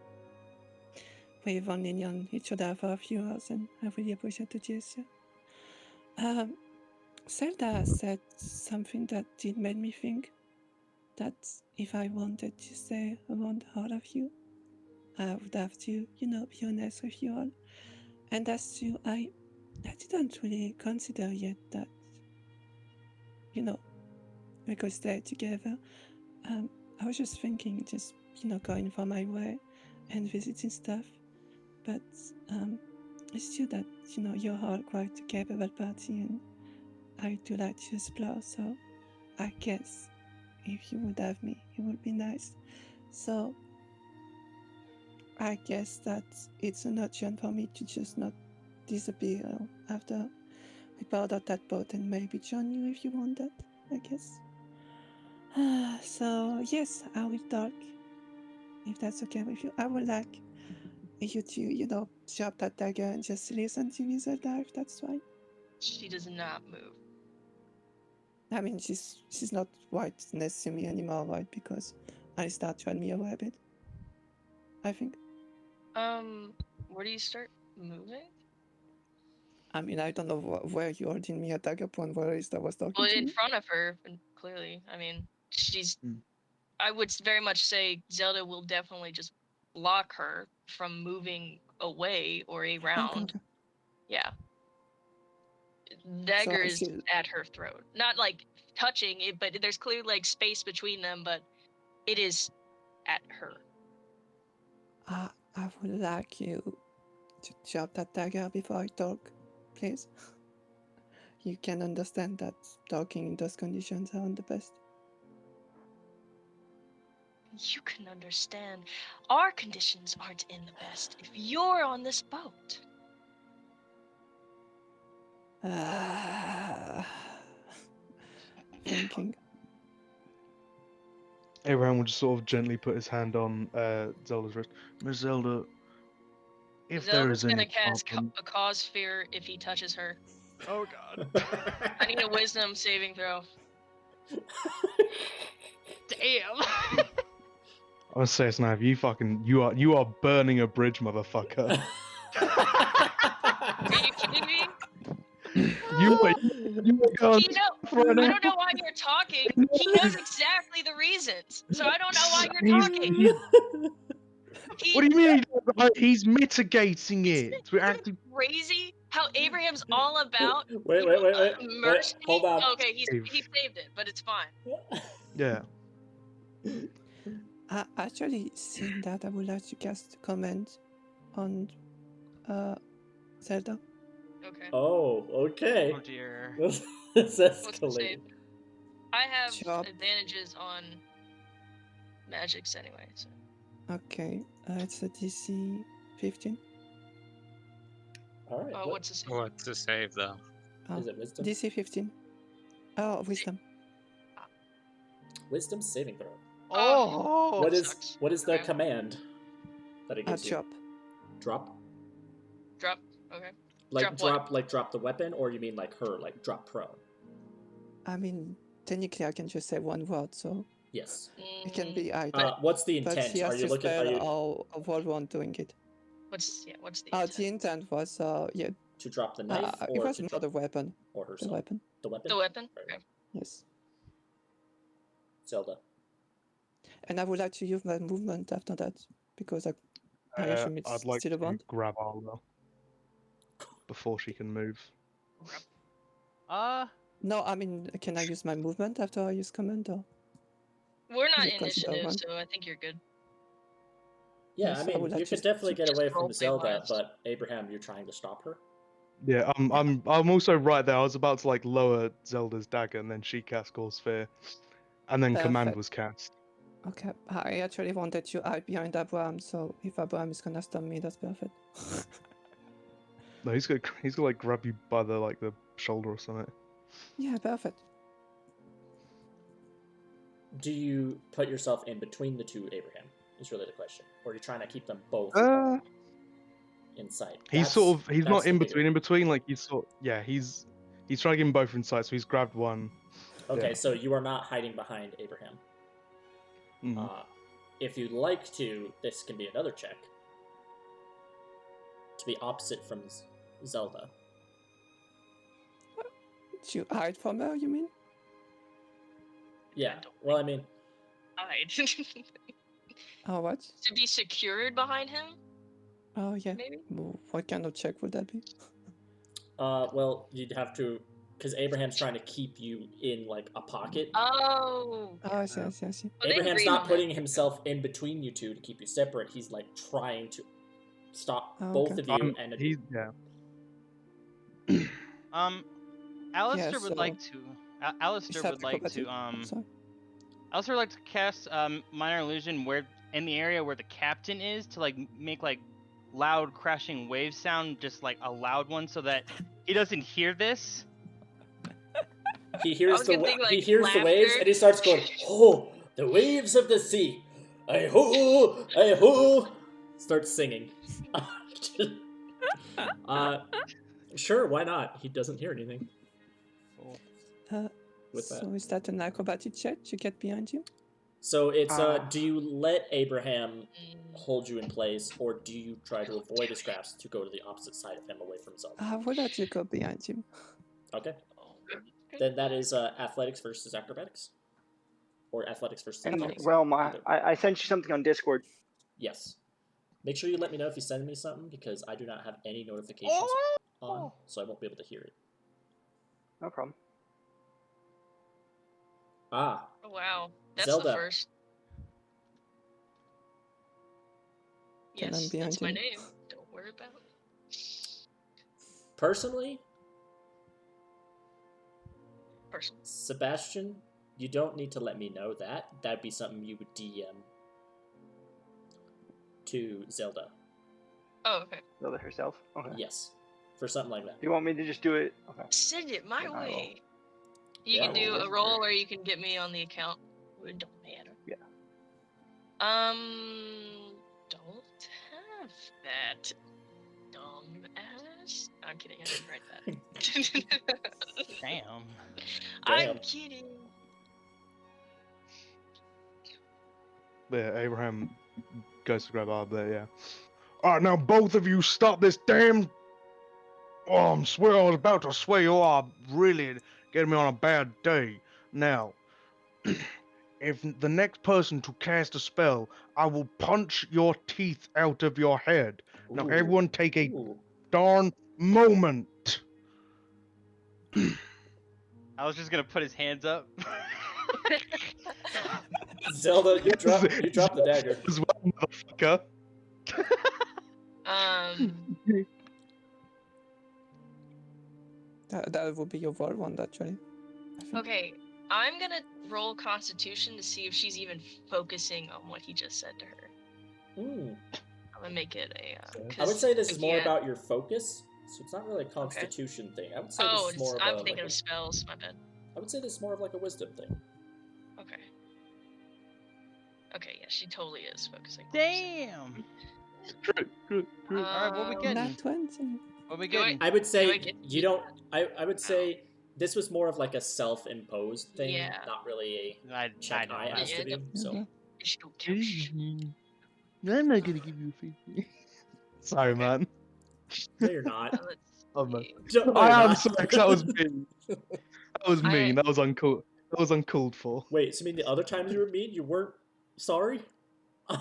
Speaker 6: we've only known each other for a few hours, and I really appreciate the gesture. Zelda said something that did make me think that if I wanted to stay around all of you, I would have to, be honest with you all. And that's true. I didn't really consider yet that, we could stay together. I was just thinking, going for my way and visiting stuff. But it's true that, you're all quite a capable party, and I do like to explore, so I guess if you would have me, it would be nice. So I guess that it's an option for me to just not disappear after we powed out that boat and maybe join you if you want that, I guess. So yes, I will talk, if that's okay with you. I would like you to, drop that dagger and just listen to me, Zelda, if that's fine.
Speaker 7: She does not move.
Speaker 6: I mean, she's not right next to me anymore, right? Because I start to me a rabbit. I think.
Speaker 7: Where do you start moving?
Speaker 6: I mean, I don't know where you're holding me a dagger point. Where is that was talking
Speaker 7: Well,
Speaker 6: to
Speaker 7: in
Speaker 6: me?
Speaker 7: front of her, and clearly. I mean, she's.
Speaker 1: Hmm.
Speaker 7: I would very much say Zelda will definitely just block her from moving away or around.
Speaker 6: Okay.
Speaker 7: Yeah. Dagger
Speaker 6: So
Speaker 7: is at her throat. Not like touching it, but there's clearly like space between them, but it is at her.
Speaker 6: I would like you to drop that dagger before I talk, please. You can understand that talking in those conditions aren't the best.
Speaker 7: You can understand our conditions aren't in the best if you're on this boat.
Speaker 6: Thinking.
Speaker 1: Abraham will just sort of gently put his hand on Zelda's wrist. Miss Zelda, if there
Speaker 7: Zelda's
Speaker 1: is any
Speaker 7: gonna cast
Speaker 1: problem,
Speaker 7: a cause fear if he touches her.
Speaker 3: Oh god.
Speaker 7: I need a wisdom saving throw.
Speaker 3: Damn.
Speaker 1: I must say, Snav, you are burning a bridge, motherfucker.
Speaker 7: Are you kidding me?
Speaker 1: you are going
Speaker 7: He know,
Speaker 1: right
Speaker 7: I
Speaker 1: now.
Speaker 7: don't know why you're talking. He knows exactly the reasons. So I don't know why you're talking.
Speaker 1: What do you mean? He's mitigating it. We're
Speaker 7: Isn't
Speaker 1: actually.
Speaker 7: it crazy how Abraham's all about
Speaker 2: Wait.
Speaker 7: mercy?
Speaker 2: Hold on.
Speaker 7: Okay, he saved it, but it's fine.
Speaker 1: Yeah.
Speaker 6: I actually seen that I would like to cast comment on Zelda.
Speaker 7: Okay.
Speaker 2: Oh, okay.
Speaker 3: Oh dear.
Speaker 2: This
Speaker 7: What's the
Speaker 2: escalated.
Speaker 7: save? I have
Speaker 6: Chop.
Speaker 7: advantages on magics anyway, so.
Speaker 6: Okay, it's a DC 15.
Speaker 2: All right.
Speaker 7: Oh, what's the save?
Speaker 4: What's the save though?
Speaker 2: Is it wisdom?
Speaker 6: DC 15. Oh, wisdom.
Speaker 2: Wisdom saving throw.
Speaker 3: Oh.
Speaker 2: What is
Speaker 7: sucks.
Speaker 2: the
Speaker 7: Okay.
Speaker 2: command that it gives you?
Speaker 6: Chop.
Speaker 2: Drop.
Speaker 7: Drop. Okay.
Speaker 2: Like
Speaker 7: Drop what?
Speaker 2: drop the weapon, or you mean like her, like drop prone?
Speaker 6: I mean, technically I can just say one word, so
Speaker 2: Yes.
Speaker 6: it can be either.
Speaker 2: What's the
Speaker 6: But
Speaker 2: intent?
Speaker 6: he has
Speaker 2: Are you
Speaker 6: to
Speaker 2: looking?
Speaker 6: spell
Speaker 2: Are you
Speaker 6: a whole one doing it.
Speaker 7: What's the
Speaker 6: The
Speaker 7: intent?
Speaker 6: intent was, yeah,
Speaker 2: to drop the knife,
Speaker 6: it
Speaker 2: or
Speaker 6: was
Speaker 2: to
Speaker 6: not
Speaker 2: drop
Speaker 6: the weapon.
Speaker 2: or
Speaker 6: The
Speaker 2: herself?
Speaker 6: weapon.
Speaker 2: The weapon.
Speaker 7: The weapon?
Speaker 2: Right.
Speaker 7: Okay.
Speaker 6: Yes.
Speaker 2: Zelda.
Speaker 6: And I would like to use my movement after that, because I assume it's
Speaker 1: I'd like
Speaker 6: still a
Speaker 1: to
Speaker 6: round.
Speaker 1: grab Arlo before she can move.
Speaker 6: No, I mean, can I use my movement after I use command, or?
Speaker 7: We're not
Speaker 6: Is it considered
Speaker 7: initiative,
Speaker 6: one?
Speaker 7: so I think you're good.
Speaker 2: Yeah,
Speaker 6: Yes,
Speaker 2: I
Speaker 6: I
Speaker 2: mean,
Speaker 6: would
Speaker 2: you
Speaker 6: like
Speaker 2: could
Speaker 6: to
Speaker 2: definitely get
Speaker 7: just
Speaker 2: away from
Speaker 7: roleplay
Speaker 2: Zelda,
Speaker 7: wise.
Speaker 2: but Abraham, you're trying to stop her.
Speaker 1: Yeah, I'm also right there. I was about to like lower Zelda's dagger, and then she cast Cause Fear, and then command
Speaker 6: Perfect.
Speaker 1: was cast.
Speaker 6: Okay, I actually wanted to hide behind Abraham, so if Abraham is gonna stun me, that's perfect.
Speaker 1: No, he's gonna like grab you by the shoulder or something.
Speaker 6: Yeah, perfect.
Speaker 2: Do you put yourself in between the two, Abraham? Is really the question. Or are you trying to keep them both in sight?
Speaker 1: He's
Speaker 2: That's
Speaker 1: not
Speaker 2: the
Speaker 1: in
Speaker 2: bigger-
Speaker 1: between. In between, like he's trying to get them both in sight. So he's grabbed one.
Speaker 2: Okay,
Speaker 1: Yeah.
Speaker 2: so you are not hiding behind Abraham.
Speaker 1: Mhm.
Speaker 2: If you'd like to, this can be another check. To be opposite from Zelda.
Speaker 6: To hide from her, you mean?
Speaker 2: Yeah, well, I mean,
Speaker 7: Hide.
Speaker 6: Oh, what?
Speaker 7: To be secured behind him,
Speaker 6: Oh, yeah.
Speaker 7: maybe?
Speaker 6: What kind of check would that be?
Speaker 2: well, you'd have to, because Abraham's trying to keep you in, like, a pocket.
Speaker 7: Oh.
Speaker 6: Oh, I see, I see, I see.
Speaker 7: Well, they
Speaker 2: Abraham's
Speaker 7: agreed
Speaker 2: not
Speaker 7: on
Speaker 2: putting
Speaker 7: that.
Speaker 2: himself in between you two to keep you separate. He's, like, trying to stop
Speaker 6: Oh,
Speaker 2: both
Speaker 6: okay.
Speaker 2: of you. And
Speaker 1: He's yeah.
Speaker 3: Alistair
Speaker 6: Yeah,
Speaker 3: would like to. Alistair
Speaker 6: Is that
Speaker 3: would like to.
Speaker 6: sorry.
Speaker 3: Alistair would like to cast minor illusion where in the area where the captain is to like make like loud crashing wave sound, just like a loud one, so that he doesn't hear this.
Speaker 2: he hears
Speaker 7: was gonna think, like,
Speaker 2: the waves,
Speaker 7: laughter.
Speaker 2: and he starts going, "Oh, the waves of the sea! I ho! starts singing. Sure, why not? He doesn't hear anything
Speaker 3: Cool.
Speaker 2: with that.
Speaker 6: So is that an acrobatic check to get behind you?
Speaker 2: So it's
Speaker 5: Ah.
Speaker 2: do you let Abraham hold you in place, or do you try to avoid the scraps to go to the opposite side of him, away from Zelda?
Speaker 6: I will let you go behind him.
Speaker 2: Okay. Then that is athletics versus acrobatics, or athletics versus
Speaker 5: And
Speaker 2: athletics.
Speaker 5: Realm,
Speaker 2: Either.
Speaker 5: I sent you something on Discord.
Speaker 2: Yes. Make sure you let me know if you send me something, because I do not have any notifications on, so I won't be able to hear it.
Speaker 5: No problem.
Speaker 2: Ah,
Speaker 7: Oh, wow, that's
Speaker 2: Zelda.
Speaker 7: the first.
Speaker 6: Can I
Speaker 7: Yes,
Speaker 6: be
Speaker 7: that's my
Speaker 6: behind
Speaker 7: name. Don't worry about it.
Speaker 2: personally,
Speaker 7: Person.
Speaker 2: Sebastian, you don't need to let me know that. That'd be something you would DM to Zelda.
Speaker 7: Oh, okay.
Speaker 5: Zelda herself. Okay.
Speaker 2: Yes, for something like that.
Speaker 5: You want me to just do it? Okay.
Speaker 7: Send it my
Speaker 5: Then I will.
Speaker 7: way. You
Speaker 2: Yeah,
Speaker 7: can
Speaker 2: well,
Speaker 7: do a
Speaker 5: whisper.
Speaker 7: roll, or you can get me on the account. It don't matter.
Speaker 5: Yeah.
Speaker 7: Don't have that. Dumb ass. I'm kidding. I didn't write that.
Speaker 3: Damn.
Speaker 2: Damn.
Speaker 7: I'm kidding.
Speaker 1: Yeah, Abraham goes to grab Arb there, yeah. Alright, now both of you stop this damn... Oh, I swear I was about to swear you are really getting me on a bad day. Now, if the next person to cast a spell, I will punch your teeth out of your head. Now
Speaker 2: Ooh.
Speaker 1: everyone take a
Speaker 2: Ooh.
Speaker 1: darn moment.
Speaker 3: I was just gonna put his hands up.
Speaker 2: Zelda, you drop the dagger.
Speaker 1: As well, motherfucker.
Speaker 6: That would be your roll one, actually. I think.
Speaker 7: Okay, I'm gonna roll Constitution to see if she's even focusing on what he just said to her.
Speaker 2: Mm.
Speaker 7: I'm gonna make it a.
Speaker 2: I would say this is more
Speaker 7: again-
Speaker 2: about your focus, so it's not really a constitution thing. I would say
Speaker 7: Oh,
Speaker 2: this is more of
Speaker 7: I'm
Speaker 2: a,
Speaker 7: thinking
Speaker 2: like
Speaker 7: of spells. My bad.
Speaker 2: I would say this is more of like a wisdom thing.
Speaker 7: Okay. Okay, yeah, she totally is focusing. 100%.
Speaker 3: Damn.
Speaker 1: True.
Speaker 3: Alright, what we getting?
Speaker 6: Nat 20.
Speaker 3: What we
Speaker 7: Do I-
Speaker 3: getting?
Speaker 2: I would
Speaker 7: Do I
Speaker 2: say
Speaker 7: get-
Speaker 2: you don't. I would say this was more of like a self-imposed thing,
Speaker 7: Yeah.
Speaker 2: not really a
Speaker 3: I
Speaker 2: check
Speaker 3: know.
Speaker 2: I
Speaker 3: I-
Speaker 2: asked of you. So
Speaker 6: Mhm.
Speaker 7: She don't tell shit.
Speaker 1: I'm not gonna give you a fee. Sorry,
Speaker 7: Okay.
Speaker 1: man.
Speaker 2: no, you're not.
Speaker 7: Let's
Speaker 1: Oh, man.
Speaker 7: see.
Speaker 2: No, you're
Speaker 1: I am
Speaker 2: not.
Speaker 1: sorry, 'cause that was mean. That was
Speaker 7: I-
Speaker 1: mean. That was uncalled. That was uncalled for.
Speaker 2: Wait, so you mean the other times you were mean, you weren't sorry?
Speaker 7: Okay,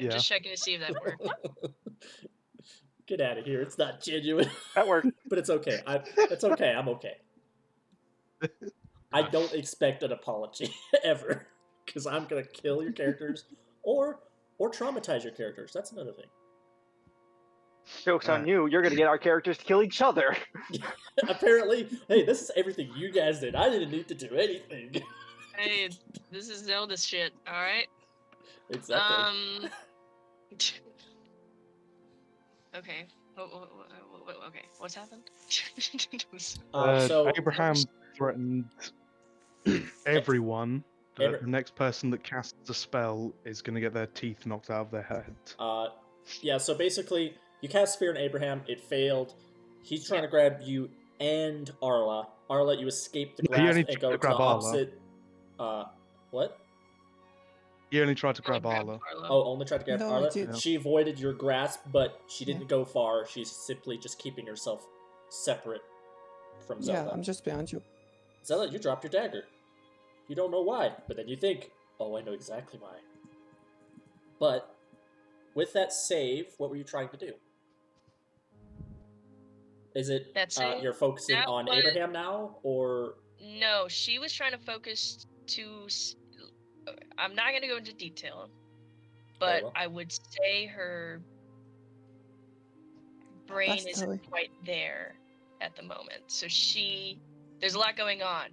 Speaker 7: I'm
Speaker 1: Yeah.
Speaker 7: just checking to see if that worked.
Speaker 2: Get out of here. It's not genuine.
Speaker 5: That worked.
Speaker 2: But it's okay. It's okay. I'm okay. I don't expect an apology ever, because I'm gonna kill your characters or traumatize your characters. That's another thing.
Speaker 5: Joke's on you. You're gonna get our characters to kill each other.
Speaker 2: Apparently, hey, this is everything you guys did. I didn't need to do anything.
Speaker 7: Hey, this is Zelda's shit, alright?
Speaker 2: Exactly.
Speaker 7: Okay. Okay, what's happened?
Speaker 2: So
Speaker 1: Abraham threatened everyone that
Speaker 2: Abra-
Speaker 1: the next person that casts a spell is going to get their teeth knocked out of their head.
Speaker 2: yeah, so basically, you cast Fear on Abraham, it failed. He's trying to grab you and Arla. Arla, you escape the
Speaker 1: No, he
Speaker 2: grasp
Speaker 1: only
Speaker 2: and
Speaker 1: tried
Speaker 2: go
Speaker 1: to
Speaker 2: to
Speaker 1: grab
Speaker 2: the
Speaker 1: Arla.
Speaker 2: opposite. What?
Speaker 1: He only tried to grab Arla.
Speaker 2: Oh, only tried to grab
Speaker 6: No,
Speaker 2: Arla?
Speaker 6: I did.
Speaker 2: She avoided your grasp, but she didn't go far. She's simply just keeping herself separate from Zelda.
Speaker 6: Yeah, I'm just behind you.
Speaker 2: Zelda, you dropped your dagger. You don't know why, but then you think, oh, I know exactly why. But with that save, what were you trying to do? Is it
Speaker 7: That save?
Speaker 2: you're focusing
Speaker 7: That
Speaker 2: on
Speaker 7: was-
Speaker 2: Abraham now, or
Speaker 7: No, she was trying to focus to. I'm not going to go into detail, but
Speaker 2: well.
Speaker 7: I would say her brain
Speaker 6: Backstory.
Speaker 7: isn't quite there at the moment. So there's a lot going on.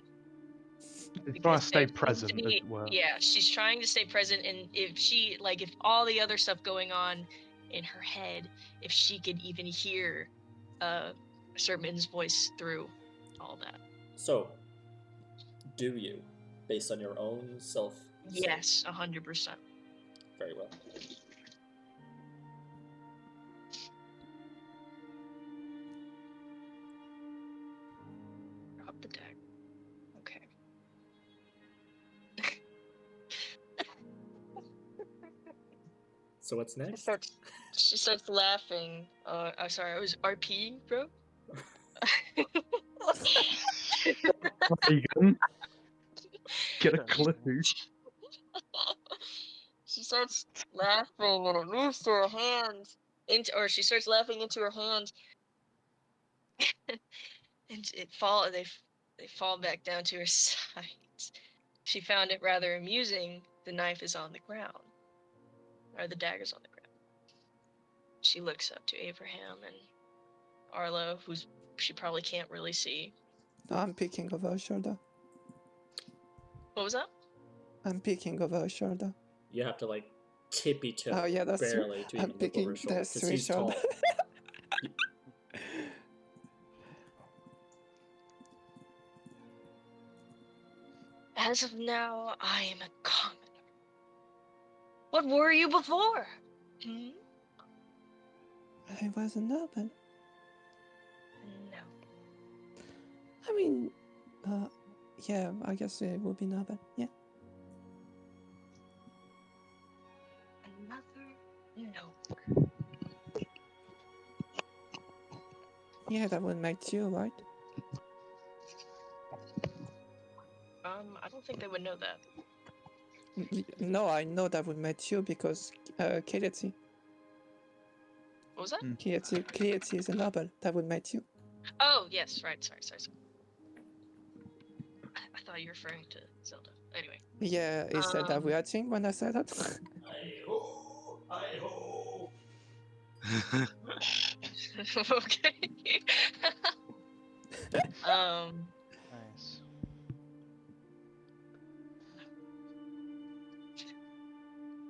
Speaker 1: He's trying
Speaker 7: because
Speaker 1: to stay
Speaker 7: there seems
Speaker 1: present,
Speaker 7: to
Speaker 1: as
Speaker 7: be-
Speaker 1: it were.
Speaker 7: Yeah, she's trying to stay present, and if all the other stuff going on in her head, if she could even hear Sir Min's voice through all that.
Speaker 2: so? Do you, based on your own self?
Speaker 7: Yes, 100%.
Speaker 2: Very well. So what's next?
Speaker 7: She starts laughing. I'm sorry, I was RPing, bro.
Speaker 1: Reagan, get a clue.
Speaker 7: She starts laughing and it moves to her hands. Or she starts laughing into her hands. And they fall back down to her sides. She found it rather amusing. The knife is on the ground. Or the dagger's on the ground. She looks up to Abraham and Arlo, who's she probably can't really see.
Speaker 6: No, I'm peeking over her shoulder.
Speaker 7: What was that?
Speaker 6: I'm peeking over her shoulder.
Speaker 2: You have to like tippy toe
Speaker 6: Oh yeah, that's true.
Speaker 2: barely to
Speaker 6: I'm
Speaker 2: even look over
Speaker 6: picking
Speaker 2: her shoulder
Speaker 6: the
Speaker 2: because
Speaker 6: three
Speaker 2: he's tall.
Speaker 6: shoulder.
Speaker 7: As of now, I am a commoner. What were you before? Hmm?
Speaker 6: I was a noble.
Speaker 7: No.
Speaker 6: I mean, yeah, I guess it would be noble. Yeah.
Speaker 7: Another no.
Speaker 6: Yeah, that would make you, right?
Speaker 7: I don't think they would know that.
Speaker 6: No, I know that would make you because Kieti
Speaker 7: What was that?
Speaker 6: Kieti is a noble. That would make you.
Speaker 7: Oh, yes, right. Sorry. I thought you were referring to Zelda. Anyway.
Speaker 6: Yeah, is that weird thing when I said that?
Speaker 2: I-ho!
Speaker 7: Okay.
Speaker 3: Nice.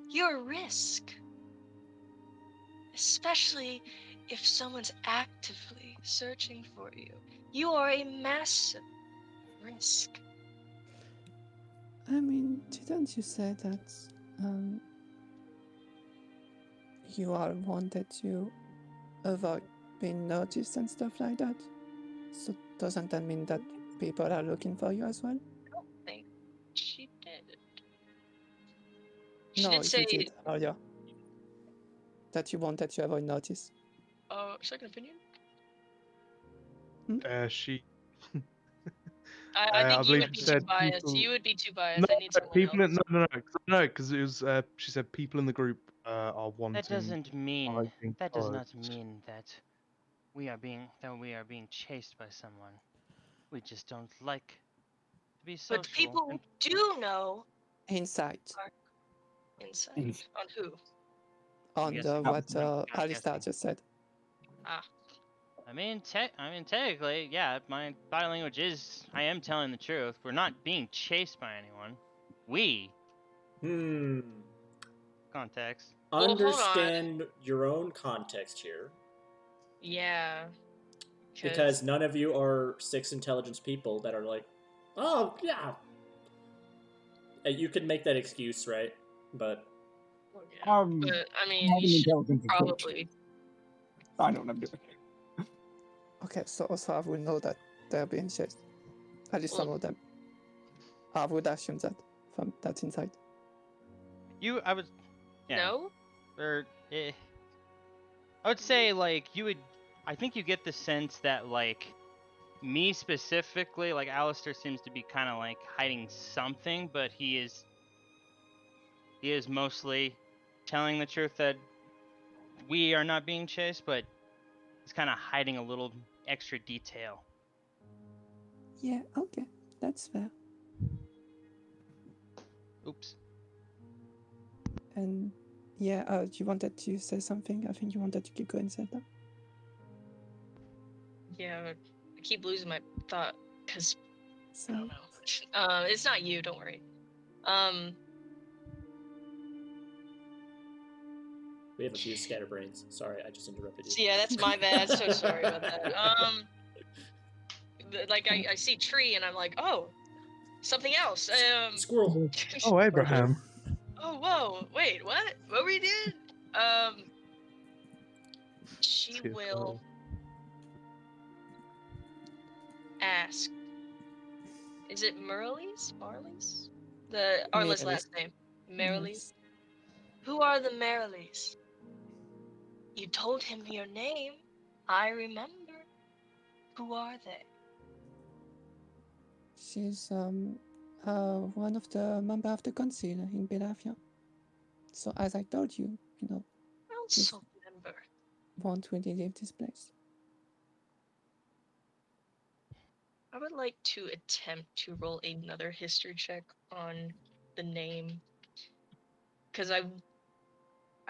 Speaker 7: You're a risk. Especially if someone's actively searching for you. You are a massive risk.
Speaker 6: I mean, didn't you say that you are wanted to avoid being noticed and stuff like that? So doesn't that mean that people are looking for you as well?
Speaker 7: I don't think she did. She
Speaker 6: No,
Speaker 7: did say,
Speaker 6: you did earlier. That you wanted to avoid notice.
Speaker 7: second opinion?
Speaker 1: She.
Speaker 7: I think you
Speaker 1: believe
Speaker 7: would be
Speaker 1: she
Speaker 7: too
Speaker 1: said
Speaker 7: biased.
Speaker 1: people-
Speaker 7: You would be too biased.
Speaker 1: No,
Speaker 7: I need someone
Speaker 1: people.
Speaker 7: else.
Speaker 1: No, because it was. She said people in the group are wanting.
Speaker 3: That doesn't mean.
Speaker 1: hiding
Speaker 3: That does not
Speaker 1: codes.
Speaker 3: mean that we are being chased by someone. We just don't like to be social.
Speaker 7: But people
Speaker 3: and
Speaker 7: do know
Speaker 6: Insight
Speaker 7: insight on who.
Speaker 6: on
Speaker 3: guessing-
Speaker 6: what
Speaker 3: I'm
Speaker 6: Alistair
Speaker 3: guessing.
Speaker 6: just said.
Speaker 3: I mean, technically, yeah. My body language is. I am telling the truth. We're not being chased by anyone. We context.
Speaker 7: Well, hold on.
Speaker 2: Understand your own context here.
Speaker 7: Yeah.
Speaker 2: Because none of you are 6 intelligence people that are like, oh, yeah. You could make that excuse, right? But
Speaker 7: But I mean,
Speaker 5: Not
Speaker 7: you
Speaker 5: an
Speaker 7: should
Speaker 5: intelligence approach.
Speaker 7: probably.
Speaker 5: I don't know.
Speaker 6: Okay, so also I would know that they're being chased. At least some
Speaker 7: Well-
Speaker 6: of them. I would assume that from that insight.
Speaker 3: I would. Yeah.
Speaker 7: No.
Speaker 3: Or I would say like you would. I think you get the sense that like me specifically, like Alistair seems to be kind of like hiding something, but he is mostly telling the truth that we are not being chased, but he's kind of hiding a little extra detail.
Speaker 6: Yeah, okay, that's fair.
Speaker 3: Oops.
Speaker 6: And yeah, you wanted to say something? I think you wanted to keep going, Zelda.
Speaker 7: Yeah, I keep losing my thought because I
Speaker 6: So,
Speaker 7: don't know. It's not you. Don't worry.
Speaker 2: we have a few scatterbrains. Sorry, I just interrupted
Speaker 7: So
Speaker 2: you.
Speaker 7: yeah, that's my bad. So sorry about that. Like I see tree and I'm like, oh, something else.
Speaker 2: Squirrel.
Speaker 1: Oh, Abraham.
Speaker 7: Oh, whoa, wait, what? What we did? She
Speaker 1: Dear
Speaker 7: will ask. Is it Marley's? The Arla's
Speaker 6: Marley's.
Speaker 7: last name. Marley's. Who are the Merrilies? You told him your name. I remember. Who are they?
Speaker 6: She's one of the member of the council in Belafia. So as I told you,
Speaker 7: Also member.
Speaker 6: won't really leave this place.
Speaker 7: I would like to attempt to roll another history check on the name. Because I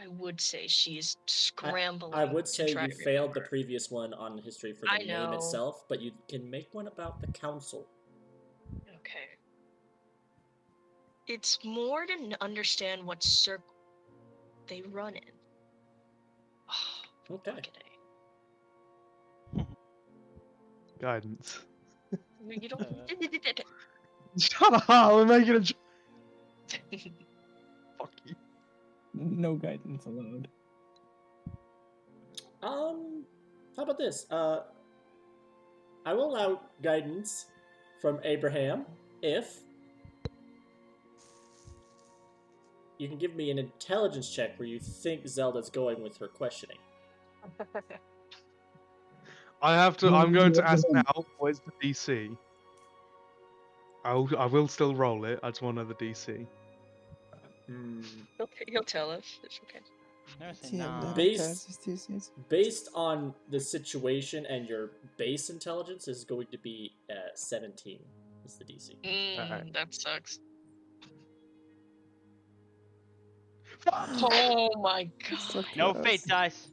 Speaker 7: would say she's scrambling
Speaker 2: I would
Speaker 7: to
Speaker 2: say
Speaker 7: try
Speaker 2: you
Speaker 7: to
Speaker 2: failed the
Speaker 7: remember.
Speaker 2: previous one on history for
Speaker 7: I
Speaker 2: the name
Speaker 7: know.
Speaker 2: itself, but you can make one about the council.
Speaker 7: Okay. It's more to understand what circle they run in. Oh,
Speaker 2: Okay.
Speaker 7: fucking
Speaker 1: Guidance.
Speaker 7: A. You don't.
Speaker 1: Shut up! We're making a joke. Fuck you.
Speaker 5: No guidance allowed.
Speaker 2: How about this? I will allow guidance from Abraham if you can give me an intelligence check where you think Zelda's going with her questioning.
Speaker 1: I'm going to ask now, where's the DC? I will still roll it. I just want to know the DC.
Speaker 7: He'll tell us. It's okay.
Speaker 3: There's a
Speaker 6: TM
Speaker 3: nine.
Speaker 6: never
Speaker 2: Base-
Speaker 6: tells us this is.
Speaker 2: Based on the situation and your base intelligence is going to be 17 is the DC.
Speaker 1: Alright.
Speaker 7: That sucks. Oh my
Speaker 6: So
Speaker 7: god.
Speaker 3: No
Speaker 6: close.
Speaker 3: fate dice.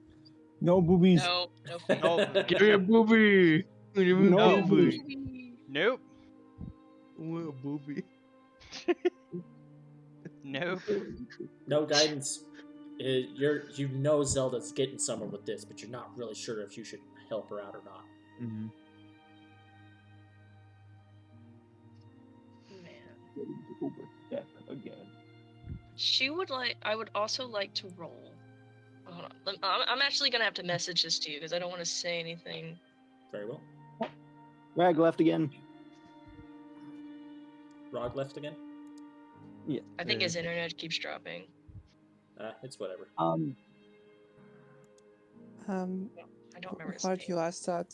Speaker 5: No boobies.
Speaker 7: No, no fate.
Speaker 3: No.
Speaker 1: Give me a booby! Give me a
Speaker 5: No.
Speaker 1: booby!
Speaker 3: Nope.
Speaker 1: I want a booby.
Speaker 3: Nope.
Speaker 2: No guidance. You know Zelda's getting somewhere with this, but you're not really sure if you should help her out or not.
Speaker 1: Mm-hmm.
Speaker 7: Man.
Speaker 5: Death again.
Speaker 7: I would also like to roll. Hold on. I'm actually gonna have to message this to you because I don't want to say anything.
Speaker 2: Very well.
Speaker 5: Rag left again.
Speaker 2: Rog left again?
Speaker 5: Yeah.
Speaker 7: I think his internet keeps dropping.
Speaker 2: It's whatever.
Speaker 7: I don't remember his
Speaker 6: What
Speaker 7: name.
Speaker 6: you asked that?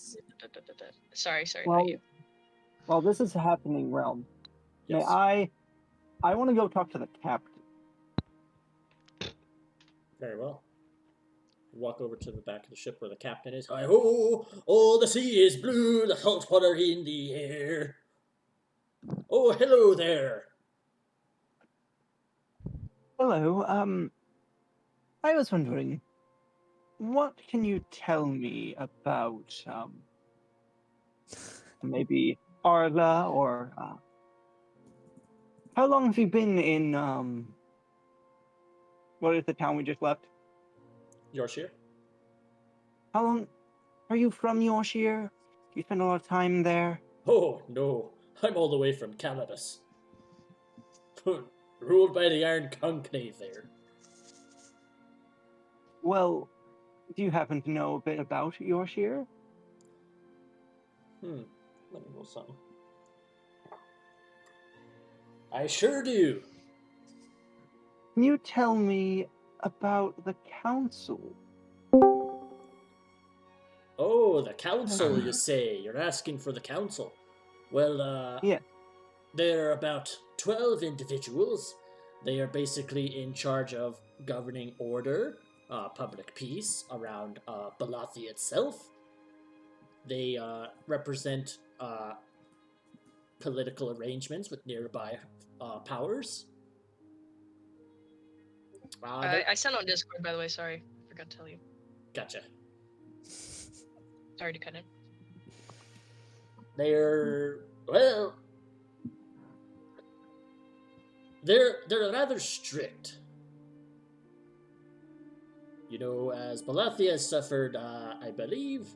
Speaker 7: Sorry,
Speaker 5: Well,
Speaker 7: not you.
Speaker 5: while this is happening, Realm,
Speaker 2: Yes.
Speaker 5: may I want to go talk to the captain.
Speaker 2: Very well. Walk over to the back of the ship where the captain is. Hi ho! Oh, the sea is blue, the salt water in the air. Oh, hello there.
Speaker 5: Hello, I was wondering, what can you tell me about, maybe Arla, or, how long have you been in, what is the town we just left?
Speaker 2: Yorshire?
Speaker 5: How long are you from Yorkshire? Do you spend a lot of time there?
Speaker 2: Oh, no. I'm all the way from Calabas. Ruled by the Iron Conclave there.
Speaker 5: Well, do you happen to know a bit about Yorkshire?
Speaker 2: Let me roll something. I sure do.
Speaker 5: Can you tell me about the council?
Speaker 2: Oh, the council, you say? You're asking for the council. Well,
Speaker 5: Yeah.
Speaker 2: there are about 12 individuals. They are basically in charge of governing order, public peace around Balathi itself. They represent political arrangements with nearby powers.
Speaker 7: I sent on Discord, by the way. Sorry, forgot to tell you.
Speaker 2: Gotcha.
Speaker 7: Sorry to cut in.
Speaker 2: They're rather strict. You know, as Balathia has suffered, I believe,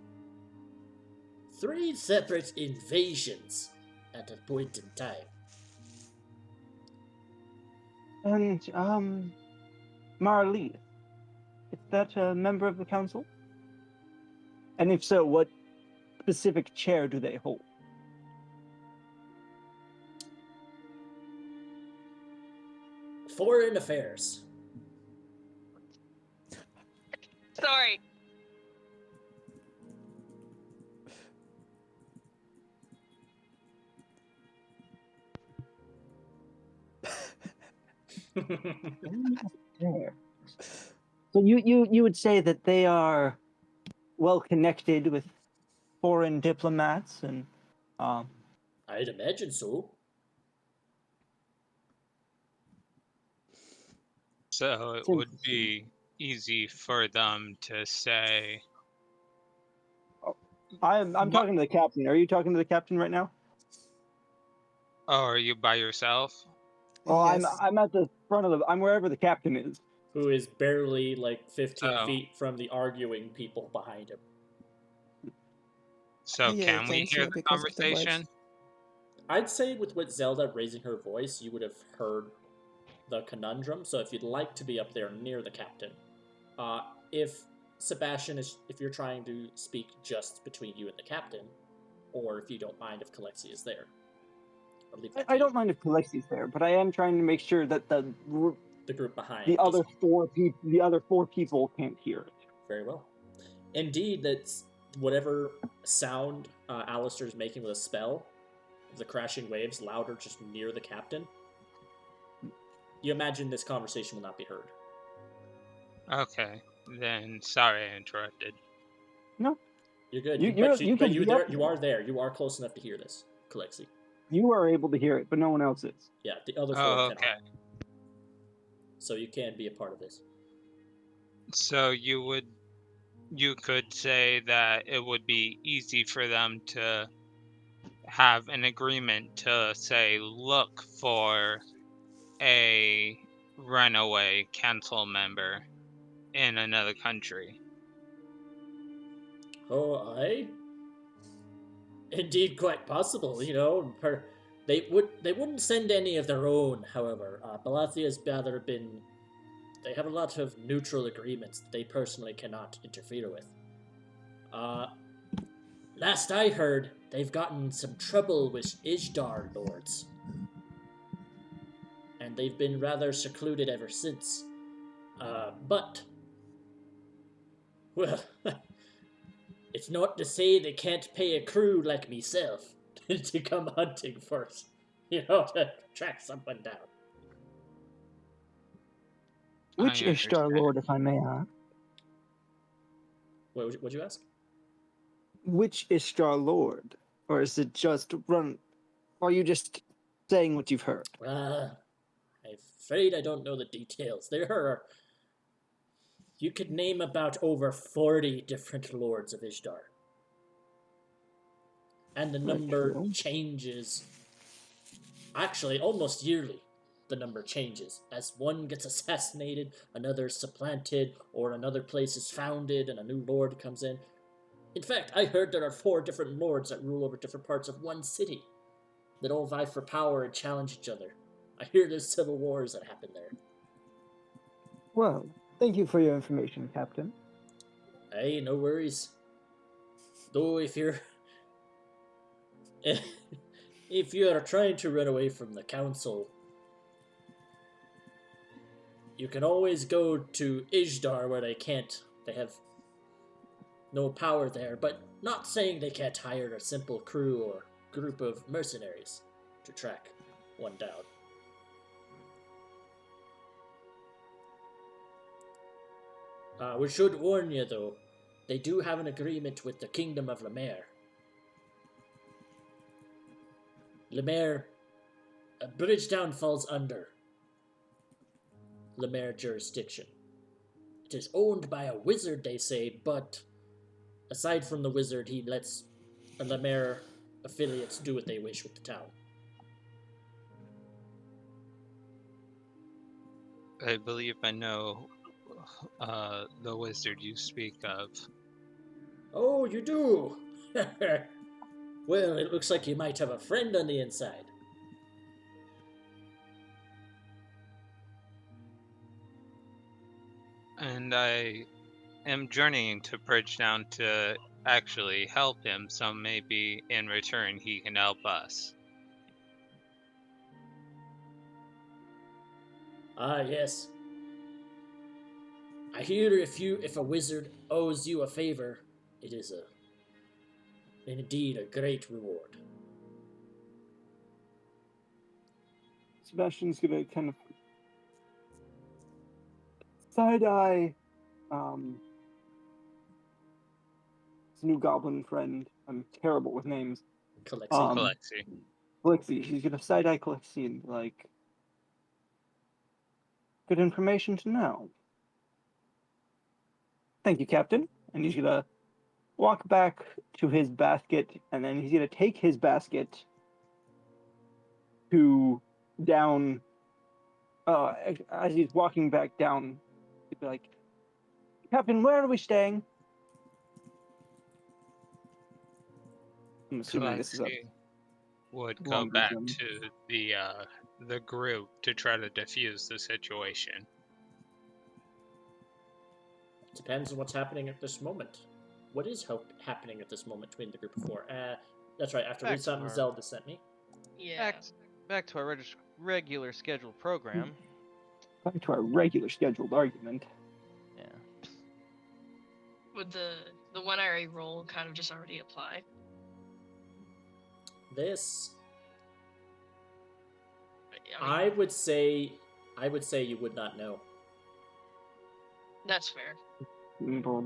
Speaker 2: 3 separate invasions at a point in time.
Speaker 5: And, Marley, is that a member of the council? And if so, what specific chair do they hold?
Speaker 2: Foreign affairs.
Speaker 7: Sorry.
Speaker 5: There. So you would say that they are well connected with foreign diplomats and
Speaker 2: I'd imagine so.
Speaker 4: So it would be easy for them to say.
Speaker 5: I'm
Speaker 4: What-
Speaker 5: talking to the captain. Are you talking to the captain right now?
Speaker 4: Oh, are you by yourself?
Speaker 5: Well,
Speaker 6: Yes.
Speaker 5: I'm at the front of the. I'm wherever the captain is.
Speaker 2: Who is barely like 15
Speaker 4: Oh.
Speaker 2: feet from the arguing people behind him.
Speaker 4: So
Speaker 6: Yeah,
Speaker 4: can
Speaker 6: you
Speaker 4: we
Speaker 6: can't
Speaker 4: hear
Speaker 6: hear
Speaker 4: the
Speaker 6: because of the wedge.
Speaker 4: conversation?
Speaker 2: I'd say with Zelda raising her voice, you would have heard the conundrum. So if you'd like to be up there near the captain, if Sebastian is, if you're trying to speak just between you and the captain, or if you don't mind if Kalexi is there, I'll leave that to
Speaker 5: I
Speaker 2: you.
Speaker 5: don't mind if Kalexi's there, but I am trying to make sure that
Speaker 2: The group behind
Speaker 5: the other
Speaker 2: doesn't-
Speaker 5: four people can't hear it.
Speaker 2: Very well. Indeed, that's whatever sound Alistair's making with a spell, the crashing waves louder just near the captain. You imagine this conversation will not be heard.
Speaker 4: Okay, then sorry I interrupted.
Speaker 5: No,
Speaker 2: You're good.
Speaker 5: You-
Speaker 2: but
Speaker 5: you're- you
Speaker 2: but
Speaker 5: can
Speaker 2: you
Speaker 5: be
Speaker 2: there.
Speaker 5: up
Speaker 2: You are there. You are close enough to hear this, Kalexi.
Speaker 5: you are able to hear it, but no one else is.
Speaker 2: Yeah, the other four
Speaker 4: Oh,
Speaker 2: cannot.
Speaker 4: okay.
Speaker 2: So you can be a part of this.
Speaker 4: So you could say that it would be easy for them to have an agreement to say, look for a runaway council member in another country.
Speaker 2: Oh, aye. Indeed, quite possible. They wouldn't send any of their own. However, Balathia's rather been. They have a lot of neutral agreements that they personally cannot interfere with. Last I heard, they've gotten some trouble with Ijdar lords, and they've been rather secluded ever since. But well, it's not to say they can't pay a crew like myself to come hunting first, to track someone down.
Speaker 5: Which
Speaker 4: I
Speaker 5: Ishtar
Speaker 4: understand.
Speaker 5: Lord, if I may ask?
Speaker 2: What'd you ask?
Speaker 5: Which Ishtar Lord? Or is it just run? Are you just saying what you've heard?
Speaker 2: I'm afraid I don't know the details. You could name about over 40 different lords of Ijdar. And the number
Speaker 5: cool.
Speaker 2: changes. Actually, almost yearly, the number changes. As one gets assassinated, another is supplanted, or another place is founded and a new lord comes in. In fact, I heard there are 4 different lords that rule over different parts of one city, that all vie for power and challenge each other. I hear there's civil wars that happen there.
Speaker 5: Well, thank you for your information, Captain.
Speaker 2: Hey, no worries. Though if you're trying to run away from the council, you can always go to Ijdar where they have no power there, but not saying they can't hire a simple crew or group of mercenaries to track one down. We should warn you, though, they do have an agreement with the Kingdom of Lemaire. Lemaire, Bridgetown falls under Lemaire jurisdiction. It is owned by a wizard, they say, but aside from the wizard, he lets Lemaire affiliates do what they wish with the town.
Speaker 4: I believe I know the wizard you speak of.
Speaker 2: Oh, you do? Well, it looks like you might have a friend on the inside.
Speaker 4: And I am journeying to Bridgetown to actually help him, so maybe in return he can help us.
Speaker 2: Ah, yes. I hear if a wizard owes you a favor, it is indeed a great reward.
Speaker 5: Sebastian's gonna kind of side-eye his new goblin friend. I'm terrible with names.
Speaker 2: Colexi.
Speaker 4: Alexi.
Speaker 5: Calixi. He's gonna side-eye Calixi and be like, good information to know. Thank you, Captain. And he's gonna walk back to his basket, and then he's gonna take his basket to down. As he's walking back down, he'd be like, Captain, where are we staying? I'm assuming this is a
Speaker 4: Alexi would go
Speaker 5: longer
Speaker 4: back
Speaker 5: journey.
Speaker 4: to the group to try to defuse the situation.
Speaker 2: Depends on what's happening at this moment. What is happening at this moment between the group of four? That's right. I have to read
Speaker 3: Back to
Speaker 2: something
Speaker 3: our-
Speaker 2: Zelda sent me.
Speaker 7: Yeah.
Speaker 3: Back to our regular scheduled program.
Speaker 5: Back to our regular scheduled argument.
Speaker 3: Yeah.
Speaker 7: Would the one I already roll kind of just already apply?
Speaker 2: This,
Speaker 7: I mean,
Speaker 2: I would say you would not know.
Speaker 7: that's fair.
Speaker 2: Mostly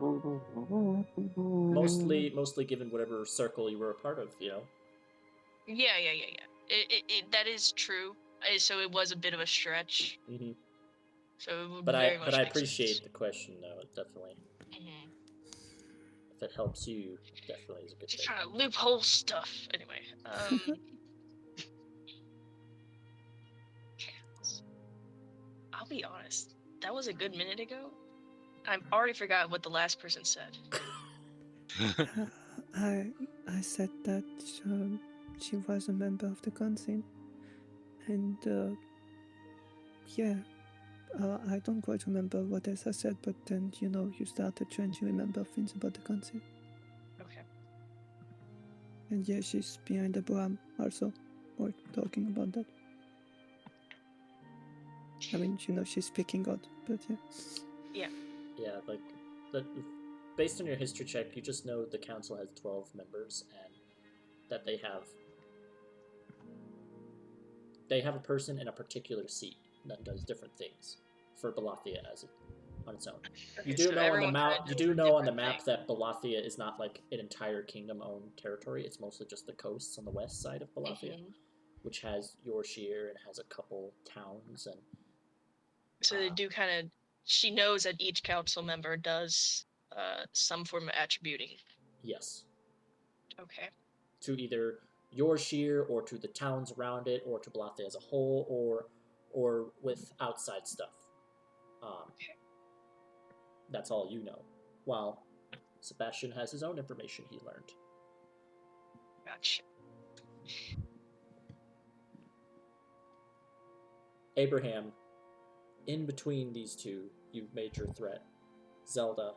Speaker 2: given whatever circle you were a part of, you know.
Speaker 7: Yeah. It that is true. So it was a bit of a stretch.
Speaker 2: Mm-hmm.
Speaker 7: So it would
Speaker 2: But
Speaker 7: very much
Speaker 2: I
Speaker 7: make
Speaker 2: appreciate
Speaker 7: sense.
Speaker 2: the question, though. Definitely,
Speaker 7: Mhm.
Speaker 2: if it helps you, definitely is a good
Speaker 7: Just
Speaker 2: thing.
Speaker 7: trying to loophole stuff. Anyway, I'll be honest. That was a good minute ago. I already forgot what the last person said.
Speaker 6: I said that she was a member of the council, and yeah, I don't quite remember what else I said, but then you started trying to remember things about the council,
Speaker 7: Okay.
Speaker 6: and yeah, she's behind the Bram also, or talking about that. I mean, she's speaking out, but yeah.
Speaker 2: Yeah, like based on your history check, you just know the council has 12 members and that they have a person in a particular seat that does different things for Balathia on its own.
Speaker 7: Okay,
Speaker 2: You do
Speaker 7: so
Speaker 2: know on the
Speaker 7: everyone
Speaker 2: map.
Speaker 7: kinda
Speaker 2: You
Speaker 7: does
Speaker 2: do
Speaker 7: a
Speaker 2: know on the
Speaker 7: different
Speaker 2: map
Speaker 7: thing.
Speaker 2: that Balathia is not like an entire kingdom-owned territory. It's mostly just the coasts on the west side of Balathia,
Speaker 7: Mhm.
Speaker 2: which has Yorshire and has a couple towns and.
Speaker 7: So they do kind of. She knows that each council member does some form of attributing.
Speaker 2: Yes.
Speaker 7: Okay.
Speaker 2: To either Yorshire or to the towns around it or to Balathia as a whole or with outside stuff.
Speaker 7: Okay.
Speaker 2: That's all you know. While Sebastian has his own information he learned.
Speaker 7: Gotcha.
Speaker 2: Abraham, in between these two, you've made your threat. Zelda,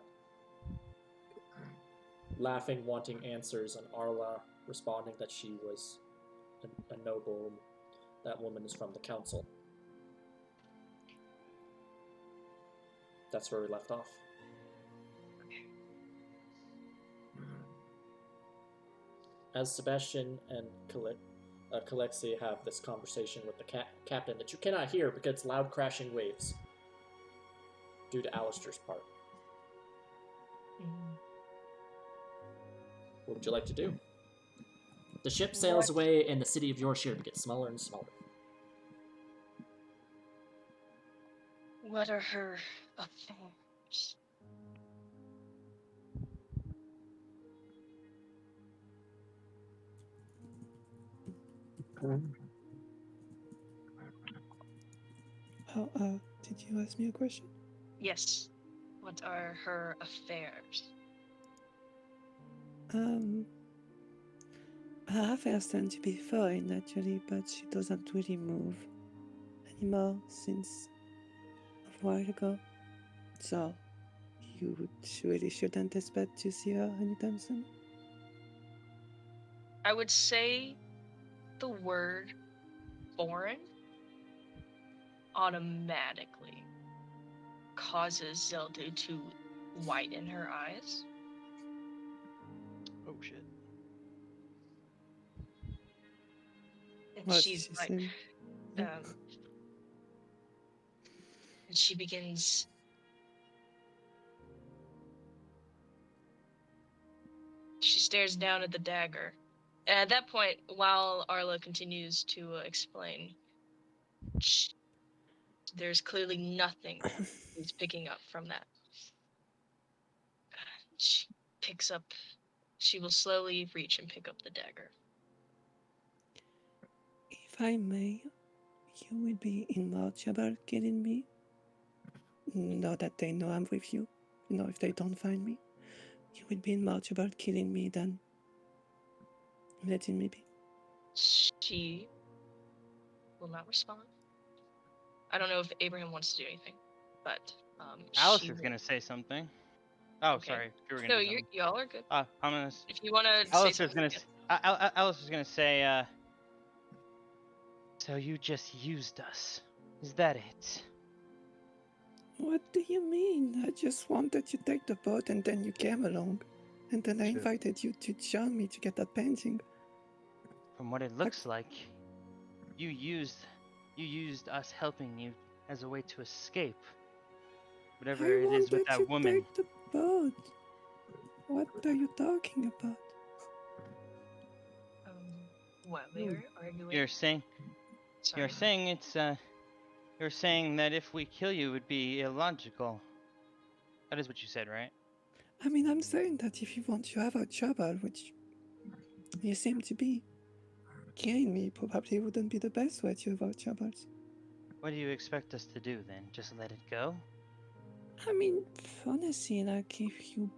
Speaker 2: laughing, wanting answers, and Arla responding that she was a noble. That woman is from the council. That's where we left off. As Sebastian and Kalexi have this conversation with the captain that you cannot hear because it's loud crashing waves due to Alistair's part. What would you like to do? The ship sails away and the city of Yorshire gets smaller and smaller.
Speaker 7: What are her affairs?
Speaker 6: Did you ask me a question?
Speaker 7: Yes. What are her affairs?
Speaker 6: Her affairs tend to be fine actually, but she doesn't really move anymore since a while ago. So you really shouldn't expect to see her anytime soon.
Speaker 7: I would say the word foreign automatically. causes Zelda to widen her eyes.
Speaker 3: Oh shit.
Speaker 7: And
Speaker 6: What
Speaker 7: she's
Speaker 6: she
Speaker 7: like,
Speaker 6: said.
Speaker 7: and she begins. She stares down at the dagger. And at that point, while Arla continues to explain, there's clearly nothing he's picking up from that. She picks up. She will slowly reach and pick up the dagger.
Speaker 6: If I may, you will be in much about killing me. Now that they know I'm with you, if they don't find me, you will be in much about killing me than letting me be.
Speaker 7: She will not respond. I don't know if Abraham wants to do anything, but
Speaker 3: Alistair's gonna say something. Oh,
Speaker 7: Okay.
Speaker 3: sorry. You were gonna
Speaker 7: No,
Speaker 3: do something.
Speaker 7: y'all are good.
Speaker 3: I'm gonna.
Speaker 7: If you want to say
Speaker 3: Alistair's
Speaker 7: something,
Speaker 3: gonna. Alistair's gonna say. So you just used us? Is that it?
Speaker 6: What do you mean? I just wanted you to take the boat and then you came along. And then I
Speaker 1: Shit.
Speaker 6: invited you to join me to get that painting.
Speaker 3: From what it looks like, you used us helping you as a way to escape. Whatever
Speaker 6: I
Speaker 3: it is with
Speaker 6: wanted
Speaker 3: that
Speaker 6: you
Speaker 3: woman.
Speaker 6: take the boat. What are you talking about?
Speaker 7: what we were arguing.
Speaker 3: You're saying
Speaker 7: Sorry.
Speaker 3: you're saying that if we kill you it would be illogical. That is what you said, right?
Speaker 6: I mean, I'm saying that if you want to have a trouble, which you seem to be, killing me probably wouldn't be the best way to avoid troubles.
Speaker 3: What do you expect us to do then? Just let it go?
Speaker 6: I mean, honestly, like, if you...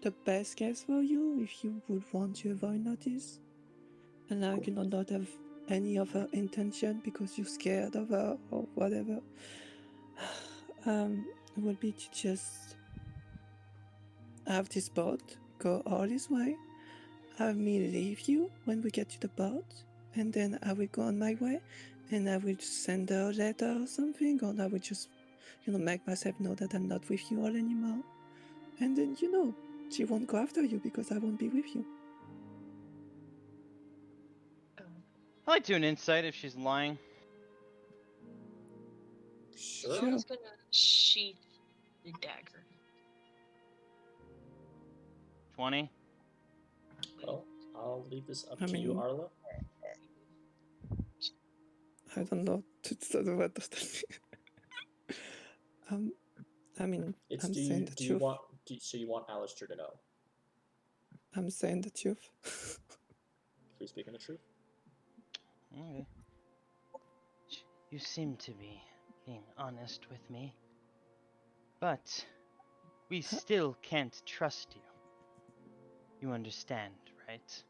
Speaker 6: The best case for you, if you would want to avoid notice, and like, not have any other intention because you're scared of her or whatever, would be to just have this boat go all this way, have me leave you when we get to the boat, and then I will go on my way, and I will send her a letter or something, or I will just, make myself know that I'm not with you all anymore. And then, she won't go after you because I won't be with you.
Speaker 3: I'd like to do an insight if she's lying.
Speaker 2: Sure.
Speaker 7: Someone's gonna sheath the dagger.
Speaker 3: 20.
Speaker 2: Well, I'll leave this up
Speaker 6: I
Speaker 2: to you,
Speaker 6: mean-
Speaker 2: Arla.
Speaker 6: I don't know what does that mean. I mean,
Speaker 2: It's
Speaker 6: I'm
Speaker 2: do
Speaker 6: saying
Speaker 2: you,
Speaker 6: the
Speaker 2: do you
Speaker 6: truth.
Speaker 2: want so you want Alistair to know?
Speaker 6: I'm saying the truth.
Speaker 2: If you're speaking the truth.
Speaker 3: Okay. You seem to be being honest with me. But we still can't trust you. You understand, right?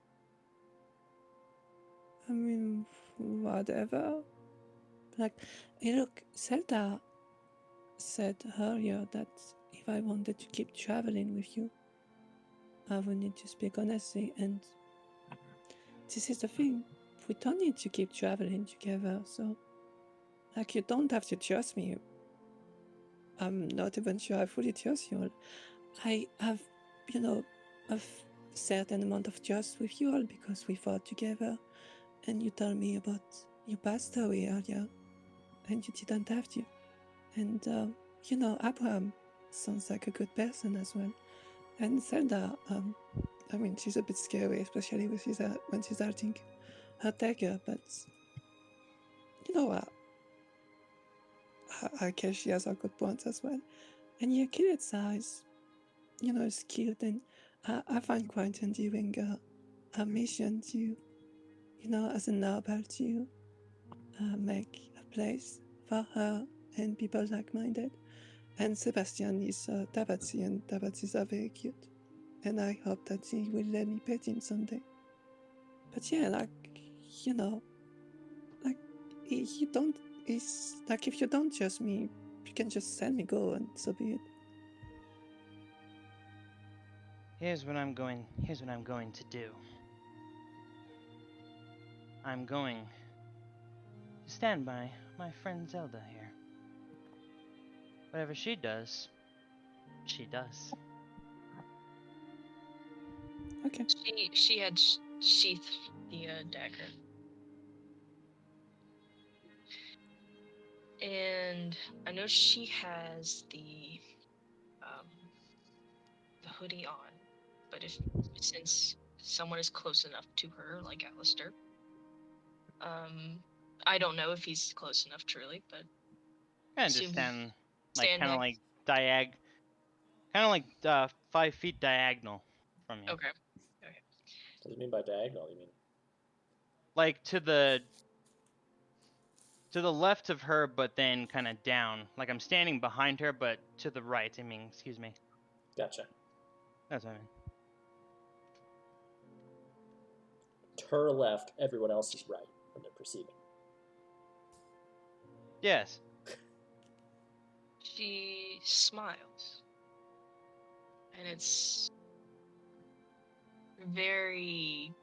Speaker 6: I mean, whatever. Like, hey, look, Zelda said earlier that if I wanted to keep traveling with you, I would need to speak honestly, and this is the thing. We don't need to keep traveling together, so, like, you don't have to trust me. I'm not even sure I fully trust you all. I have, a certain amount of trust with you all because we fought together, and you told me about your past story earlier, and you didn't have to. And, Abraham sounds like a good person as well. And Zelda, I mean, she's a bit scary, especially when she's holding her dagger, but, I guess she has her good points as well. And your kid's size, is cute, and I find quite endearing her mission to, as a noble to make a place for her and people like-minded. And Sebastian is Tabazi, and Tabazis are very cute. And I hope that he will let me pet him someday. But yeah, like, like, if you don't trust me, you can just send me go, and so be it.
Speaker 3: Here's what I'm going to do. I'm going to stand by my friend Zelda here. Whatever she does, she does.
Speaker 6: Okay.
Speaker 7: She had sheathed the dagger. And I know she has the hoodie on, but since someone is close enough to her, like Alistair, I don't know if he's close enough truly, but
Speaker 3: And just
Speaker 7: assume
Speaker 3: stand kind of
Speaker 7: next.
Speaker 3: like 5 feet diagonal from you.
Speaker 7: Okay.
Speaker 2: What do you mean by diagonal? You mean
Speaker 3: Like to the left of her, but then kind of down. Like I'm standing behind her, but to the right. I mean, excuse me.
Speaker 2: gotcha.
Speaker 3: That's what I mean.
Speaker 2: To her left, everyone else is right when they're perceiving.
Speaker 3: Yes.
Speaker 7: She smiles, and it's very.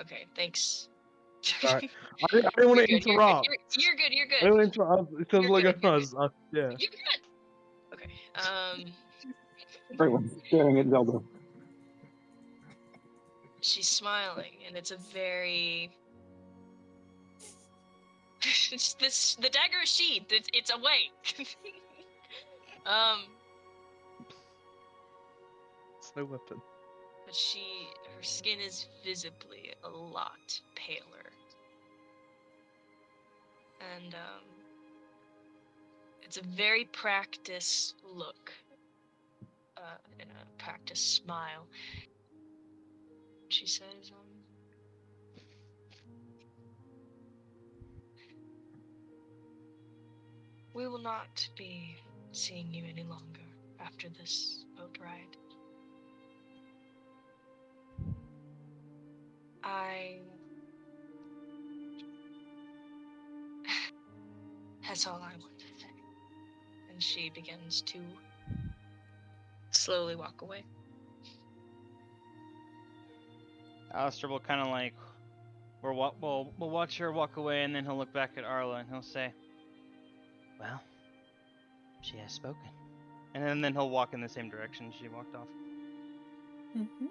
Speaker 7: Okay, thanks.
Speaker 1: Right. I didn't want to
Speaker 7: You're good,
Speaker 1: interrupt.
Speaker 7: You're good. You're good.
Speaker 1: I didn't want to interrupt. It sounds
Speaker 7: You're
Speaker 1: like
Speaker 7: good,
Speaker 1: I
Speaker 7: you're
Speaker 1: was. Yeah.
Speaker 7: You're good. Okay.
Speaker 5: Everyone's staring at Zelda.
Speaker 7: She's smiling, and it's a very. The dagger is sheathed. It's away.
Speaker 1: It's no weapon.
Speaker 7: But her skin is visibly a lot paler, and it's a very practiced look, and a practiced smile. She says, "We will not be seeing you any longer after this boat ride. That's all I want to say." And she begins to slowly walk away.
Speaker 3: Alistair will kind of like, we'll watch her walk away, and then he'll look back at Arla and he'll say, "Well, she has spoken." And then he'll walk in the same direction she walked off.
Speaker 6: Mm-hmm.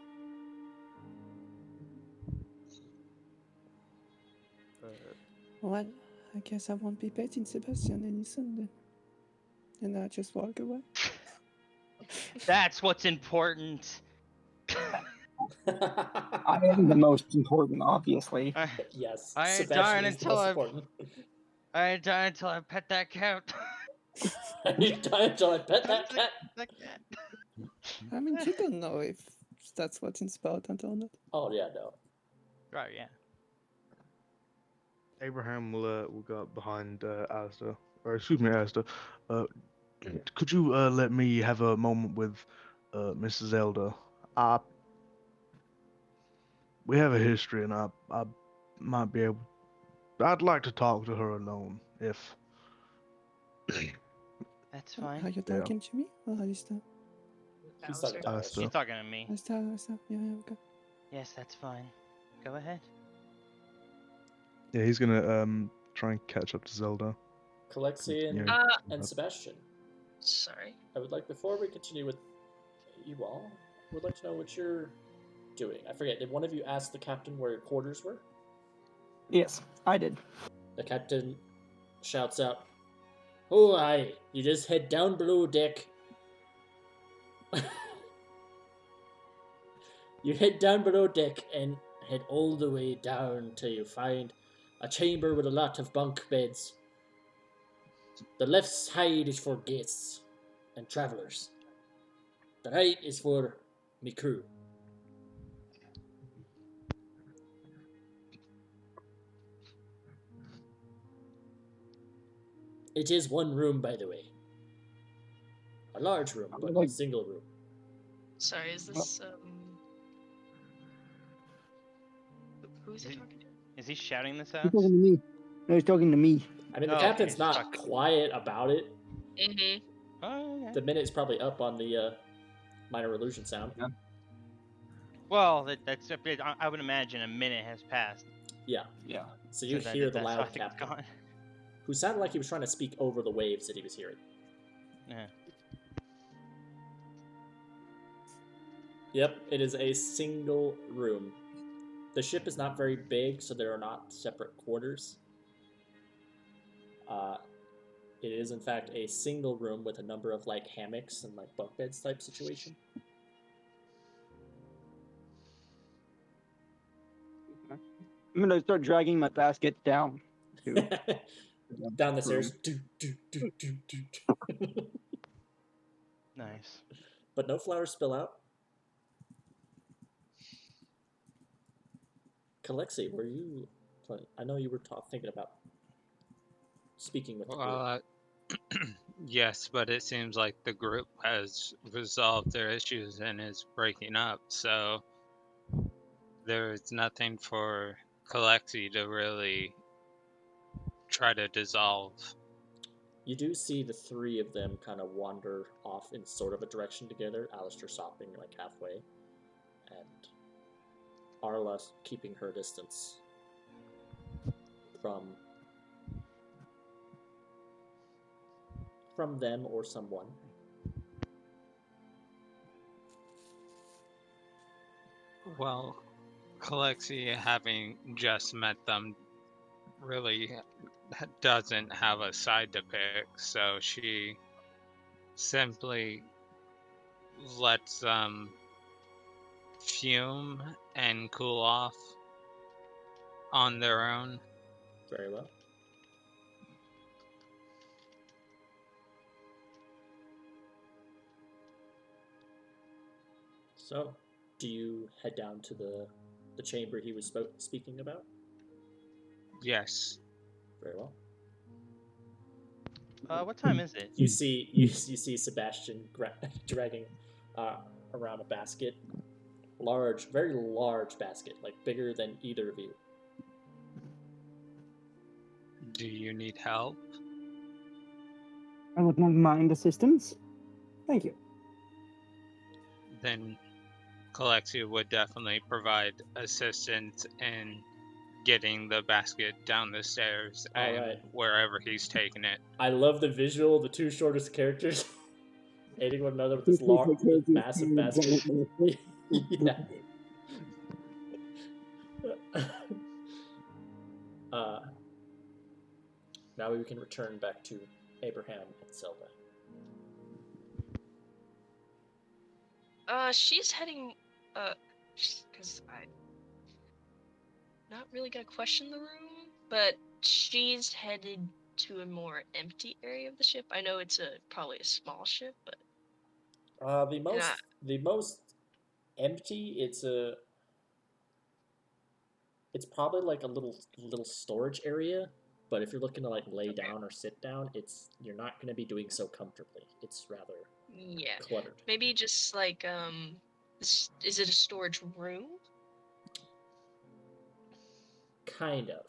Speaker 6: Well, I guess I won't be betting Sebastian any son then. And I just walk away.
Speaker 3: That's what's important.
Speaker 5: I am the most important, obviously.
Speaker 2: Yes,
Speaker 3: I ain't
Speaker 2: Sebastian
Speaker 3: dying
Speaker 2: is the
Speaker 3: until
Speaker 2: most
Speaker 3: I-
Speaker 2: important.
Speaker 3: I ain't dying until I pet that cat.
Speaker 2: You die until I pet that cat.
Speaker 3: That cat.
Speaker 6: I mean, you don't know if that's what's important or not.
Speaker 2: Oh yeah, no.
Speaker 3: Right, yeah.
Speaker 1: Abraham will go up behind Asda, or excuse me, Asda. Could you let me have a moment with Mrs. Elder? We have a history, and I might be able. I'd like to talk to her alone, if.
Speaker 3: That's
Speaker 6: Are
Speaker 3: fine.
Speaker 6: you talking to me or Alistair?
Speaker 2: He's talking to us.
Speaker 3: She's talking to me.
Speaker 6: Alistair. Yeah, okay.
Speaker 3: Yes, that's fine. Go ahead.
Speaker 1: Yeah, he's gonna try and catch up to Zelda.
Speaker 2: Calexian
Speaker 1: Yeah.
Speaker 2: and Sebastian.
Speaker 7: Sorry.
Speaker 2: I would like, before we continue with you all, I would like to know what you're doing. I forget, did one of you ask the captain where your quarters were?
Speaker 5: Yes, I did.
Speaker 2: The captain shouts out, "Oh, aye, you just head down below deck." You head down below deck and head all the way down till you find a chamber with a lot of bunk beds. The left side is for guests and travelers. The right is for me crew. It is one room, by the way. A large room, but a single room.
Speaker 7: Sorry, is this who is he talking to?
Speaker 3: Is he shouting this
Speaker 5: He's
Speaker 3: out?
Speaker 5: talking to me. No, he's talking to me.
Speaker 2: I mean,
Speaker 3: Oh,
Speaker 2: the
Speaker 3: okay,
Speaker 2: captain's
Speaker 3: he's
Speaker 2: not
Speaker 3: talking.
Speaker 2: quiet about it.
Speaker 7: Mm-hmm.
Speaker 3: Oh, okay.
Speaker 2: The minute's probably up on the minor illusion sound.
Speaker 3: Well, that's I would imagine a minute has passed.
Speaker 2: Yeah.
Speaker 5: Yeah.
Speaker 2: So you
Speaker 3: since I
Speaker 2: hear
Speaker 3: did
Speaker 2: the
Speaker 3: that, so I
Speaker 2: loud
Speaker 3: think it's
Speaker 2: captain.
Speaker 3: gone.
Speaker 2: who sounded like he was trying to speak over the waves that he was hearing.
Speaker 3: Yeah.
Speaker 2: Yep, it is a single room. The ship is not very big, so there are not separate quarters. It is, in fact, a single room with a number of like hammocks and like bunk beds type situation.
Speaker 5: I'm gonna start dragging my basket down. To
Speaker 2: Down the
Speaker 5: room.
Speaker 2: stairs. Do, do, do, do, do.
Speaker 3: Nice.
Speaker 2: But no flowers spill out. Kalexi, were you? I know you were thinking about speaking with the group.
Speaker 4: Well, yes, but it seems like the group has resolved their issues and is breaking up, so there's nothing for Kalexi to really try to dissolve.
Speaker 2: You do see the three of them kind of wander off in sort of a direction together. Alistair stopping like halfway, and Arla keeping her distance from them or someone.
Speaker 4: Well, Kalexi, having just met them, really doesn't have a side to pick, so she simply lets them fume and cool off on their own.
Speaker 2: Very well. So, do you head down to the chamber he was speaking about?
Speaker 4: Yes.
Speaker 2: Very well.
Speaker 3: What time is it?
Speaker 2: You see Sebastian dragging around a basket, large, very large basket, like bigger than either of you.
Speaker 4: Do you need help?
Speaker 5: I would not mind assistance. Thank you.
Speaker 4: Then Kalexi would definitely provide assistance in getting the basket down the stairs and
Speaker 2: Alright.
Speaker 4: wherever he's taking it.
Speaker 2: I love the visual of the two shortest characters aiding one another with this massive basket. Yeah. Now we can return back to Abraham and Zelda.
Speaker 7: She's heading, because I'm not really gonna question the room, but she's headed to a more empty area of the ship. I know it's probably a small ship, but
Speaker 2: The most empty. It's probably like a little storage area. But if you're looking to like lay down or sit down, you're not going to be doing so comfortably. It's rather cluttered.
Speaker 7: Maybe just like is it a storage room?
Speaker 2: Kind of.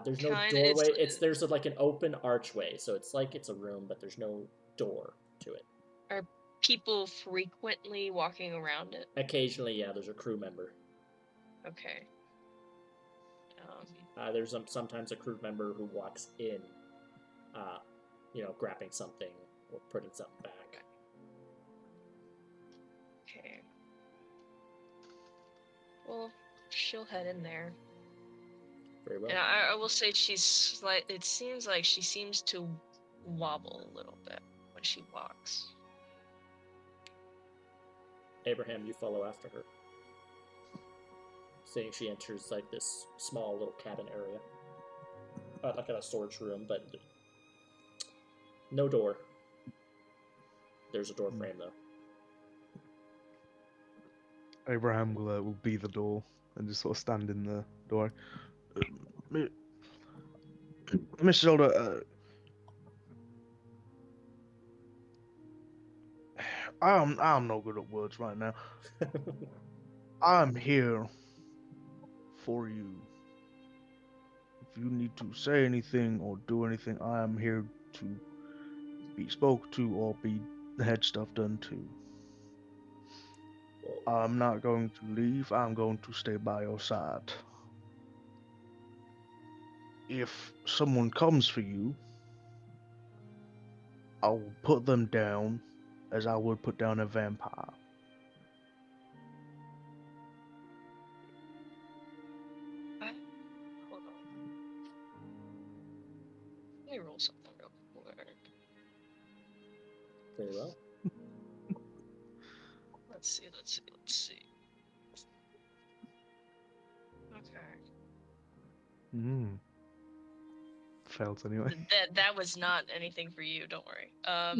Speaker 2: There's no doorway. There's like an open archway, so it's like it's a room, but there's no door to it.
Speaker 7: Are people frequently walking around it?
Speaker 2: Occasionally, yeah. There's a crew member.
Speaker 7: Okay.
Speaker 2: There's sometimes a crew member who walks in, grabbing something or putting something back.
Speaker 7: Okay. Well, she'll head in there.
Speaker 2: Very well.
Speaker 7: And I will say it seems like she seems to wobble a little bit when she walks.
Speaker 2: Abraham, you follow after her. Seeing she enters like this small little cabin area. Like in a storage room, but no door. There's a door frame though.
Speaker 1: Abraham will be the door and just sort of stand in the door. Miss Zelda, I'm no good at words right now. I'm here for you. If you need to say anything or do anything, I am here to be spoke to or be had stuff done to. I'm not going to leave. I'm going to stay by your side. if someone comes for you, I'll put them down as I would put down a vampire.
Speaker 7: Hold on. Let me roll something real quick.
Speaker 2: Very well.
Speaker 7: Let's see. Okay.
Speaker 1: Failed anyway.
Speaker 7: That was not anything for you. Don't worry.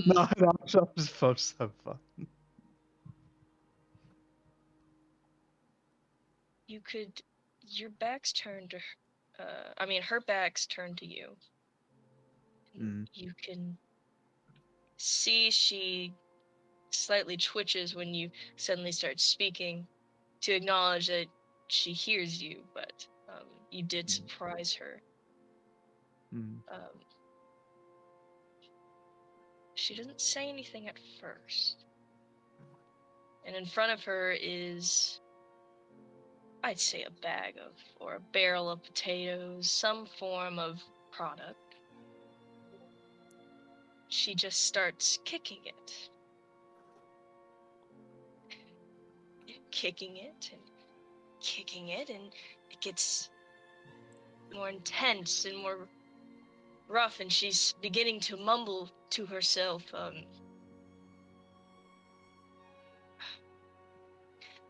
Speaker 1: No, I'm just have fun.
Speaker 7: You could. Your back's turned to. I mean, her back's turned to you. You can see she slightly twitches when you suddenly start speaking to acknowledge that she hears you, but you did surprise her. She doesn't say anything at first. And in front of her is, I'd say, a bag of, or a barrel of potatoes, some form of product. She just starts kicking it. Kicking it, and it gets more intense and more rough, and she's beginning to mumble to herself,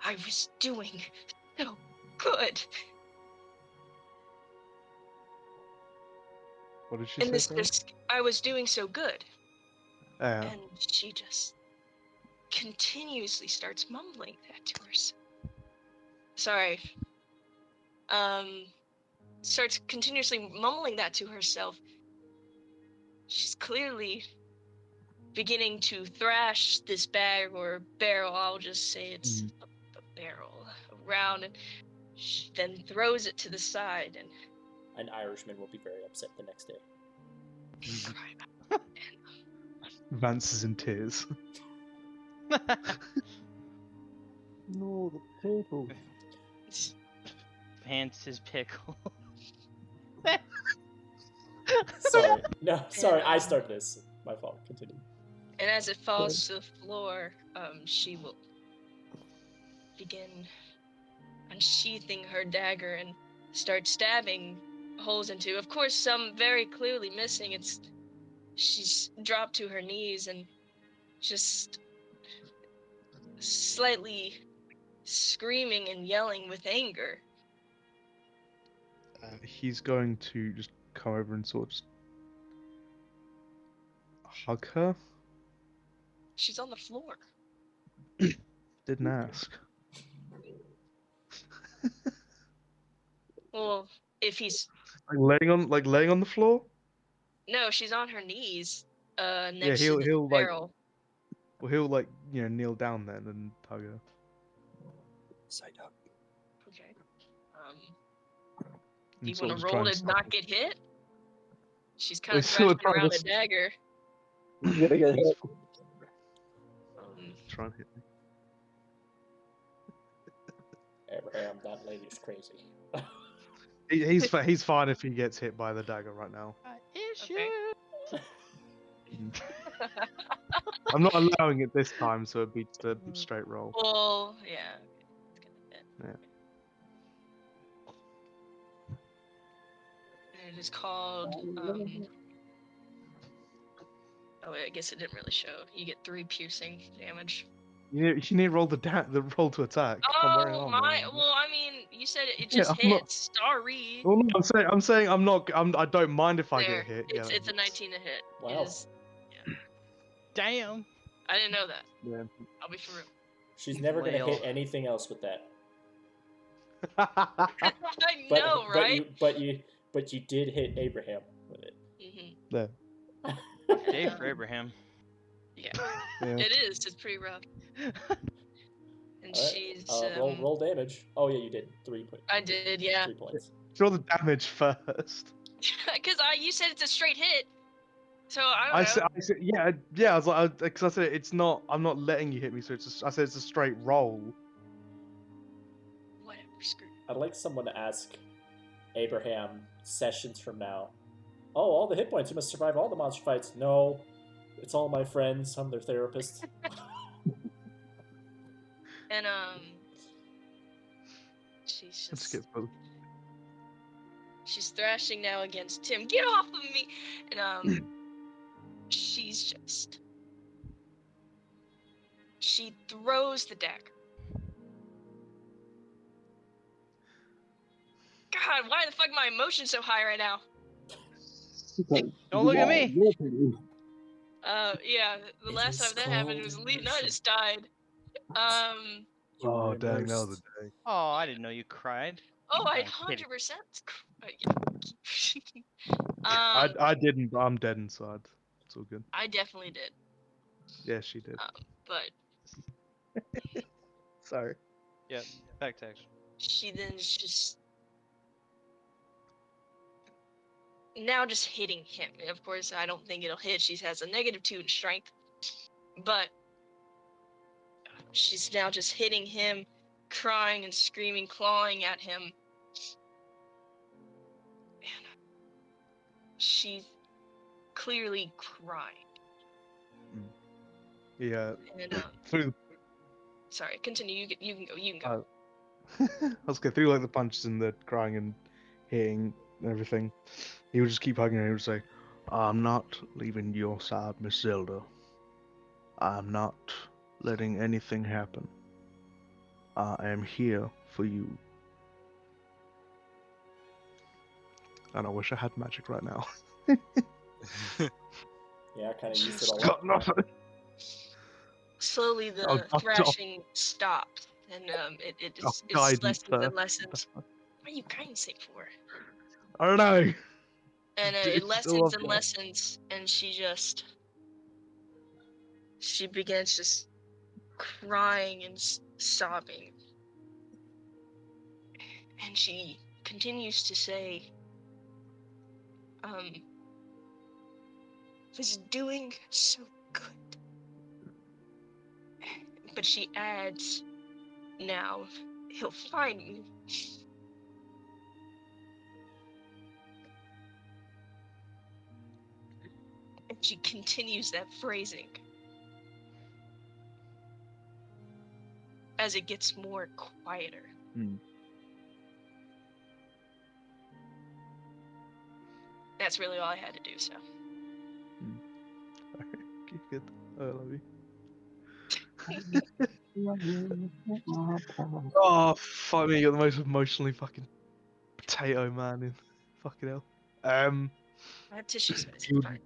Speaker 7: I was doing so good.
Speaker 1: What did she
Speaker 7: And
Speaker 1: say?
Speaker 7: this
Speaker 1: Sorry?
Speaker 7: just, I was doing so good.
Speaker 1: Yeah.
Speaker 7: And she just continuously starts mumbling that to herself. Sorry. Starts continuously mumbling that to herself. She's clearly beginning to thrash this bag or barrel. I'll just say it's a barrel around, and she then throws it to the side. And
Speaker 2: An Irishman will be very upset the next day.
Speaker 1: Vance is in tears.
Speaker 5: No, the potato.
Speaker 3: Pants his pickle.
Speaker 2: Sorry. No, sorry, I started this. My fault. Continue.
Speaker 7: And as it falls to the floor, she will begin unsheathing her dagger and start stabbing holes into. Of course, some very clearly missing. She's dropped to her knees and just slightly screaming and yelling with anger.
Speaker 1: He's going to just come over and sort of just hug her.
Speaker 7: She's on the floor.
Speaker 1: Didn't ask.
Speaker 7: Well, if he's
Speaker 1: Laying on the floor.
Speaker 7: no, she's on her knees. Next
Speaker 1: Yeah,
Speaker 7: to the
Speaker 1: he'll
Speaker 7: barrel.
Speaker 1: he'll kneel down then and hug her.
Speaker 5: Side up.
Speaker 7: Okay. Do
Speaker 1: And
Speaker 7: you
Speaker 1: sort
Speaker 7: want
Speaker 1: of
Speaker 7: to
Speaker 1: try
Speaker 7: roll
Speaker 1: and
Speaker 7: to
Speaker 1: stop
Speaker 7: not
Speaker 1: her.
Speaker 7: get hit? She's kind
Speaker 1: We're
Speaker 7: of
Speaker 1: still
Speaker 7: thrashing
Speaker 1: trying
Speaker 7: around
Speaker 1: to
Speaker 7: a dagger.
Speaker 5: You're gonna get hit.
Speaker 1: Try and hit me.
Speaker 2: Abraham, that lady's crazy.
Speaker 1: He's fine if he gets hit by the dagger right now.
Speaker 7: Okay.
Speaker 1: I'm not allowing it this time, so it'd be just a straight roll.
Speaker 7: Well, yeah. It's gonna hit. And it is called. Oh, I guess it didn't really show. You get 3 piercing damage.
Speaker 1: You need to roll the roll to attack. I'm wearing
Speaker 7: Oh
Speaker 1: armor.
Speaker 7: my! Well, I mean, you said it
Speaker 1: Yeah,
Speaker 7: just
Speaker 1: I'm not-
Speaker 7: hits. Sorry.
Speaker 1: Well, no, I'm saying I don't mind if I
Speaker 7: There.
Speaker 1: get hit.
Speaker 7: It's a 19 to hit.
Speaker 2: Wow.
Speaker 7: It is,
Speaker 3: Damn.
Speaker 7: I didn't know that.
Speaker 1: Yeah.
Speaker 7: I'll be for real.
Speaker 2: She's never gonna
Speaker 3: Flail.
Speaker 2: hit anything else with that.
Speaker 7: I know, right?
Speaker 2: But you did hit Abraham with it.
Speaker 1: There.
Speaker 3: Day for Abraham.
Speaker 7: Yeah.
Speaker 1: Yeah.
Speaker 7: It is. It's pretty rough. And
Speaker 2: All right.
Speaker 7: she's.
Speaker 2: Roll damage. Oh yeah, you did 3 points.
Speaker 7: I did, yeah.
Speaker 2: 3 points.
Speaker 1: Roll the damage first.
Speaker 7: Because you said it's a straight hit. So I don't know.
Speaker 1: I said, yeah. I was like, because I said it's not. I'm not letting you hit me, so I said it's a straight roll.
Speaker 7: Whatever, screw.
Speaker 2: I'd like someone to ask Abraham, sessions from now. Oh, all the hit points. You must survive all the monster fights. No, it's all my friends. I'm their therapist.
Speaker 7: And she's
Speaker 1: Let's
Speaker 7: just
Speaker 1: get both.
Speaker 7: she's thrashing now against Tim. Get off of me! And she's just she throws the dagger. God, why the fuck are my emotions so high right now?
Speaker 3: Don't look at me.
Speaker 7: Yeah, the
Speaker 2: It
Speaker 7: last
Speaker 2: is
Speaker 7: time that happened was
Speaker 2: called
Speaker 7: Leonardus
Speaker 2: emotion.
Speaker 7: died.
Speaker 2: You
Speaker 1: Oh,
Speaker 2: are
Speaker 1: dang, that was
Speaker 2: immersed.
Speaker 1: a day.
Speaker 3: Oh, I didn't know you cried.
Speaker 7: Oh, I
Speaker 3: I'm kidding.
Speaker 7: 100%.
Speaker 1: I didn't, but I'm dead inside. It's all good.
Speaker 7: I definitely did.
Speaker 1: Yeah, she did.
Speaker 7: But
Speaker 1: Sorry.
Speaker 3: Yeah, back text.
Speaker 7: she then just now just hitting him. Of course, I don't think it'll hit. She has a -2 in strength, but she's now just hitting him, crying and screaming, clawing at him. And she's clearly crying.
Speaker 1: Yeah.
Speaker 7: And
Speaker 1: Through.
Speaker 7: sorry, continue. You can go. You can go.
Speaker 1: I was going through like the punches and the crying and hitting and everything. He would just keep hugging her and he would say, "I'm not leaving your side, Miss Zelda. I'm not letting anything happen. I am here for you." And I wish I had magic right now.
Speaker 2: Yeah, I kind of used it all
Speaker 1: Got
Speaker 2: up.
Speaker 1: nothing.
Speaker 7: Slowly, the
Speaker 1: I'll
Speaker 7: thrashing stops, and it
Speaker 1: guide you
Speaker 7: lessens and
Speaker 1: first.
Speaker 7: lessens. What are you guiding it for?
Speaker 1: I don't know.
Speaker 7: And
Speaker 1: It's
Speaker 7: it
Speaker 1: still
Speaker 7: lessens
Speaker 1: up
Speaker 7: and
Speaker 1: there.
Speaker 7: lessens, and she begins just crying and sobbing, and she continues to say, "He's doing so good," but she adds, "Now he'll find me." And she continues that phrasing as it gets more quieter. That's really all I had to do, so.
Speaker 1: Okay, good. I love you. Oh, fuck me, you're the most emotionally fucking potato man in fucking hell.
Speaker 7: I have tissues, guys. It's fine.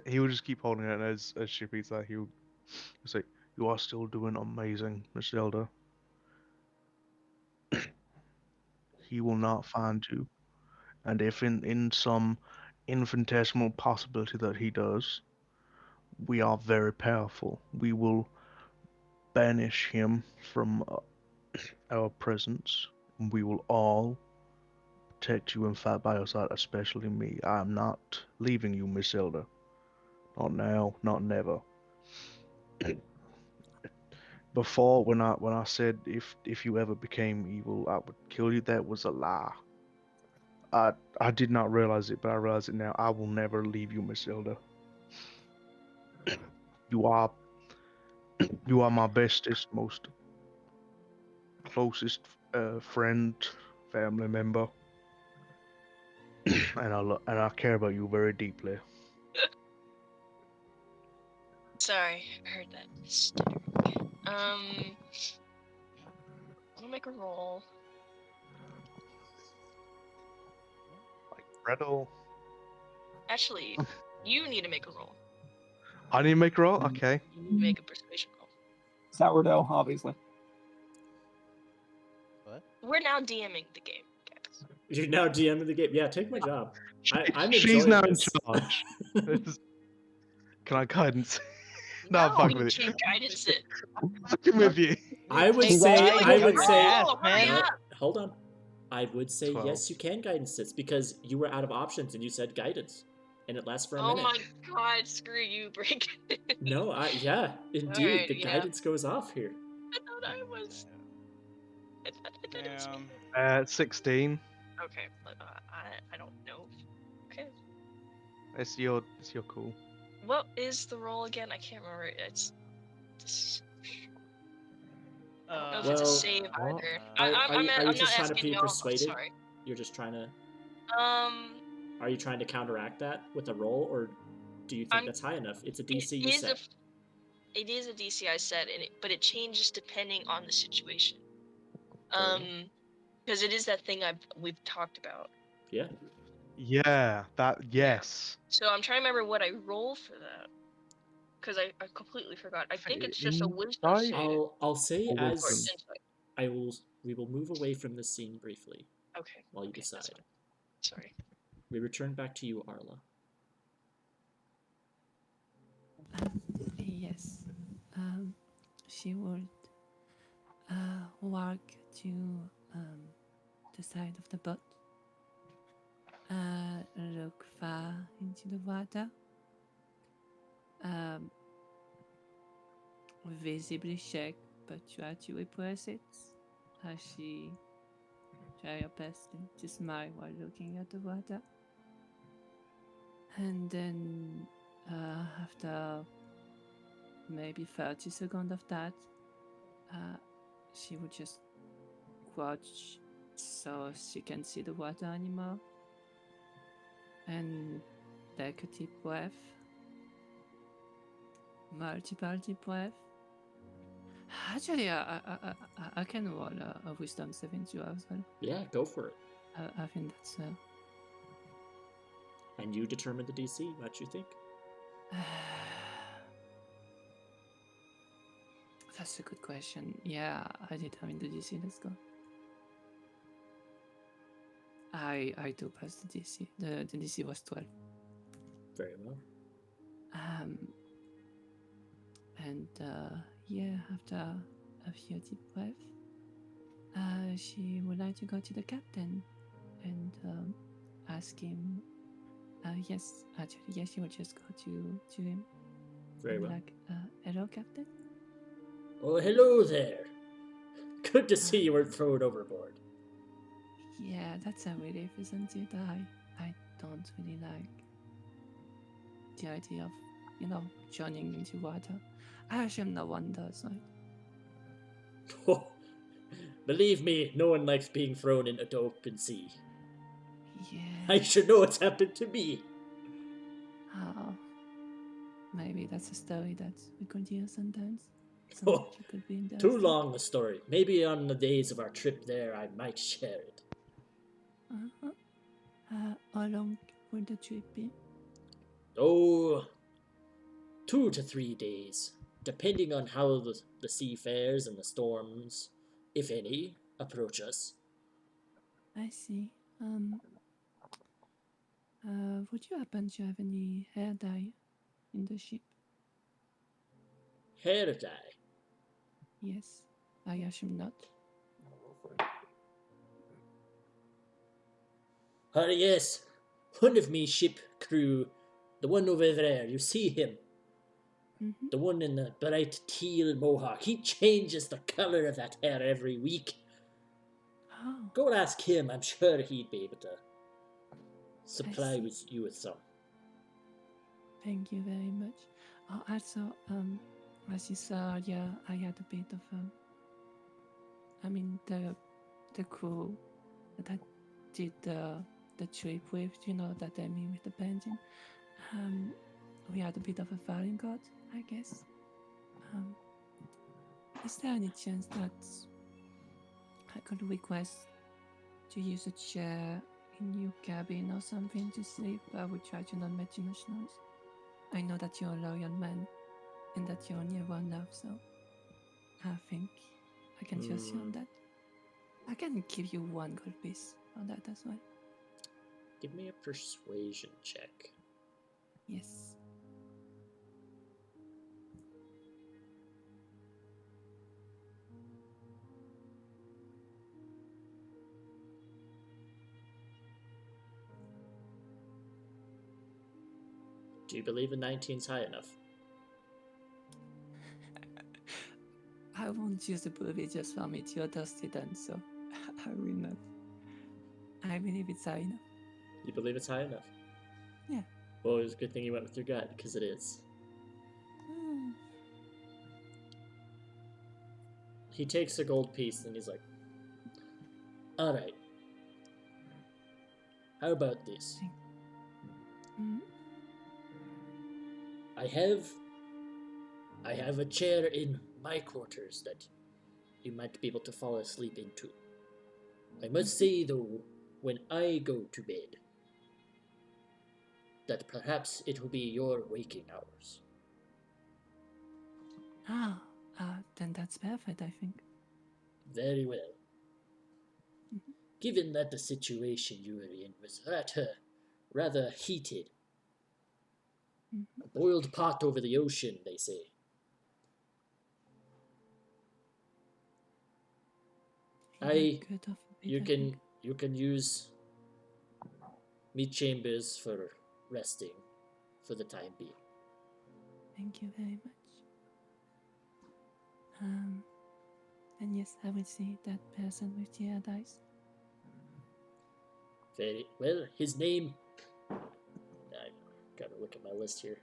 Speaker 1: He will just keep holding it, and as she repeats that, he'll say, "You are still doing amazing, Miss Zelda. He will not find you, and if in some infinitesimal possibility that he does, we are very powerful. We will banish him from our presence. We will all protect you and fight by your side, especially me. I am not leaving you, Miss Zelda. Not now, not never." Before, when I said if you ever became evil, I would kill you, that was a lie. I did not realize it, but I realize it now. I will never leave you, Miss Zelda. You are my bestest, most closest friend, family member, and I care about you very deeply.
Speaker 7: Sorry, I heard that stutter. I'll make a roll.
Speaker 1: Like Gretel.
Speaker 7: Actually, you need to make a roll.
Speaker 1: I need to make a roll. Okay.
Speaker 7: You need to make a persuasion roll.
Speaker 5: Sourdough, obviously.
Speaker 3: What?
Speaker 7: We're now DMing the game, guys.
Speaker 2: You're now GMing the game. Yeah, take my job. I'm
Speaker 1: She's
Speaker 2: enjoying
Speaker 1: now
Speaker 2: this.
Speaker 1: in charge. Can I guidance? No,
Speaker 7: No,
Speaker 1: I'm fucking
Speaker 7: you
Speaker 1: with you.
Speaker 7: can't guidance it.
Speaker 1: I'm fucking with you.
Speaker 2: I would
Speaker 5: She's
Speaker 2: say.
Speaker 5: actually
Speaker 2: I would
Speaker 5: doing
Speaker 2: say.
Speaker 3: ass,
Speaker 7: Oh, hurry
Speaker 3: man.
Speaker 7: up!
Speaker 2: Hold on. I would say
Speaker 1: 12.
Speaker 2: yes, you can guidance this because you were out of options and you said guidance, and it lasts for a
Speaker 7: Oh
Speaker 2: minute.
Speaker 7: my god, screw you, Break.
Speaker 2: No, yeah, indeed,
Speaker 7: Alright,
Speaker 2: the
Speaker 7: yeah.
Speaker 2: guidance goes off here.
Speaker 7: I thought I was. It didn't say.
Speaker 1: 16.
Speaker 7: Okay, but I don't know. Okay.
Speaker 1: It's your call.
Speaker 7: What is the roll again? I can't remember. It's just, I don't know if it's a
Speaker 2: Well,
Speaker 7: save
Speaker 1: what?
Speaker 7: either.
Speaker 2: Are you
Speaker 7: I'm not
Speaker 2: just trying to
Speaker 7: asking
Speaker 2: be
Speaker 7: y'all.
Speaker 2: persuaded?
Speaker 7: Sorry.
Speaker 2: You're just trying to.
Speaker 7: Um,
Speaker 2: Are you trying to counteract that with a roll, or do you think
Speaker 7: I'm-
Speaker 2: that's high enough? It's a DC you
Speaker 7: it is
Speaker 2: set.
Speaker 7: it is a DC I said, but it changes depending on the situation.
Speaker 2: Fair enough.
Speaker 7: Because it is that thing we've talked about.
Speaker 2: Yeah.
Speaker 1: Yeah, that yes.
Speaker 7: So I'm trying to remember what I roll for that. Because I completely forgot. I think it's just a wisdom
Speaker 1: Insight?
Speaker 7: save.
Speaker 2: I'll say
Speaker 1: Or
Speaker 7: Or
Speaker 2: as
Speaker 1: wisdom.
Speaker 7: insight.
Speaker 2: we will move away from this scene briefly
Speaker 7: Okay.
Speaker 2: while you
Speaker 7: okay, that's
Speaker 2: decide.
Speaker 7: fine. Sorry.
Speaker 2: We return back to you, Arla.
Speaker 6: Yes. She would walk to the side of the boat, look far into the water, visibly shake, but try to repress it as she try her best to smile while looking at the water. And then after maybe 30 seconds of that, she would just crouch so she can see the water anymore and take a deep breath, multiple deep breath. Actually, I can roll a wisdom saving throw as well.
Speaker 2: Yeah, go for it.
Speaker 6: I think that's
Speaker 2: And you determine the DC. What you think?
Speaker 6: that's a good question. Yeah, I determined the DC. Let's go. I do pass the DC. The DC was 12.
Speaker 2: Very well.
Speaker 6: And yeah, after a few deep breaths, she would like to go to the captain and ask him. Yes, actually, yes, she will just go to him.
Speaker 2: Very well.
Speaker 6: Like, hello, captain.
Speaker 2: Oh, hello there. Good to see you were thrown overboard.
Speaker 6: Yeah, that's a relief, isn't it? I don't really like the idea of, joining into water. I assume no one does, right?
Speaker 2: Oh, believe me, no one likes being thrown into the open sea.
Speaker 6: Yeah.
Speaker 2: I should know what's happened to me.
Speaker 6: Oh, maybe that's a story that we could hear sometimes.
Speaker 2: Oh,
Speaker 6: You could be interested.
Speaker 2: Too long a story. Maybe on the days of our trip there, I might share it.
Speaker 6: Uh-huh. How long would the trip be?
Speaker 2: Oh, 2 to 3 days, depending on how the sea fares and the storms, if any, approach us.
Speaker 6: I see. Would you happen to have any hair dye in the ship?
Speaker 2: Hair dye.
Speaker 6: Yes, I assume not.
Speaker 2: Yes, one of me ship crew, the one over there, you see him?
Speaker 6: Mm-hmm.
Speaker 2: The one in the bright teal mohawk, he changes the colour of that hair every week.
Speaker 6: Oh,
Speaker 2: Go and ask him, I'm sure he'd be able to supply
Speaker 6: see.
Speaker 2: you with some.
Speaker 6: Thank you very much. Also, as you saw earlier, I had a bit of the crew that I did the trip with, that I mean with the painting. We had a bit of a falling out, I guess. Is there any chance that I could request to use a chair in your cabin or something to sleep? I would try to not make too much noise. I know that you're a loyal man and that you only have one love, so I think I can trust you on that. I can give you 1 gold piece for that as well.
Speaker 2: Give me a persuasion check.
Speaker 6: Yes.
Speaker 2: Do you believe a 19's high enough?
Speaker 6: I won't use the brewery just from it. You're thirsty then, so I will not. I believe it's high enough.
Speaker 2: You believe it's high enough?
Speaker 6: Yeah.
Speaker 2: Well, it's a good thing you went with your gut, because it is.
Speaker 6: Hmm.
Speaker 2: He takes a gold piece and he's like, alright. How about this?
Speaker 6: Hmm?
Speaker 2: I have a chair in my quarters that you might be able to fall asleep into. I must say, though, when I go to bed, that perhaps it will be your waking hours.
Speaker 6: Ah, then that's perfect, I think.
Speaker 2: Very well.
Speaker 6: Mhm.
Speaker 2: Given that the situation you were in was rather heated,
Speaker 6: Mhm.
Speaker 2: a boiled pot over the ocean, they say.
Speaker 6: Not good of a bit,
Speaker 2: You
Speaker 6: I think.
Speaker 2: can use meat chambers for resting for the time being.
Speaker 6: Thank you very much. And yes, I will see that person with the dice.
Speaker 2: Very well. His name. I gotta look at my list here.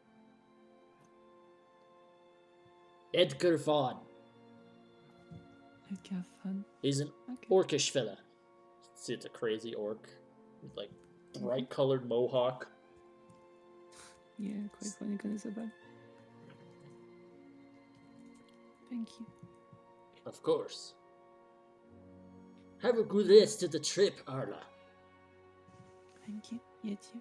Speaker 2: Edgar Vaughn.
Speaker 6: Okay, have fun.
Speaker 2: He's an
Speaker 6: Okay.
Speaker 2: orcish fella. See, it's a crazy orc with like bright colored mohawk.
Speaker 6: Yeah, quite funny kind of so bad. Thank you.
Speaker 2: Of course. Have a good rest of the trip, Arla.
Speaker 6: Thank you. You too.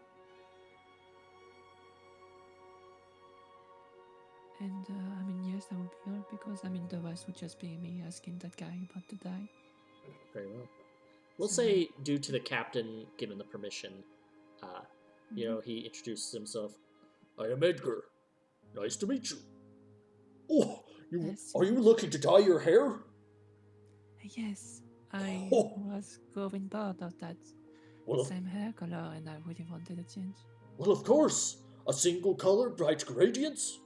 Speaker 6: And I mean, yes, that would be all because I mean, the rest would just be me asking that guy about to die.
Speaker 2: Very well. We'll
Speaker 6: So-
Speaker 2: say, due to the captain giving the permission, you know, he introduces himself. I am Edgar. Nice to meet you. Oh,
Speaker 6: Nice to
Speaker 2: are you
Speaker 6: meet you.
Speaker 2: looking to dye your hair?
Speaker 6: Yes, I
Speaker 2: Oh.
Speaker 6: was growing bored of that
Speaker 2: Well,
Speaker 6: same hair color, and I really wanted a change.
Speaker 2: well, of course. A single color, bright gradients.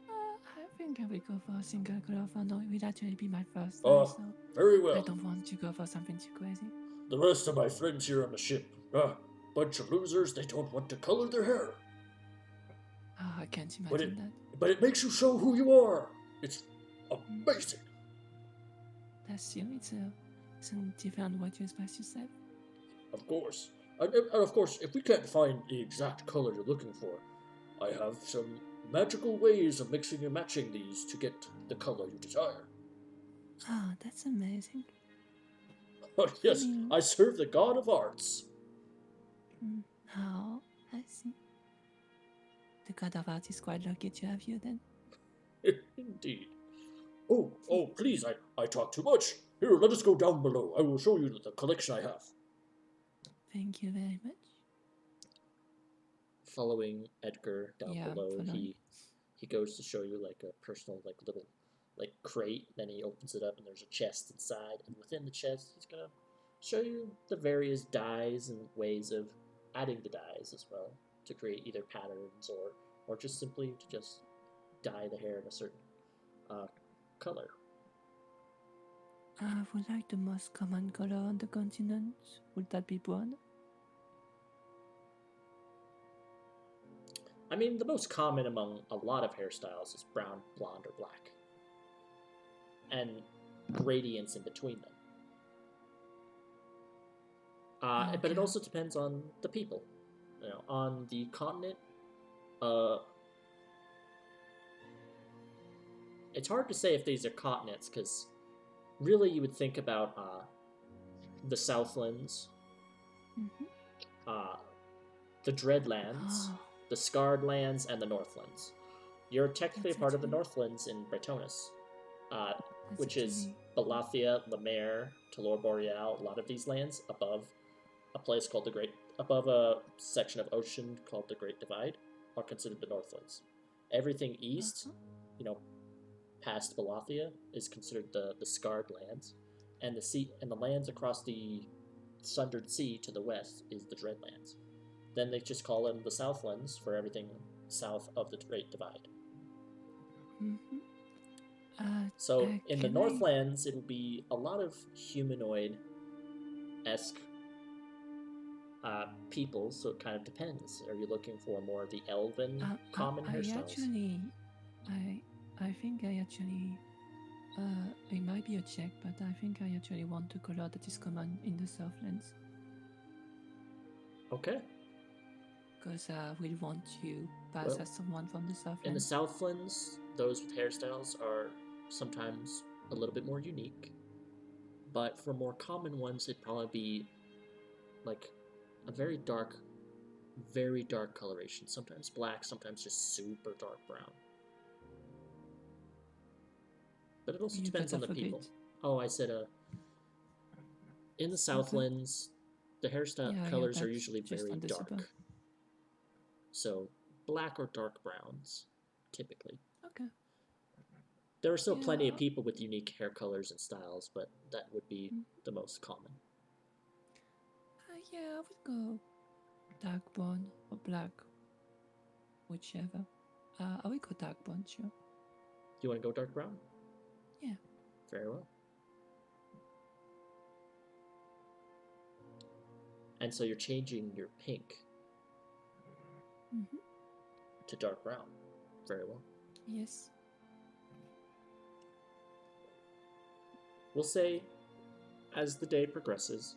Speaker 6: I think I will go for a single color for now. It will actually be my first
Speaker 2: Oh,
Speaker 6: time, so
Speaker 2: very
Speaker 6: I
Speaker 2: well.
Speaker 6: don't want to go for something too crazy.
Speaker 2: The rest of my friends here on the ship, bunch of losers, they don't want to color their hair.
Speaker 6: Oh, I can't
Speaker 2: But
Speaker 6: imagine that.
Speaker 2: But it makes you show who you are. It's amazing.
Speaker 6: That's you. It's a different way to express yourself.
Speaker 2: Of course. And of course, if we can't find the exact color you're looking for, I have some magical ways of mixing and matching these to get the color you desire.
Speaker 6: Oh, that's amazing.
Speaker 2: Oh, yes,
Speaker 6: mean-
Speaker 2: I serve the god of arts.
Speaker 6: Oh, I see. The god of art is quite lucky to have you then.
Speaker 2: Indeed. Oh, please, I talk too much. Here, let us go down below. I will show you the collection I have.
Speaker 6: Thank you very much.
Speaker 2: Following Edgar down
Speaker 6: Yeah,
Speaker 2: below,
Speaker 6: following.
Speaker 2: he goes to show you like a personal little crate. Then he opens it up and there's a chest inside, and within the chest he's gonna show you the various dyes and ways of adding the dyes as well to create either patterns or just simply to just dye the hair in a certain color.
Speaker 6: I would like the most common color on the continent. Would that be brown?
Speaker 2: I mean, the most common among a lot of hairstyles is brown, blonde, or black, and gradients in between them. But it
Speaker 6: Okay.
Speaker 2: also depends on the people. You know, on the continent, it's hard to say if these are continents because really you would think about the Southlands,
Speaker 6: Mm-hmm.
Speaker 2: the Dreadlands,
Speaker 6: Oh,
Speaker 2: the Scarred Lands, and the Northlands. You're technically
Speaker 6: That's
Speaker 2: a part of the
Speaker 6: actually-
Speaker 2: Northlands in Bretonus,
Speaker 6: that's
Speaker 2: which is
Speaker 6: actually-
Speaker 2: Balathia, Lemaire, Telor Boreal, a lot of these lands above a place called above a section of ocean called the Great Divide are considered the Northlands. Everything east, past Balathia, is considered the Scarred Lands, and the sea and the lands across the Sundered Sea to the west is the Dreadlands. Then they just call them the Southlands for everything south of the Great Divide.
Speaker 6: Mm-hmm.
Speaker 2: So in the
Speaker 6: can
Speaker 2: Northlands, it'll be a lot of humanoid-esque people, so it kind of depends. Are you looking for more of the elven common hairstyles?
Speaker 6: I think I actually, it might be a check, but I think I actually want the color that is common in the Southlands.
Speaker 2: Okay.
Speaker 6: Because I will want to pass
Speaker 2: Well,
Speaker 6: as someone from the Southlands.
Speaker 2: In the Southlands, those with hairstyles are sometimes a little bit more unique. But for more common ones, it'd probably be like a very dark coloration. Sometimes black, sometimes just super dark brown. But it also
Speaker 6: You
Speaker 2: depends on the
Speaker 6: better
Speaker 2: people.
Speaker 6: forget.
Speaker 2: Oh, I said in the Southlands, the hairstyle
Speaker 6: Yeah,
Speaker 2: colors are
Speaker 6: that's
Speaker 2: usually
Speaker 6: just
Speaker 2: very
Speaker 6: understandable.
Speaker 2: dark. So black or dark browns, typically.
Speaker 6: Okay.
Speaker 2: There are still plenty of
Speaker 6: Yeah.
Speaker 2: people with unique hair colors and styles, but that would be the most common.
Speaker 6: Yeah, I would go dark brown or black, whichever. I would go dark brown, sure.
Speaker 2: You want to go dark brown?
Speaker 6: Yeah.
Speaker 2: Very well. And so you're changing your pink
Speaker 6: Mm-hmm.
Speaker 2: to dark brown. Very well.
Speaker 6: Yes.
Speaker 2: We'll say, as the day progresses,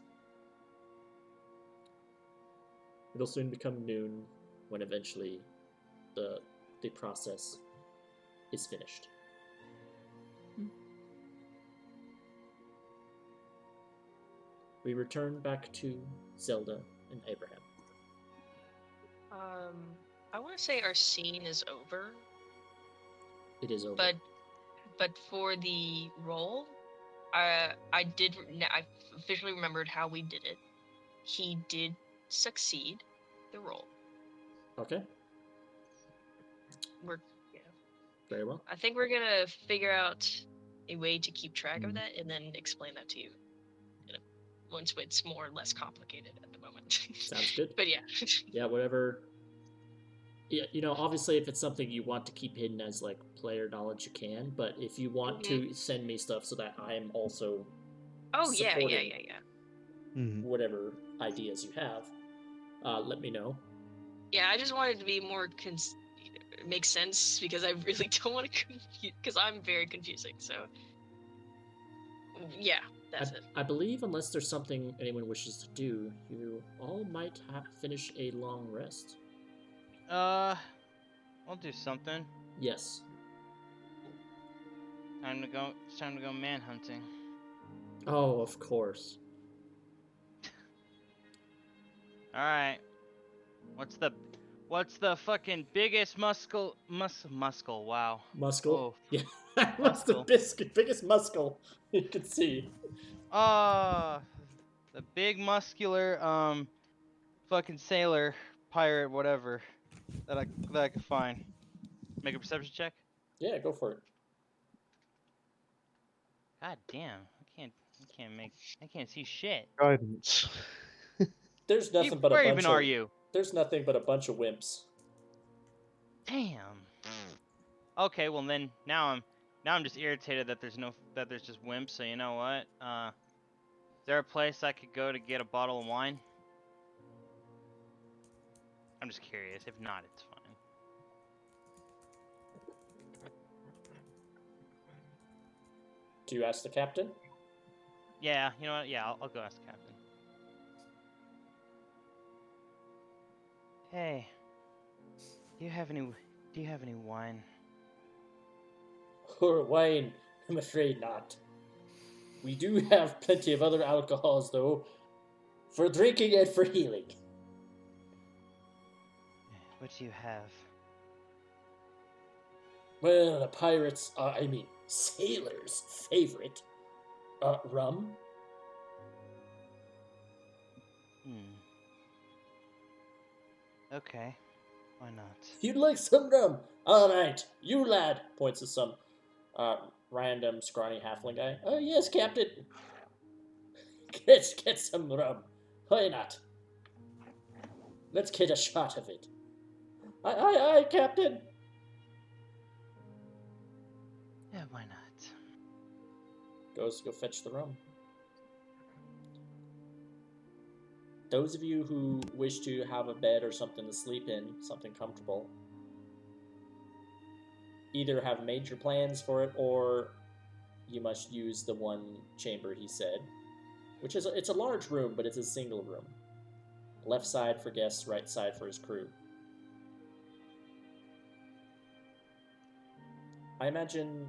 Speaker 2: it'll soon become noon when eventually the process is finished. We return back to Zelda and Abraham.
Speaker 7: I want to say our scene is over,
Speaker 2: It is over.
Speaker 7: but for the roll, I officially remembered how we did it. He did succeed the roll.
Speaker 2: Okay. Very well.
Speaker 7: I think we're gonna figure out a way to keep track of that and then explain that to you. Once it's more or less complicated at the moment.
Speaker 2: Sounds good.
Speaker 7: But yeah.
Speaker 2: Yeah, whatever. Yeah, obviously if it's something you want to keep hidden as like player knowledge, you can. But if you want to send me stuff so that I am also supporting whatever ideas you have, let me know.
Speaker 7: Yeah, I just wanted to be more make sense because I really don't want to confuse because I'm very confusing. So yeah. That's it.
Speaker 2: I believe unless there's something anyone wishes to do, you all might finish a long rest.
Speaker 3: I'll do something.
Speaker 2: Yes.
Speaker 3: It's time to go manhunting.
Speaker 2: Oh, of course.
Speaker 3: All right. What's the fucking biggest muscle? Wow.
Speaker 2: Muscle.
Speaker 3: Oh.
Speaker 2: Yeah. What's the biggest muscle you could see?
Speaker 3: The big muscular fucking sailor pirate whatever that I could find. Make a perception check.
Speaker 2: Yeah, go for it.
Speaker 3: God damn, I can't see shit.
Speaker 1: Guidance.
Speaker 2: There's nothing but a
Speaker 3: Where
Speaker 2: bunch
Speaker 3: even
Speaker 2: of,
Speaker 3: are you?
Speaker 2: There's nothing but a bunch of wimps.
Speaker 3: Damn. Okay, well then now I'm just irritated that there's just wimps. So you know what? Is there a place I could go to get a bottle of wine? I'm just curious. If not, it's fine.
Speaker 2: Do you ask the captain?
Speaker 3: Yeah, you know what? Yeah, I'll go ask the captain. Hey, do you have any wine?
Speaker 2: Or wine? I'm afraid not. We do have plenty of other alcohols, though, for drinking and for healing.
Speaker 3: What do you have?
Speaker 2: Well, the pirates, sailors' favorite, rum.
Speaker 3: Okay, why not?
Speaker 2: You'd like some rum? All right, you lad, points to some random scrawny halfling guy. Oh yes, Captain. Get some rum. Why not? Let's get a shot of it. Aye, Captain.
Speaker 3: Yeah, why not?
Speaker 2: goes to go fetch the rum. Those of you who wish to have a bed or something to sleep in, something comfortable, either have major plans for it or you must use the one chamber he said, which is it's a large room, but it's a single room. Left side for guests, right side for his crew. I imagine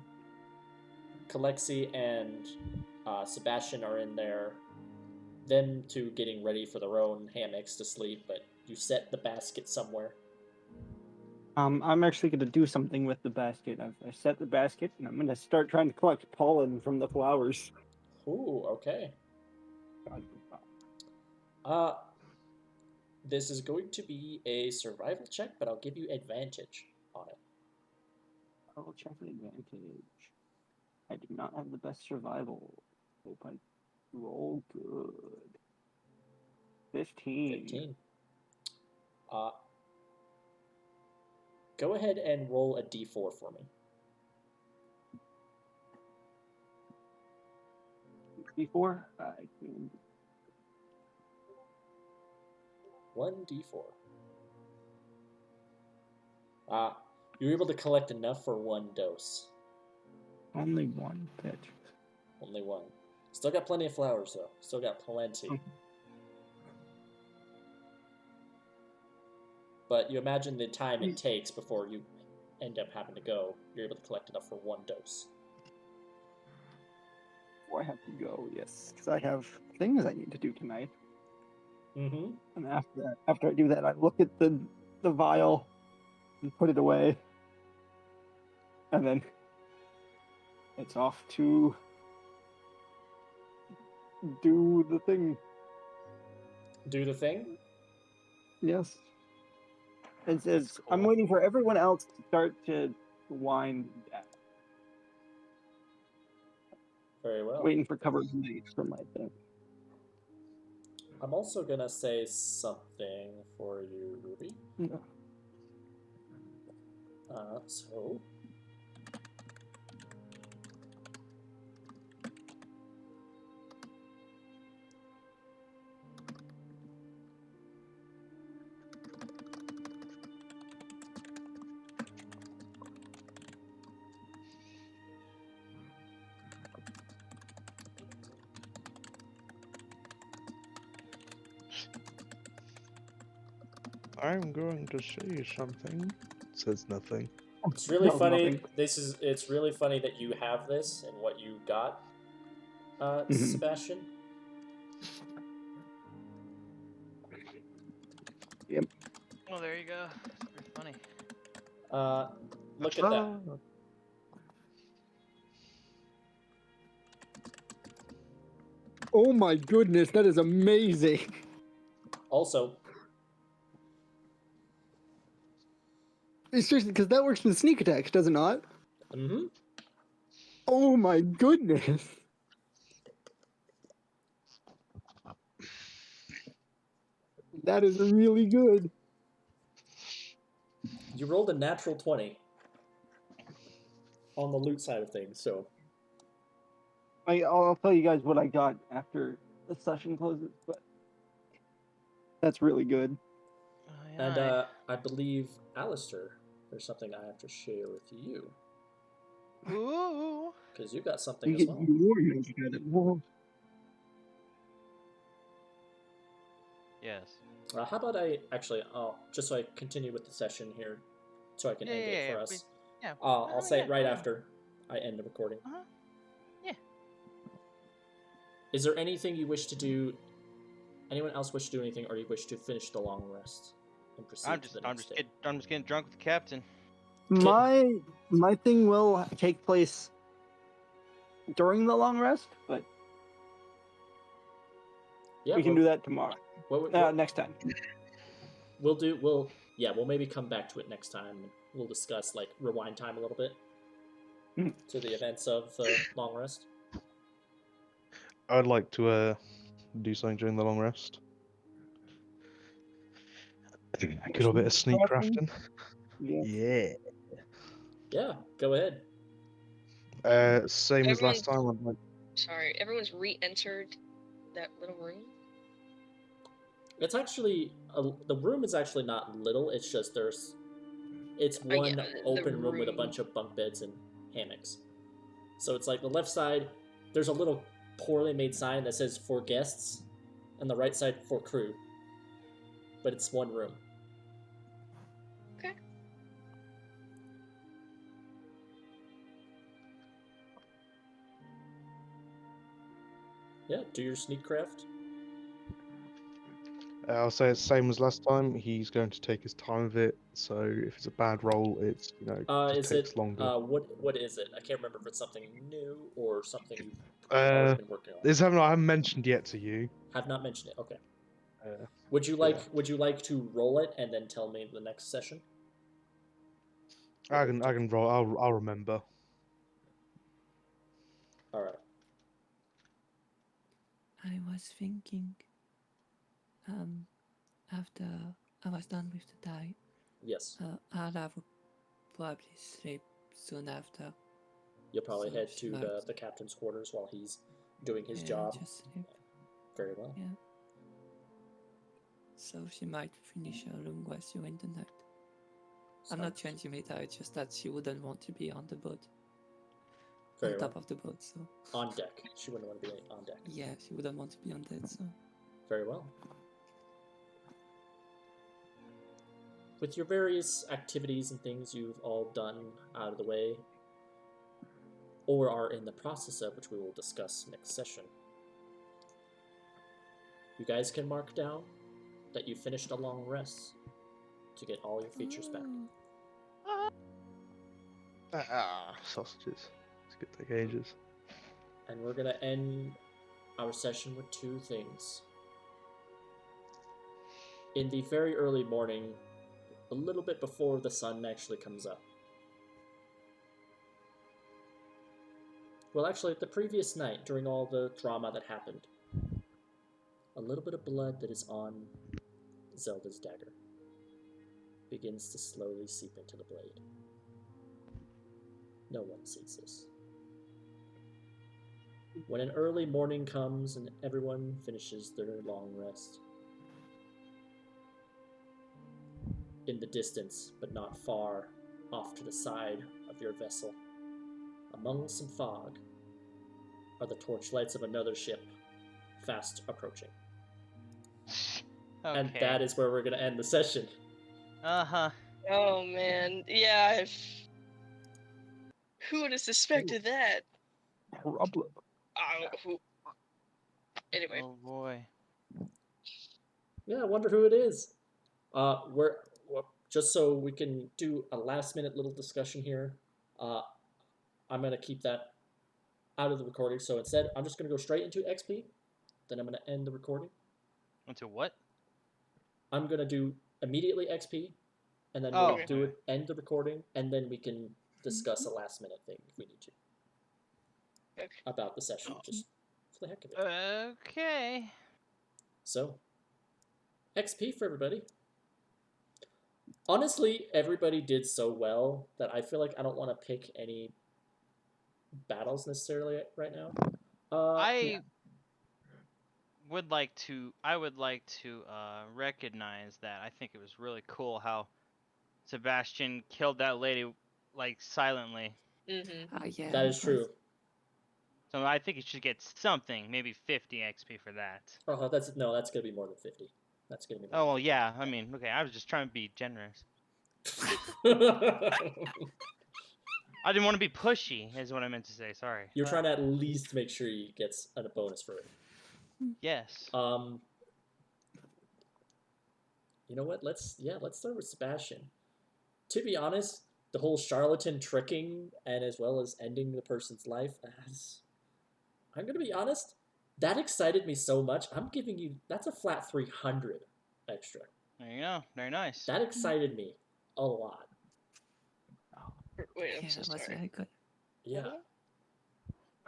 Speaker 2: Kalexi and Sebastian are in there, them two getting ready for their own hammocks to sleep, but you set the basket somewhere.
Speaker 5: I'm actually going to do something with the basket. I set the basket, and I'm going to start trying to collect pollen from the flowers.
Speaker 2: Ooh, okay. This is going to be a survival check, but I'll give you advantage on it.
Speaker 5: I will check the advantage. I do not have the best survival. Hope I roll good. 15.
Speaker 2: 15. Go ahead and roll a d4 for me.
Speaker 5: D4?
Speaker 2: 1d4. You were able to collect enough for one dose.
Speaker 5: Only one pitch.
Speaker 2: Only one. Still got plenty of flowers, though. Still got plenty. But you imagine the time it takes before you end up having to go. You're able to collect enough for one dose.
Speaker 5: Before I have to go, yes. Because I have things I need to do tonight.
Speaker 2: Mm-hmm.
Speaker 5: And after I do that, I look at the vial and put it away. And then it's off to do the thing.
Speaker 2: Do the thing?
Speaker 5: Yes. It's
Speaker 2: Cool.
Speaker 5: I'm waiting for everyone else to start to wind down.
Speaker 2: Very well.
Speaker 5: Waiting for cover from my thing.
Speaker 2: I'm also going to say something for you, Ruby.
Speaker 5: No.
Speaker 2: So...
Speaker 1: I'm going to say something. Says nothing.
Speaker 2: It's really
Speaker 5: No,
Speaker 2: funny.
Speaker 5: nothing.
Speaker 2: It's really funny that you have this and what you got, Sebastian.
Speaker 5: Yep.
Speaker 3: Well, there you go. It's pretty funny.
Speaker 2: Look at that.
Speaker 5: Oh my goodness, that is amazing.
Speaker 2: Also,
Speaker 5: It's just because that works with sneak attacks, does it not?
Speaker 2: mm-hmm.
Speaker 5: Oh my goodness. That is really good.
Speaker 2: You rolled a natural 20 on the loot side of things, so...
Speaker 5: I'll tell you guys what I got after the session closes, but that's really good.
Speaker 2: And I believe, Alistair, there's something I have to share with you.
Speaker 3: Ooh.
Speaker 2: Because you got something
Speaker 5: You
Speaker 2: as
Speaker 5: get
Speaker 2: well.
Speaker 5: warriors at it. Whoa.
Speaker 3: Yes.
Speaker 2: How about just so I continue with the session here, so I can end it for us.
Speaker 3: Yeah.
Speaker 2: I'll say it right after I end the recording.
Speaker 3: Uh-huh. Yeah.
Speaker 2: Is there anything you wish to do? Anyone else wish to do anything, or you wish to finish the long rest and proceed
Speaker 3: I'm
Speaker 2: to
Speaker 3: just
Speaker 2: the next day?
Speaker 3: I'm just getting drunk with the captain.
Speaker 5: My thing will take place during the long rest, but
Speaker 2: Yeah,
Speaker 5: we can do that tomorrow. Next time.
Speaker 2: We'll maybe come back to it next time. And we'll discuss like rewind time a little bit to the events of the long rest.
Speaker 1: I'd like to do something during the long rest. A little bit of sneak crafting.
Speaker 5: Yeah.
Speaker 2: Yeah, go ahead.
Speaker 1: Same as
Speaker 7: Everyone-
Speaker 1: last time. I'd like
Speaker 7: Sorry, everyone's re-entered that little room.
Speaker 2: It's actually the room is actually not little. It's just it's
Speaker 7: Oh,
Speaker 2: one
Speaker 7: yeah, the
Speaker 2: open room with a
Speaker 7: room.
Speaker 2: bunch of bunk beds and hammocks. So it's like the left side, there's a little poorly made sign that says for guests, and the right side for crew. But it's one room.
Speaker 7: Okay.
Speaker 2: Yeah, do your sneak craft.
Speaker 1: I'll say it's the same as last time. He's going to take his time with it. So if it's a bad roll, it's just
Speaker 2: Is
Speaker 1: takes
Speaker 2: it
Speaker 1: longer.
Speaker 2: what is it? I can't remember if it's something new or something you've already been working on.
Speaker 1: There's something I haven't mentioned yet to you.
Speaker 2: Have not mentioned it. Okay.
Speaker 1: Uh,
Speaker 2: Would you like to roll it and then tell me the next session?
Speaker 1: I can roll. I'll remember.
Speaker 2: All right.
Speaker 6: I was thinking, after I was done with the diet,
Speaker 2: Yes.
Speaker 6: I'll probably sleep soon after.
Speaker 2: You'll probably
Speaker 6: So
Speaker 2: head
Speaker 6: she
Speaker 2: to
Speaker 6: might-
Speaker 2: the captain's quarters while he's doing his
Speaker 6: Yeah,
Speaker 2: job.
Speaker 6: just sleep.
Speaker 2: Very well.
Speaker 6: Yeah. So she might finish her long rest during the night. I'm not
Speaker 2: Sounds
Speaker 6: changing it out, it's just that she wouldn't want to be on the boat.
Speaker 2: very
Speaker 6: On
Speaker 2: well.
Speaker 6: top of the boat, so.
Speaker 2: On deck. She wouldn't want to be on deck.
Speaker 6: Yeah, she wouldn't want to be on that, so.
Speaker 2: Very well. With your various activities and things you've all done out of the way, or are in the process of, which we will discuss next session, you guys can mark down that you finished a long rest to get all your features back.
Speaker 1: Sausages. It's gonna take ages.
Speaker 2: And we're going to end our session with two things. In the very early morning, a little bit before the sun actually comes up. Well, actually, the previous night, during all the drama that happened, a little bit of blood that is on Zelda's dagger begins to slowly seep into the blade. No one sees this. When an early morning comes and everyone finishes their long rest, in the distance, but not far, off to the side of your vessel, among some fog, are the torchlights of another ship, fast approaching.
Speaker 3: Okay.
Speaker 2: And that is where we're going to end the session.
Speaker 3: Uh-huh.
Speaker 7: Oh man, yeah. Who would have suspected that?
Speaker 5: Problem.
Speaker 7: Who? Anyway,
Speaker 3: Oh boy.
Speaker 2: Yeah, I wonder who it is. Just so we can do a last-minute little discussion here, I'm going to keep that out of the recording. So instead, I'm just going to go straight into XP. Then I'm going to end the recording.
Speaker 3: Into what?
Speaker 2: I'm going to do immediately XP, and then
Speaker 3: Oh,
Speaker 2: we'll do
Speaker 3: okay.
Speaker 2: it, end the recording, and then we can discuss a last-minute thing if we need to
Speaker 7: okay.
Speaker 2: about the session, just for the heck of it.
Speaker 3: Okay.
Speaker 2: So, XP for everybody. Honestly, everybody did so well that I feel like I don't want to pick any battles necessarily right now.
Speaker 3: I would like to recognize that I think it was really cool how Sebastian killed that lady like silently.
Speaker 7: Mm-hmm.
Speaker 6: Yeah.
Speaker 2: That is true.
Speaker 3: So I think he should get something, maybe 50 XP for that.
Speaker 2: Oh, that's gonna be more than 50. That's gonna be.
Speaker 3: Oh well, yeah. I mean, okay. I was just trying to be generous.
Speaker 2: You're
Speaker 3: I didn't want to be pushy, is what I meant to say. Sorry.
Speaker 2: trying to at least make sure he gets a bonus for it.
Speaker 3: Yes.
Speaker 2: You know what? Let's start with Sebastian. To be honest, the whole charlatan tricking and as well as ending the person's life, I'm gonna be honest, that excited me so much. I'm giving you that's a flat 300 extra.
Speaker 3: There you go. Very nice.
Speaker 2: That excited me a lot.
Speaker 7: Wait, I'm
Speaker 6: Yeah,
Speaker 7: so
Speaker 6: that was
Speaker 7: sorry.
Speaker 6: very good.
Speaker 2: Yeah.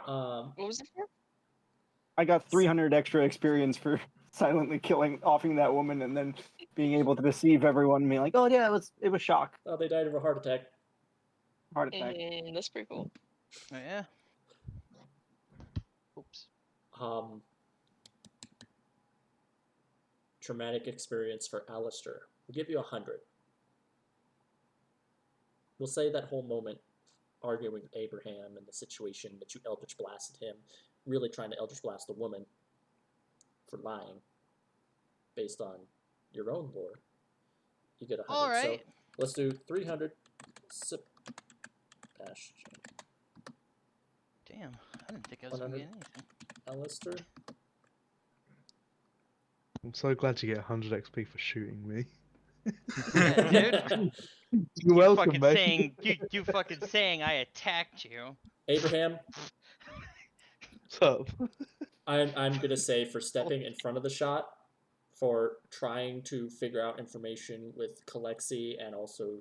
Speaker 7: What was it for?
Speaker 5: I got 300 extra experience for silently offing that woman and then being able to deceive everyone and being like, oh yeah, it was shock.
Speaker 2: Oh, they died of a heart attack.
Speaker 5: Heart attack.
Speaker 7: That's pretty cool.
Speaker 3: Oh, yeah. Oops.
Speaker 2: Traumatic experience for Alistair. We'll give you 100. We'll say that whole moment arguing with Abraham and the situation that you Eldritch blasted him, really trying to Eldritch blast the woman for lying based on your own lore. You get 100.
Speaker 3: All right.
Speaker 2: So let's do 300. Sebastian.
Speaker 3: Damn, I didn't think I was gonna
Speaker 2: 100.
Speaker 3: get anything.
Speaker 2: Alistair.
Speaker 1: I'm so glad you get 100 XP for shooting me.
Speaker 3: Yeah, dude.
Speaker 1: You're
Speaker 3: You
Speaker 1: welcome,
Speaker 3: fucking
Speaker 1: mate.
Speaker 3: saying you fucking saying I attacked you.
Speaker 2: Abraham,
Speaker 1: What's up?
Speaker 2: I'm gonna say for stepping in front of the shot, for trying to figure out information with Kalexi and also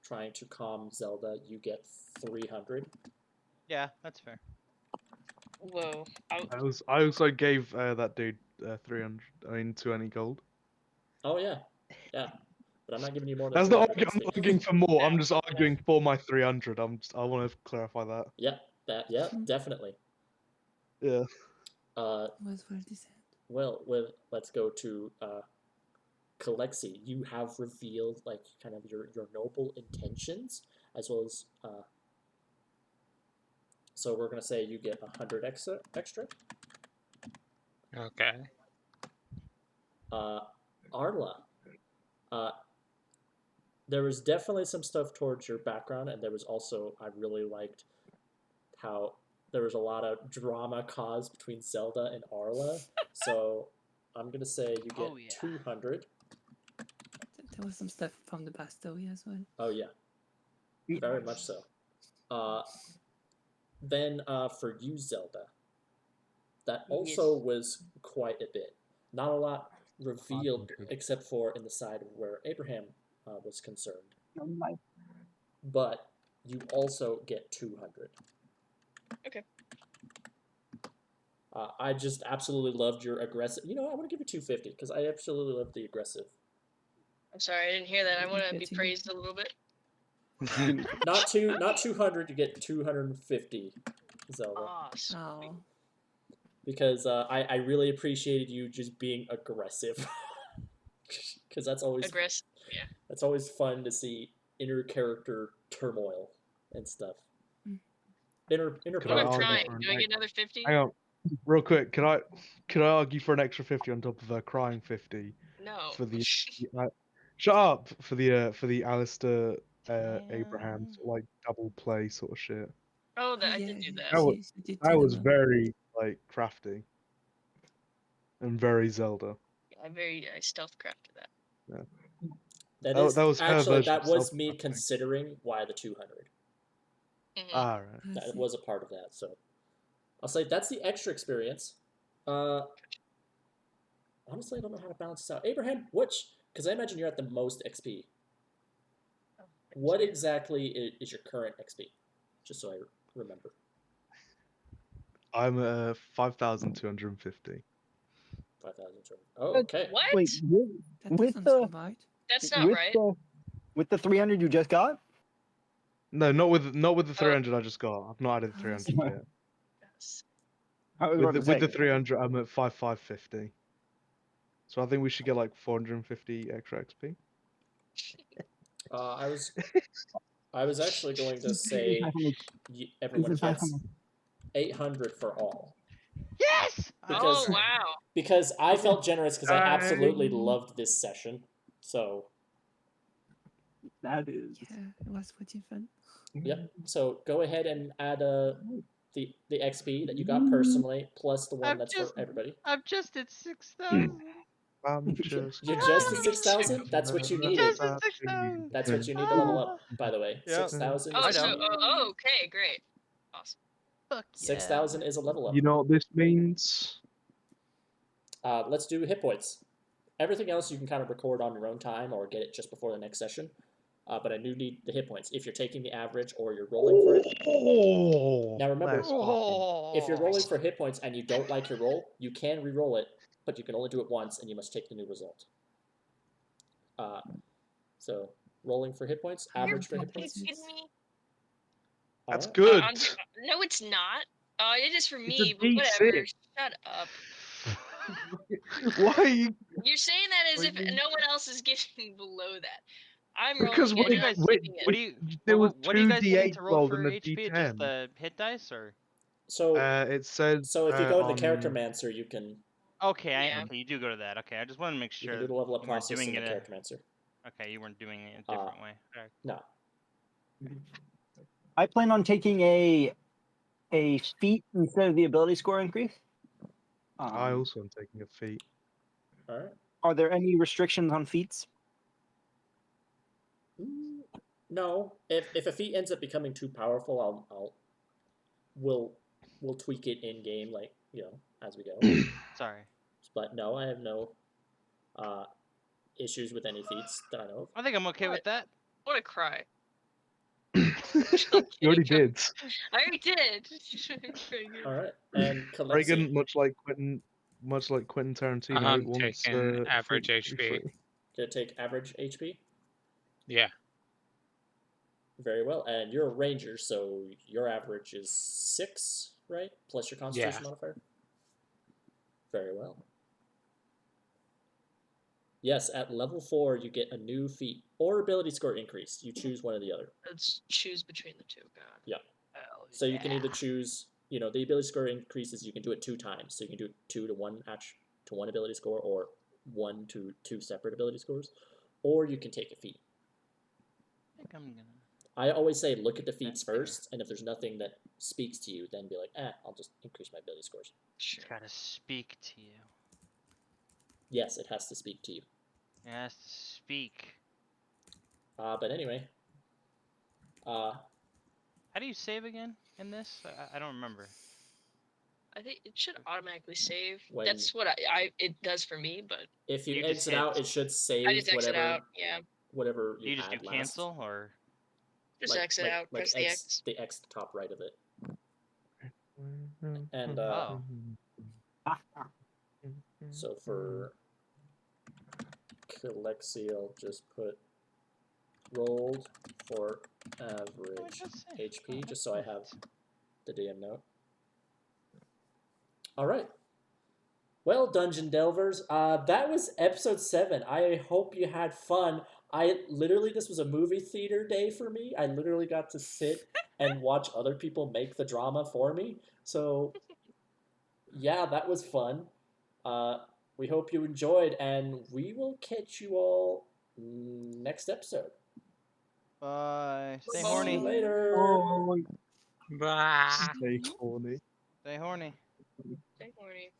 Speaker 2: trying to calm Zelda, you get 300.
Speaker 3: Yeah, that's fair.
Speaker 7: Whoa.
Speaker 1: I also gave that dude 300. I mean, 20 gold.
Speaker 2: Oh yeah, but I'm not giving you more than
Speaker 1: That's not.
Speaker 2: 300
Speaker 1: I'm
Speaker 2: XP.
Speaker 1: not arguing for more. I'm
Speaker 7: Yeah.
Speaker 1: just arguing for my 300. I want to clarify that.
Speaker 2: Yep, definitely.
Speaker 1: Yeah.
Speaker 6: Was well said.
Speaker 2: Well, let's go to Kalexi. You have revealed like kind of your noble intentions, as well as so we're gonna say you get 100 extra.
Speaker 4: Okay.
Speaker 2: Arla. There was definitely some stuff towards your background, and there was also, I really liked how there was a lot of drama caused between Zelda and Arla. So I'm gonna say you get
Speaker 3: Oh, yeah.
Speaker 2: 200.
Speaker 6: There was some stuff from the backstory as well.
Speaker 2: Oh yeah, very much so. Then for you, Zelda, that also
Speaker 7: Yes.
Speaker 2: was quite a bit. Not a lot revealed,
Speaker 1: 500.
Speaker 2: except for in the side of where Abraham was concerned. But you also get 200.
Speaker 7: Okay.
Speaker 2: I just absolutely loved your aggressive. You know, I want to give you 250 because I absolutely love the aggressive.
Speaker 7: I'm sorry, I didn't hear that. I want to be
Speaker 6: Getting-
Speaker 7: praised a little bit.
Speaker 2: Not 200. You get 250, Zelda,
Speaker 7: Awesome.
Speaker 6: Oh,
Speaker 2: because I really appreciated you just being aggressive. Because that's always
Speaker 7: Aggressive. Yeah.
Speaker 2: that's always fun to see inner character turmoil and stuff.
Speaker 6: Mm.
Speaker 2: Inner
Speaker 1: Could
Speaker 7: What
Speaker 1: I
Speaker 7: I'm
Speaker 1: argue
Speaker 7: trying.
Speaker 1: for an
Speaker 7: Do I get another 50?
Speaker 1: Hang on, real quick. Could I argue for an extra 50 on top of a crying 50
Speaker 7: No.
Speaker 1: for the? Shut up for the Alistair Abraham
Speaker 3: Damn.
Speaker 1: like double play sort of shit.
Speaker 7: Oh, I
Speaker 6: yeah,
Speaker 7: did do that.
Speaker 1: That was-
Speaker 6: she did
Speaker 1: That
Speaker 6: tell
Speaker 1: was
Speaker 6: him.
Speaker 1: very like crafty and very Zelda.
Speaker 7: I stealth crafted that.
Speaker 2: That
Speaker 1: Oh,
Speaker 2: is
Speaker 1: that was her
Speaker 2: actually
Speaker 1: version
Speaker 2: that
Speaker 1: of
Speaker 2: was me
Speaker 1: self-crafting.
Speaker 2: considering why the 200.
Speaker 7: Mhm.
Speaker 1: Ah, right.
Speaker 6: I
Speaker 2: That
Speaker 6: see.
Speaker 2: was a part of that. So I'll say that's the extra experience. Honestly, I don't know how to balance this out. Abraham, because I imagine you're at the most XP. What exactly is your current XP? Just so I remember.
Speaker 1: I'm 5,250.
Speaker 2: 5,000. Oh, okay.
Speaker 7: What?
Speaker 5: Wait,
Speaker 6: That
Speaker 5: with
Speaker 6: doesn't
Speaker 5: the
Speaker 6: sound right.
Speaker 7: That's not right.
Speaker 5: With the 300 you just got?
Speaker 1: No, not with the
Speaker 7: Oh.
Speaker 1: 300 I just got. I've not added the
Speaker 6: Oh, I
Speaker 1: 300
Speaker 6: see.
Speaker 1: yet.
Speaker 7: Yes.
Speaker 5: I was about to
Speaker 1: With the
Speaker 5: say.
Speaker 1: 300, I'm at 5,550. So I think we should get like 450 extra XP.
Speaker 2: I was actually going to say everyone gets 800 for all.
Speaker 3: Yes.
Speaker 2: Because-
Speaker 7: Oh, wow.
Speaker 2: Because I felt generous because I absolutely
Speaker 1: Dang.
Speaker 2: loved this session. So,
Speaker 5: That is.
Speaker 6: Yeah, it was pretty fun.
Speaker 2: yep. So go ahead and add the XP that you got personally plus the one
Speaker 3: I'm
Speaker 2: that's
Speaker 3: just-
Speaker 2: for everybody.
Speaker 3: I'm just at 6,000.
Speaker 1: I'm just.
Speaker 2: You're just at 6,000? That's what you needed.
Speaker 3: Just at 6,000.
Speaker 2: That's what you need to level up, by the way.
Speaker 3: Yep.
Speaker 2: 6,000
Speaker 7: Oh,
Speaker 2: is
Speaker 3: I
Speaker 2: a
Speaker 3: know.
Speaker 7: okay, great. Awesome.
Speaker 3: Fuck yeah.
Speaker 2: 6,000 is a level up.
Speaker 1: You know what this means?
Speaker 2: Let's do hit points. Everything else you can kind of record on your own time or get it just before the next session. But I do need the hit points if you're taking the average or you're rolling for it.
Speaker 1: Oh,
Speaker 2: Now remember,
Speaker 1: that's fucking-
Speaker 2: if you're rolling for hit points and you don't like your roll, you can re-roll it, but you can only do it once and you must take the new result. So rolling for hit points, average for hit
Speaker 7: Are you
Speaker 2: points.
Speaker 7: kidding me?
Speaker 1: That's
Speaker 2: Alright.
Speaker 1: good.
Speaker 7: No, it's not. Oh, it is for
Speaker 1: It's a
Speaker 7: me, but
Speaker 1: D6.
Speaker 7: whatever. Shut up.
Speaker 1: Why are you?
Speaker 7: You're saying that as
Speaker 1: What
Speaker 7: if
Speaker 1: do you mean?
Speaker 7: no one else is getting below that. I'm
Speaker 1: Because
Speaker 7: rolling
Speaker 3: What do
Speaker 7: it
Speaker 3: you
Speaker 7: and I'm
Speaker 3: guys?
Speaker 7: keeping
Speaker 3: What
Speaker 7: it.
Speaker 3: do you?
Speaker 1: there was
Speaker 3: What are you
Speaker 1: two
Speaker 3: guys getting
Speaker 1: D8
Speaker 3: to roll
Speaker 1: rolled
Speaker 3: for
Speaker 1: and a
Speaker 3: HP? Just
Speaker 1: D10.
Speaker 3: the hit dice, or?
Speaker 2: So
Speaker 1: It says
Speaker 2: so if you go to the
Speaker 1: on.
Speaker 2: character mancer, you can
Speaker 3: Okay,
Speaker 7: Yeah.
Speaker 3: okay, you do go to that. Okay, I just wanted to make
Speaker 2: you
Speaker 3: sure
Speaker 2: can do the level up
Speaker 3: you weren't
Speaker 2: process
Speaker 3: doing
Speaker 2: in the
Speaker 3: it.
Speaker 2: character mancer.
Speaker 3: Okay, you weren't doing it a different way. Alright.
Speaker 2: No.
Speaker 5: I plan on taking a feat instead of the ability score increase.
Speaker 1: I also am taking a feat.
Speaker 2: All right.
Speaker 5: Are there any restrictions on feats?
Speaker 2: No. If a feat ends up becoming too powerful, we'll tweak it in game, like as we go.
Speaker 3: Sorry.
Speaker 2: But no, I have no issues with any feats that I know of.
Speaker 3: I think I'm okay with that.
Speaker 7: What a cry.
Speaker 1: You already did.
Speaker 7: I already did.
Speaker 2: All right. And Kalexi,
Speaker 1: Reagan, much like Quentin Tarantino,
Speaker 4: I'm
Speaker 1: wants
Speaker 4: taking average
Speaker 1: feet to be
Speaker 4: HP.
Speaker 1: free.
Speaker 2: gonna take average HP.
Speaker 4: Yeah.
Speaker 2: Very well. And you're a ranger, so your average is 6, right? Plus your constitution modifier. Very well. Yes, at level 4, you get a new feat or ability score increase. You choose one or the other.
Speaker 7: Let's choose between the two. God.
Speaker 2: Yeah.
Speaker 3: Hell
Speaker 2: So you can either choose, the ability score increases. You can do it 2 times. So you can do it 2 to 1 to 1 ability score, or 1 to 2 separate ability scores, or you can take a feat.
Speaker 3: I think I'm gonna.
Speaker 2: I always say look at the feats first, and if there's nothing that speaks to you, then be like, I'll just increase my ability scores.
Speaker 3: It's gotta speak to you.
Speaker 2: Yes, it has to speak to you.
Speaker 3: It has to speak.
Speaker 2: But anyway,
Speaker 3: How do you save again in this? I don't remember.
Speaker 7: I think it should automatically save.
Speaker 2: When-
Speaker 7: That's what it does for me, but
Speaker 2: if you
Speaker 3: You just
Speaker 2: exit
Speaker 3: hit-
Speaker 2: out, it should save
Speaker 7: I just exit
Speaker 2: whatever
Speaker 7: out. Yeah.
Speaker 2: whatever
Speaker 3: Do you just do
Speaker 2: had last.
Speaker 3: cancel or?
Speaker 7: Just exit out. Press the X.
Speaker 2: The X top right of it. And
Speaker 3: Oh.
Speaker 2: so for Kalexi, I'll just put rolled for average HP, just so I have the DM note. All right. Well, Dungeon Delvers, that was episode 7. I hope you had fun. This was a movie theater day for me. I literally got to sit and watch other people make the drama for me. So, yeah, that was fun. We hope you enjoyed, and we will catch you all next episode.
Speaker 3: Bye. Stay
Speaker 2: See
Speaker 3: horny.
Speaker 2: you later.
Speaker 4: Bye.
Speaker 1: Stay horny.
Speaker 3: Stay horny.
Speaker 7: Stay horny.